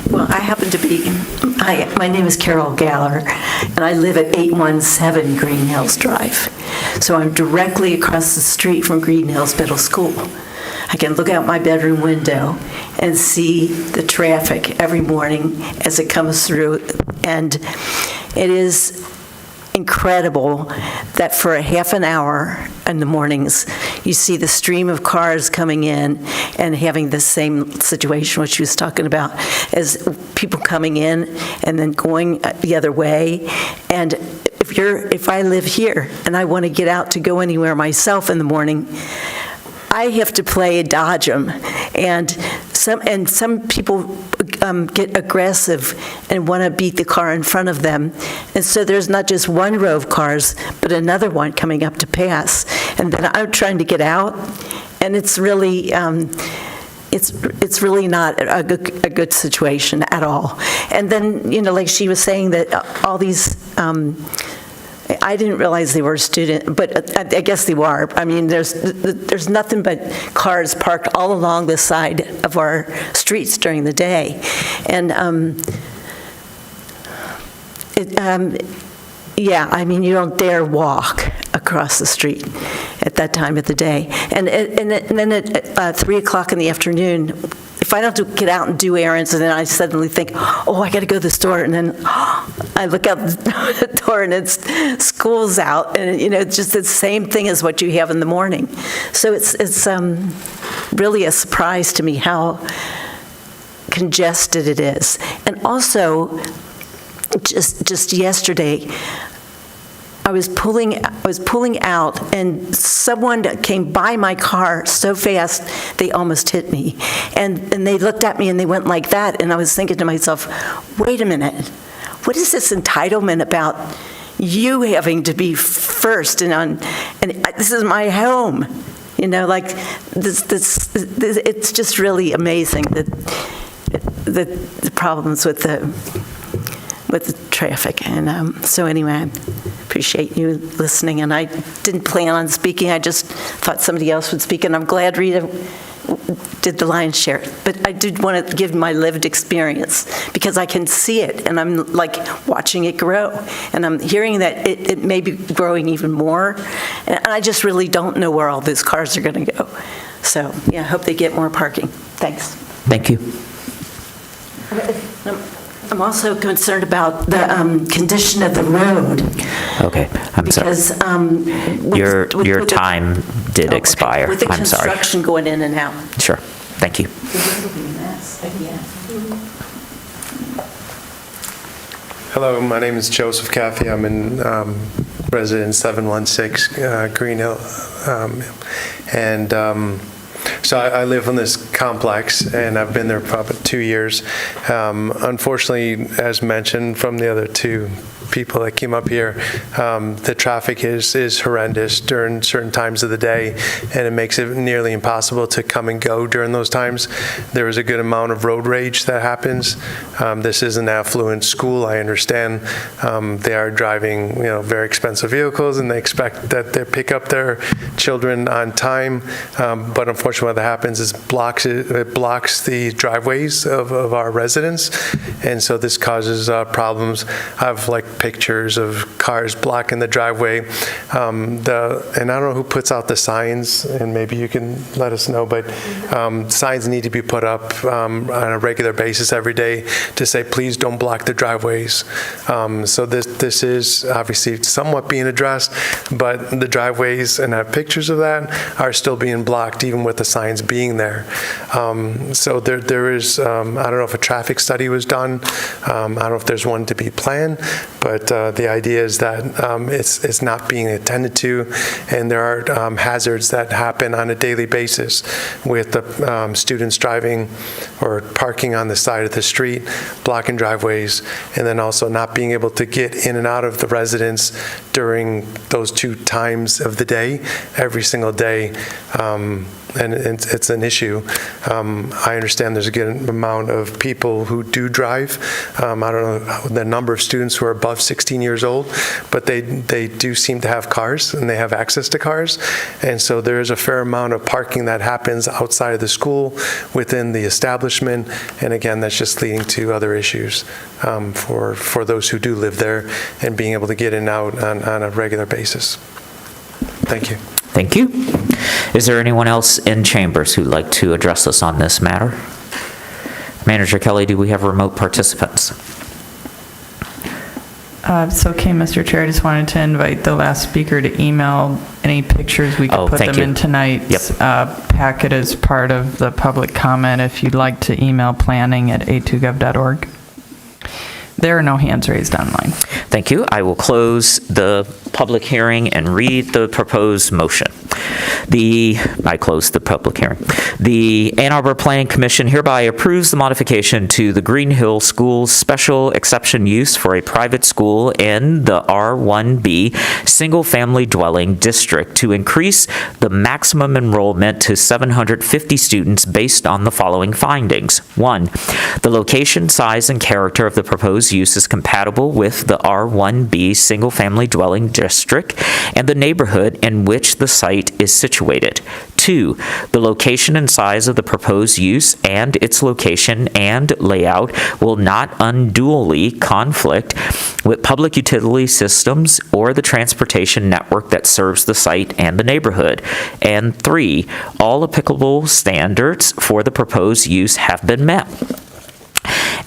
Well, I happen to be, my name is Carol Galler, and I live at 817 Green Hills Drive. So I'm directly across the street from Green Hills Middle School. I can look out my bedroom window and see the traffic every morning as it comes through, and it is incredible that for a half an hour in the mornings, you see the stream of cars coming in and having the same situation, which she was talking about, as people coming in and then going the other way. And if I live here and I want to get out to go anywhere myself in the morning, I have to play dodge them, and some people get aggressive and want to beat the car in front of them, and so there's not just one row of cars, but another one coming up to pass, and then I'm trying to get out, and it's really it's really not a good situation at all. And then, like she was saying, that all these. I didn't realize they were a student, but I guess they were. I mean, there's nothing but cars parked all along the side of our streets during the day. And yeah, I mean, you don't dare walk across the street at that time of the day. And then at 3 o'clock in the afternoon, if I don't get out and do errands, and then I suddenly think, oh, I got to go to the store, and then I look out the door and school's out, and it's just the same thing as what you have in the morning. So it's really a surprise to me how congested it is. And also, just yesterday, I was pulling out, and someone came by my car so fast they almost hit me. And they looked at me and they went like that, and I was thinking to myself, wait a minute, what is this entitlement about you having to be first and this is my home? Like this it's just really amazing that the problems with the traffic. And so anyway, I appreciate you listening, and I didn't plan on speaking. I just thought somebody else would speak, and I'm glad Rita did the lion's share. But I did want to give my lived experience, because I can see it, and I'm like watching it grow, and I'm hearing that it may be growing even more, and I just really don't know where all these cars are going to go. So yeah, I hope they get more parking. Thanks. Thank you. I'm also concerned about the condition of the road. Okay, I'm sorry. Because your time did expire. With the I'm sorry. construction going in and out. Sure. Thank you. Hello, my name is Joseph Caffey. I'm in resident 716 Green Hill, so I live in this complex, and I've been there probably 2 years. Unfortunately, as mentioned from the other two people that came up here, the traffic is horrendous during certain times of the day, and it makes it nearly impossible to come and go during those times. There is a good amount of road rage that happens. This is an affluent school, I understand. They are driving, very expensive vehicles, and they expect that they pick up their children on time. But unfortunately, what happens is it blocks the driveways of our residents, and so this causes problems. I have pictures of cars blocking the driveway. And I don't know who puts out the signs, and maybe you can let us know, but signs need to be put up on a regular basis every day to say, please don't block the driveways. So this is obviously somewhat being addressed, but the driveways, and I have pictures of that, are still being blocked even with the signs being there. So there is, I don't know if a traffic study was done. I don't know if there's one to be planned, but the idea is that it's not being attended to, and there are hazards that happen on a daily basis with the students driving or parking on the side of the street, blocking driveways, and then also not being able to get in and out of the residence during those 2 times of the day, every single day. And it's an issue. I understand there's a good amount of people who do drive. I don't know the number of students who are above 16 years old, but they do seem to have cars, and they have access to cars. And so there is a fair amount of parking that happens outside of the school, within the establishment. And again, that's just leading to other issues for those who do live there and being able to get in and out on a regular basis. Thank you. Thank you. Is there anyone else in chambers who'd like to address us on this matter? Manager Kelly, do we have remote participants? It's okay, Mr. Chair. I just wanted to invite the last speaker to email any pictures. We could put them in tonight's packet as part of the public comment. If you'd like to email planning@a2gov.org. There are no hands raised online. Thank you. I will close the public hearing and read the proposed motion. I close the public hearing. The Ann Arbor Planning Commission hereby approves the modification to the Green Hill School's special exception use for a private school in the R1B single-family dwelling district to increase the maximum enrollment to 750 students based on the following findings. 1, the location, size, and character of the proposed use is compatible with the R1B single-family dwelling district and the neighborhood in which the site is situated. 2, the location and size of the proposed use and its location and layout will not unduly conflict with public utility systems or the transportation network that serves the site and the neighborhood. And 3, all applicable standards for the proposed use have been met.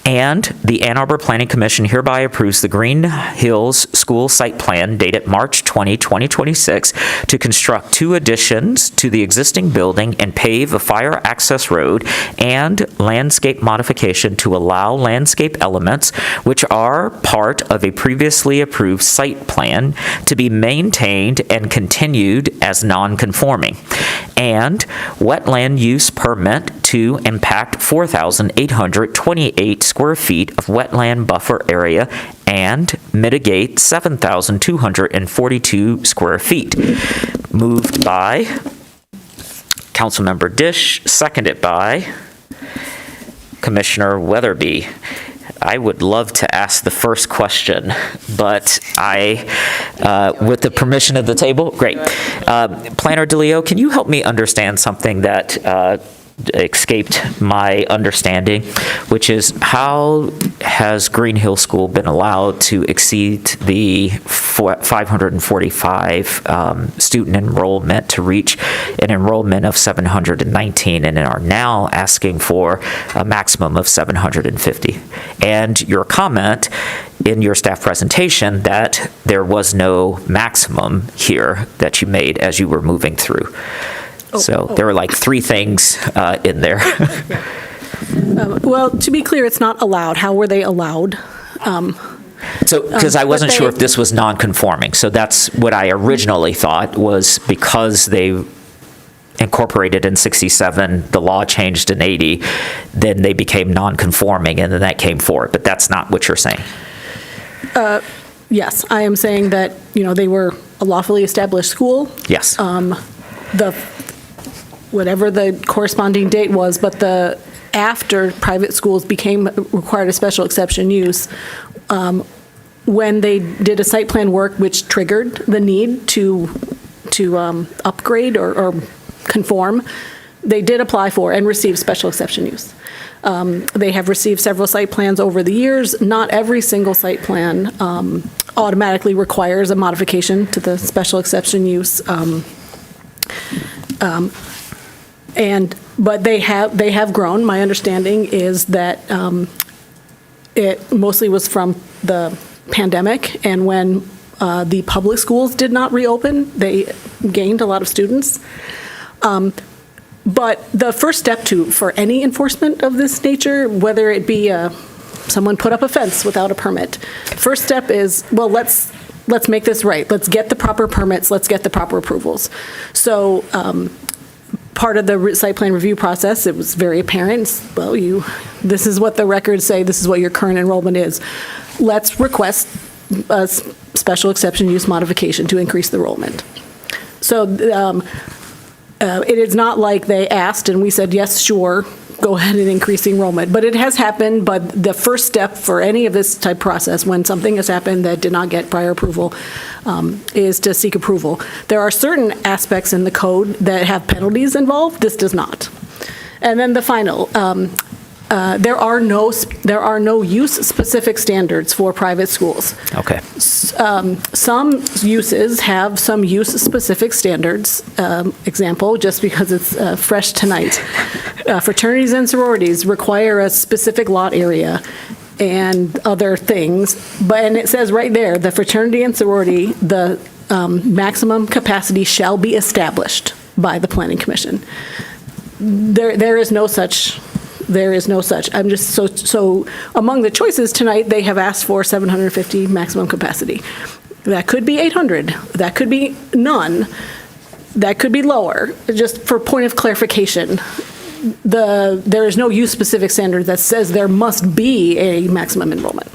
And the Ann Arbor Planning Commission hereby approves the Green Hills School Site Plan dated March 20, 2026 to construct 2 additions to the existing building and pave a fire access road and landscape modification to allow landscape elements which are part of a previously approved site plan to be maintained and continued as non-conforming. And wetland use permit to impact 4,828 square feet of wetland buffer area and mitigate 7,242 square feet. Moved by Councilmember Dish, seconded by Commissioner Weatherby. I would love to ask the first question, but with the permission of the table, great. Planner DeLeo, can you help me understand something that escaped my understanding, which is how has Green Hill School been allowed to exceed the 545 student enrollment to reach an enrollment of 719 and are now asking for a maximum of 750? And your comment in your staff presentation that there was no maximum here that you made as you were moving through. There were like 3 things in there. Well, to be clear, it's not allowed. How were they allowed? Because I wasn't sure if this was non-conforming. So that's what I originally thought was because they incorporated in 67, the law changed in 80, then they became non-conforming, and then that came forward. But that's not what you're saying. Yes, I am saying that, they were a lawfully established school. Yes. Whatever the corresponding date was, but after private schools required a special exception use, when they did a site plan work which triggered the need to upgrade or conform, they did apply for and receive special exception use. They have received several site plans over the years. Not every single site plan automatically requires a modification to the special exception use. But they have grown. My understanding is that it mostly was from the pandemic, and when the public schools did not reopen, they gained a lot of students. But the first step for any enforcement of this nature, whether it be someone put up a fence without a permit, first step is, well, let's make this right. Let's get the proper permits. Let's get the proper approvals. So part of the site plan review process, it was very apparent, well, this is what the records say, this is what your current enrollment is. Let's request a special exception use modification to increase the enrollment. So it is not like they asked and we said, yes, sure, go ahead and increase the enrollment. But it has happened, but the first step for any of this type process, when something has happened that did not get prior approval, is to seek approval. There are certain aspects in the code that have penalties involved. This does not. And then the final, there are no use-specific standards for private schools. Okay. Some uses have some use-specific standards. Example, just because it's fresh tonight, fraternities and sororities require a specific lot area and other things. And it says right there, the fraternity and sorority, the maximum capacity shall be established by the Planning Commission. There is no such. There is no such. I'm just so among the choices tonight, they have asked for 750 maximum capacity. That could be 800. That could be none. That could be lower. Just for point of clarification, there is no use-specific standard that says there must be a maximum enrollment.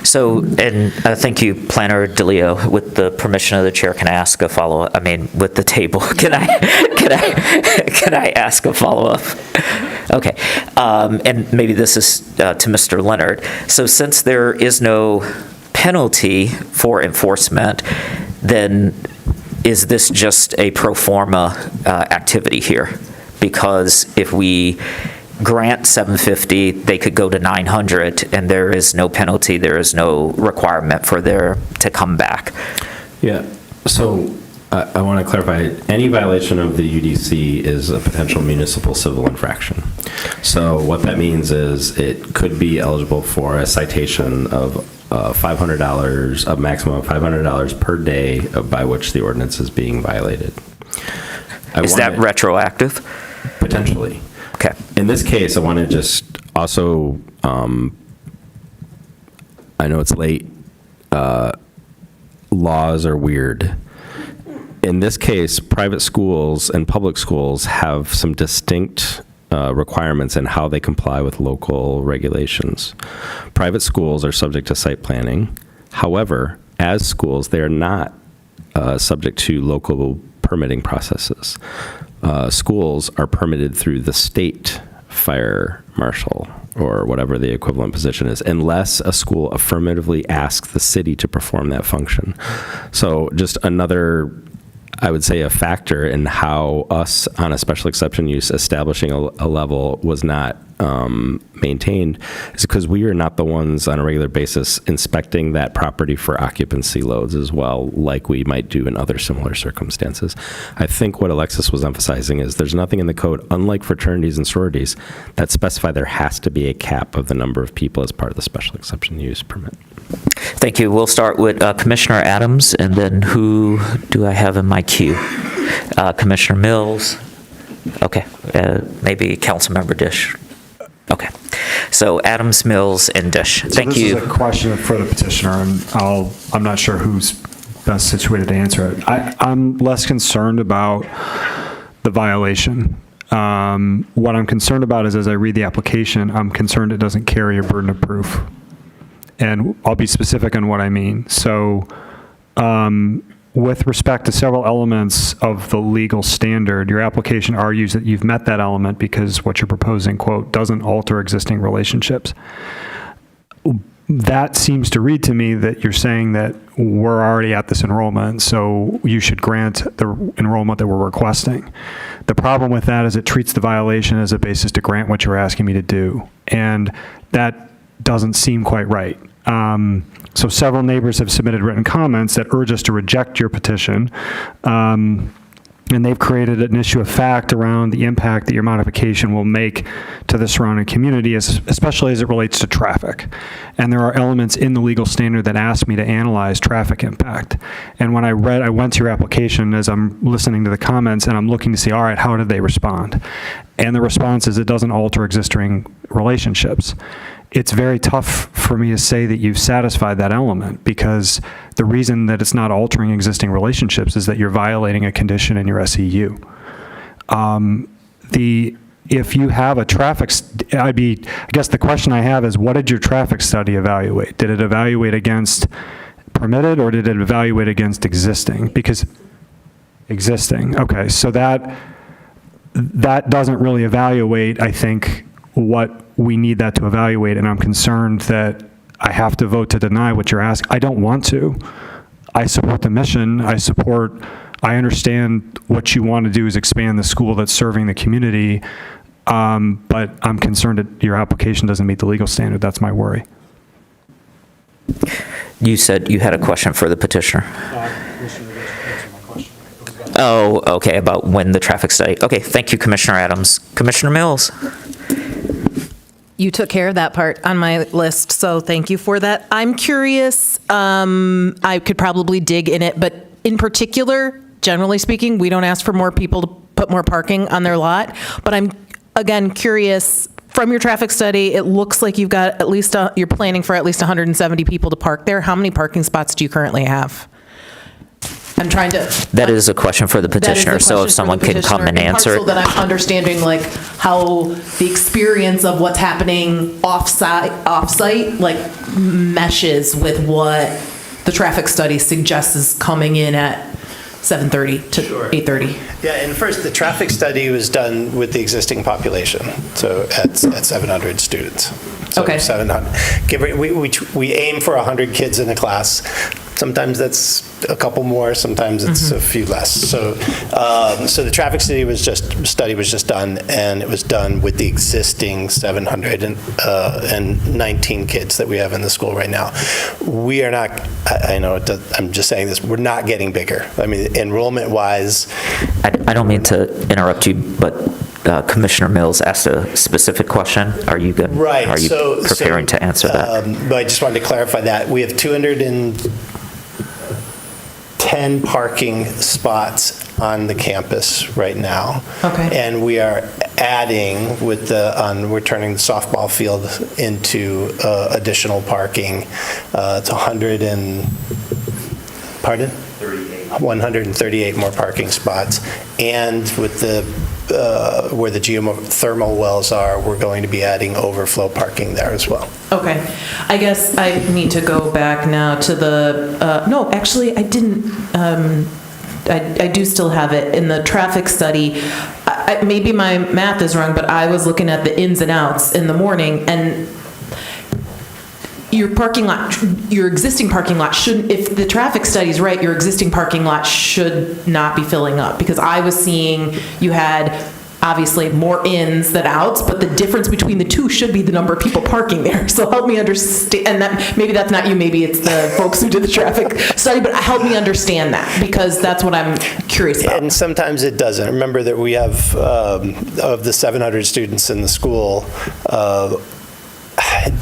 So, and thank you, Planner DeLeo. With the permission of the chair, can I ask a follow-up? I mean, with the table, can I ask a follow-up? Okay, and maybe this is to Mr. Leonard. So since there is no penalty for enforcement, then is this just a pro forma activity here? Because if we grant 750, they could go to 900, and there is no penalty, there is no requirement for there to come back. Yeah, so I want to clarify, any violation of the UDC is a potential municipal civil infraction. So what that means is it could be eligible for a citation of $500, a maximum of $500 per day by which the ordinance is being violated. Is that retroactive? Potentially. Okay. In this case, I want to just also, I know it's late, laws are weird. In this case, private schools and public schools have some distinct requirements in how they comply with local regulations. Private schools are subject to site planning. However, as schools, they are not subject to local permitting processes. Schools are permitted through the state fire marshal or whatever the equivalent position is, unless a school affirmatively asks the city to perform that function. So just another, I would say, a factor in how us on a special exception use establishing a level was not maintained is because we are not the ones on a regular basis inspecting that property for occupancy loads as well, like we might do in other similar circumstances. I think what Alexis was emphasizing is there's nothing in the code, unlike fraternities and sororities, that specify there has to be a cap of the number of people as part of the special exception use permit. Thank you. We'll start with Commissioner Adams, and then who do I have in my queue? Commissioner Mills. Okay. Maybe Councilmember Dish. Okay. So Adams, Mills, and Dish. Thank you. This is a question for the petitioner, and I'm not sure who's best situated to answer it. I'm less concerned about the violation. What I'm concerned about is, as I read the application, I'm concerned it doesn't carry a burden of proof. And I'll be specific on what I mean. So, with respect to several elements of the legal standard, your application argues that you've met that element because what you're proposing, quote, doesn't alter existing relationships. That seems to read to me that you're saying that we're already at this enrollment, so you should grant the enrollment that we're requesting. The problem with that is it treats the violation as a basis to grant what you're asking me to do, and that doesn't seem quite right. So several neighbors have submitted written comments that urge us to reject your petition, and they've created an issue of fact around the impact that your modification will make to the surrounding community, especially as it relates to traffic. And there are elements in the legal standard that ask me to analyze traffic impact. And when I went to your application as I'm listening to the comments, and I'm looking to see, all right, how did they respond? And the response is it doesn't alter existing relationships. It's very tough for me to say that you've satisfied that element, because the reason that it's not altering existing relationships is that you're violating a condition in your SEU. If you have a traffic, I guess the question I have is, what did your traffic study evaluate? Did it evaluate against permitted, or did it evaluate against existing? Because existing, okay, so that doesn't really evaluate, I think, what we need that to evaluate, and I'm concerned that I have to vote to deny what you're asking. I don't want to. I support the mission. I understand what you want to do is expand the school that's serving the community, but I'm concerned that your application doesn't meet the legal standard. That's my worry. You said you had a question for the petitioner. Oh, okay, about when the traffic study. Okay, thank you, Commissioner Adams. Commissioner Mills. You took care of that part on my list, so thank you for that. I'm curious, I could probably dig in it, but in particular, generally speaking, we don't ask for more people to put more parking on their lot, but I'm, again, curious, from your traffic study, it looks like you've got at least, you're planning for at least 170 people to park there. How many parking spots do you currently have? I'm trying to... That is a question for the petitioner, so if someone could come and answer it. So that I'm understanding like how the experience of what's happening off-site like meshes with what the traffic study suggests is coming in at 7:30 to 8:30. Yeah, and first, the traffic study was done with the existing population, so at 700 students. So okay. 700. We aim for 100 kids in a class. Sometimes that's a couple more, sometimes it's a few less. So the traffic study was just done, and it was done with the existing 719 kids that we have in the school right now. We are not, I know, I'm just saying this, we're not getting bigger. I mean, enrollment-wise. I don't mean to interrupt you, but Commissioner Mills asked a specific question. Are you good? Right. Are you preparing to answer that? But I just wanted to clarify that. We have 210 parking spots on the campus right now. Okay. And we are adding we're turning the softball field into additional parking. It's 138 more parking spots. And with where the geothermal wells are, we're going to be adding overflow parking there as well. Okay. I guess I need to go back now to the, no, actually, I didn't, I do still have it in the traffic study. Maybe my math is wrong, but I was looking at the ins and outs in the morning, and your parking lot, your existing parking lot shouldn't, if the traffic study is right, your existing parking lot should not be filling up, because I was seeing you had obviously more ins than outs, but the difference between the two should be the number of people parking there. So help me understand, and that maybe that's not you, maybe it's the folks who did the traffic study, but help me understand that, because that's what I'm curious about. And sometimes it doesn't. Remember that we have, of the 700 students in the school,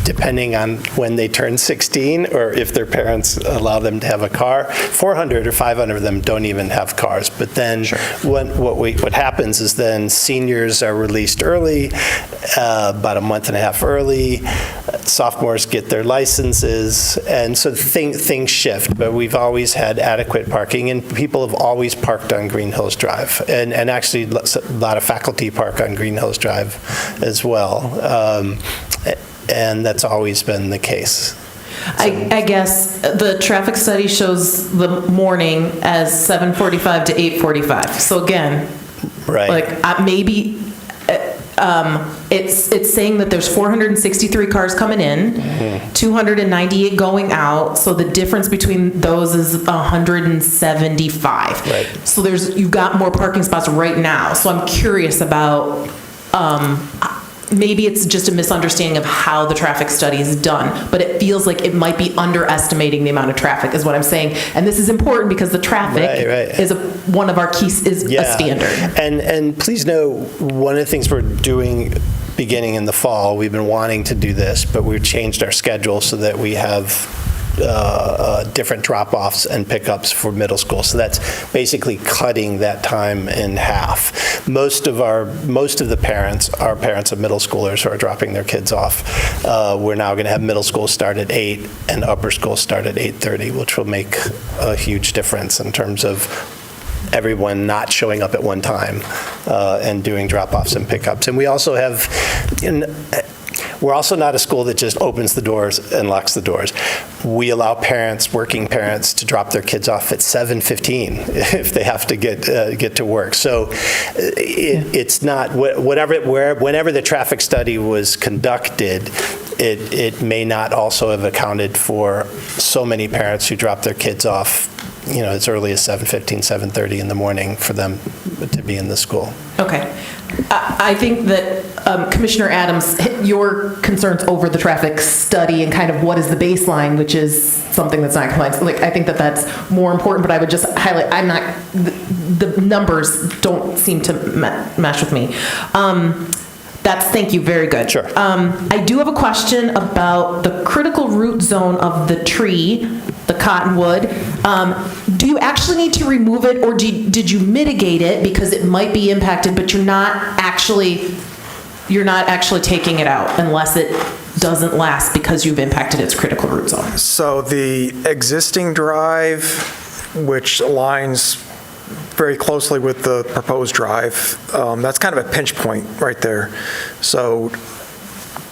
depending on when they turn 16 or if their parents allow them to have a car. 400 or 500 of them don't even have cars. But then what happens is then seniors are released early, about a month and a half early. Sophomores get their licenses, and so things shift. But we've always had adequate parking, and people have always parked on Green Hills Drive. And actually, a lot of faculty park on Green Hills Drive as well. And that's always been the case. I guess the traffic study shows the morning as 7:45 to 8:45. So again, maybe it's saying that there's 463 cars coming in, 298 going out. So the difference between those is 175. Right. So you've got more parking spots right now. So I'm curious about. Maybe it's just a misunderstanding of how the traffic study is done, but it feels like it might be underestimating the amount of traffic is what I'm saying. And this is important because the traffic is one of our keys, is a standard. And please know, one of the things we're doing beginning in the fall, we've been wanting to do this, but we've changed our schedule so that we have different drop-offs and pickups for middle school. So that's basically cutting that time in half. Most of the parents are parents of middle schoolers who are dropping their kids off. We're now going to have middle school start at 8 and upper school start at 8:30, which will make a huge difference in terms of everyone not showing up at one time and doing drop-offs and pickups. And we also have, we're also not a school that just opens the doors and locks the doors. We allow parents, working parents, to drop their kids off at 7:15 if they have to get to work. So it's not, whenever the traffic study was conducted, it may not also have accounted for so many parents who drop their kids off, as early as 7:15, 7:30 in the morning for them to be in the school. Okay. I think that Commissioner Adams, your concerns over the traffic study and kind of what is the baseline, which is something that's not compliant. I think that that's more important, but I would just highlight, the numbers don't seem to mesh with me. Thank you, very good. Sure. I do have a question about the critical root zone of the tree, the cottonwood. Do you actually need to remove it, or did you mitigate it because it might be impacted, but you're not actually taking it out unless it doesn't last because you've impacted its critical root zone? So the existing drive, which aligns very closely with the proposed drive, that's kind of a pinch point right there. So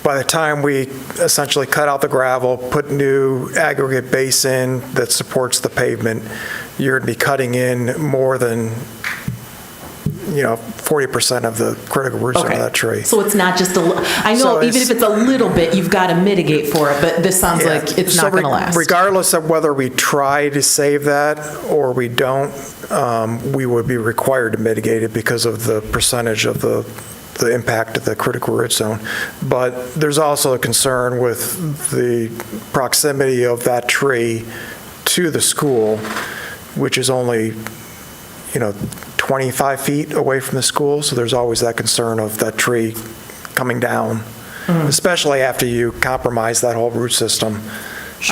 by the time we essentially cut out the gravel, put new aggregate base in that supports the pavement, you're going to be cutting in more than 40% of the critical root zone of that tree. So it's not just I know even if it's a little bit, you've got to mitigate for it, but this sounds like it's not going to last. Regardless of whether we try to save that or we don't, we would be required to mitigate it because of the percentage of the impact of the critical root zone. But there's also a concern with the proximity of that tree to the school, which is only 25 feet away from the school, so there's always that concern of that tree coming down, especially after you compromise that whole root system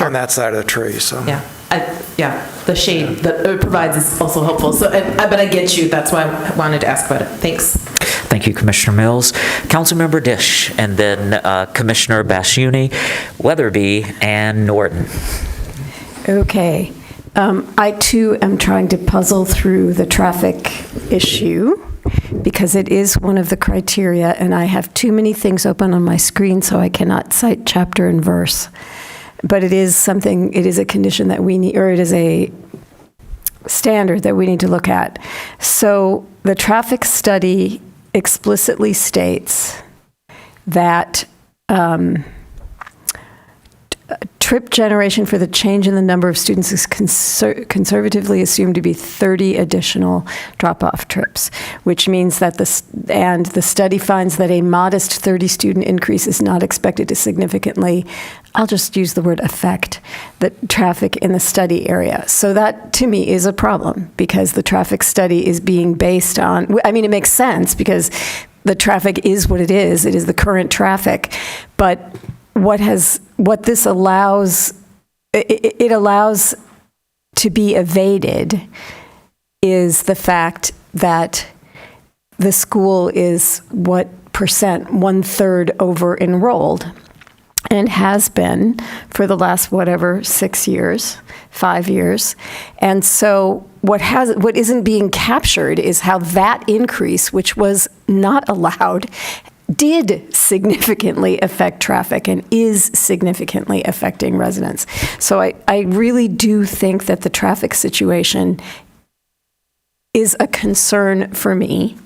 on that side of the tree. So the shade that it provides is also helpful. So, but I get you. That's why I wanted to ask about it. Thanks. Thank you, Commissioner Mills. Councilmember Dish, and then Commissioner Basciuni, Weatherby, and Norton. Okay. I, too, am trying to puzzle through the traffic issue because it is one of the criteria, and I have too many things open on my screen, so I cannot cite chapter and verse. But it is a condition that we need, or it is a standard that we need to look at. So the traffic study explicitly states that trip generation for the change in the number of students is conservatively assumed to be 30 additional drop-off trips, which means that the study finds that a modest 30 student increase is not expected to significantly, I'll just use the word affect, the traffic in the study area. So that, to me, is a problem because the traffic study is being based on, it makes sense because the traffic is what it is. It is the current traffic, but what this allows, it allows to be evaded is the fact that the school is what percent, 1/3 over enrolled, and has been for the last, 6 years, 5 years. And so what isn't being captured is how that increase, which was not allowed, did significantly affect traffic and is significantly affecting residents. So I really do think that the traffic situation is a concern for me.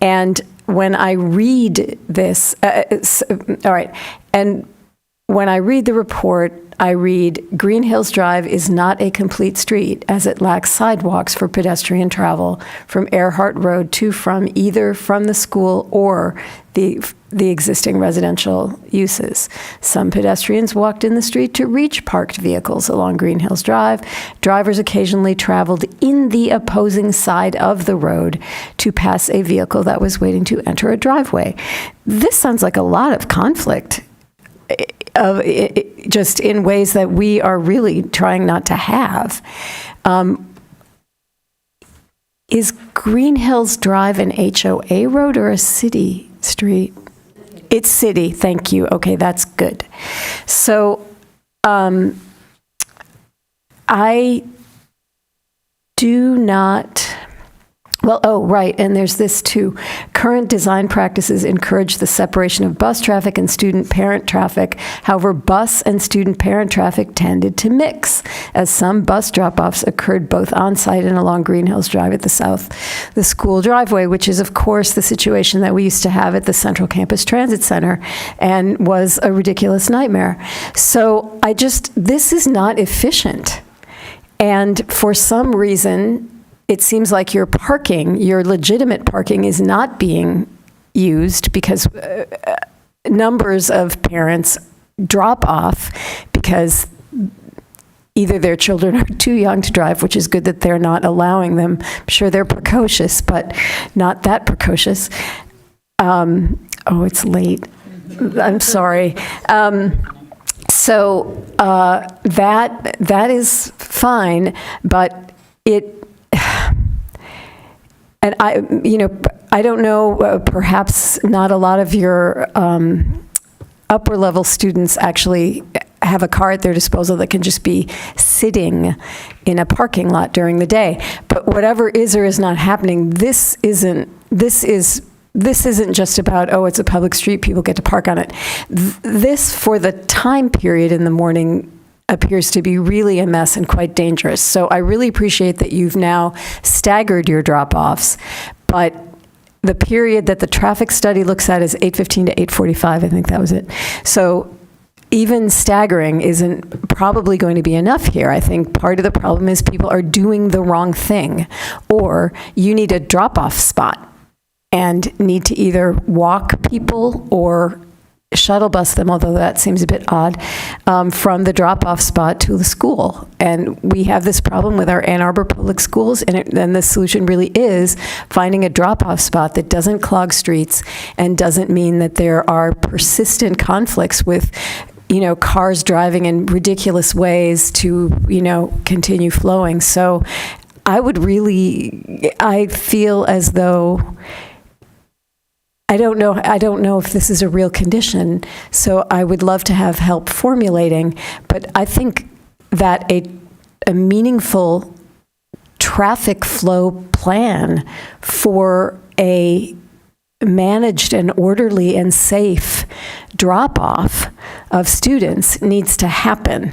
And when I read this, all right, and when I read the report, I read Green Hills Drive is not a complete street as it lacks sidewalks for pedestrian travel from Earhart Road to from either from the school or the existing residential uses. Some pedestrians walked in the street to reach parked vehicles along Green Hills Drive. Drivers occasionally traveled in the opposing side of the road to pass a vehicle that was waiting to enter a driveway. This sounds like a lot of conflict, just in ways that we are really trying not to have. Is Green Hills Drive an HOA road or a city street? It's city, thank you. Okay, that's good. So I do not... Well, oh, right, and there's this too. Current design practices encourage the separation of bus traffic and student-parent traffic. However, bus and student-parent traffic tended to mix, as some bus drop-offs occurred both on-site and along Green Hills Drive at the school driveway, which is, of course, the situation that we used to have at the Central Campus Transit Center and was a ridiculous nightmare. So this is not efficient. And for some reason, it seems like your legitimate parking is not being used because numbers of parents drop off because either their children are too young to drive, which is good that they're not allowing them. I'm sure they're precocious, but not that precocious. Oh, it's late. I'm sorry. So that is fine, but and I don't know, perhaps not a lot of your upper level students actually have a car at their disposal that can just be sitting in a parking lot during the day. But whatever is or is not happening, this isn't just about, oh, it's a public street, people get to park on it. This, for the time period in the morning, appears to be really a mess and quite dangerous. So I really appreciate that you've now staggered your drop-offs, but the period that the traffic study looks at is 8:15 to 8:45, I think that was it. So even staggering isn't probably going to be enough here. I think part of the problem is people are doing the wrong thing, or you need a drop-off spot and need to either walk people or shuttle bus them, although that seems a bit odd, from the drop-off spot to the school. And we have this problem with our Ann Arbor public schools, and the solution really is finding a drop-off spot that doesn't clog streets and doesn't mean that there are persistent conflicts with cars driving in ridiculous ways to, continue flowing. So I feel as though I don't know if this is a real condition, so I would love to have help formulating, but I think that a meaningful traffic flow plan for a managed and orderly and safe drop-off of students needs to happen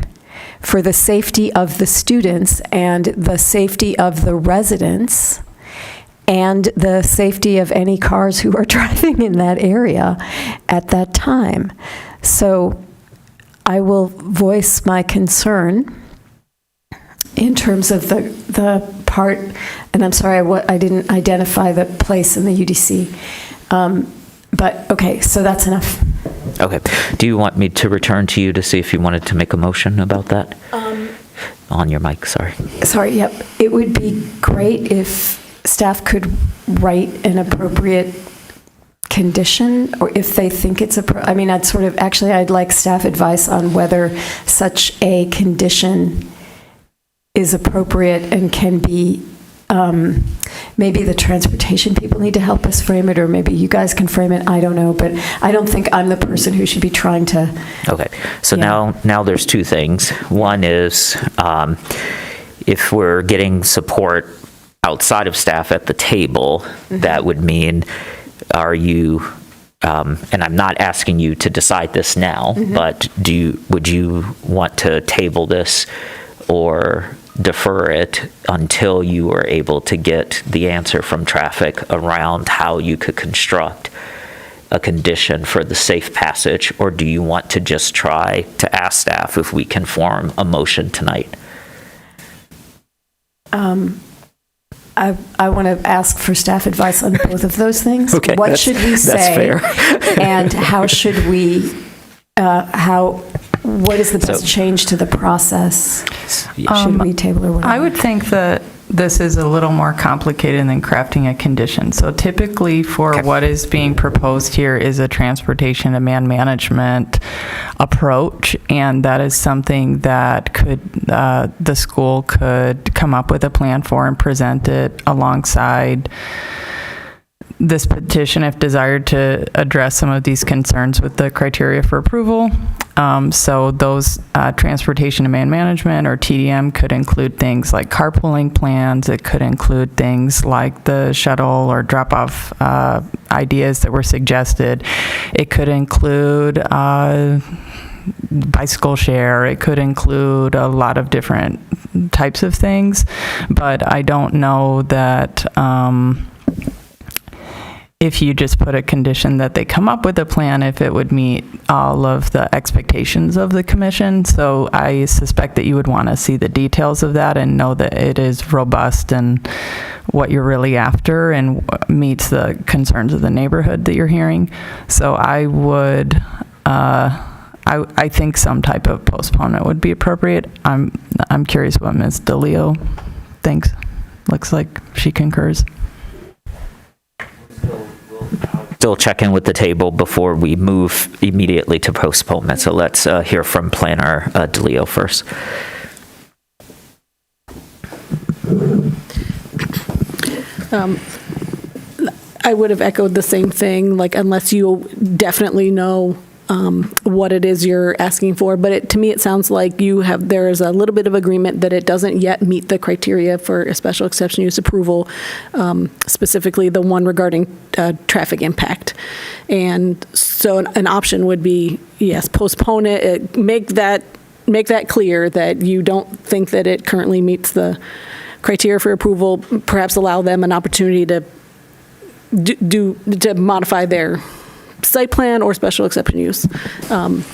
for the safety of the students and the safety of the residents and the safety of any cars who are driving in that area at that time. So I will voice my concern in terms of the part, and I'm sorry I didn't identify the place in the UDC. But okay, so that's enough. Okay. Do you want me to return to you to see if you wanted to make a motion about that? On your mic, sorry. Sorry, yep. It would be great if staff could write an appropriate condition, or if they think it's I mean, I'd like staff advice on whether such a condition is appropriate and can be, maybe the transportation people need to help us frame it, or maybe you guys can frame it, I don't know, but I don't think I'm the person who should be trying to. Okay, so now there's two things. One is, if we're getting support outside of staff at the table, that would mean, are you, and I'm not asking you to decide this now, but would you want to table this or defer it until you are able to get the answer from traffic around how you could construct a condition for the safe passage? Or do you want to just try to ask staff if we can form a motion tonight? I want to ask for staff advice on both of those things. Okay, what should we say? That's fair. And how should we, what is the best change to the process? Should we table or whatever? I would think that this is a little more complicated than crafting a condition. So typically for what is being proposed here is a transportation demand management approach, and that is something that the school could come up with a plan for and present it alongside this petition if desired to address some of these concerns with the criteria for approval. So those transportation demand management, or TDM, could include things like carpooling plans. It could include things like the shuttle or drop-off ideas that were suggested. It could include bicycle share. It could include a lot of different types of things, but I don't know that if you just put a condition that they come up with a plan, if it would meet all of the expectations of the commission. So I suspect that you would want to see the details of that and know that it is robust and what you're really after and meets the concerns of the neighborhood that you're hearing. So I would, I think some type of postponement would be appropriate. I'm curious what Ms. DeLeo thinks. Looks like she concurs. Still check in with the table before we move immediately to postponement. So let's hear from Planner DeLeo first. I would have echoed the same thing, like, unless you definitely know what it is you're asking for. But to me, it sounds like there is a little bit of agreement that it doesn't yet meet the criteria for a special exception use approval, specifically the one regarding traffic impact. And so an option would be, yes, postpone it, make that clear that you don't think that it currently meets the criteria for approval, perhaps allow them an opportunity to modify their site plan or special exception use. And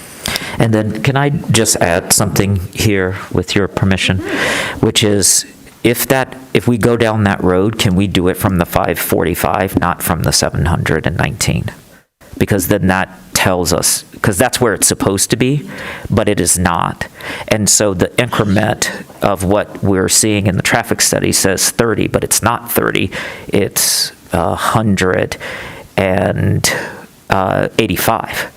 then can I just add something here with your permission, which is if we go down that road, can we do it from the 545, not from the 719? Because then that tells us, because that's where it's supposed to be, but it is not. And so the increment of what we're seeing in the traffic study says 30, but it's not 30, it's 100 and 85.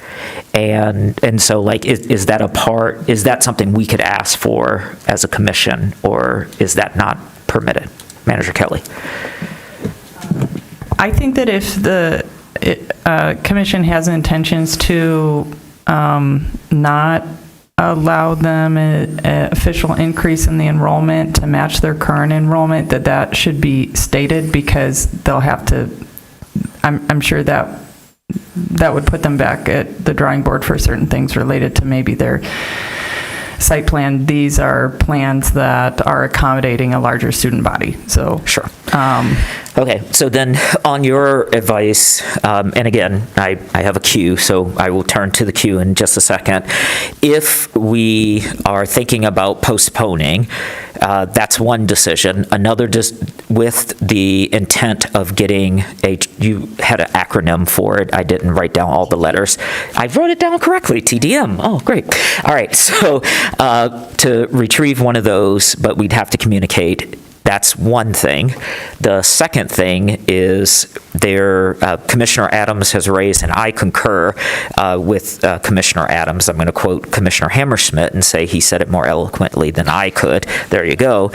And so, like, is that something we could ask for as a commission, or is that not permitted? Manager Kelly. I think that if the commission has intentions to not allow them an official increase in the enrollment to match their current enrollment, that should be stated, because they'll have to, I'm sure that would put them back at the drawing board for certain things related to maybe their site plan. These are plans that are accommodating a larger student body. So sure. Okay, so then on your advice, and again, I have a queue, so I will turn to the queue in just a second. If we are thinking about postponing, that's one decision. Another, with the intent of getting you had an acronym for it. I didn't write down all the letters. I wrote it down correctly, TDM. Oh, great. All right, so to retrieve one of those, but we'd have to communicate That's one thing. The second thing is Commissioner Adams has raised, and I concur with Commissioner Adams. I'm going to quote Commissioner Hammerschmidt and say he said it more eloquently than I could. There you go.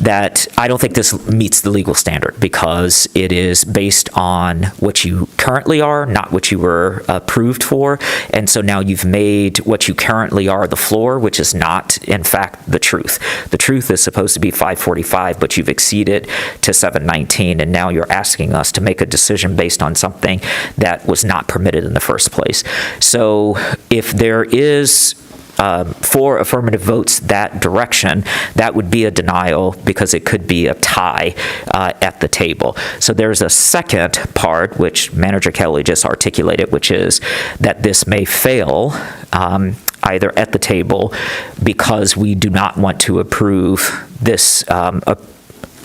That I don't think this meets the legal standard because it is based on what you currently are, not what you were approved for. And so now you've made what you currently are the floor, which is not, in fact, the truth. The truth is supposed to be 545, but you've exceeded to 719, and now you're asking us to make a decision based on something that was not permitted in the first place. So if there is 4 affirmative votes that direction, that would be a denial because it could be a tie at the table. So there's a second part, which Manager Kelly just articulated, which is that this may fail either at the table because we do not want to approve this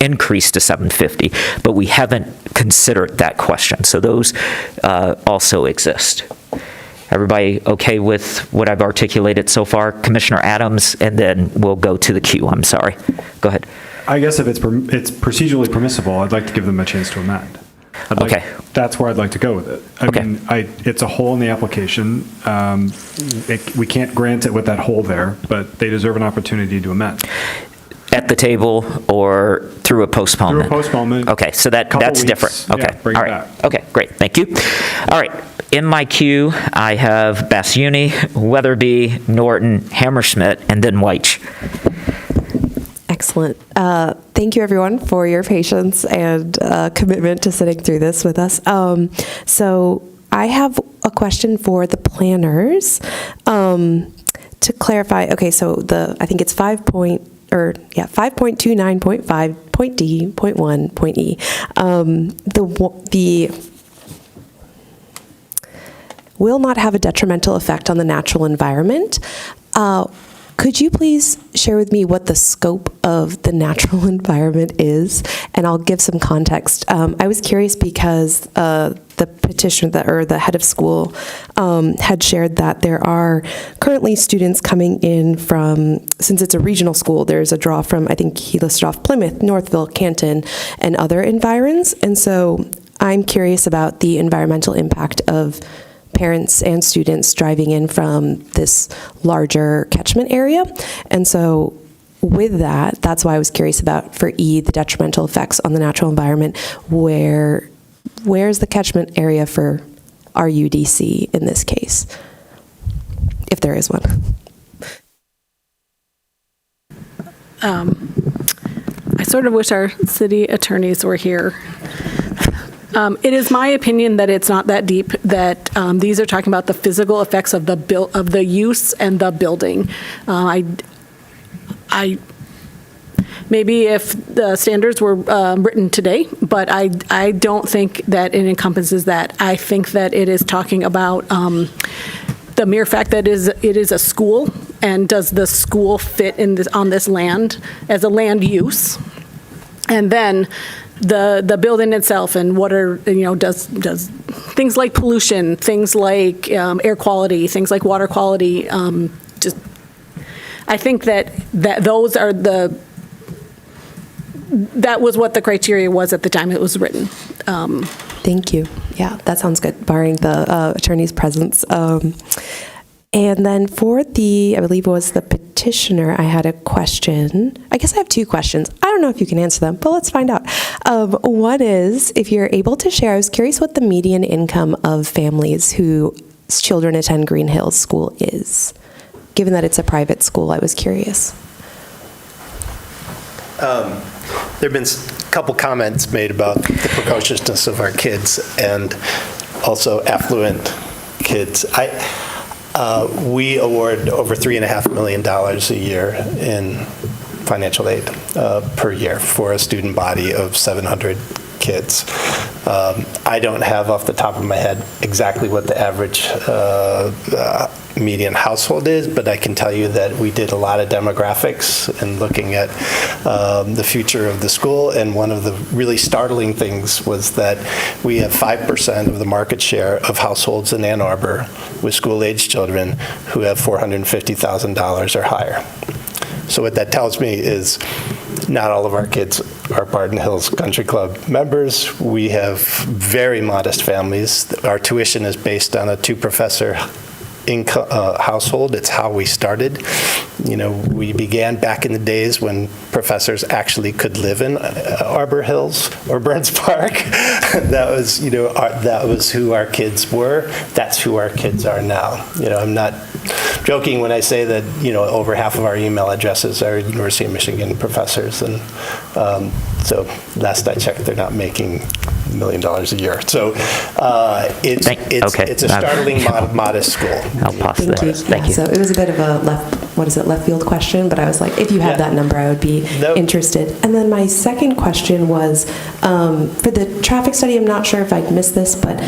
increase to 750, but we haven't considered that question. So those also exist. Everybody okay with what I've articulated so far? Commissioner Adams, and then we'll go to the queue. I'm sorry. Go ahead. I guess if it's procedurally permissible, I'd like to give them a chance to amend. That's where I'd like to go with it. I mean, it's a hole in the application. We can't grant it with that hole there, but they deserve an opportunity to amend. At the table or through a postponement? Through a postponement. Okay, so that's different. Okay, bring all it right. back. Okay, great, thank you. All right, in my queue, I have Bassiuni, Weatherby, Norton, Hammerschmidt, and then Weich. Excellent. Thank you, everyone, for your patience and commitment to sitting through this with us. So I have a question for the planners. To clarify, okay, so I think it's 5.29.5, point D, point 1, point E. The will not have a detrimental effect on the natural environment. Could you please share with me what the scope of the natural environment is? And I'll give some context. I was curious because the petitioner, or the head of school, had shared that there are currently students coming in from, since it's a regional school, there's a draw from, I think he listed off Plymouth, Northville, Canton, and other environs. And so I'm curious about the environmental impact of parents and students driving in from this larger catchment area. And so with that, that's why I was curious about, for E, the detrimental effects on the natural environment. Where's the catchment area for RUDC in this case, if there is one? I sort of wish our city attorneys were here. It is my opinion that it's not that deep, that these are talking about the physical effects of the use and the building. Maybe if the standards were written today, but I don't think that it encompasses that. I think that it is talking about the mere fact that it is a school, and does the school fit on this land as a land use? And then the building itself, and what are, does things like pollution, things like air quality, things like water quality, I think that those are that was what the criteria was at the time it was written. Thank you. Yeah, that sounds good, barring the attorney's presence. And then for I believe it was the petitioner, I had a question. I guess I have 2 questions. I don't know if you can answer them, but let's find out. One is, if you're able to share, I was curious what the median income of families whose children attend Green Hills School is. Given that it's a private school, I was curious. There have been a couple comments made about the precociousness of our kids and also affluent kids. We award over $3.5 million a year in financial aid per year for a student body of 700 kids. I don't have off the top of my head exactly what the average median household is, but I can tell you that we did a lot of demographics and looking at the future of the school, and one of the really startling things was that we have 5% of the market share of households in Ann Arbor with school-age children who have $450,000 or higher. So what that tells me is not all of our kids are Barton Hills Country Club members. We have very modest families. Our tuition is based on a two-professor household. It's how we started. We began back in the days when professors actually could live in Arbor Hills or Burns Park. That was who our kids were. That's who our kids are now. I'm not joking when I say that over half of our email addresses are University of Michigan professors, and so last I checked, they're not making $1 million a year. So it's a startling modest school. I'll pause Thank there. you. Thank you. So it was a bit of a left field question, but I was like, if you had that number, I would be interested. And then my second question was, for the traffic study, I'm not sure if I'd missed this, but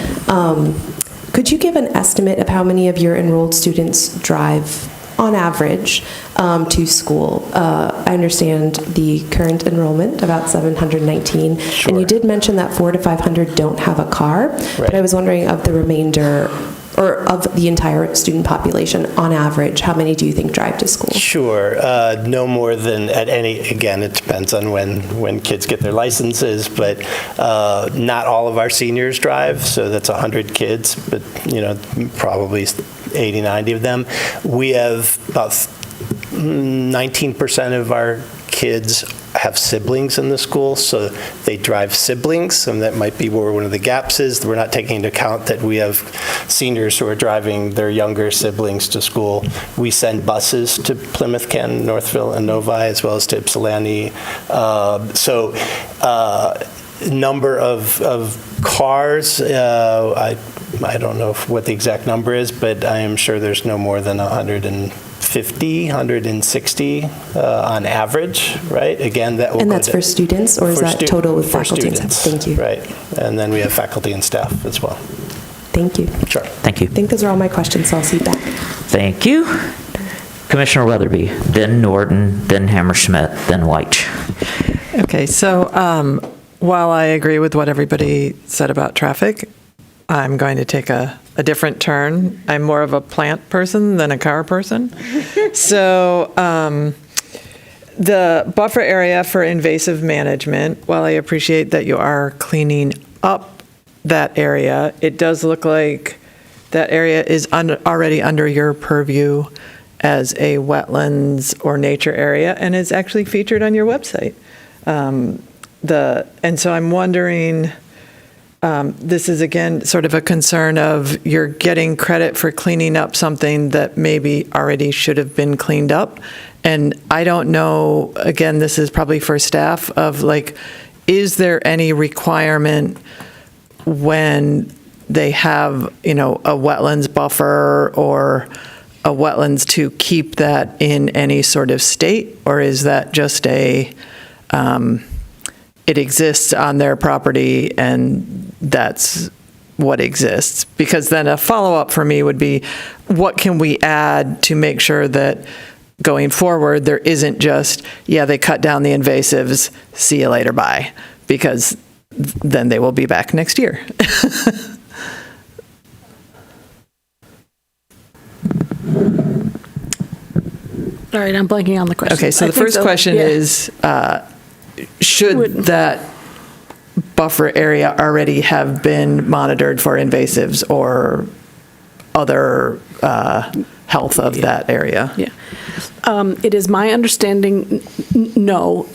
could you give an estimate of how many of your enrolled students drive on average to school? I understand the current enrollment, about 719. Sure. And you did mention that 400 to 500 don't have a car. Right. But I was wondering, of the remainder, or of the entire student population, on average, how many do you think drive to school? Sure. No more than again, it depends on when kids get their licenses, but not all of our seniors drive, so that's 100 kids, but probably 80, 90 of them. We have about 19% of our kids have siblings in the school, so they drive siblings, and that might be where one of the gaps is. We're not taking into account that we have seniors who are driving their younger siblings to school. We send buses to Plymouth, Canton, Northville, and Novi, as well as to Ypsilanti. Number of cars, I don't know what the exact number is, but I am sure there's no more than 150, 160 on average, right? Again, that will And that's for students, or is that total with faculty and staff? Thank you. Right. And then we have faculty and staff as well. Thank you. Sure. Thank you. I think those are all my questions, so I'll see you back. Thank you. Commissioner Weatherby, then Norton, then Hammerschmidt, then Weich. Okay, so while I agree with what everybody said about traffic, I'm going to take a different turn. I'm more of a plant person than a car person. So the buffer area for invasive management, while I appreciate that you are cleaning up that area, it does look like that area is already under your purview as a wetlands or nature area, and is actually featured on your website. And so I'm wondering, this is again sort of a concern of you're getting credit for cleaning up something that maybe already should have been cleaned up. And I don't know, again, this is probably for staff, of like, is there any requirement when they have, a wetlands buffer or a wetlands to keep that in any sort of state? Or is that just it exists on their property and that's what exists? Because then a follow-up for me would be, what can we add to make sure that going forward there isn't just, they cut down the invasives, see you later, bye, because then they will be back next year. All right, I'm blanking on the question. Okay, so the first question is, should that buffer area already have been monitored for invasives or other health of that area? Yeah. It is my understanding, no.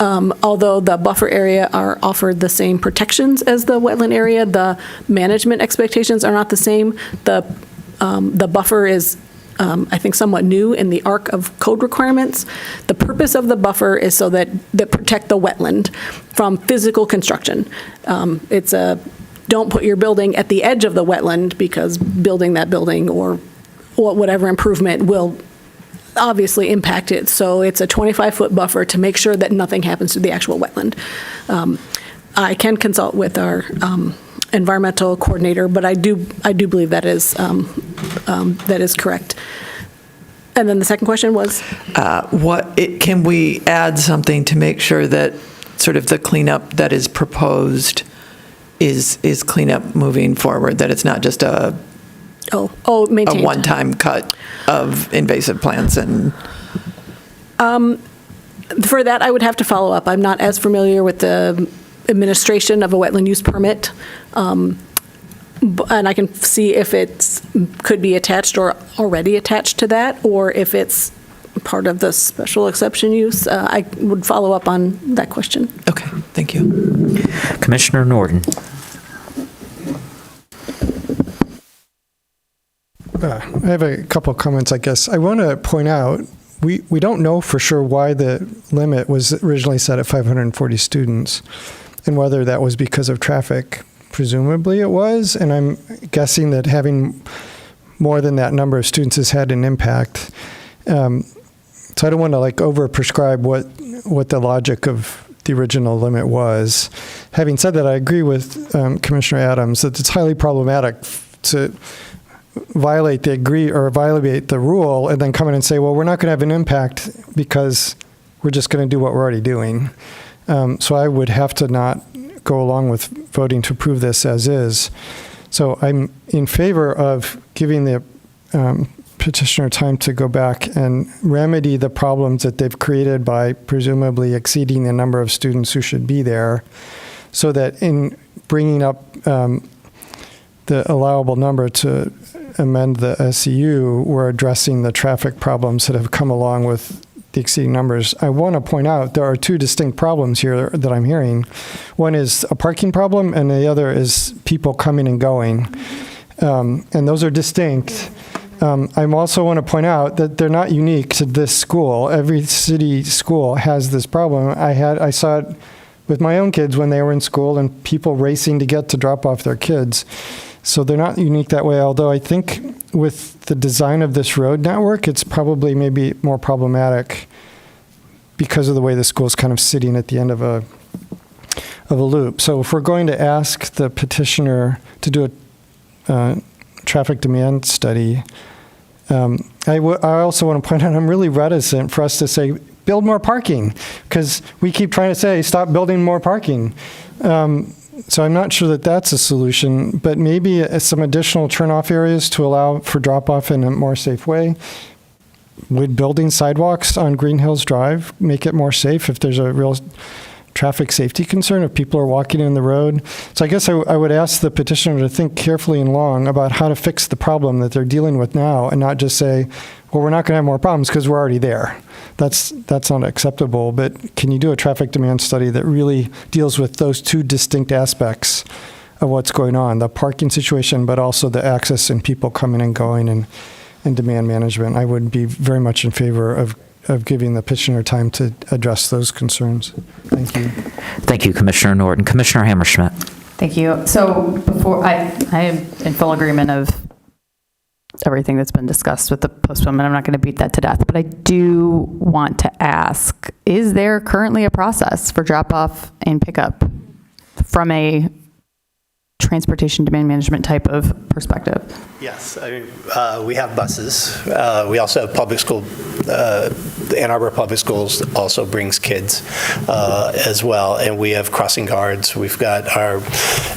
Although the buffer area are offered the same protections as the wetland area, the management expectations are not the same. The buffer is, I think, somewhat new in the arc of code requirements. The purpose of the buffer is so that protect the wetland from physical construction. It's don't put your building at the edge of the wetland, because building that building or whatever improvement will obviously impact it. So it's a 25-foot buffer to make sure that nothing happens to the actual wetland. I can consult with our environmental coordinator, but I do believe that is correct. And then the second question was? Can we add something to make sure that sort of the cleanup that is proposed is cleanup moving forward, that it's not just a maintained. A one-time cut of invasive plants? And For that, I would have to follow up. I'm not as familiar with the administration of a wetland use permit, and I can see if it could be attached or already attached to that, or if it's part of the special exception use. I would follow up on that question. Okay, thank you. Commissioner Norton. I have a couple of comments, I guess. I want to point out, we don't know for sure why the limit was originally set at 540 students and whether that was because of traffic. Presumably it was, and I'm guessing that having more than that number of students has had an impact. So I don't want to over-prescribe what the logic of the original limit was. Having said that, I agree with Commissioner Adams that it's highly problematic to violate the rule and then come in and say, well, we're not going to have an impact because we're just going to do what we're already doing. So I would have to not go along with voting to approve this as is. So I'm in favor of giving the petitioner time to go back and remedy the problems that they've created by presumably exceeding the number of students who should be there, so that in bringing up the allowable number to amend the SEU, we're addressing the traffic problems that have come along with the exceeding numbers. I want to point out there are two distinct problems here that I'm hearing. One is a parking problem, and the other is people coming and going. And those are distinct. I also want to point out that they're not unique to this school. Every city school has this problem. I saw it with my own kids when they were in school and people racing to get to drop off their kids. So they're not unique that way, although I think with the design of this road network, it's probably maybe more problematic because of the way the school's kind of sitting at the end of a loop. So if we're going to ask the petitioner to do a traffic demand study, I also want to point out I'm really reticent for us to say, build more parking, because we keep trying to say, stop building more parking. So I'm not sure that that's a solution, but maybe some additional turn-off areas to allow for drop-off in a more safe way. Would building sidewalks on Green Hills Drive make it more safe if there's a real traffic safety concern, if people are walking in the road? So I guess I would ask the petitioner to think carefully and long about how to fix the problem that they're dealing with now, and not just say, well, we're not going to have more problems because we're already there. That's not acceptable. But can you do a traffic demand study that really deals with those two distinct aspects of what's going on, the parking situation, but also the access and people coming and going and demand management? I would be very much in favor of giving the petitioner time to address those concerns. Thank you. Thank you, Commissioner Norton. Commissioner Hammerschmidt. Thank you. So before I am in full agreement of everything that's been discussed with the postponement. I'm not going to beat that to death, but I do want to ask, is there currently a process for drop-off and pickup from a transportation demand management type of perspective? Yes, we have buses. We also have public school. Ann Arbor Public Schools also brings kids as well, and we have crossing guards. We've got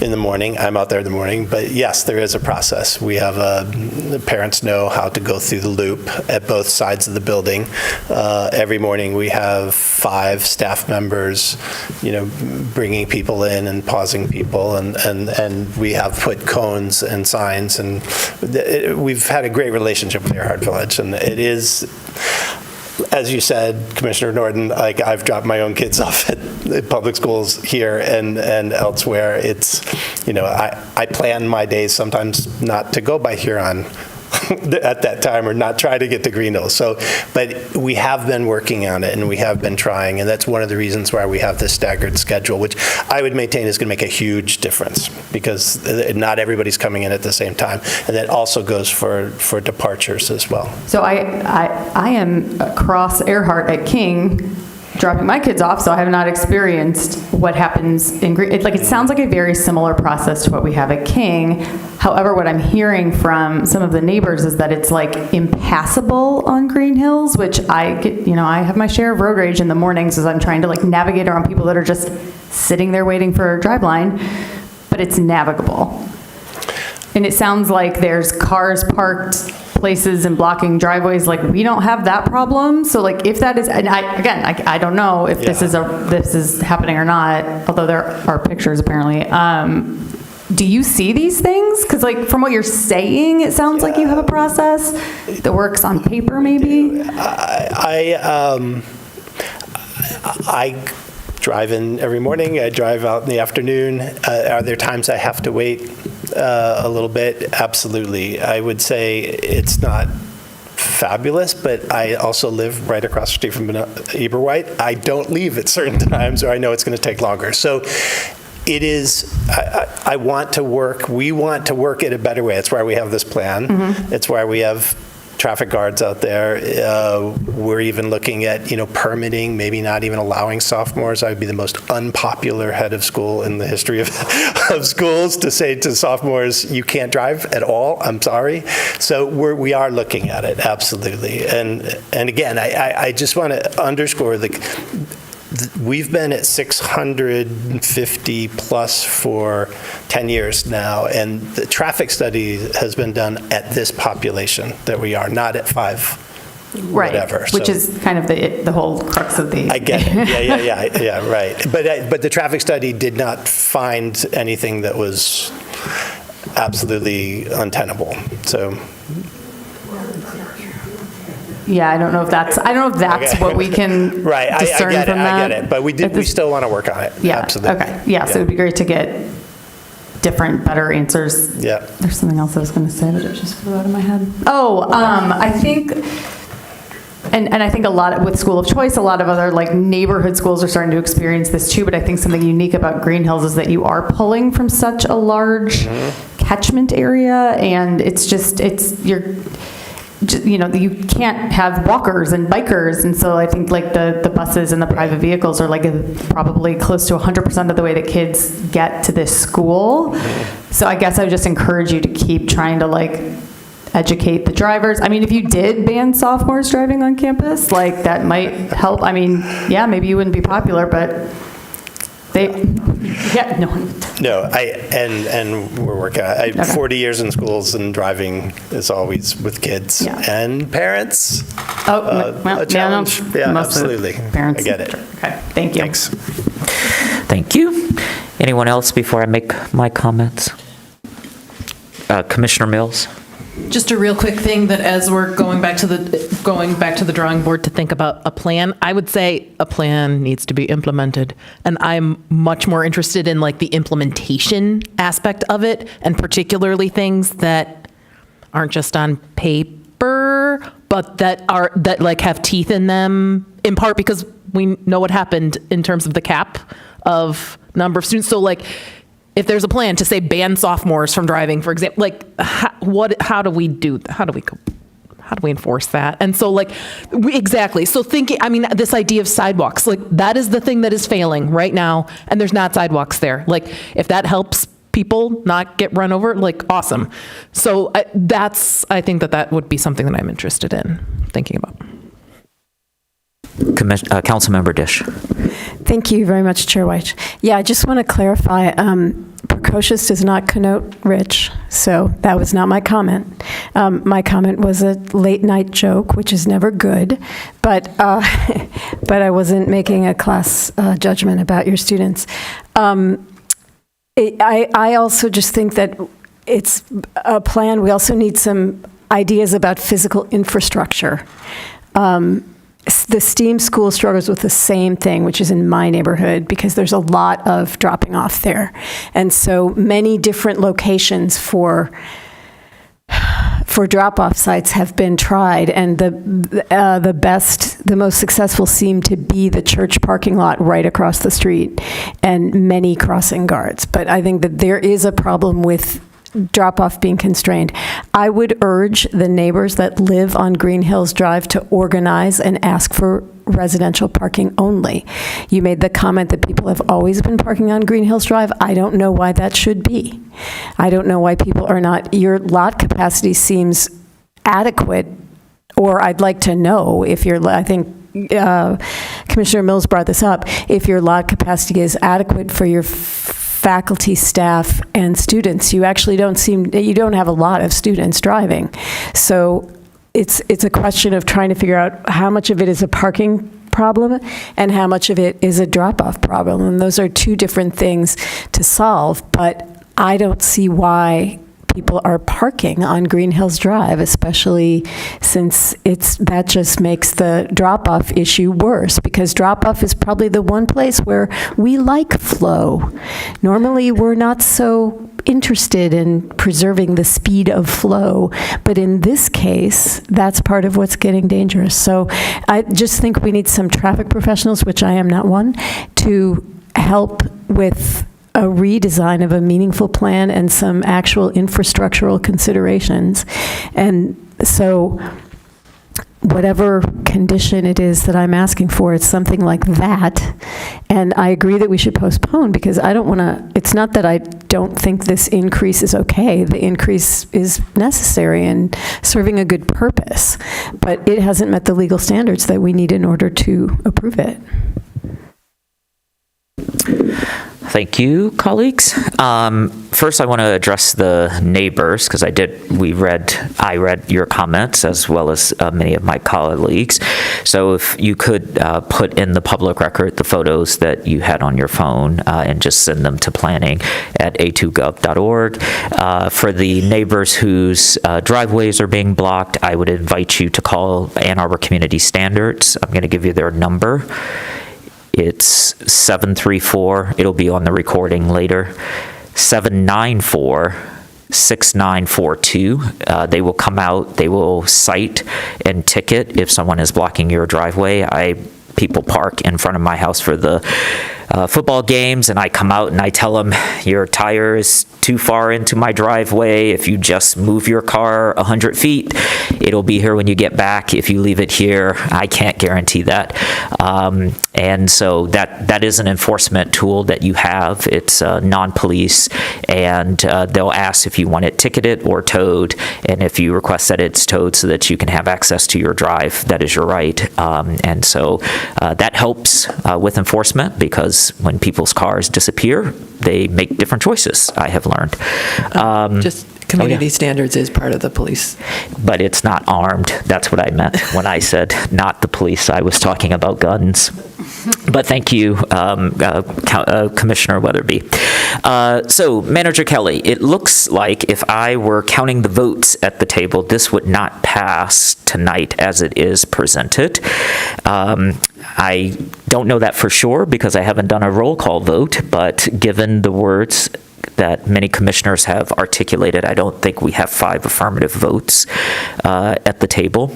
in the morning. I'm out there in the morning, but yes, there is a process. We have the parents know how to go through the loop at both sides of the building. Every morning we have 5 staff members, bringing people in and pausing people, and we have put cones and signs, and we've had a great relationship with Earhart Village, and it is, as you said, Commissioner Norton, I've dropped my own kids off at public schools here and elsewhere. It's, I plan my days sometimes not to go by Huron at that time, or not try to get to Green Hills. But we have been working on it, and we have been trying, and that's one of the reasons why we have this staggered schedule, which I would maintain is going to make a huge difference, because not everybody's coming in at the same time, and that also goes for departures as well. So I am across Earhart at King, dropping my kids off, so I have not experienced what happens in Green. It sounds like a very similar process to what we have at King. However, what I'm hearing from some of the neighbors is that it's impassable on Green Hills, which I get. I have my share of road rage in the mornings as I'm trying to navigate around people that are just sitting there waiting for a drive line, but it's navigable. And it sounds like there's cars parked places and blocking driveways, like, we don't have that problem. So like, if that is, and I don't know if this is happening or not, although there are pictures apparently. Do you see these things? Because like, from what you're saying, it sounds like you have a process that works on paper, maybe? I drive in every morning. I drive out in the afternoon. Are there times I have to wait a little bit? Absolutely. I would say it's not fabulous, but I also live right across the street from Arbor. I don't leave at certain times, or I know it's going to take longer. So it is, I want to work, we want to work it a better way. That's why we have this plan. It's why we have traffic guards out there. We're even looking at, permitting, maybe not even allowing sophomores. I would be the most unpopular head of school in the history of schools to say to sophomores, you can't drive at all. I'm sorry. So we are looking at it, absolutely. And again, I just want to underscore we've been at 650 plus for 10 years now, and the traffic study has been done at this population that we are, not at 5 right, whatever. Which is kind of the whole crux of the... I get it. Yeah, right. But the traffic study did not find anything that was absolutely untenable. So... Yeah, I don't know if that's Okay. what we can discern from that. I get it, but we still want to work on it. Yeah. Absolutely. Okay. Yeah, so it would be great to get different, better answers. Yeah. There's something else I was going to say, but it just flew out of my head. I think, and I think a lot with School of Choice, a lot of other like neighborhood schools are starting to experience this too, but I think something unique about Green Hills is that you are pulling from such a large catchment area, and you can't have walkers and bikers, and so I think like the buses and the private vehicles are like probably close to 100% of the way that kids get to this school. So I guess I would just encourage you to keep trying to like educate the drivers. I mean, if you did ban sophomores driving on campus, like that might help. I mean, yeah, maybe you wouldn't be popular, but No, and we're working. 40 years in schools, and driving is always with kids and parents. A challenge. Yeah, absolutely. Parents. I get it. Okay, thank you. Thanks. Thank you. Anyone else before I make my comments? Commissioner Mills? Just a real quick thing that as we're going back to the drawing board to think about a plan, I would say a plan needs to be implemented. And I'm much more interested in like the implementation aspect of it, and particularly things that aren't just on paper, but that like have teeth in them, in part because we know what happened in terms of the cap of number of students. So like, if there's a plan to say ban sophomores from driving, for example, like how do we enforce that? And so like, exactly. So thinking, I mean, this idea of sidewalks, like that is the thing that is failing right now. And there's not sidewalks there. Like if that helps people not get run over, like awesome. So I think that would be something that I'm interested in thinking about. Councilmember Dish. Thank you very much, Chair White. Yeah, I just want to clarify, precocious does not connote rich, so that was not my comment. My comment was a late night joke, which is never good, but I wasn't making a class judgment about your students. I also just think that it's a plan. We also need some ideas about physical infrastructure. The STEAM school struggles with the same thing, which is in my neighborhood, because there's a lot of dropping off there. And so many different locations for drop-off sites have been tried, and the most successful seem to be the church parking lot right across the street and many crossing guards. But I think that there is a problem with drop-off being constrained. I would urge the neighbors that live on Green Hills Drive to organize and ask for residential parking only. You made the comment that people have always been parking on Green Hills Drive. I don't know why that should be. I don't know why people are not. Your lot capacity seems adequate, or I'd like to know if I think Commissioner Mills brought this up, if your lot capacity is adequate for your faculty, staff, and students. You actually you don't have a lot of students driving. So it's a question of trying to figure out how much of it is a parking problem and how much of it is a drop-off problem. And those are two different things to solve, but I don't see why people are parking on Green Hills Drive, especially since that just makes the drop-off issue worse, because drop-off is probably the one place where we like flow. Normally, we're not so interested in preserving the speed of flow, but in this case, that's part of what's getting dangerous. So I just think we need some traffic professionals, which I am not one, to help with a redesign of a meaningful plan and some actual infrastructural considerations. And so whatever condition it is that I'm asking for, it's something like that. And I agree that we should postpone, because I don't want to, it's not that I don't think this increase is okay. The increase is necessary and serving a good purpose, but it hasn't met the legal standards that we need in order to approve it. Thank you, colleagues. First, I want to address the neighbors, because I read your comments as well as many of my colleagues. So if you could put in the public record the photos that you had on your phone and just send them to planning@a2gov.org. For the neighbors whose driveways are being blocked, I would invite you to call Ann Arbor Community Standards. I'm going to give you their number. It's 734, it'll be on the recording later, 794-6942. They will come out, they will cite and ticket if someone is blocking your driveway. People park in front of my house for the football games, and I come out and I tell them, your tire is too far into my driveway. If you just move your car 100 feet, it'll be here when you get back. If you leave it here, I can't guarantee that. And so that is an enforcement tool that you have. It's non-police, and they'll ask if you want it ticketed or towed. And if you request that it's towed so that you can have access to your drive, that is your right. And so that helps with enforcement, because when people's cars disappear, they make different choices, I have learned. Just community standards is part of the police. But it's not armed. That's what I meant when I said not the police. I was talking about guns. But thank you, Commissioner Weatherby. So, Manager Kelly, it looks like if I were counting the votes at the table, this would not pass tonight as it is presented. I don't know that for sure because I haven't done a roll call vote, but given the words that many commissioners have articulated, I don't think we have 5 affirmative votes at the table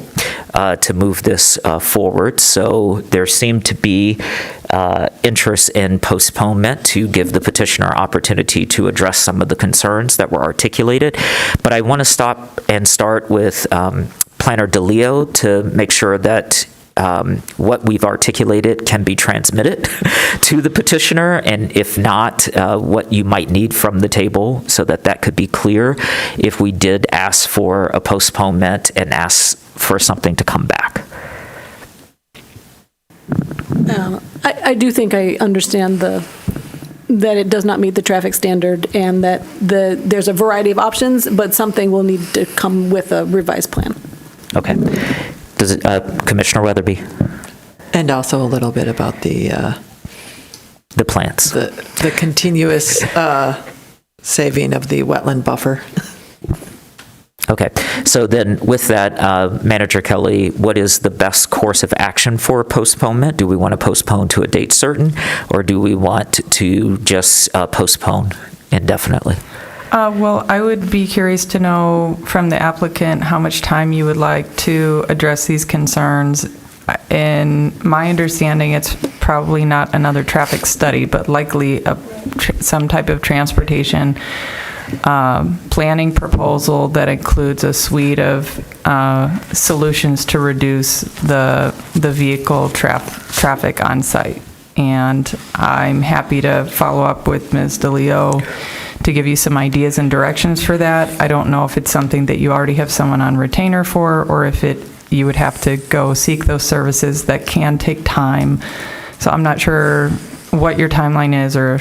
to move this forward. So there seemed to be interest in postponement to give the petitioner opportunity to address some of the concerns that were articulated. But I want to stop and start with Planner DeLeo to make sure that what we've articulated can be transmitted to the petitioner, and if not, what you might need from the table so that could be clear if we did ask for a postponement and ask for something to come back. I do think I understand that it does not meet the traffic standard, and that there's a variety of options, but something will need to come with a revised plan. Okay. Does it, Commissioner Weatherby? And also a little bit about the plants. The continuous saving of the wetland buffer. Okay. So then with that, Manager Kelly, what is the best course of action for postponement? Do we want to postpone to a date certain, or do we want to just postpone indefinitely? Well, I would be curious to know from the applicant how much time you would like to address these concerns. In my understanding, it's probably not another traffic study, but likely some type of transportation planning proposal that includes a suite of solutions to reduce the vehicle traffic on site. And I'm happy to follow up with Ms. DeLeo to give you some ideas and directions for that. I don't know if it's something that you already have someone on retainer for, or if you would have to go seek those services that can take time. So I'm not sure what your timeline is, or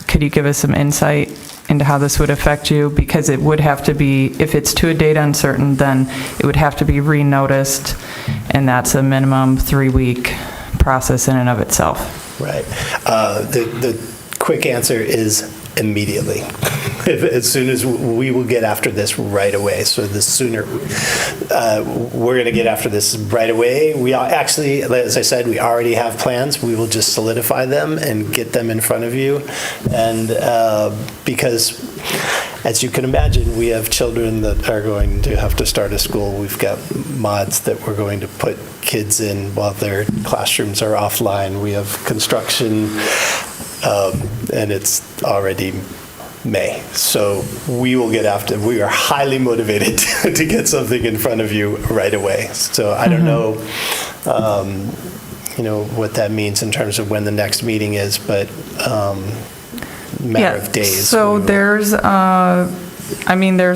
could you give us some insight into how this would affect you? Because it would have to be, if it's to a date uncertain, then it would have to be re-noticed, and that's a minimum 3-week process in and of itself. Right. The quick answer is immediately. As soon as we will get after this right away. So the sooner we're going to get after this right away. We actually, as I said, we already have plans. We will just solidify them and get them in front of you. And because, as you can imagine, we have children that are going to have to start a school. We've got mods that we're going to put kids in while their classrooms are offline. We have construction, and it's already May. So we will get after, we are highly motivated to get something in front of you right away. So I don't know, what that means in terms of when the next meeting is, but matter of days. So there's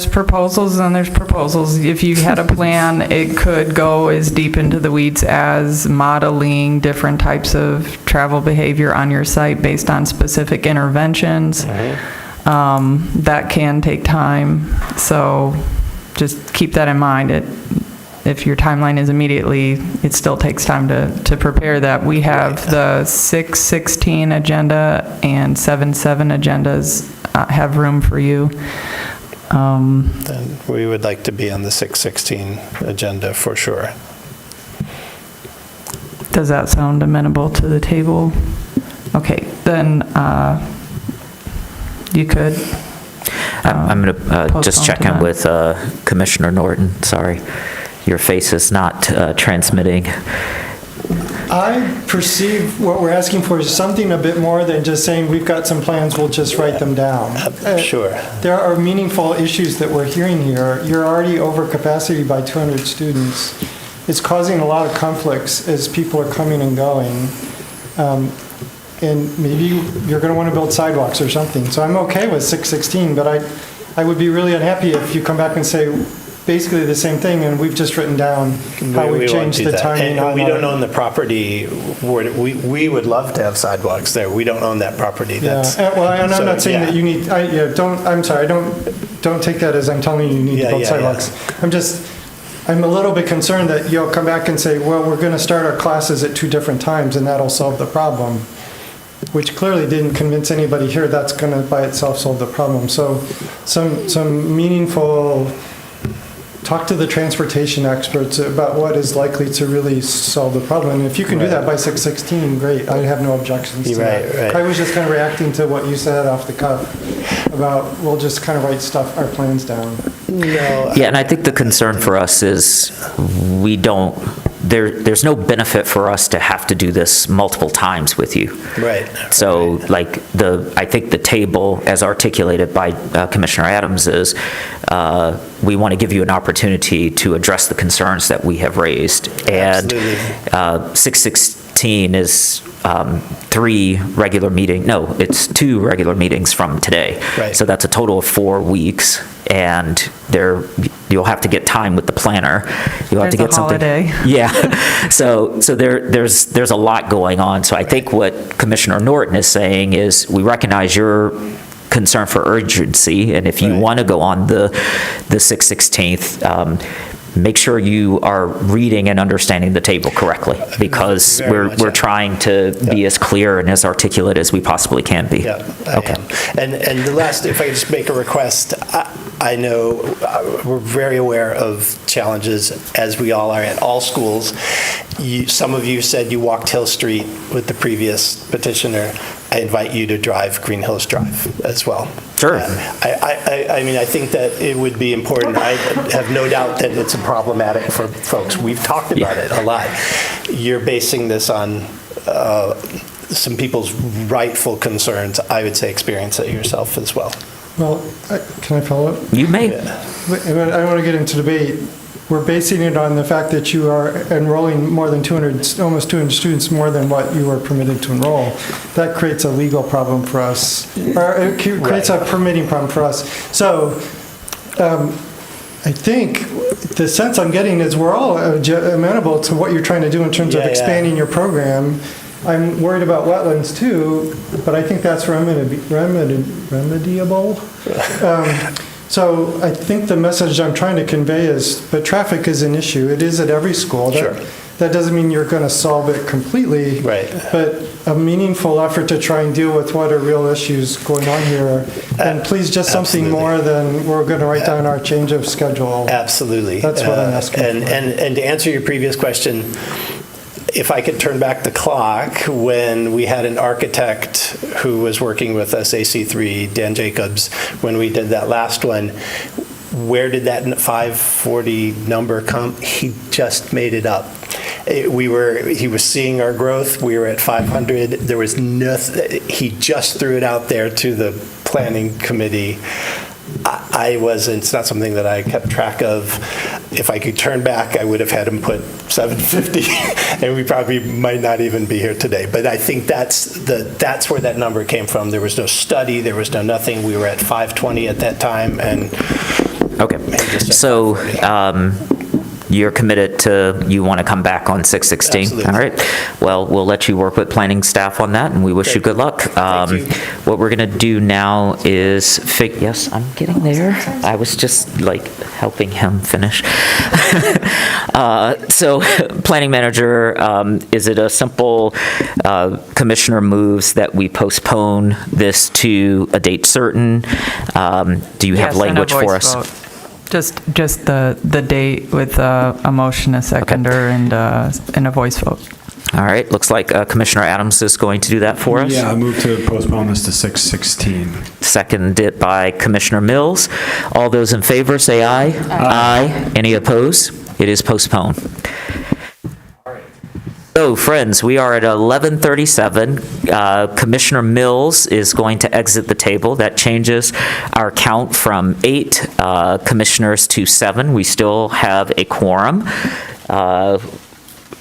proposals and there's proposals. If you had a plan, it could go as deep into the weeds as modeling different types of travel behavior on your site based on specific interventions. That can take time, so just keep that in mind. If your timeline is immediately, it still takes time to prepare that. We have the 6/16 agenda and 7/7 agendas have room for you. Then we would like to be on the 6/16 agenda for sure. Does that sound amenable to the table? Okay, then you could. I'm going to just check in with Commissioner Norton. Sorry, your face is not transmitting. I perceive what we're asking for is something a bit more than just saying we've got some plans, we'll just write them down. Sure. There are meaningful issues that we're hearing here. You're already over capacity by 200 students. It's causing a lot of conflicts as people are coming and going. And maybe you're going to want to build sidewalks or something. So I'm okay with 6/16, but I would be really unhappy if you come back and say basically the same thing, and we've just written down how we've changed the timing. And we don't own the property. We would love to have sidewalks there. We don't own that property. Well, and I'm not saying that you need. I'm sorry. Don't take that as I'm telling you need to build sidewalks. I'm a little bit concerned that you'll come back and say, well, we're going to start our classes at 2 different times, and that'll solve the problem, which clearly didn't convince anybody here that's going to by itself solve the problem. So some meaningful, talk to the transportation experts about what is likely to really solve the problem. And if you can do that by 6/16, great. I have no objections to that. Right. I was just kind of reacting to what you said off the cuff about we'll just kind of write our plans down. Yeah, and I think the concern for us is there's no benefit for us to have to do this multiple times with you. Right. So I think the table as articulated by Commissioner Adams is we want to give you an opportunity to address the concerns that we have raised. And 6/16 is 3 regular meetings. No, it's 2 regular meetings from today. Right. So that's a total of 4 weeks. And you'll have to get time with the planner. You'll have to get something. Holiday. Yeah. So there's a lot going on. So I think what Commissioner Norton is saying is we recognize your concern for urgency, and if you want to go on the 6/16, make sure you are reading and understanding the table correctly, because we're trying to be as clear and as articulate as we possibly can be. Yeah, okay. And the last, if I could just make a request, I know we're very aware of challenges, as we all are at all schools. Some of you said you walked Hill Street with the previous petitioner. I invite you to drive Green Hills Drive as well. Sure. I think that it would be important. I have no doubt that it's problematic for folks. We've talked about it a lot. You're basing this on some people's rightful concerns. I would say experience it yourself as well. Well, can I follow up? You may. I don't want to get into debate. We're basing it on the fact that you are enrolling more than almost 200 students more than what you are permitted to enroll. That creates a legal problem for us, or it creates a permitting problem for us. So I think the sense I'm getting is we're all amenable to what you're trying to do in terms of expanding your program. I'm worried about wetlands too, but I think that's remediable. So I think the message I'm trying to convey is, but traffic is an issue. It is at every school. That doesn't mean you're going to solve it completely. Right. But a meaningful effort to try and deal with what are real issues going on here. And please, just something more than we're going to write down our change of schedule. Absolutely. That's what I'm asking for. And to answer your previous question, if I could turn back the clock, when we had an architect who was working with us, AC3, Dan Jacobs, when we did that last one, where did that 540 number come? He just made it up. He was seeing our growth. We were at 500. There was nothing. He just threw it out there to the planning committee. It's not something that I kept track of. If I could turn back, I would have had him put 750, and we probably might not even be here today. But I think that's where that number came from. There was no study. There was no nothing. We were at 520 at that time, and okay. So you're committed to, you want to come back on 616? Absolutely. All right. Well, we'll let you work with planning staff on that, and we wish you good luck. Thank you. What we're going to do now is, yes, I'm getting there. I was just helping him finish. So planning manager, is it a simple commissioner moves that we postpone this to a date certain? Do you have language for us? Vote. Just the date with a motion, a seconder, and a voice vote. All right, looks like Commissioner Adams is going to do that for us. Yeah, I move to postpone this to 6/16. Seconded by Commissioner Mills. All those in favor say aye. Aye. Any opposed? It is postponed. So, friends, we are at 11:37. Commissioner Mills is going to exit the table. That changes our count from 8 commissioners to 7. We still have a quorum.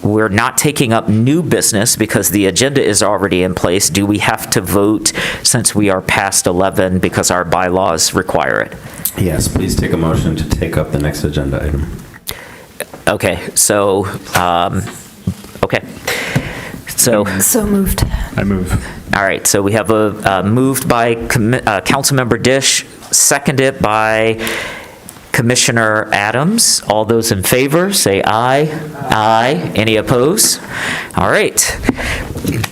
We're not taking up new business because the agenda is already in place. Do we have to vote since we are past 11 because our bylaws require it? Yes, please take a motion to take up the next agenda item. Okay, so... Okay. So moved. I move. All right. So we have a moved by Councilmember Dish, seconded by Commissioner Adams. All those in favor, say aye. Aye. Any opposed? All right.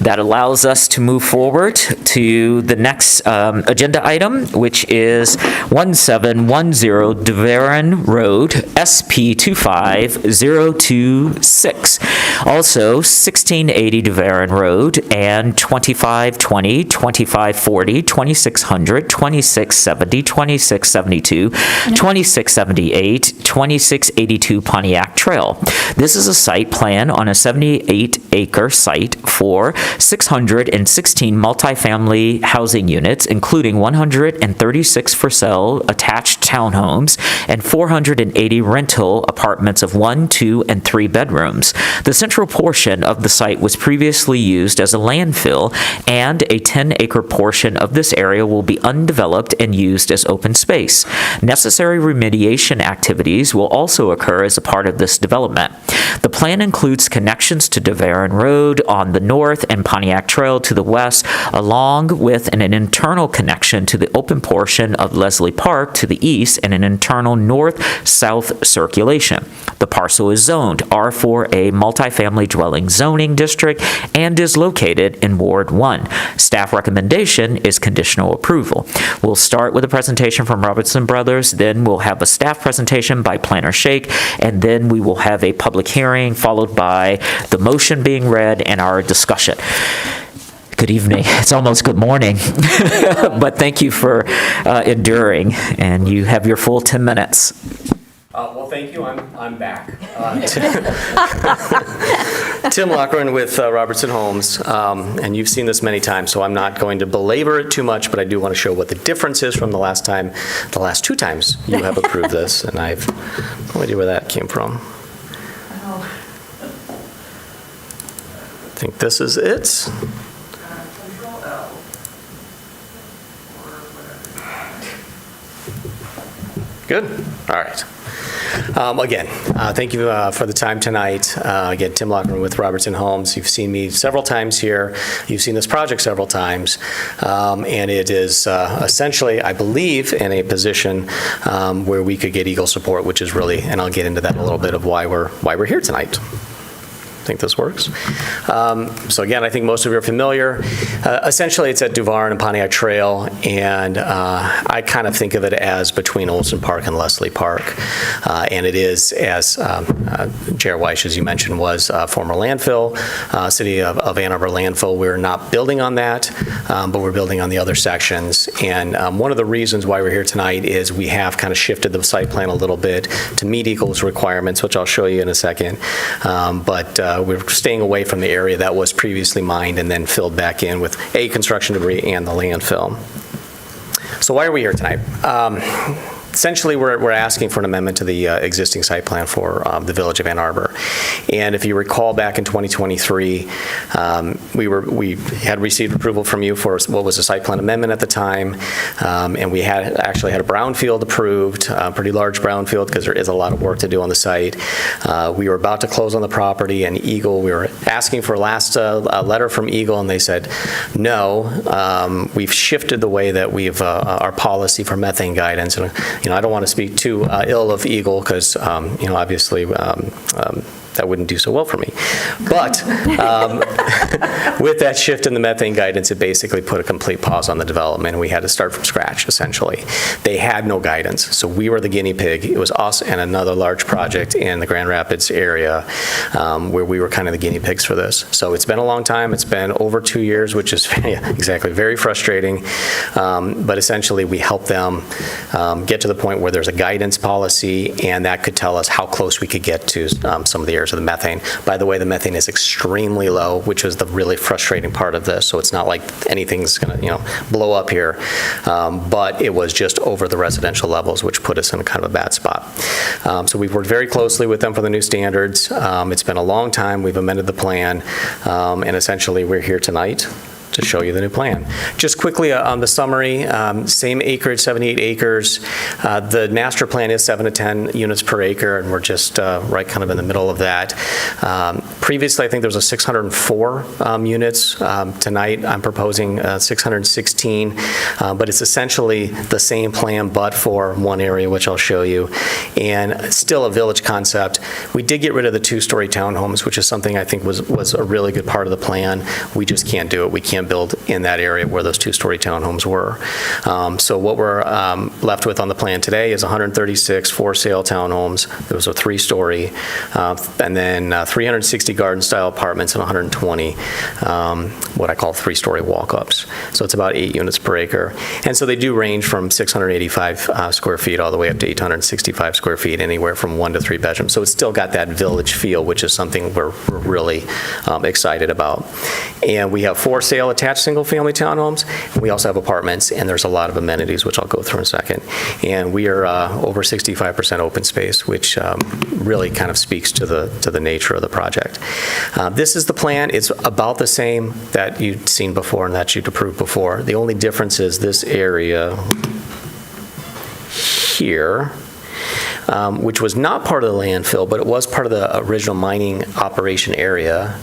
That allows us to move forward to the next agenda item, which is 1710 DeVaron Road, SP 25026. Also, 1680 DeVaron Road and 2520, 2540, 2600, 2670, 2672, 2678, 2682 Pontiac Trail. This is a site plan on a 78-acre site for 616 multifamily housing units, including 136 for sale attached townhomes and 480 rental apartments of 1, 2, and 3 bedrooms. The central portion of the site was previously used as a landfill, and a 10-acre portion of this area will be undeveloped and used as open space. Necessary remediation activities will also occur as a part of this development. The plan includes connections to DeVaron Road on the north and Pontiac Trail to the west, along with an internal connection to the open portion of Leslie Park to the east and an internal north-south circulation. The parcel is zoned R4A multifamily dwelling zoning district and is located in Ward 1. Staff recommendation is conditional approval. We'll start with a presentation from Robertson Brothers, then we'll have a staff presentation by Planner Shake, and then we will have a public hearing followed by the motion being read and our discussion. Good evening. It's almost good morning, but thank you for enduring, and you have your full 10 minutes. Well, thank you. I'm back. Tim Lochran with Robertson Homes, and you've seen this many times, so I'm not going to belabor it too much, but I do want to show what the difference is from the last 2 times you have approved this, and I have no idea where that came from. I think this is it. Good. All right. Again, thank you for the time tonight. Again, Tim Lockman with Robertson Homes. You've seen me several times here. You've seen this project several times. And it is essentially, I believe, in a position where we could get Eagle support, which is really, and I'll get into that in a little bit of why we're here tonight. I think this works. So again, I think most of you are familiar. Essentially, it's at Duvarn and Pontiac Trail, and I kind of think of it as between Olson Park and Leslie Park. And it is, as Chair Weiss, as you mentioned, was former landfill, City of Ann Arbor landfill. We're not building on that, but we're building on the other sections. And one of the reasons why we're here tonight is we have kind of shifted the site plan a little bit to meet Eagle's requirements, which I'll show you in a second. But we're staying away from the area that was previously mined and then filled back in with construction debris and the landfill. So why are we here tonight? Essentially, we're asking for an amendment to the existing site plan for the Village of Ann Arbor. And if you recall, back in 2023, we had received approval from you for what was a site plan amendment at the time, and we actually had a brownfield approved, a pretty large brownfield, because there is a lot of work to do on the site. We were about to close on the property, and Eagle, we were asking for a last letter from Eagle, and they said, no, we've shifted the way that we've our policy for methane guidance. And I don't want to speak too ill of Eagle because, obviously that wouldn't do so well for me. But with that shift in the methane guidance, it basically put a complete pause on the development. We had to start from scratch, essentially. They had no guidance, so we were the guinea pig. It was us and another large project in the Grand Rapids area where we were kind of the guinea pigs for this. So it's been a long time. It's been over 2 years, which is exactly very frustrating. But essentially, we helped them get to the point where there's a guidance policy, and that could tell us how close we could get to some of the areas of the methane. By the way, the methane is extremely low, which is the really frustrating part of this. So it's not like anything's going to, blow up here. But it was just over the residential levels, which put us in kind of a bad spot. So we've worked very closely with them for the new standards. It's been a long time. We've amended the plan, and essentially we're here tonight to show you the new plan. Just quickly on the summary, same acreage, 78 acres. The master plan is 7 to 10 units per acre, and we're just right kind of in the middle of that. Previously, I think there was a 604 units. Tonight, I'm proposing 616, but it's essentially the same plan, but for one area, which I'll show you, and still a village concept. We did get rid of the 2-story townhomes, which is something I think was a really good part of the plan. We just can't do it. We can't build in that area where those 2-story townhomes were. So what we're left with on the plan today is 136 for-sale townhomes. Those are 3-story, and then 360 garden-style apartments and 120 what I call 3-story walk-ups. So it's about 8 units per acre. And so they do range from 685 square feet all the way up to 865 square feet, anywhere from 1 to 3 bedrooms. So it's still got that village feel, which is something we're really excited about. And we have for-sale attached single-family townhomes. We also have apartments, and there's a lot of amenities, which I'll go through in a second. And we are over 65% open space, which really kind of speaks to the nature of the project. This is the plan. It's about the same that you'd seen before and that you'd approved before. The only difference is this area here, which was not part of the landfill, but it was part of the original mining operation area.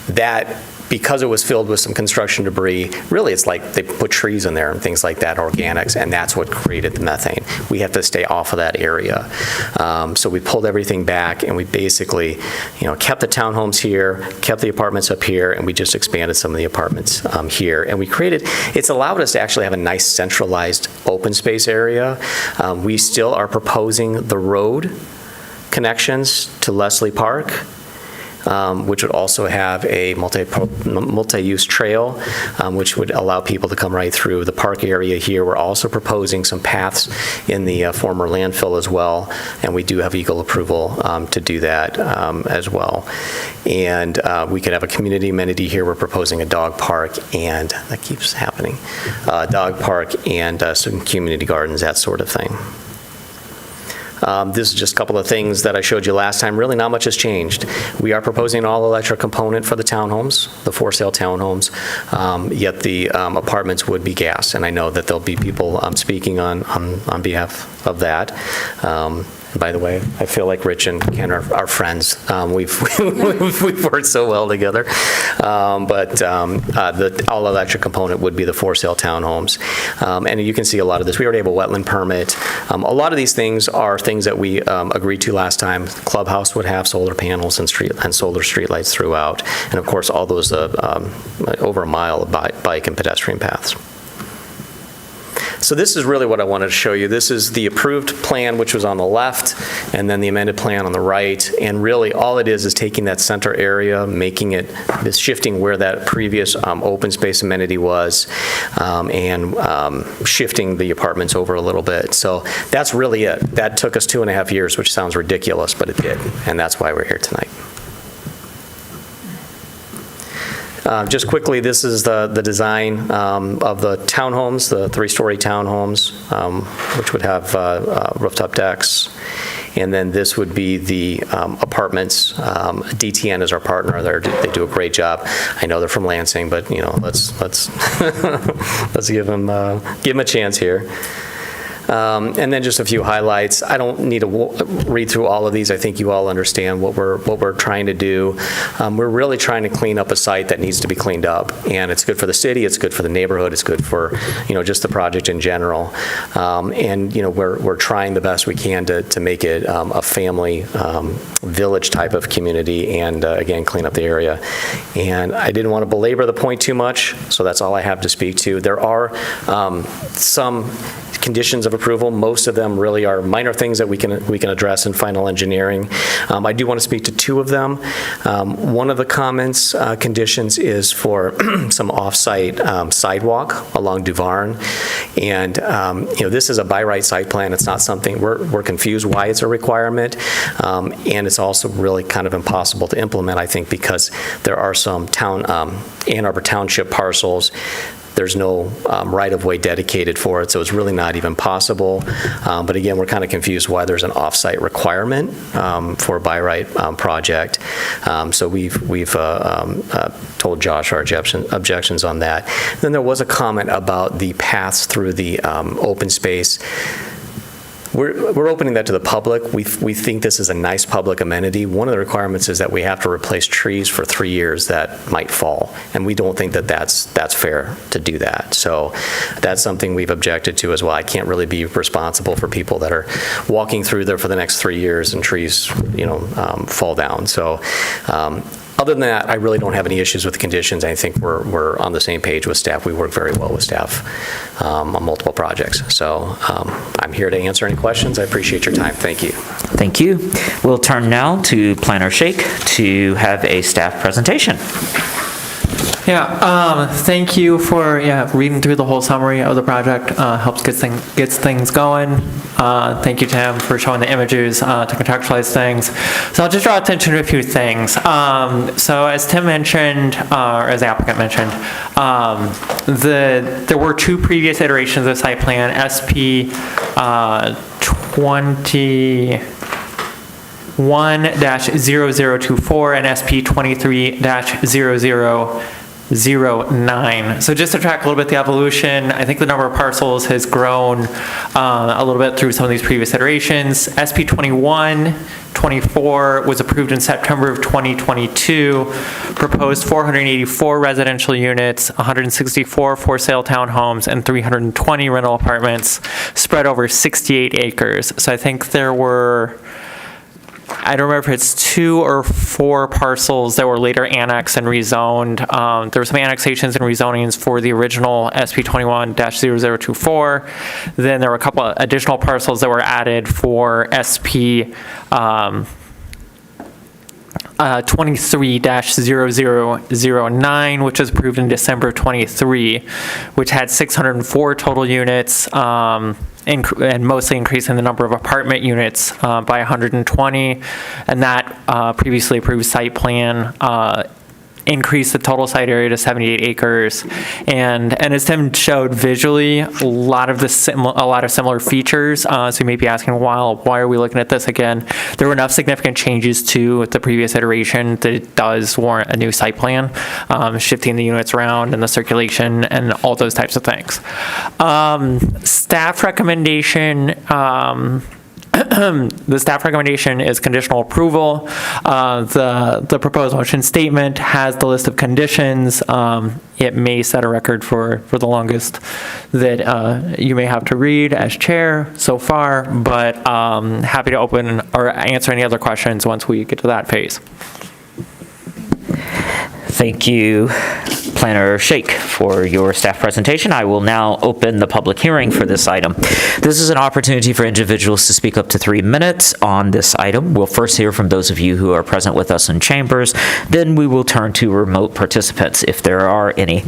That, because it was filled with some construction debris, really it's like they put trees in there and things like that, organics, and that's what created the methane. We have to stay off of that area. So we pulled everything back, and we basically, kept the townhomes here, kept the apartments up here, and we just expanded some of the apartments here. And it's allowed us to actually have a nice centralized open space area. We still are proposing the road connections to Leslie Park, which would also have a multi-use trail, which would allow people to come right through the park area here. We're also proposing some paths in the former landfill as well, and we do have Eagle approval to do that as well. And we could have a community amenity here. We're proposing a dog park, and that keeps happening, dog park and some community gardens, that sort of thing. This is just a couple of things that I showed you last time. Really, not much has changed. We are proposing an all-electric component for the townhomes, the for-sale townhomes, yet the apartments would be gas. And I know that there'll be people speaking on behalf of that. By the way, I feel like Rich and Ken are friends. We've worked so well together. But the all-electric component would be the for-sale townhomes. And you can see a lot of this. We already have a wetland permit. A lot of these things are things that we agreed to last time. Clubhouse would have solar panels and solar streetlights throughout. And of course, all those over a mile of bike and pedestrian paths. So this is really what I wanted to show you. This is the approved plan, which was on the left, and then the amended plan on the right. And really, all it is taking that center area, making it, shifting where that previous open space amenity was, and shifting the apartments over a little bit. So that's really it. That took us 2.5 years, which sounds ridiculous, but it did. And that's why we're here tonight. Just quickly, this is the design of the townhomes, the 3-story townhomes, which would have rooftop decks. And then this would be the apartments. DTN is our partner. They do a great job. I know they're from Lansing, but let's let's give them a chance here. And then just a few highlights. I don't need to read through all of these. I think you all understand what we're trying to do. We're really trying to clean up a site that needs to be cleaned up, and it's good for the city. It's good for the neighborhood. It's good for just the project in general. And we're trying the best we can to make it a family village type of community, and again clean up the area. And I didn't want to belabor the point too much, so that's all I have to speak to. There are some conditions of approval. Most of them really are minor things that we can address in final engineering. I do want to speak to 2 of them. One of the comments, conditions, is for some off-site sidewalk along Duvarn. And this is a by right site plan. It's not something, we're confused why it's a requirement. And it's also really kind of impossible to implement, I think, because there are some Ann Arbor Township parcels. There's no right-of-way dedicated for it, so it's really not even possible. But again, we're kind of confused why there's an off-site requirement for a by-right project. So we've told Josh our objections on that. Then there was a comment about the paths through the open space. We're opening that to the public. We think this is a nice public amenity. One of the requirements is that we have to replace trees for 3 years that might fall, and we don't think that that's fair to do that. So that's something we've objected to as well. I can't really be responsible for people that are walking through there for the next 3 years and trees, fall down. So. Other than that, I really don't have any issues with the conditions. I think we're on the same page with staff. We work very well with staff on multiple projects. So I'm here to answer any questions. I appreciate your time. Thank you. Thank you. We'll turn now to Planner Shake to have a staff presentation. Yeah, thank you for reading through the whole summary of the project. Helps gets things going. Thank you, Tim, for showing the images to contextualize things. So I'll just draw attention to a few things. So as Tim mentioned, or as the applicant mentioned, there were 2 previous iterations of the site plan, SP 21-0024 and SP 23-0009. So just to track a little bit the evolution, I think the number of parcels has grown a little bit through some of these previous iterations. SP 21-24 was approved in September of 2022, proposed 484 residential units, 164 for-sale townhomes, and 320 rental apartments spread over 68 acres. So I think there were, I don't remember if it's 2 or 4 parcels that were later annexed and rezoned. There were some annexations and rezonings for the original SP 21-0024. Then there were a couple of additional parcels that were added for SP 23-0009, which was approved in December of 23, which had 604 total units, and mostly increasing the number of apartment units by 120. And that previously approved site plan increase the total site area to 78 acres. And as Tim showed visually, a lot of similar features. So you may be asking, why are we looking at this again? There were enough significant changes to the previous iteration that it does warrant a new site plan, shifting the units around and the circulation and all those types of things. Staff recommendation. The staff recommendation is conditional approval. The proposed motion statement has the list of conditions. It may set a record for the longest that you may have to read as chair so far, but happy to open or answer any other questions once we get to that phase. Thank you, Planner Shake, for your staff presentation. I will now open the public hearing for this item. This is an opportunity for individuals to speak up to 3 minutes on this item. We'll first hear from those of you who are present with us in chambers. Then we will turn to remote participants, if there are any.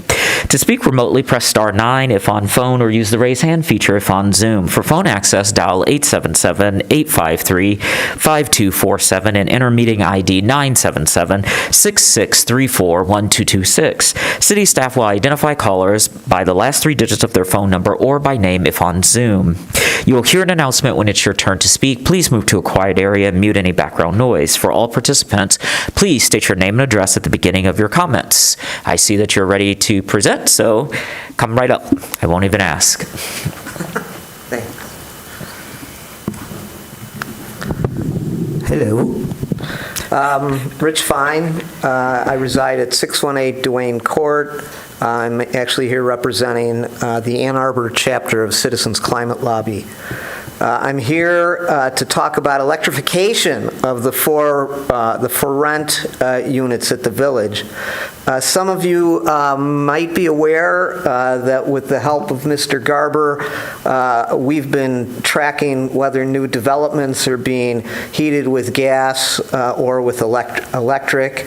To speak remotely, press *9 if on phone, or use the raise hand feature if on Zoom. For phone access, dial 877-853-5247 and enter meeting ID 977-6634-1226. City staff will identify callers by the last 3 digits of their phone number or by name if on Zoom. You will hear an announcement when it's your turn to speak. Please move to a quiet area and mute any background noise. For all participants, please state your name and address at the beginning of your comments. I see that you're ready to present, so come right up. I won't even ask. Thanks. Hello. Rich Fine. I reside at 618 Duane Court. I'm actually here representing the Ann Arbor chapter of Citizens Climate Lobby. I'm here to talk about electrification of the for rent units at the village. Some of you might be aware that with the help of Mr. Garber, we've been tracking whether new developments are being heated with gas or with electric.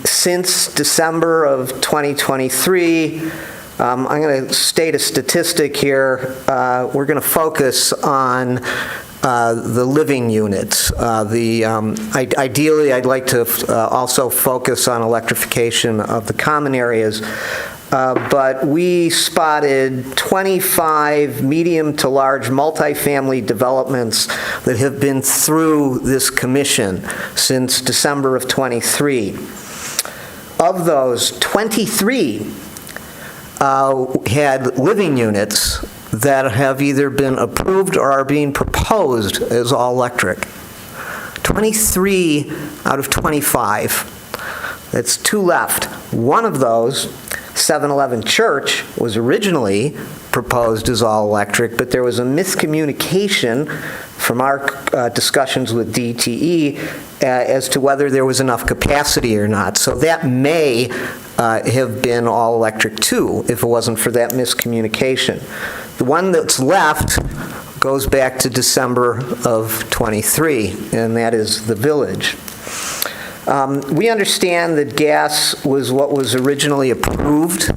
Since December of 2023, I'm going to state a statistic here. We're going to focus on the living units. Ideally, I'd like to also focus on electrification of the common areas. But we spotted 25 medium to large multifamily developments that have been through this commission since December of 23. Of those, 23 had living units that have either been approved or are being proposed as all electric. 23 out of 25. That's 2 left. One of those, 711 Church, was originally proposed as all electric, but there was a miscommunication from our discussions with DTE as to whether there was enough capacity or not. So that may have been all electric too, if it wasn't for that miscommunication. The one that's left goes back to December of 23, and that is the village. We understand that gas was what was originally approved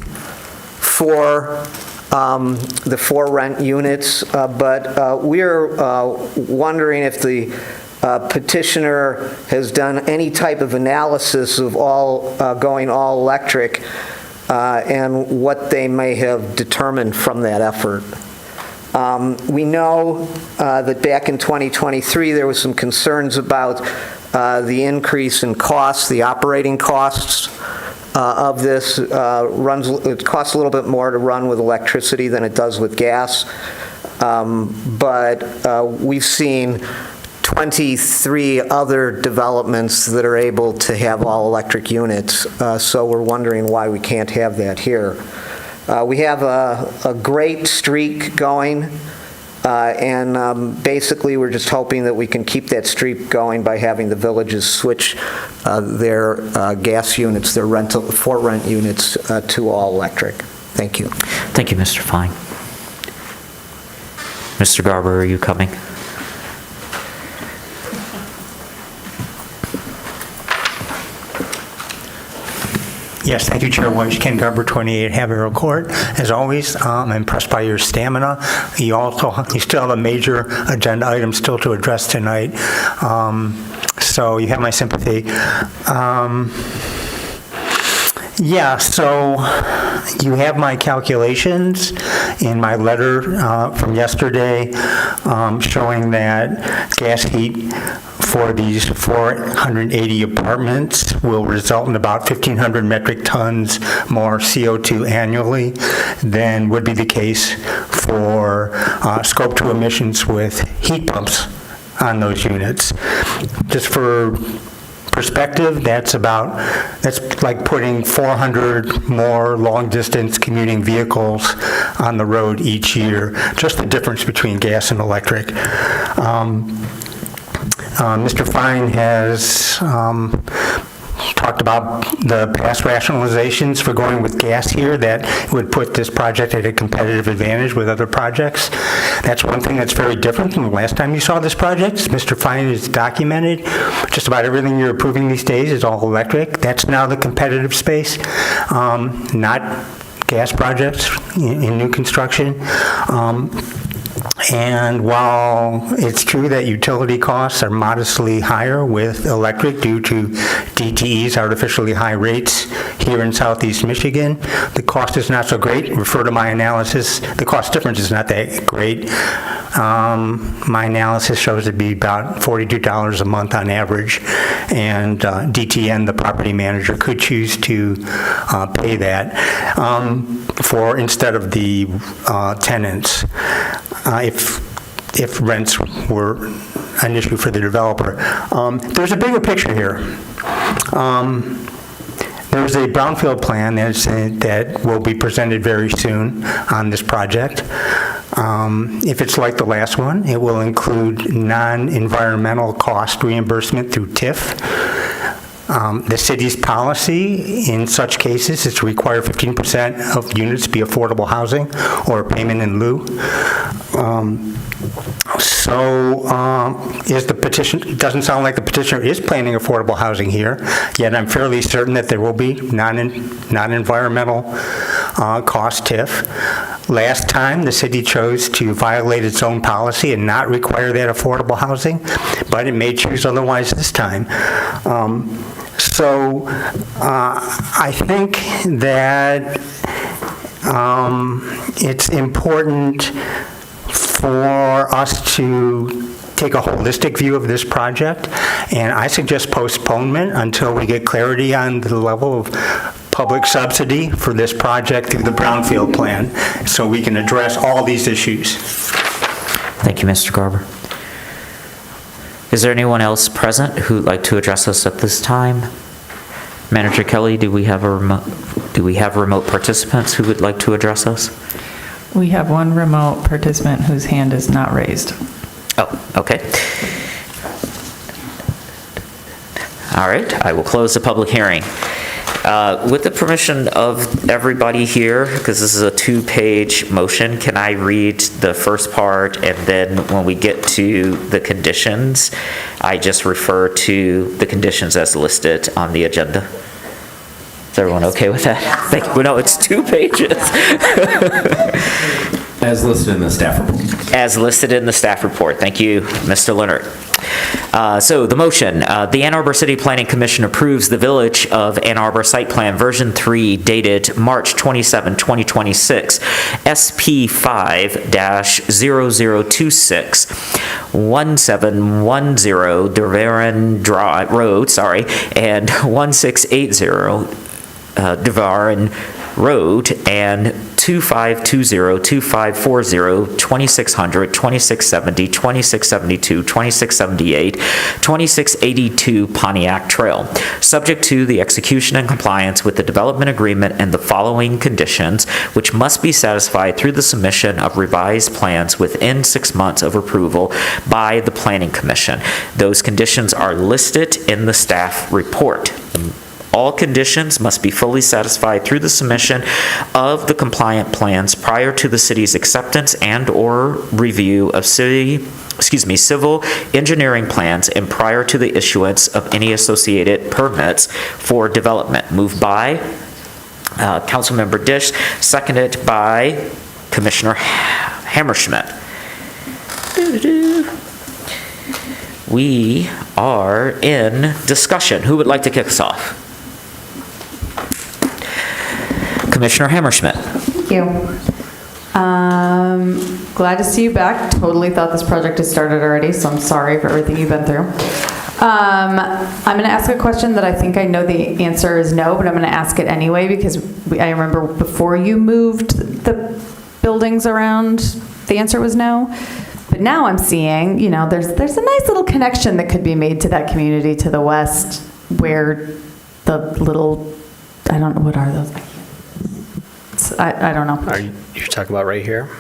for the for rent units, but we're wondering if the petitioner has done any type of analysis of going all electric and what they may have determined from that effort. We know that back in 2023 there was some concerns about the increase in costs, the operating costs of this. It costs a little bit more to run with electricity than it does with gas, but we've seen 23 other developments that are able to have all electric units, so we're wondering why we can't have that here. We have a great streak going, and basically we're just hoping that we can keep that streak going by having the villages switch their gas units, their for rent units, to all electric. Thank you. Thank you, Mr. Fine. Mr. Garber, are you coming? Yes, thank you, Chairwoman. Ken Garber, 28 Haverhill Court. As always, I'm impressed by your stamina. You still have a major agenda item still to address tonight, so you have my sympathy. Yeah, so you have my calculations in my letter from yesterday showing that gas heat for these 480 apartments will result in about 1,500 metric tons more CO2 annually than would be the case for Scope 2 emissions with heat pumps on those units. Just for perspective, that's like putting 400 more long-distance commuting vehicles on the road each year, just the difference between gas and electric. Mr. Fine has talked about the past rationalizations for going with gas here that would put this project at a competitive advantage with other projects. That's one thing that's very different from the last time you saw this project. Mr. Fine has documented just about everything you're approving these days is all electric. That's now the competitive space, not gas projects in new construction. And while it's true that utility costs are modestly higher with electric due to DTE's artificially high rates here in Southeast Michigan, the cost is not so great. Refer to my analysis. The cost difference is not that great. My analysis shows it to be about $42 a month on average, and DTN, the property manager, could choose to pay that for instead of the tenants. If rents were an issue for the developer. There's a bigger picture here. There's a brownfield plan that will be presented very soon on this project. If it's like the last one, it will include non-environmental cost reimbursement through TIF. The city's policy in such cases is to require 15% of units be affordable housing or payment in lieu. Is the petition, it doesn't sound like the petitioner is planning affordable housing here, yet I'm fairly certain that there will be non-environmental cost TIF. Last time, the city chose to violate its own policy and not require that affordable housing, but it may choose otherwise this time. I think that it's important for us to take a holistic view of this project, and I suggest postponement until we get clarity on the level of public subsidy for this project through the brownfield plan, so we can address all these issues. Thank you, Mr. Garber. Is there anyone else present who would like to address us at this time? Manager Kelly, do we have remote participants who would like to address us? We have one remote participant whose hand is not raised. Oh, okay. All right, I will close the public hearing. With the permission of everybody here, because this is a two-page motion, can I read the first part, and then when we get to the conditions, I just refer to the conditions as listed on the agenda? Is everyone okay with that? Thank you. No, it's 2 pages. As listed in the staff report. As listed in the staff report. Thank you, Mr. Leonard. So the motion, the Ann Arbor City Planning Commission approves the Village of Ann Arbor Site Plan Version 3 dated March 27, 2026, SP 5-0026, 1710 Devarin Road, and 1680 Devarin Road, and 2520, 2540, 2600, 2670, 2672, 2678, 2682 Pontiac Trail, subject to the execution and compliance with the development agreement and the following conditions, which must be satisfied through the submission of revised plans within 6 months of approval by the Planning Commission. Those conditions are listed in the staff report. All conditions must be fully satisfied through the submission of the compliant plans prior to the city's acceptance and/or review of civil engineering plans and prior to the issuance of any associated permits for development. Moved by Councilmember Dish, seconded by Commissioner Hammerschmidt. We are in discussion. Who would like to kick us off? Commissioner Hammerschmidt. Thank you. Glad to see you back. Totally thought this project had started already, so I'm sorry for everything you've been through. I'm going to ask a question that I think I know the answer is no, but I'm going to ask it anyway because I remember before you moved the buildings around, the answer was no. But now I'm seeing, you know, there's a nice little connection that could be made to that community to the west where the little, I don't know, what are those? I don't know. You're talking about right here?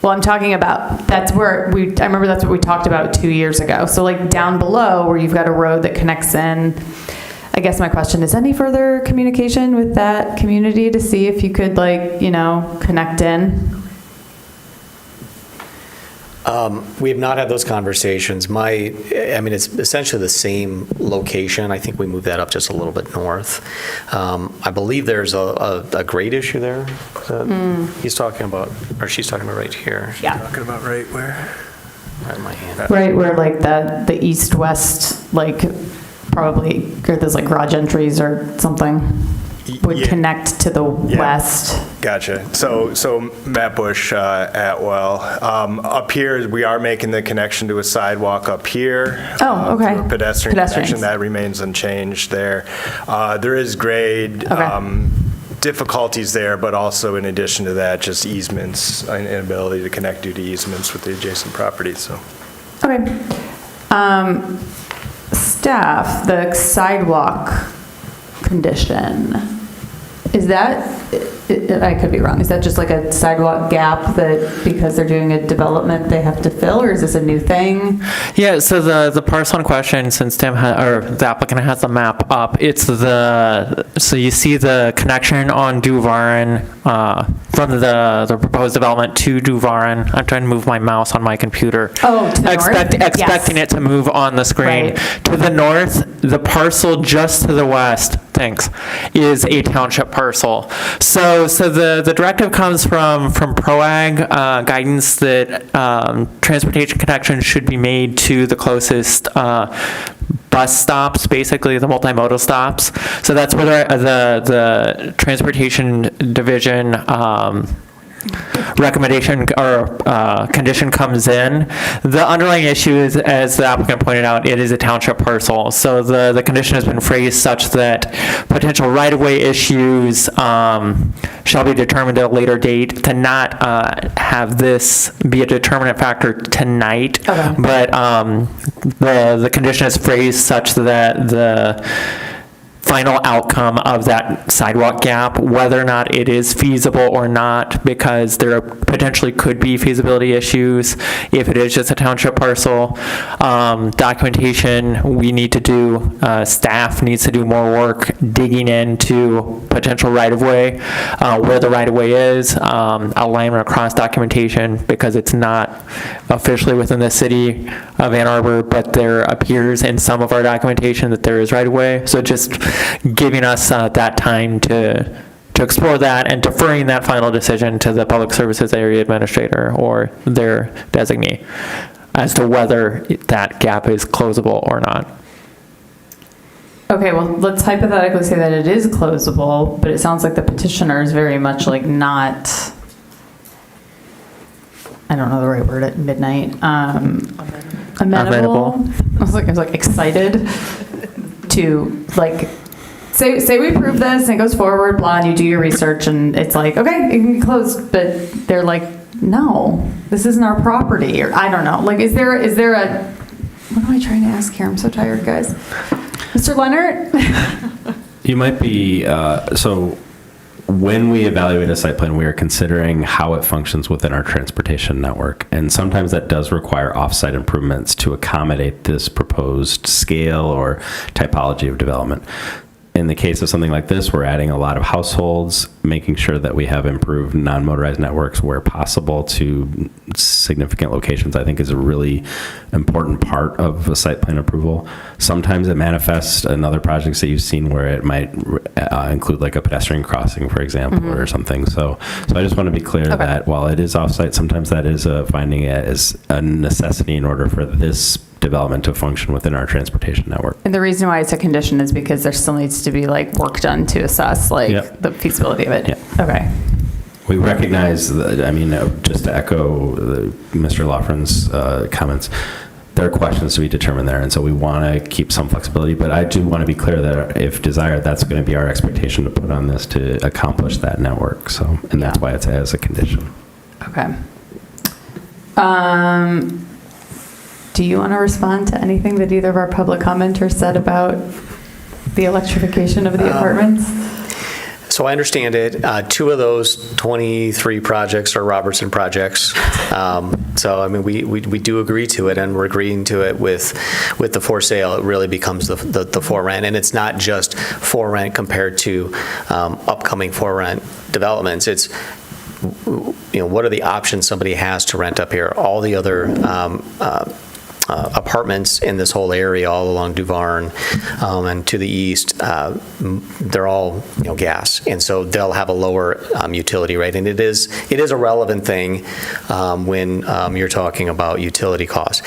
Well, I'm talking about, I remember that's what we talked about 2 years ago. So like down below where you've got a road that connects in, I guess my question is any further communication with that community to see if you could like, you know, connect in? We have not had those conversations. It's essentially the same location. I think we moved that up just a little bit north. I believe there's a grade issue there that he's talking about, or she's talking about right here. Yeah. Talking about right where? I have my hand. Right where like the east-west, like probably, or there's like garage entries or something would connect to the west. Gotcha. So Matt Bush, Atwell. Up here, we are making the connection to a sidewalk up here. Oh, okay. To a pedestrian Pedestrians. connection. That remains unchanged there. There is grade difficulties there, but also in addition to that, just easements, an inability to connect due to easements with the adjacent property, so. Okay. Staff, the sidewalk condition, is that, I could be wrong, is that just like a sidewalk gap that because they're doing a development they have to fill, or is this a new thing? Yeah, so the parcel in question, since Tim or the applicant has the map up, it's so you see the connection on Duvarin from the proposed development to Duvarin. I'm trying to move my mouse on my computer. Oh, to the north? Expecting it to move on the screen. Right. To the north, the parcel just to the west, is a township parcel. So the directive comes from PROAG guidance that transportation connections should be made to the closest bus stops, basically the multimodal stops. So that's where the transportation division recommendation or condition comes in. The underlying issue is, as the applicant pointed out, it is a township parcel. So the condition has been phrased such that potential right-of-way issues shall be determined at a later date, to not have this be a determinant factor tonight. Okay. But the condition is phrased such that the final outcome of that sidewalk gap, whether or not it is feasible or not, because there potentially could be feasibility issues if it is just a township parcel. Documentation we need to do, staff needs to do more work digging into potential right-of-way, where the right-of-way is, alignment across documentation, because it's not officially within the city of Ann Arbor, but there appears in some of our documentation that there is right-of-way. So just giving us that time to explore that and deferring that final decision to the Public Services Area Administrator or their designee as to whether that gap is closable or not. Okay, well, let's hypothetically say that it is closable, but it sounds like the petitioner is very much like not, I don't know the right word at midnight, amenable. I was like excited to like, say we prove this and it goes forward, blah, and you do your research and it's like, okay, it can be closed, but they're like, no, this isn't our property, or I don't know. Like, is there a, what am I trying to ask here? I'm so tired, guys. Mr. Leonard? You might be, so when we evaluate a site plan, we are considering how it functions within our transportation network. And sometimes that does require off-site improvements to accommodate this proposed scale or typology of development. In the case of something like this, we're adding a lot of households, making sure that we have improved non-motorized networks where possible to significant locations, I think is a really important part of a site plan approval. Sometimes it manifests in other projects that you've seen where it might include like a pedestrian crossing, for example, or something. So I just want to be clear that while it is offsite, sometimes that is finding it as a necessity in order for this development to function within our transportation network. And the reason why it's a condition is because there still needs to be like work done to assess like the feasibility of it. Okay. We recognize that, I mean, just to echo Mr. Loughran's comments, there are questions to be determined there, and so we want to keep some flexibility, but I do want to be clear that if desired, that's going to be our expectation to put on this to accomplish that network. So, and that's why it's as a condition. Okay. Do you want to respond to anything that either of our public commenters said about the electrification of the apartments? So I understand it. 2 of those 23 projects are Robertson projects. So I mean, we do agree to it, and we're agreeing to it with the for sale. It really becomes the for rent, and it's not just for rent compared to upcoming for rent developments. It's what are the options somebody has to rent up here? All the other apartments in this whole area, all along Duvarn and to the east, they're all gas, and so they'll have a lower utility rate. And it is a relevant thing when you're talking about utility costs.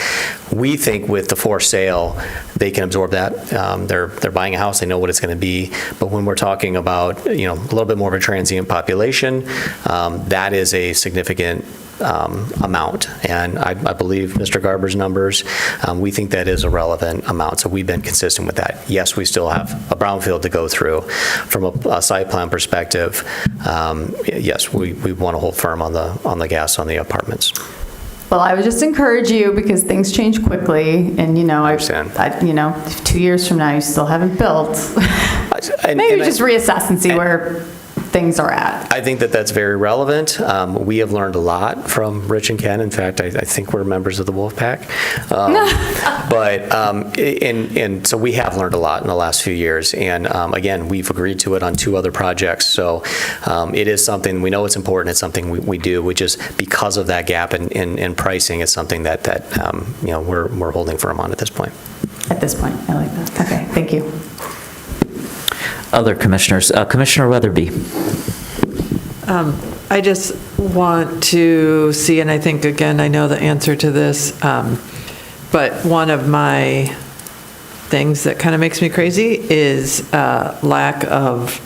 We think with the for sale, they can absorb that. They're buying a house, they know what it's going to be. But when we're talking about a little bit more of a transient population, that is a significant amount, and I believe Mr. Garber's numbers, we think that is a relevant amount, so we've been consistent with that. Yes, we still have a brownfield to go through. From a site plan perspective, yes, we want to hold firm on the gas on the apartments. Well, I would just encourage you, because things change quickly, and I 2 years from now you still haven't built, maybe just reassess and see where things are at. I think that's very relevant. We have learned a lot from Rich and Ken. In fact, I think we're members of the Wolf Pack. And so we have learned a lot in the last few years. And again, we've agreed to it on 2 other projects. So it is something, we know it's important. It's something we do, which is because of that gap in pricing, it's something that we're holding firm on at this point. At this point, I like that. Okay, thank you. Other commissioners. Commissioner Weatherby. I just want to see, and I think, again, I know the answer to this, but one of my things that kind of makes me crazy is lack of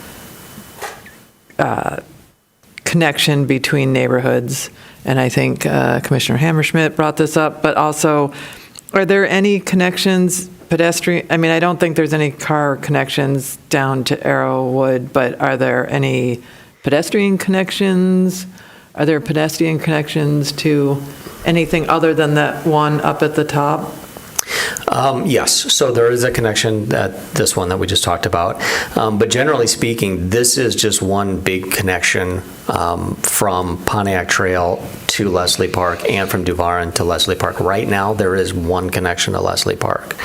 connection between neighborhoods. And I think Commissioner Hammerschmidt brought this up, but also, are there any connections, pedestrian? I mean, I don't think there's any car connections down to Arrowwood, but are there any pedestrian connections? Are there pedestrian connections to anything other than that one up at the top? Yes, so there is a connection, this one that we just talked about. But generally speaking, this is just one big connection from Pontiac Trail to Leslie Park and from Duvarn to Leslie Park. Right now, there is one connection to Leslie Park,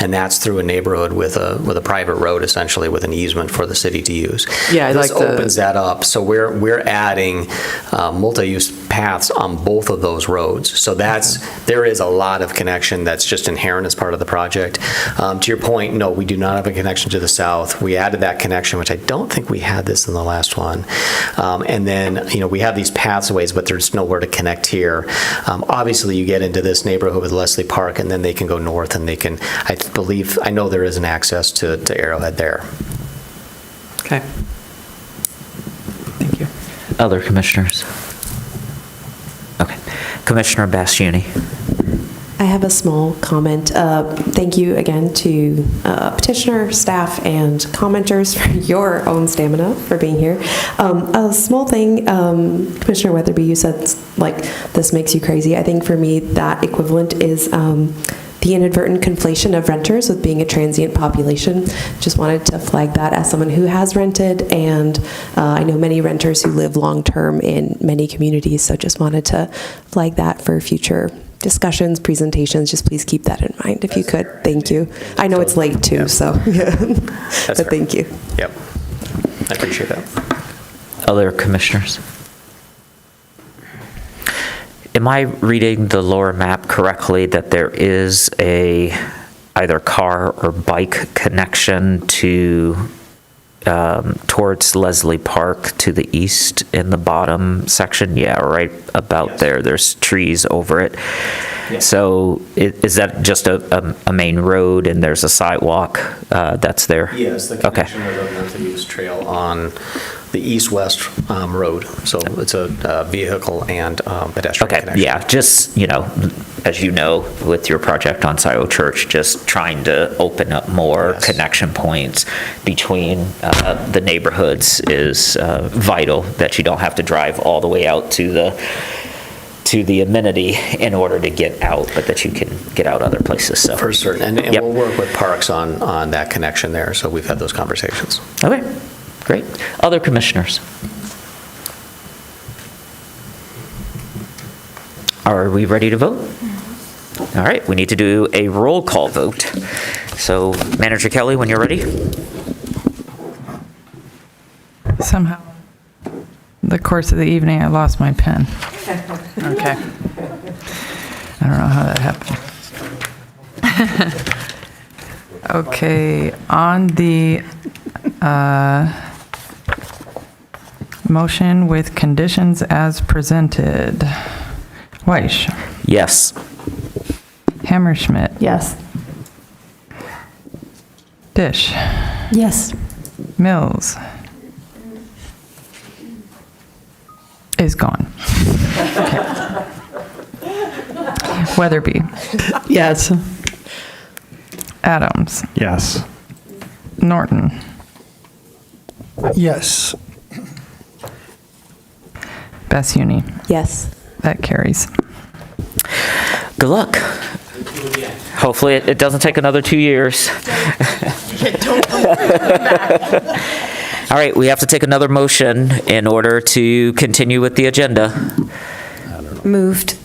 and that's through a neighborhood with a private road, essentially, with an easement for the city to use. Yeah, this opens that up. So we're adding multi-use paths on both of those roads. So there is a lot of connection that's just inherent as part of the project. To your point, no, we do not have a connection to the south. We added that connection, which I don't think we had this in the last one. And then, we have these pathways, but there's nowhere to connect here. Obviously, you get into this neighborhood with Leslie Park, and then they can go north, and they can, I know there is an access to Arrowhead there. Okay. Thank you. Other commissioners? Okay. Commissioner Bastiuni. I have a small comment. Thank you again to petitioner, staff, and commenters for your own stamina for being here. A small thing, Commissioner Weatherby, you said, this makes you crazy. I think for me, that equivalent is the inadvertent conflation of renters with being a transient population. Just wanted to flag that as someone who has rented, and I know many renters who live long-term in many communities, so just wanted to flag that for future discussions, presentations. Just please keep that in mind if you could. Thank you. I know it's late too, so yeah. But thank you. Yep. I appreciate that. Other commissioners? am I reading the lower map correctly that there is a either car or bike connection to towards Leslie Park to the east in the bottom section? Yeah, right about there. There's trees over it. So is that just a main road and there's a sidewalk that's there? Yes, the connection of the North Use Trail on the east-west road. So it's a vehicle and pedestrian connection. Yeah, just, as you know, with your project on Scioto Church, just trying to open up more connection points between the neighborhoods is vital, that you don't have to drive all the way out to the amenity in order to get out, but that you can get out other places. So for certain, and we'll work with Parks on that connection there. So we've had those conversations. Okay, great. Other commissioners? Are we ready to vote? All right, we need to do a roll call vote. So Manager Kelly, when you're ready. Somehow, the course of the evening, I lost my pen. Okay. I don't know how that happened. Okay, on the motion with conditions as presented, Weish. Yes. Hammerschmidt. Yes. Dish. Yes. Mills. Is gone. Okay. Weatherby. Yes. Adams. Yes. Norton. Yes. Bassioni. Yes. That carries. Good luck. Hopefully it doesn't take another 2 years. All right, we have to take another motion in order to continue with the agenda. Moved.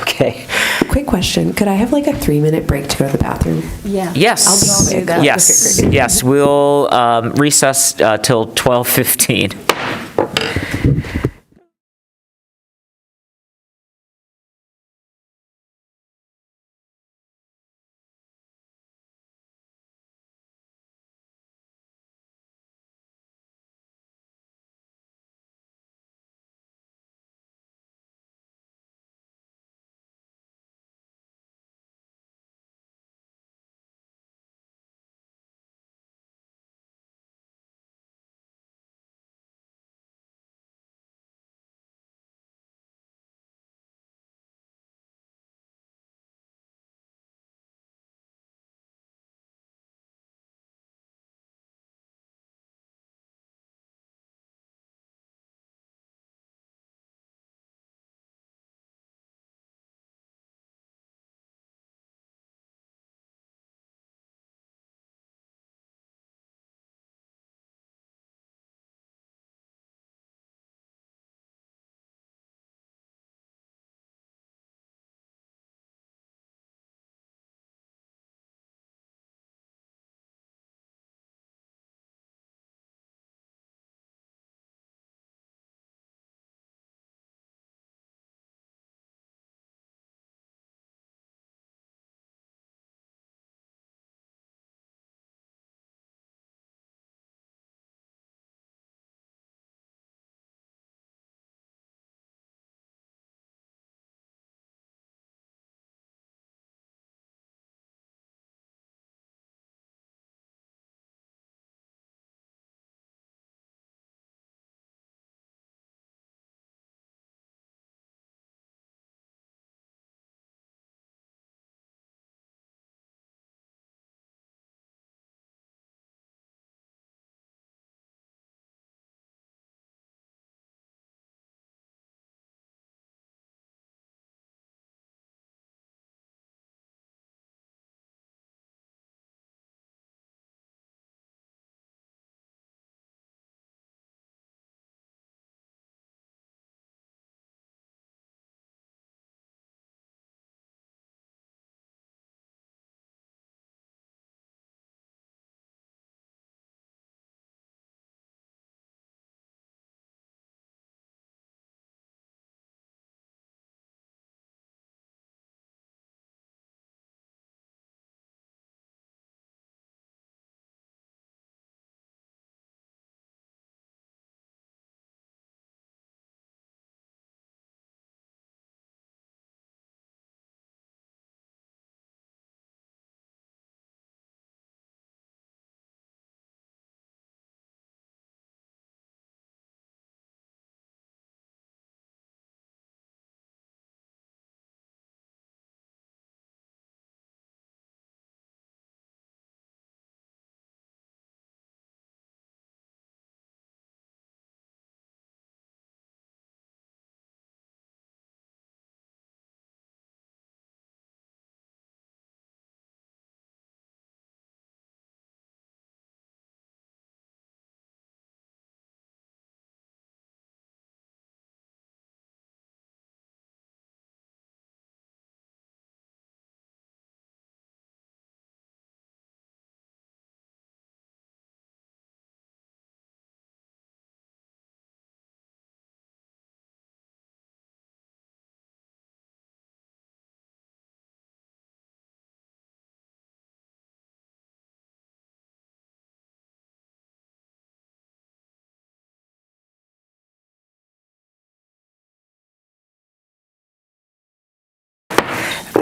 Okay. Quick question. Could I have like a 3-minute break to go to the bathroom? Yeah. Yes. I'll be quick. Yes. Okay, great. Yes. We'll recess till 12:15.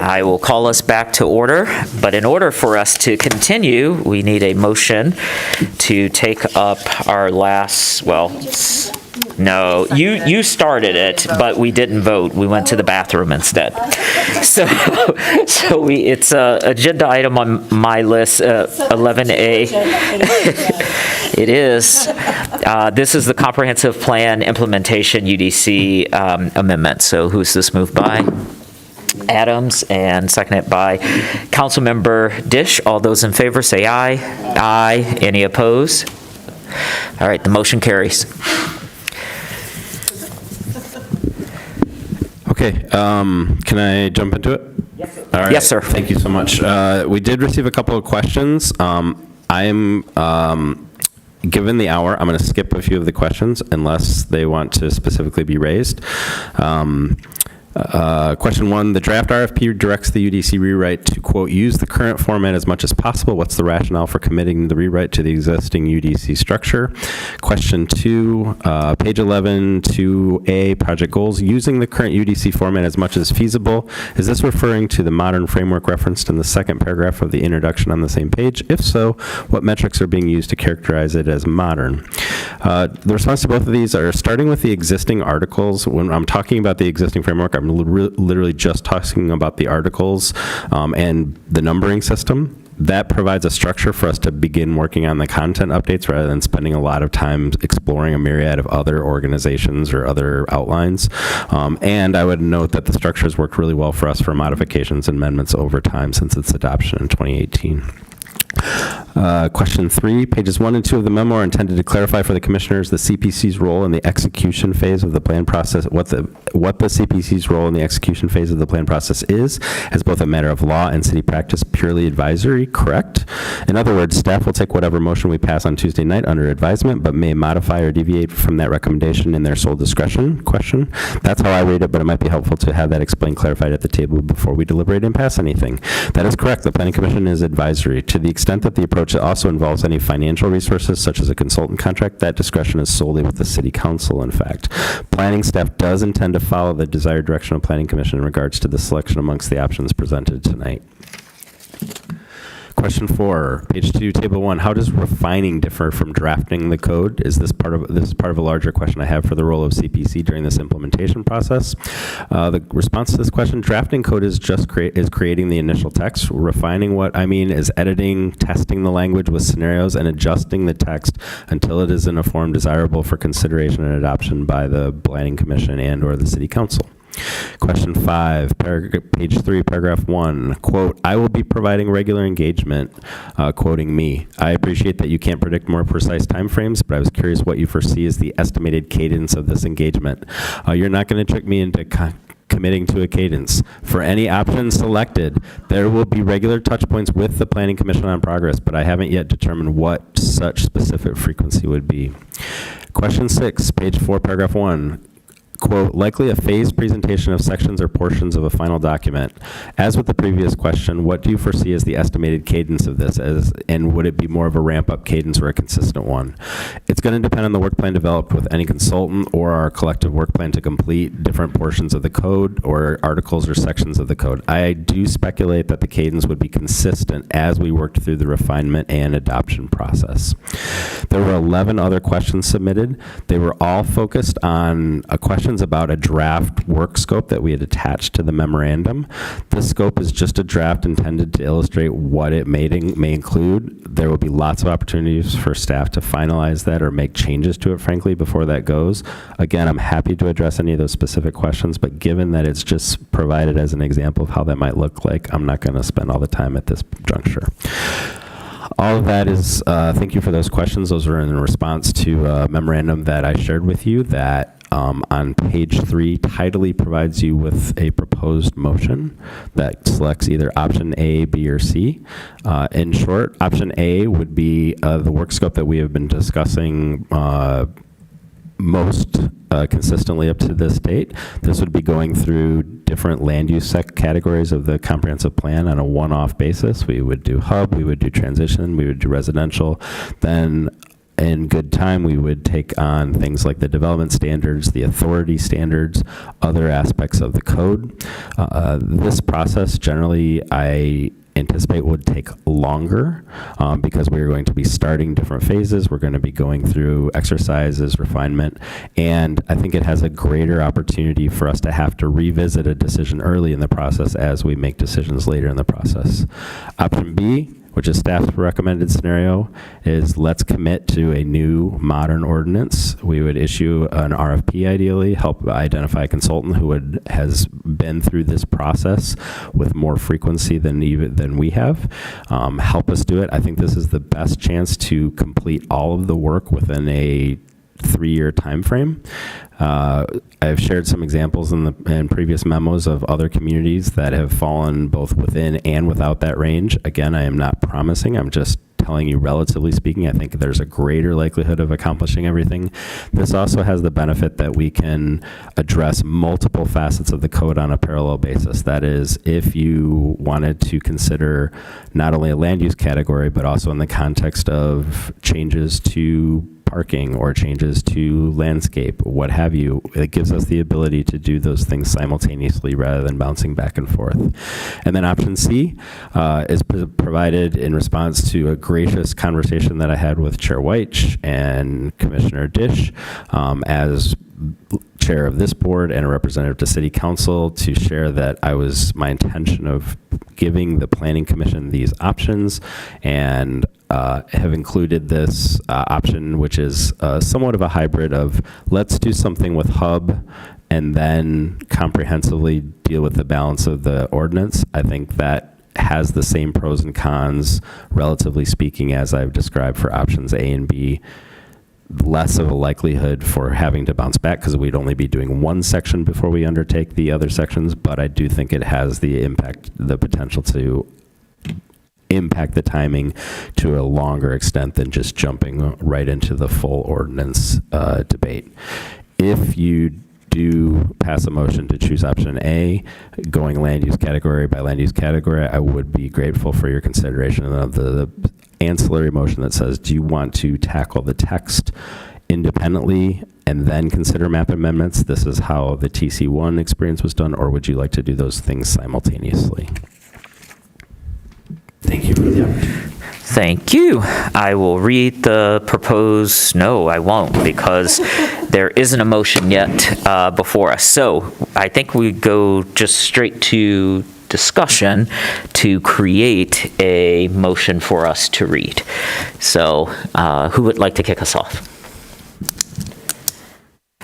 I will call us back to order, but in order for us to continue, we need a motion to take up our last, no, you started it, but we didn't vote. We went to the bathroom instead. So it's an agenda item on my list, 11A. It is. This is the Comprehensive Plan Implementation UDC amendment. So who's this moved by? Adams, and seconded by Councilmember Dish. All those in favor say aye. Aye. Any opposed? All right, the motion carries. Okay, can I jump into it? Yes, sir. All right. Yes, sir. Thank you so much. We did receive a couple of questions. Given the hour, I'm going to skip a few of the questions unless they want to specifically be raised. Question 1, the draft RFP directs the UDC rewrite to, quote, use the current format as much as possible. What's the rationale for committing the rewrite to the existing UDC structure? Question 2, page 11, 2A, project goals, using the current UDC format as much as feasible. Is this referring to the modern framework referenced in the second paragraph of the introduction on the same page? If so, what metrics are being used to characterize it as modern? The response to both of these are starting with the existing articles. When I'm talking about the existing framework, I'm literally just talking about the articles and the numbering system. That provides a structure for us to begin working on the content updates rather than spending a lot of time exploring a myriad of other organizations or other outlines. And I would note that the structure has worked really well for us for modifications and amendments over time since its adoption in 2018. Question 3, pages 1 and 2 of the memo are intended to clarify for the commissioners the CPC's role in the execution phase of the plan process, what the CPC's role in the execution phase of the plan process is, as both a matter of law and city practice, purely advisory, correct? In other words, staff will take whatever motion we pass on Tuesday night under advisement, but may modify or deviate from that recommendation in their sole discretion, question. That's how I read it, but it might be helpful to have that explained, clarified at the table before we deliberate and pass anything. That is correct. The Planning Commission is advisory. To the extent that the approach also involves any financial resources, such as a consultant contract, that discretion is solely with the City Council, in fact. Planning staff does intend to follow the desired direction of Planning Commission in regards to the selection amongst the options presented tonight. Question 4, page 2, table 1. How does refining differ from drafting the code? This is part of a larger question I have for the role of CPC during this implementation process. The response to this question: drafting code is just creating the initial text. Refining, what I mean, is editing, testing the language with scenarios, and adjusting the text until it is in a form desirable for consideration and adoption by the Planning Commission and/or the City Council. Question 5, page 3, paragraph 1, quote, I will be providing regular engagement, quoting me. I appreciate that you can't predict more precise timeframes, but I was curious what you foresee as the estimated cadence of this engagement. You're not going to trick me into committing to a cadence. For any option selected, there will be regular touch points with the Planning Commission on progress, but I haven't yet determined what such specific frequency would be. Question 6, page 4, paragraph 1, quote, likely a phased presentation of sections or portions of a final document. As with the previous question, what do you foresee as the estimated cadence of this, and would it be more of a ramp-up cadence or a consistent one? It's going to depend on the work plan developed with any consultant or our collective work plan to complete different portions of the code or articles or sections of the code. I do speculate that the cadence would be consistent as we worked through the refinement and adoption process. There were 11 other questions submitted. They were all focused on questions about a draft work scope that we had attached to the memorandum. This scope is just a draft intended to illustrate what it may include. There will be lots of opportunities for staff to finalize that or make changes to it, frankly, before that goes. Again, I'm happy to address any of those specific questions, but given that it's just provided as an example of how that might look like, I'm not going to spend all the time at this juncture. All of that is, thank you for those questions. Those are in response to a memorandum that I shared with you that on page 3 tidily provides you with a proposed motion that selects either option A, B, or C. In short, option A would be the work scope that we have been discussing most consistently up to this date. This would be going through different land use categories of the comprehensive plan on a one-off basis. We would do hub, we would do transition, we would do residential. Then in good time, we would take on things like the development standards, the authority standards, other aspects of the code. This process generally, I anticipate would take longer because we're going to be starting different phases. We're going to be going through exercises, refinement, and I think it has a greater opportunity for us to have to revisit a decision early in the process as we make decisions later in the process. Option B, which is staff's recommended scenario, is let's commit to a new modern ordinance. We would issue an RFP ideally, help identify a consultant who has been through this process with more frequency than we have. Help us do it. I think this is the best chance to complete all of the work within a 3-year time frame. I've shared some examples in previous memos of other communities that have fallen both within and without that range. Again, I am not promising. I'm just telling you, relatively speaking, I think there's a greater likelihood of accomplishing everything. This also has the benefit that we can address multiple facets of the code on a parallel basis. That is, if you wanted to consider not only a land use category, but also in the context of changes to parking or changes to landscape, what have you, it gives us the ability to do those things simultaneously rather than bouncing back and forth. And then option C is provided in response to a gracious conversation that I had with Chair White and Commissioner Dish as chair of this board and a representative to City Council, to share that my intention of giving the Planning Commission these options, and have included this option, which is somewhat of a hybrid of let's do something with Hub and then comprehensively deal with the balance of the ordinance. I think that has the same pros and cons, relatively speaking, as I've described for options A and B. Less of a likelihood for having to bounce back because we'd only be doing one section before we undertake the other sections, but I do think it has the potential to impact the timing to a longer extent than just jumping right into the full ordinance debate. If you do pass a motion to choose option A, going land use category by land use category, I would be grateful for your consideration of the ancillary motion that says, do you want to tackle the text independently and then consider map amendments? This is how the TC1 experience was done, or would you like to do those things simultaneously? Thank you for the opportunity. Thank you. I will read the proposed, no, I won't, because there isn't a motion yet before us. So I think we go just straight to discussion to create a motion for us to read. So who would like to kick us off?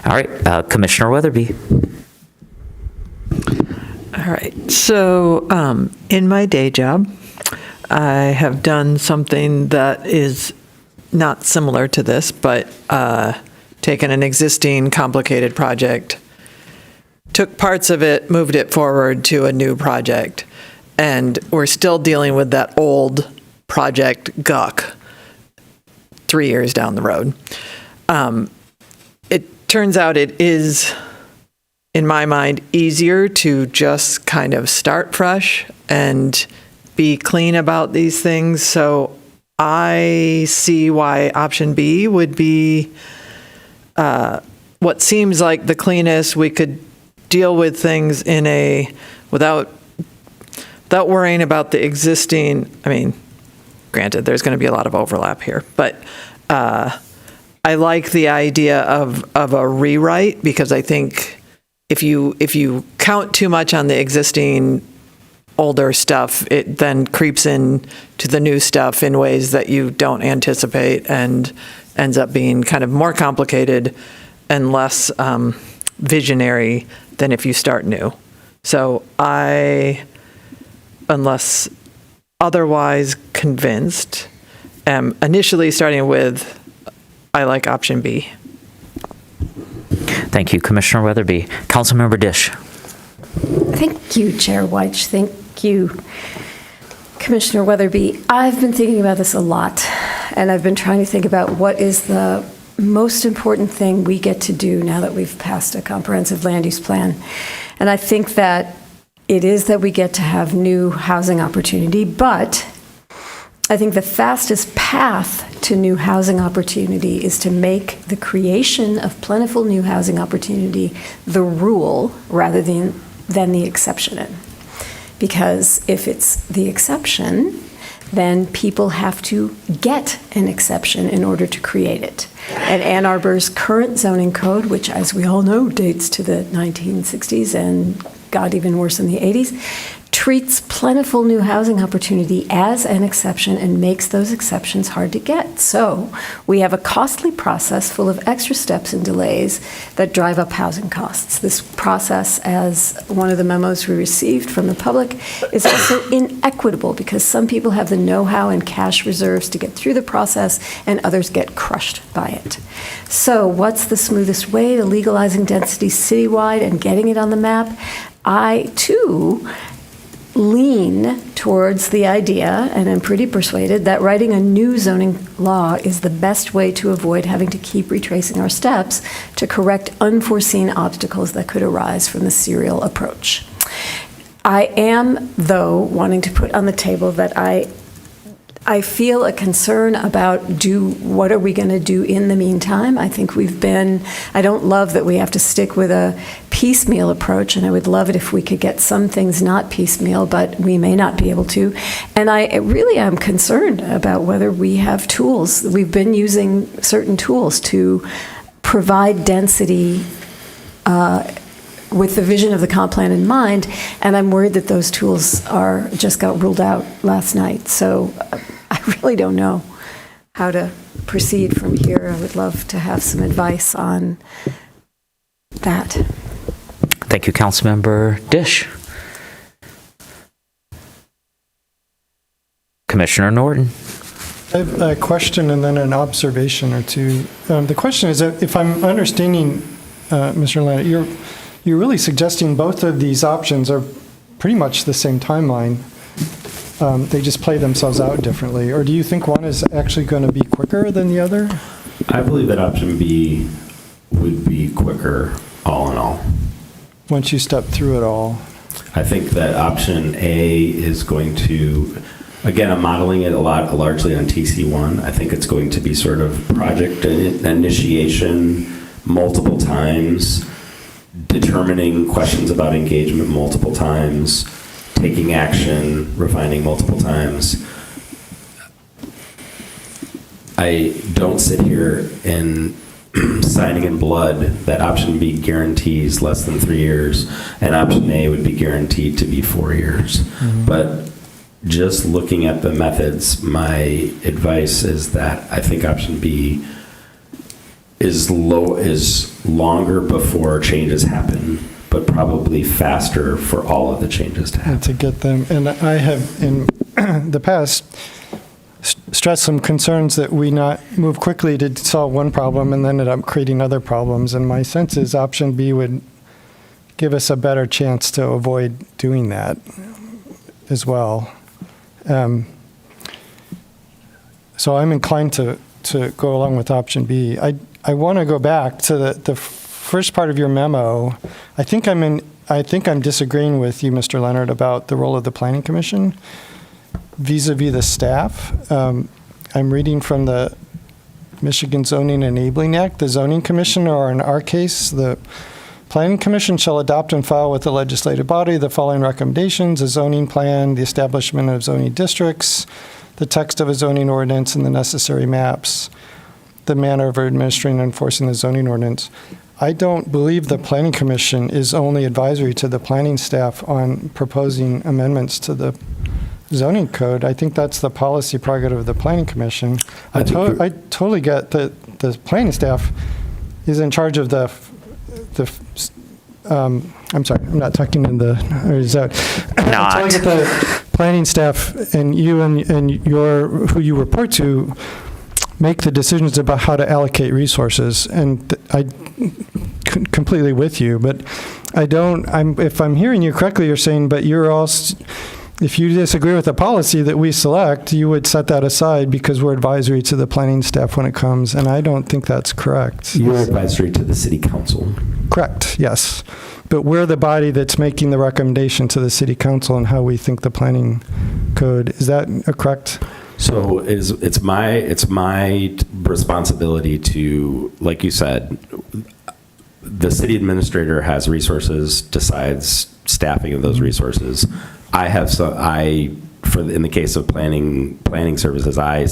All right, Commissioner Weatherby. All right. So in my day job, I have done something that is not similar to this, but taken an existing complicated project, took parts of it, moved it forward to a new project, and we're still dealing with that old project guck 3 years down the road. It turns out it is, in my mind, easier to just kind of start fresh and be clean about these things. So I see why option B would be what seems like the cleanest. We could deal with things in without worrying about the existing. I mean, granted, there's going to be a lot of overlap here, but I like the idea of a rewrite, because I think if you count too much on the existing older stuff, it then creeps in to the new stuff in ways that you don't anticipate and ends up being kind of more complicated and less visionary than if you start new. So I, unless otherwise convinced, am initially starting with, I like option B. Thank you, Commissioner Weatherby. Councilmember Dish. Thank you, Chair White. Thank you, Commissioner Weatherby. I've been thinking about this a lot, and I've been trying to think about what is the most important thing we get to do now that we've passed a comprehensive land use plan. And I think that it is that we get to have new housing opportunity, but I think the fastest path to new housing opportunity is to make the creation of plentiful new housing opportunity the rule rather than the exception. Because if it's the exception, then people have to get an exception in order to create it. And Ann Arbor's current zoning code, which, as we all know, dates to the 1960s and got even worse in the 80s, treats plentiful new housing opportunity as an exception and makes those exceptions hard to get. So we have a costly process full of extra steps and delays that drive up housing costs. This process, as one of the memos we received from the public, is also inequitable because some people have the know-how and cash reserves to get through the process and others get crushed by it. So what's the smoothest way to legalizing density citywide and getting it on the map? I, too, lean towards the idea, and I'm pretty persuaded, that writing a new zoning law is the best way to avoid having to keep retracing our steps to correct unforeseen obstacles that could arise from the serial approach. I am, though, wanting to put on the table that I feel a concern about what are we going to do in the meantime. I think I don't love that we have to stick with a piecemeal approach, and I would love it if we could get some things not piecemeal, but we may not be able to. And I really am concerned about whether we have tools. We've been using certain tools to provide density with the vision of the comp plan in mind, and I'm worried that those tools just got ruled out last night. So I really don't know how to proceed from here. I would love to have some advice on that. Thank you, Councilmember Dish. Commissioner Norton. I have a question and then an observation or two. The question is, if I'm understanding, Mr. Leonard, you're really suggesting both of these options are pretty much the same timeline. They just play themselves out differently. Or do you think one is actually going to be quicker than the other? I believe that option B would be quicker, all in all. Once you step through it all. I think that option A is going to, again, I'm modeling it largely on TC1. I think it's going to be sort of project initiation multiple times, determining questions about engagement multiple times, taking action, refining multiple times. I don't sit here and signing in blood that option B guarantees less than 3 years and option A would be guaranteed to be 4 years. Mm-hmm. But just looking at the methods, my advice is that I think option B is longer before changes happen, but probably faster for all of the changes to happen. And to get them, and I have in the past stressed some concerns that we not move quickly to solve one problem and then end up creating other problems. And my sense is option B would give us a better chance to avoid doing that as well. So I'm inclined to go along with option B. I want to go back to the first part of your memo. I think I'm disagreeing with you, Mr. Leonard, about the role of the Planning Commission vis-a-vis the staff. I'm reading from the Michigan Zoning Enabling Act. The Zoning Commission, or in our case, the Planning Commission, shall adopt and file with the legislative body the following recommendations: a zoning plan, the establishment of zoning districts, the text of a zoning ordinance, and the necessary maps, the manner of administering and enforcing the zoning ordinance. I don't believe the Planning Commission is only advisory to the planning staff on proposing amendments to the zoning code. I think that's the policy prerogative of the Planning Commission. I totally get that the planning staff is in charge of I'm sorry, I'm not talking in the, or is that? I totally get the planning staff and you and who you report to make the decisions about how to allocate resources, and I completely with you, but if I'm hearing you correctly, you're saying, but you're also, if you disagree with the policy that we select, you would set that aside because we're advisory to the planning staff when it comes, and I don't think that's correct. You're advisory to the city council. Correct, yes. But we're the body that's making the recommendation to the city council on how we think the planning code, is that correct? So it's my responsibility to, like you said, the city administrator has resources, decides staffing of those resources. In the case of planning services, I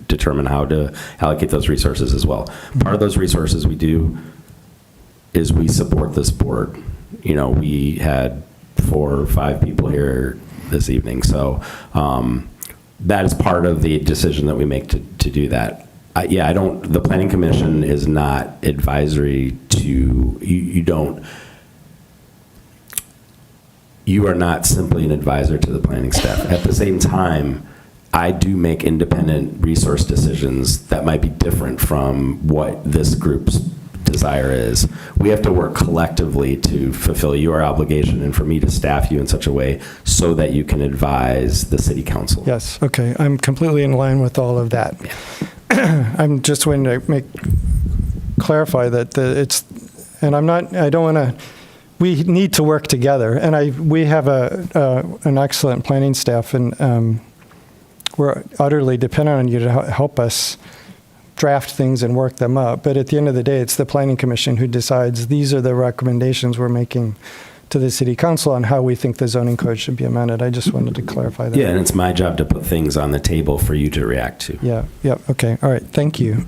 determine how to allocate those resources as well. Part of those resources we do is we support this board. We had 4 or 5 people here this evening, so that is part of the decision that we make to do that. The planning commission is not advisory to, you are not simply an advisor to the planning staff. At the same time, I do make independent resource decisions that might be different from what this group's desire is. We have to work collectively to fulfill your obligation and for me to staff you in such a way so that you can advise the city council. Yes, okay. I'm completely in line with all of that. Yeah. I'm just going to clarify that we need to work together, and we have an excellent planning staff, and we're utterly dependent on you to help us draft things and work them up. But at the end of the day, it's the planning commission who decides these are the recommendations we're making to the city council on how we think the zoning code should be amended. I just wanted to clarify that. Yeah, and it's my job to put things on the table for you to react to. Yeah, okay, all right, thank you.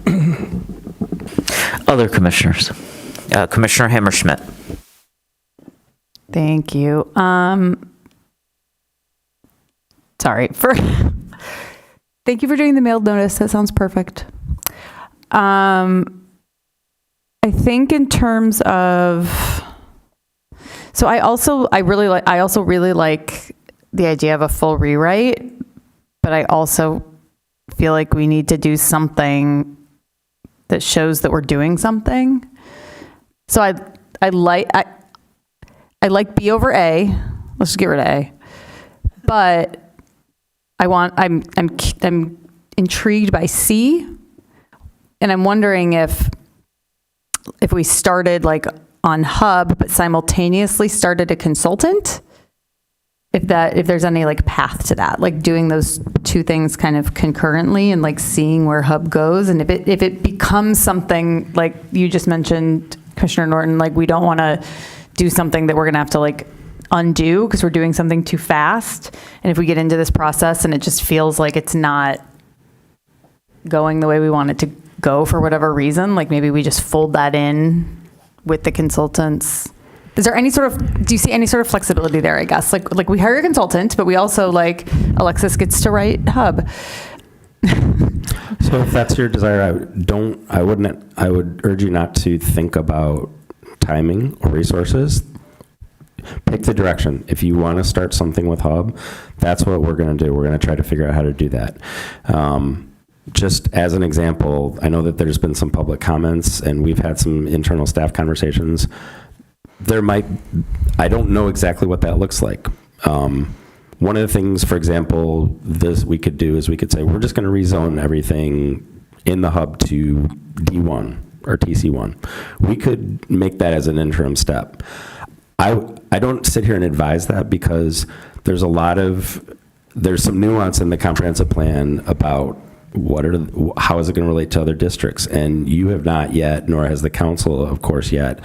Other commissioners. Commissioner Hammerschmidt. Thank you. Thank you for doing the mailed notice. That sounds perfect. I think in terms of, so I also really like the idea of a full rewrite, but I also feel like we need to do something that shows that we're doing something. So I like B over A. Let's just get rid of A. But I'm intrigued by C, and I'm wondering if we started like on Hub, but simultaneously started a consultant, if there's any like path to that, like doing those two things kind of concurrently and like seeing where Hub goes, and if it becomes something like you just mentioned, Commissioner Norton, like we don't want to do something that we're going to have to like undo because we're doing something too fast. And if we get into this process and it just feels like it's not going the way we want it to go for whatever reason, like maybe we just fold that in with the consultants. Is there any sort of, do you see any sort of flexibility there, I guess? Like we hire a consultant, but we also like Alexis gets to write Hub. So if that's your desire, I would urge you not to think about timing or resources. Pick the direction. If you want to start something with Hub, that's what we're going to do. We're going to try to figure out how to do that. Just as an example, I know that there's been some public comments and we've had some internal staff conversations. I don't know exactly what that looks like. One of the things, for example, we could do is we could say, we're just going to rezone everything in the Hub to D1 or TC1. We could make that as an interim step. I don't sit here and advise that because there's some nuance in the comprehensive plan about how is it going to relate to other districts, and you have not yet, nor has the council, of course, yet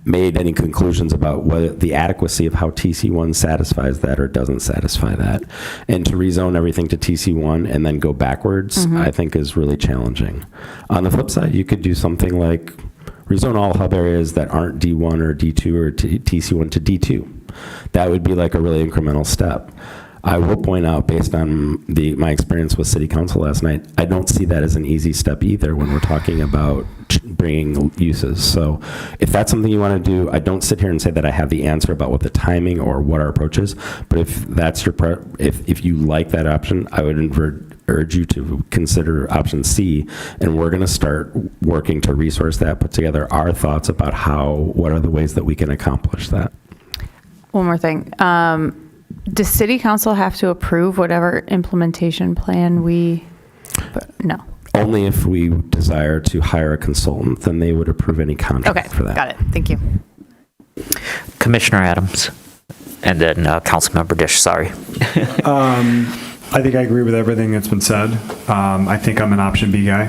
made any conclusions about whether the adequacy of how TC1 satisfies that or doesn't satisfy that. And to rezone everything to TC1 and then go backwards, I think is really challenging. On the flip side, you could do something like rezone all Hub areas that aren't D1 or D2 or TC1 to D2. That would be like a really incremental step. I will point out, based on my experience with City Council last night, I don't see that as an easy step either when we're talking about bringing uses. So if that's something you want to do, I don't sit here and say that I have the answer about what the timing or what our approach is, but if that's if you like that option, I would urge you to consider option C, and we're going to start working to resource that, put together our thoughts about what are the ways that we can accomplish that. One more thing. Does City Council have to approve whatever implementation plan no. Only if we desire to hire a consultant, then they would approve any contract for that. Got it. Thank you. Commissioner Adams, and then Councilmember Dish, sorry. I think I agree with everything that's been said. I think I'm an option B guy.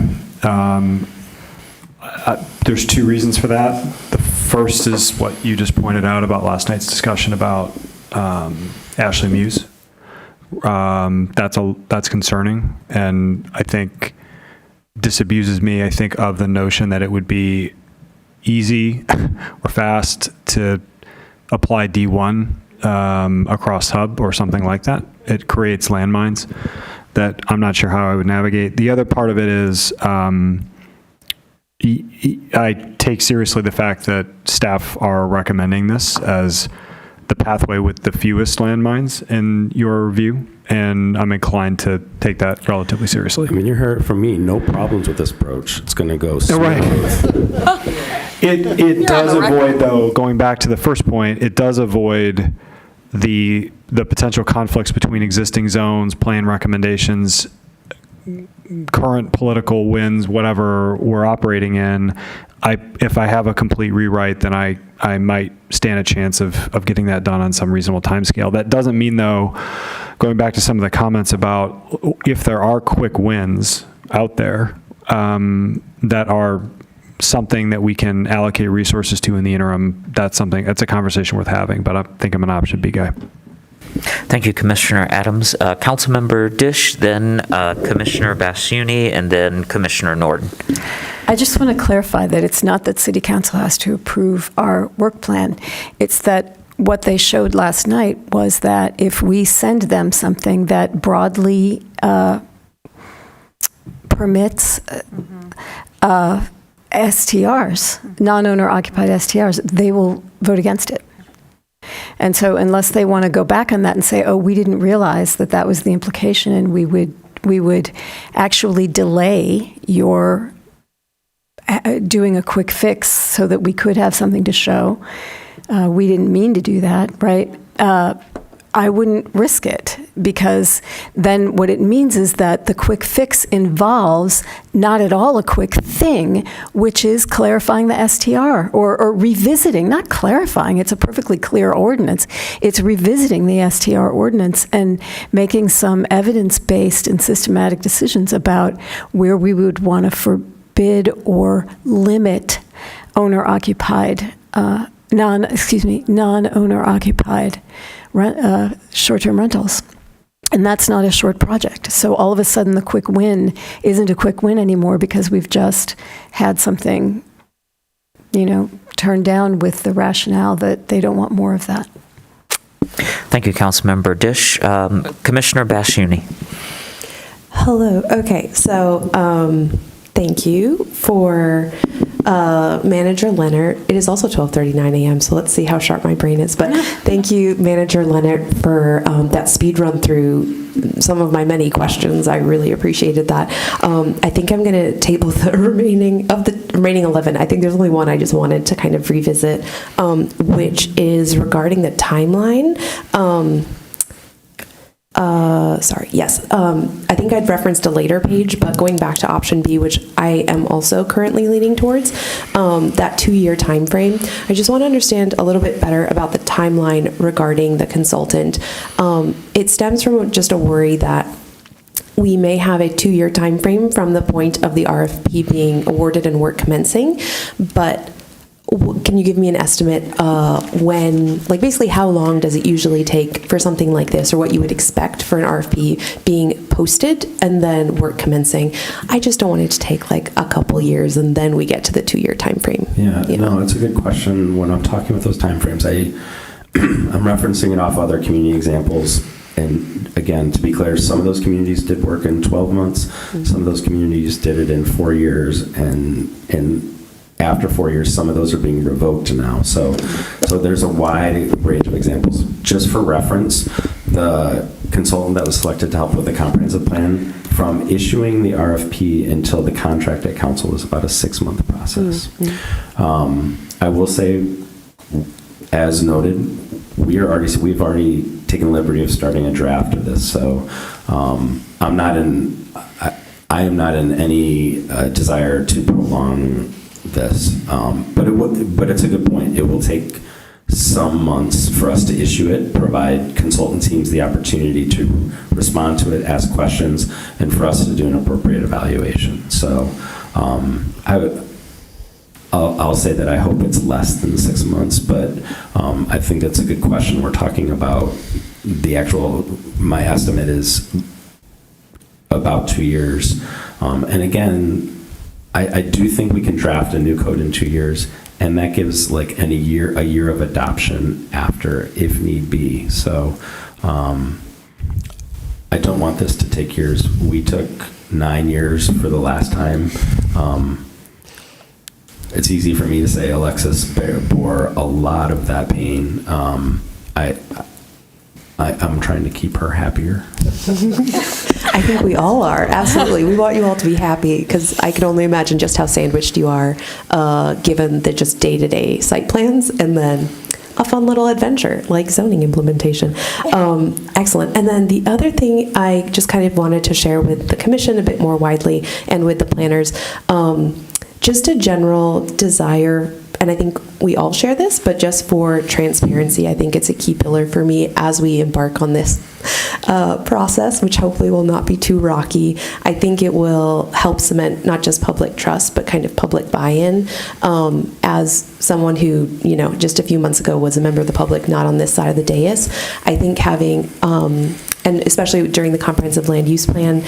There's two reasons for that. The first is what you just pointed out about last night's discussion about Ashley Muse. That's concerning, and I think disabuses me, I think, of the notion that it would be easy or fast to apply D1 across Hub or something like that. It creates landmines that I'm not sure how I would navigate. The other part of it is I take seriously the fact that staff are recommending this as the pathway with the fewest landmines in your view, and I'm inclined to take that relatively seriously. I mean, you heard from me, no problems with this approach. It's going to go smooth. Right. It does avoid, though, going back to the first point, it does avoid the potential conflicts between existing zones, plan recommendations, current political winds, whatever we're operating in. If I have a complete rewrite, then I might stand a chance of getting that done on some reasonable timescale. That doesn't mean, though, going back to some of the comments about if there are quick wins out there that are something that we can allocate resources to in the interim, that's a conversation worth having, but I think I'm an option B guy. Thank you, Commissioner Adams. Councilmember Dish, then Commissioner Basciuni, and then Commissioner Norton. I just want to clarify that it's not that City Council has to approve our work plan. It's that what they showed last night was that if we send them something that broadly permits STRs, non-owner occupied STRs, they will vote against it. And so unless they want to go back on that and say, oh, we didn't realize that that was the implication, and we would actually delay your doing a quick fix so that we could have something to show. We didn't mean to do that, right? I wouldn't risk it, because then what it means is that the quick fix involves not at all a quick thing, which is clarifying the STR or revisiting, not clarifying, it's a perfectly clear ordinance. It's revisiting the STR ordinance and making some evidence-based and systematic decisions about where we would want to forbid or limit owner-occupied, non-owner occupied short-term rentals. And that's not a short project. So all of a sudden the quick win isn't a quick win anymore, because we've just had something, turned down with the rationale that they don't want more of that. Thank you, Councilmember Dish. Commissioner Basciuni. Hello. Okay, so thank you for Manager Leonard. It is also 12:39 a.m., so let's see how sharp my brain is. But thank you, Manager Leonard, for that speed run through some of my many questions. I really appreciated that. I think I'm going to table the remaining 11. I think there's only one I just wanted to kind of revisit, which is regarding the timeline. I think I'd referenced a later page, but going back to option B, which I am also currently leaning towards, that 2-year time frame. I just want to understand a little bit better about the timeline regarding the consultant. It stems from just a worry that we may have a 2-year time frame from the point of the RFP being awarded and work commencing, but can you give me an estimate when, basically how long does it usually take for something like this, or what you would expect for an RFP being posted and then work commencing? I just don't want it to take a couple years and then we get to the 2-year time frame. Yeah, no, it's a good question. When I'm talking about those time frames, I'm referencing it off other community examples. And again, to be clear, some of those communities did work in 12 months. Mm-hmm. Some of those communities did it in 4 years, and after 4 years, some of those are being revoked now. So there's a wide range of examples. Just for reference, the consultant that was selected to help with the comprehensive plan, from issuing the RFP until the contract at council, was about a 6-month process. Mm-hmm. I will say, as noted, we've already taken the liberty of starting a draft of this. So I am not in any desire to prolong this, but it's a good point. It will take some months for us to issue it, provide consultant teams the opportunity to respond to it, ask questions, and for us to do an appropriate evaluation. So I'll say that I hope it's less than 6 months, but I think that's a good question. We're talking about my estimate is about 2 years. And again, I do think we can draft a new code in 2 years, and that gives like a year of adoption after, if need be. So I don't want this to take years. We took 9 years for the last time. It's easy for me to say Alexis bore a lot of that pain. I'm trying to keep her happier. I think we all are. Absolutely. We want you all to be happy, because I can only imagine just how sandwiched you are, given the just day-to-day site plans and then a fun little adventure like zoning implementation. Excellent. And then the other thing I just kind of wanted to share with the commission a bit more widely and with the planners, just a general desire, and I think we all share this, but just for transparency, I think it's a key pillar for me as we embark on this process, which hopefully will not be too rocky. I think it will help cement not just public trust, but kind of public buy-in. As someone who, just a few months ago was a member of the public, not on this side of the dais, I think having, and especially during the comprehensive land use plan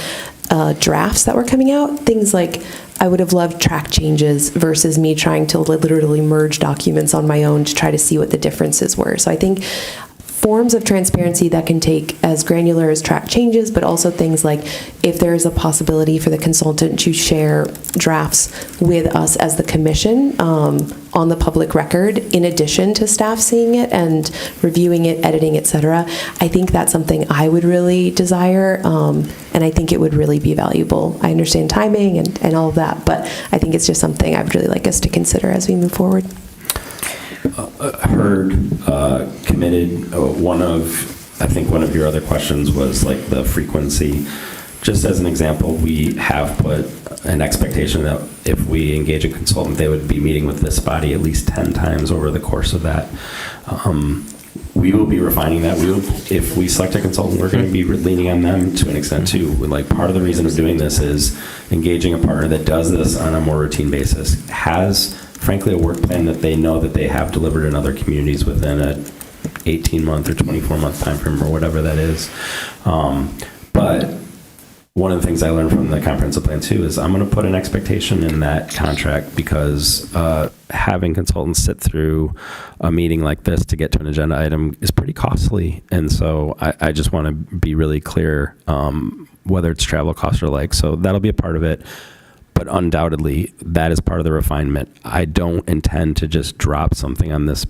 drafts that were coming out, things like, I would have loved track changes versus me trying to literally merge documents on my own to try to see what the differences were. So I think forms of transparency that can take as granular as track changes, but also things like if there is a possibility for the consultant to share drafts with us as the commission on the public record, in addition to staff seeing it and reviewing it, editing, etc. I think that's something I would really desire, and I think it would really be valuable. I understand timing and all of that, but I think it's just something I would really like us to consider as we move forward. Heard, committed. I think one of your other questions was like the frequency. Just as an example, we have put an expectation that if we engage a consultant, they would be meeting with this body at least 10 times over the course of that. We will be refining that. If we select a consultant, we're going to be leaning on them to an extent too. Like, part of the reason of doing this is engaging a partner that does this on a more routine basis, has frankly a work plan that they know that they have delivered in other communities within a 18-month or 24-month time frame or whatever that is. But one of the things I learned from the comprehensive plan too is I'm going to put an expectation in that contract, because having consultants sit through a meeting like this to get to an agenda item is pretty costly. And so I just want to be really clear, whether it's travel costs or like, so that'll be a part of it. But undoubtedly, that is part of the refinement. I don't intend to just drop something on this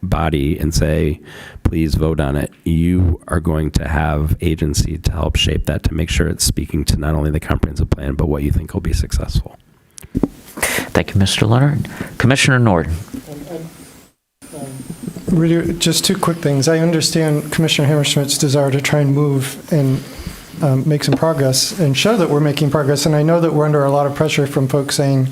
body and say, please vote on it. You are going to have agency to help shape that, to make sure it's speaking to not only the comprehensive plan, but what you think will be successful. Thank you, Mr. Leonard. Commissioner Norton. Really, just two quick things. I understand Commissioner Hammerschmidt's desire to try and move and make some progress and show that we're making progress. And I know that we're under a lot of pressure from folks saying,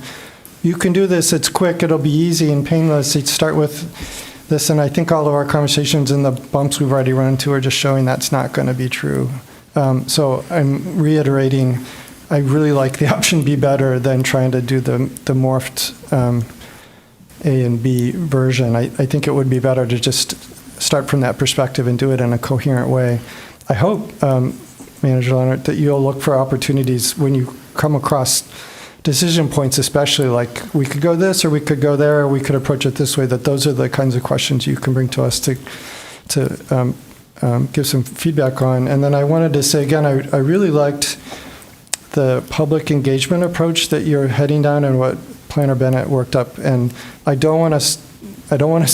you can do this, it's quick, it'll be easy and painless. You start with this. And I think all of our conversations and the bumps we've already run into are just showing that's not going to be true. So I'm reiterating, I really like the option B better than trying to do the morphed A and B version. I think it would be better to just start from that perspective and do it in a coherent way. I hope, Manager Leonard, that you'll look for opportunities when you come across decision points, especially like we could go this or we could go there or we could approach it this way, that those are the kinds of questions you can bring to us to give some feedback on. And then I wanted to say again, I really liked the public engagement approach that you're heading down and what Planner Bennett worked up. And I don't want us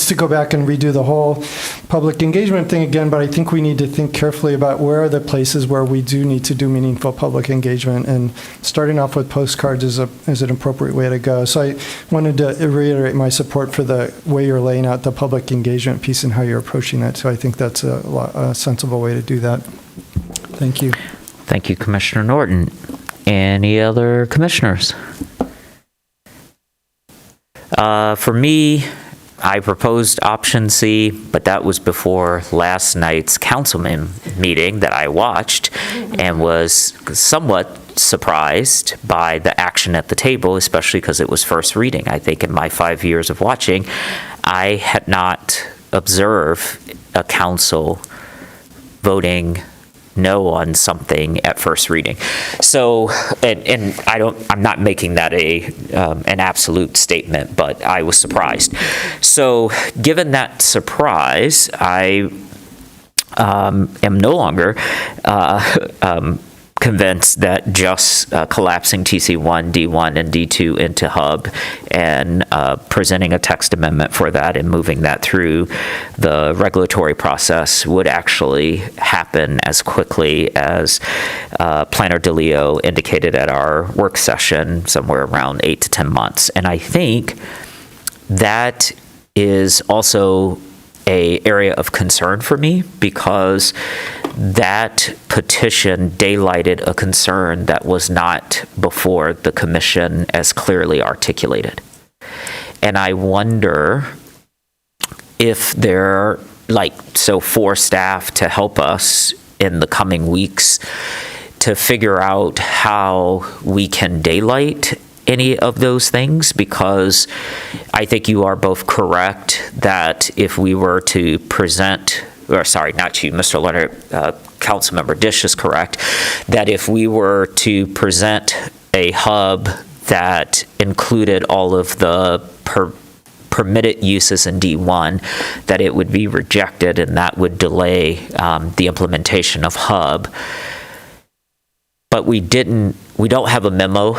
to go back and redo the whole public engagement thing again, but I think we need to think carefully about where are the places where we do need to do meaningful public engagement, and starting off with postcards is an appropriate way to go. So I wanted to reiterate my support for the way you're laying out the public engagement piece and how you're approaching that. So I think that's a sensible way to do that. Thank you. Thank you, Commissioner Norton. Any other commissioners? For me, I proposed option C, but that was before last night's councilman meeting that I watched and was somewhat surprised by the action at the table, especially because it was first reading. I think in my 5 years of watching, I had not observed a council voting no on something at first reading. So, and I'm not making that an absolute statement, but I was surprised. So, given that surprise, I am no longer convinced that just collapsing TC1, D1, and D2 into hub and presenting a text amendment for that and moving that through the regulatory process would actually happen as quickly as Planner DeLeo indicated at our work session, somewhere around 8 to 10 months. And I think that is also an area of concern for me, because that petition daylighted a concern that was not before the commission as clearly articulated. And I wonder if there, for staff to help us in the coming weeks to figure out how we can daylight any of those things, because I think you are both correct that if we were to present, or sorry, not you, Mr. Leonard, Councilmember Dish is correct, that if we were to present a hub that included all of the permitted uses in D1, that it would be rejected and that would delay the implementation of hub. But we don't have a memo.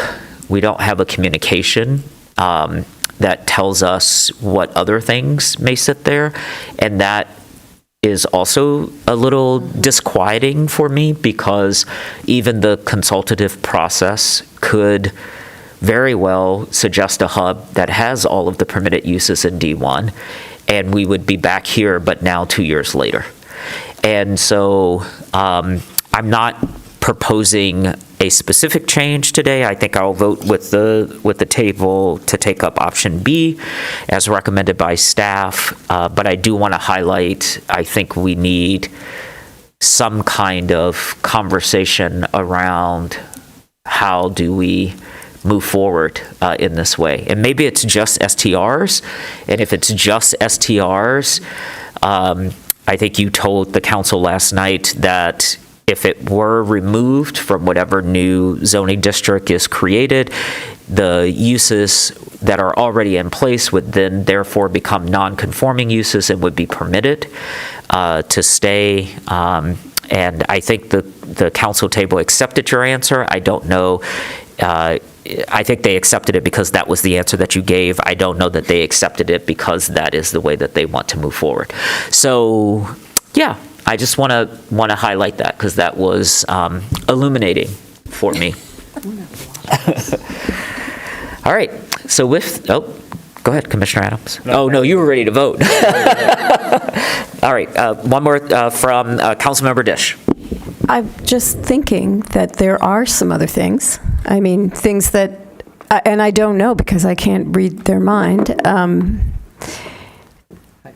We don't have a communication that tells us what other things may sit there, and that is also a little disquieting for me, because even the consultative process could very well suggest a hub that has all of the permitted uses in D1, and we would be back here, but now 2 years later. And so I'm not proposing a specific change today. I think I'll vote with the table to take up option B as recommended by staff. But I do want to highlight, I think we need some kind of conversation around how do we move forward in this way. And maybe it's just STRs. And if it's just STRs, I think you told the council last night that if it were removed from whatever new zoning district is created, the uses that are already in place would then therefore become non-conforming uses and would be permitted to stay. And I think the council table accepted your answer. I don't know. I think they accepted it because that was the answer that you gave. I don't know that they accepted it because that is the way that they want to move forward. So, yeah. I just want to highlight that because that was illuminating for me. All right. So go ahead, Commissioner Adams. No, you were ready to vote. All right. One more from Councilmember Dish. I'm just thinking that there are some other things. I mean, things that, and I don't know because I can't read their mind.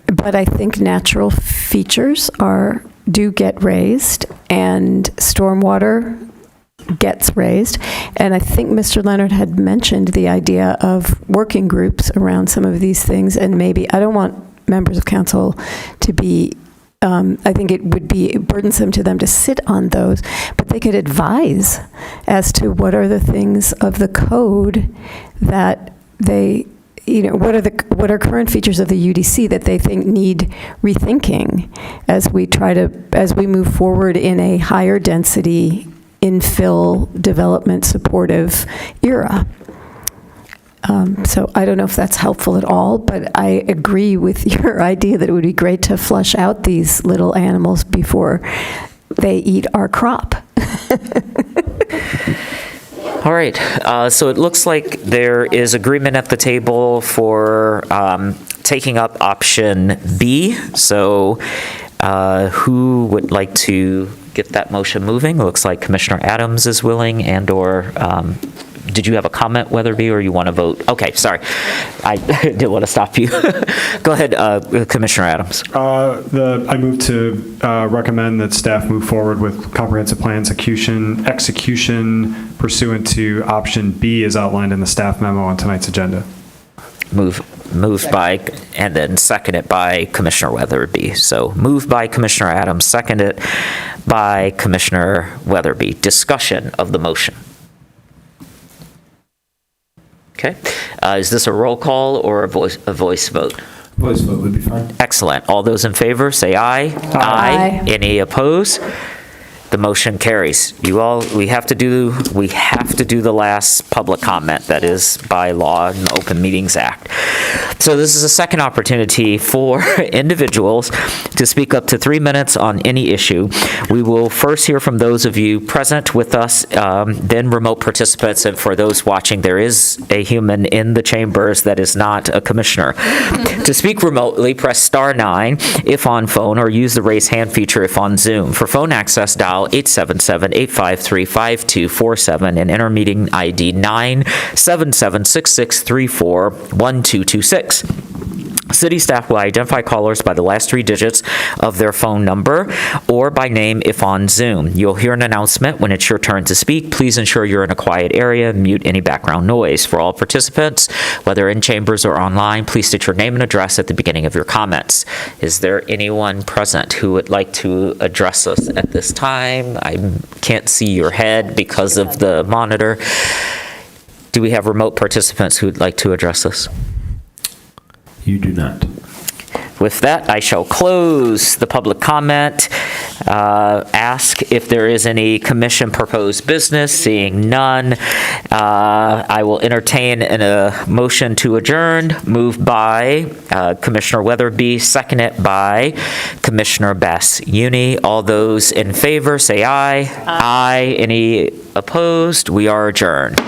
But I think natural features do get raised, and stormwater gets raised. And I think Mr. Leonard had mentioned the idea of working groups around some of these things, and maybe, I don't want members of council to be, I think it would be burdensome to them to sit on those, but they could advise as to what are the things of the code that they, what are current features of the UDC that they think need rethinking as we move forward in a higher density infill development supportive era. So I don't know if that's helpful at all, but I agree with your idea that it would be great to flush out these little animals before they eat our crop. All right, so it looks like there is agreement at the table for taking up option B. So who would like to get that motion moving? It looks like Commissioner Adams is willing, and or did you have a comment, Weatherby, or you want to vote? Okay, sorry. I didn't want to stop you. Go ahead, Commissioner Adams. I move to recommend that staff move forward with comprehensive plan execution pursuant to option B as outlined in the staff memo on tonight's agenda. Moved by, and then seconded by Commissioner Weatherby. So moved by Commissioner Adams, seconded by Commissioner Weatherby. Discussion of the motion. Okay. Is this a roll call or a voice vote? Voice vote would be fine. Excellent. All those in favor, say aye. Aye. Any opposed? The motion carries. We have to do the last public comment that is by law in the Open Meetings Act. So this is a second opportunity for individuals to speak up to 3 minutes on any issue. We will first hear from those of you present with us, then remote participants, and for those watching, there is a human in the chambers that is not a commissioner. To speak remotely, press *9 if on phone, or use the raise hand feature if on Zoom. For phone access, dial 877-853-5247 and enter meeting ID 977-6634-1226. City staff will identify callers by the last 3 digits of their phone number or by name if on Zoom. You'll hear an announcement when it's your turn to speak. Please ensure you're in a quiet area. Mute any background noise. For all participants, whether in chambers or online, please state your name and address at the beginning of your comments. Is there anyone present who would like to address us at this time? I can't see your head because of the monitor. Do we have remote participants who would like to address us? You do not. With that, I shall close the public comment. Ask if there is any commission proposed business. Seeing none, I will entertain a motion to adjourn. Moved by Commissioner Weatherby, seconded by Commissioner Bass-Uni. All those in favor say aye. Aye. Any opposed? We are adjourned.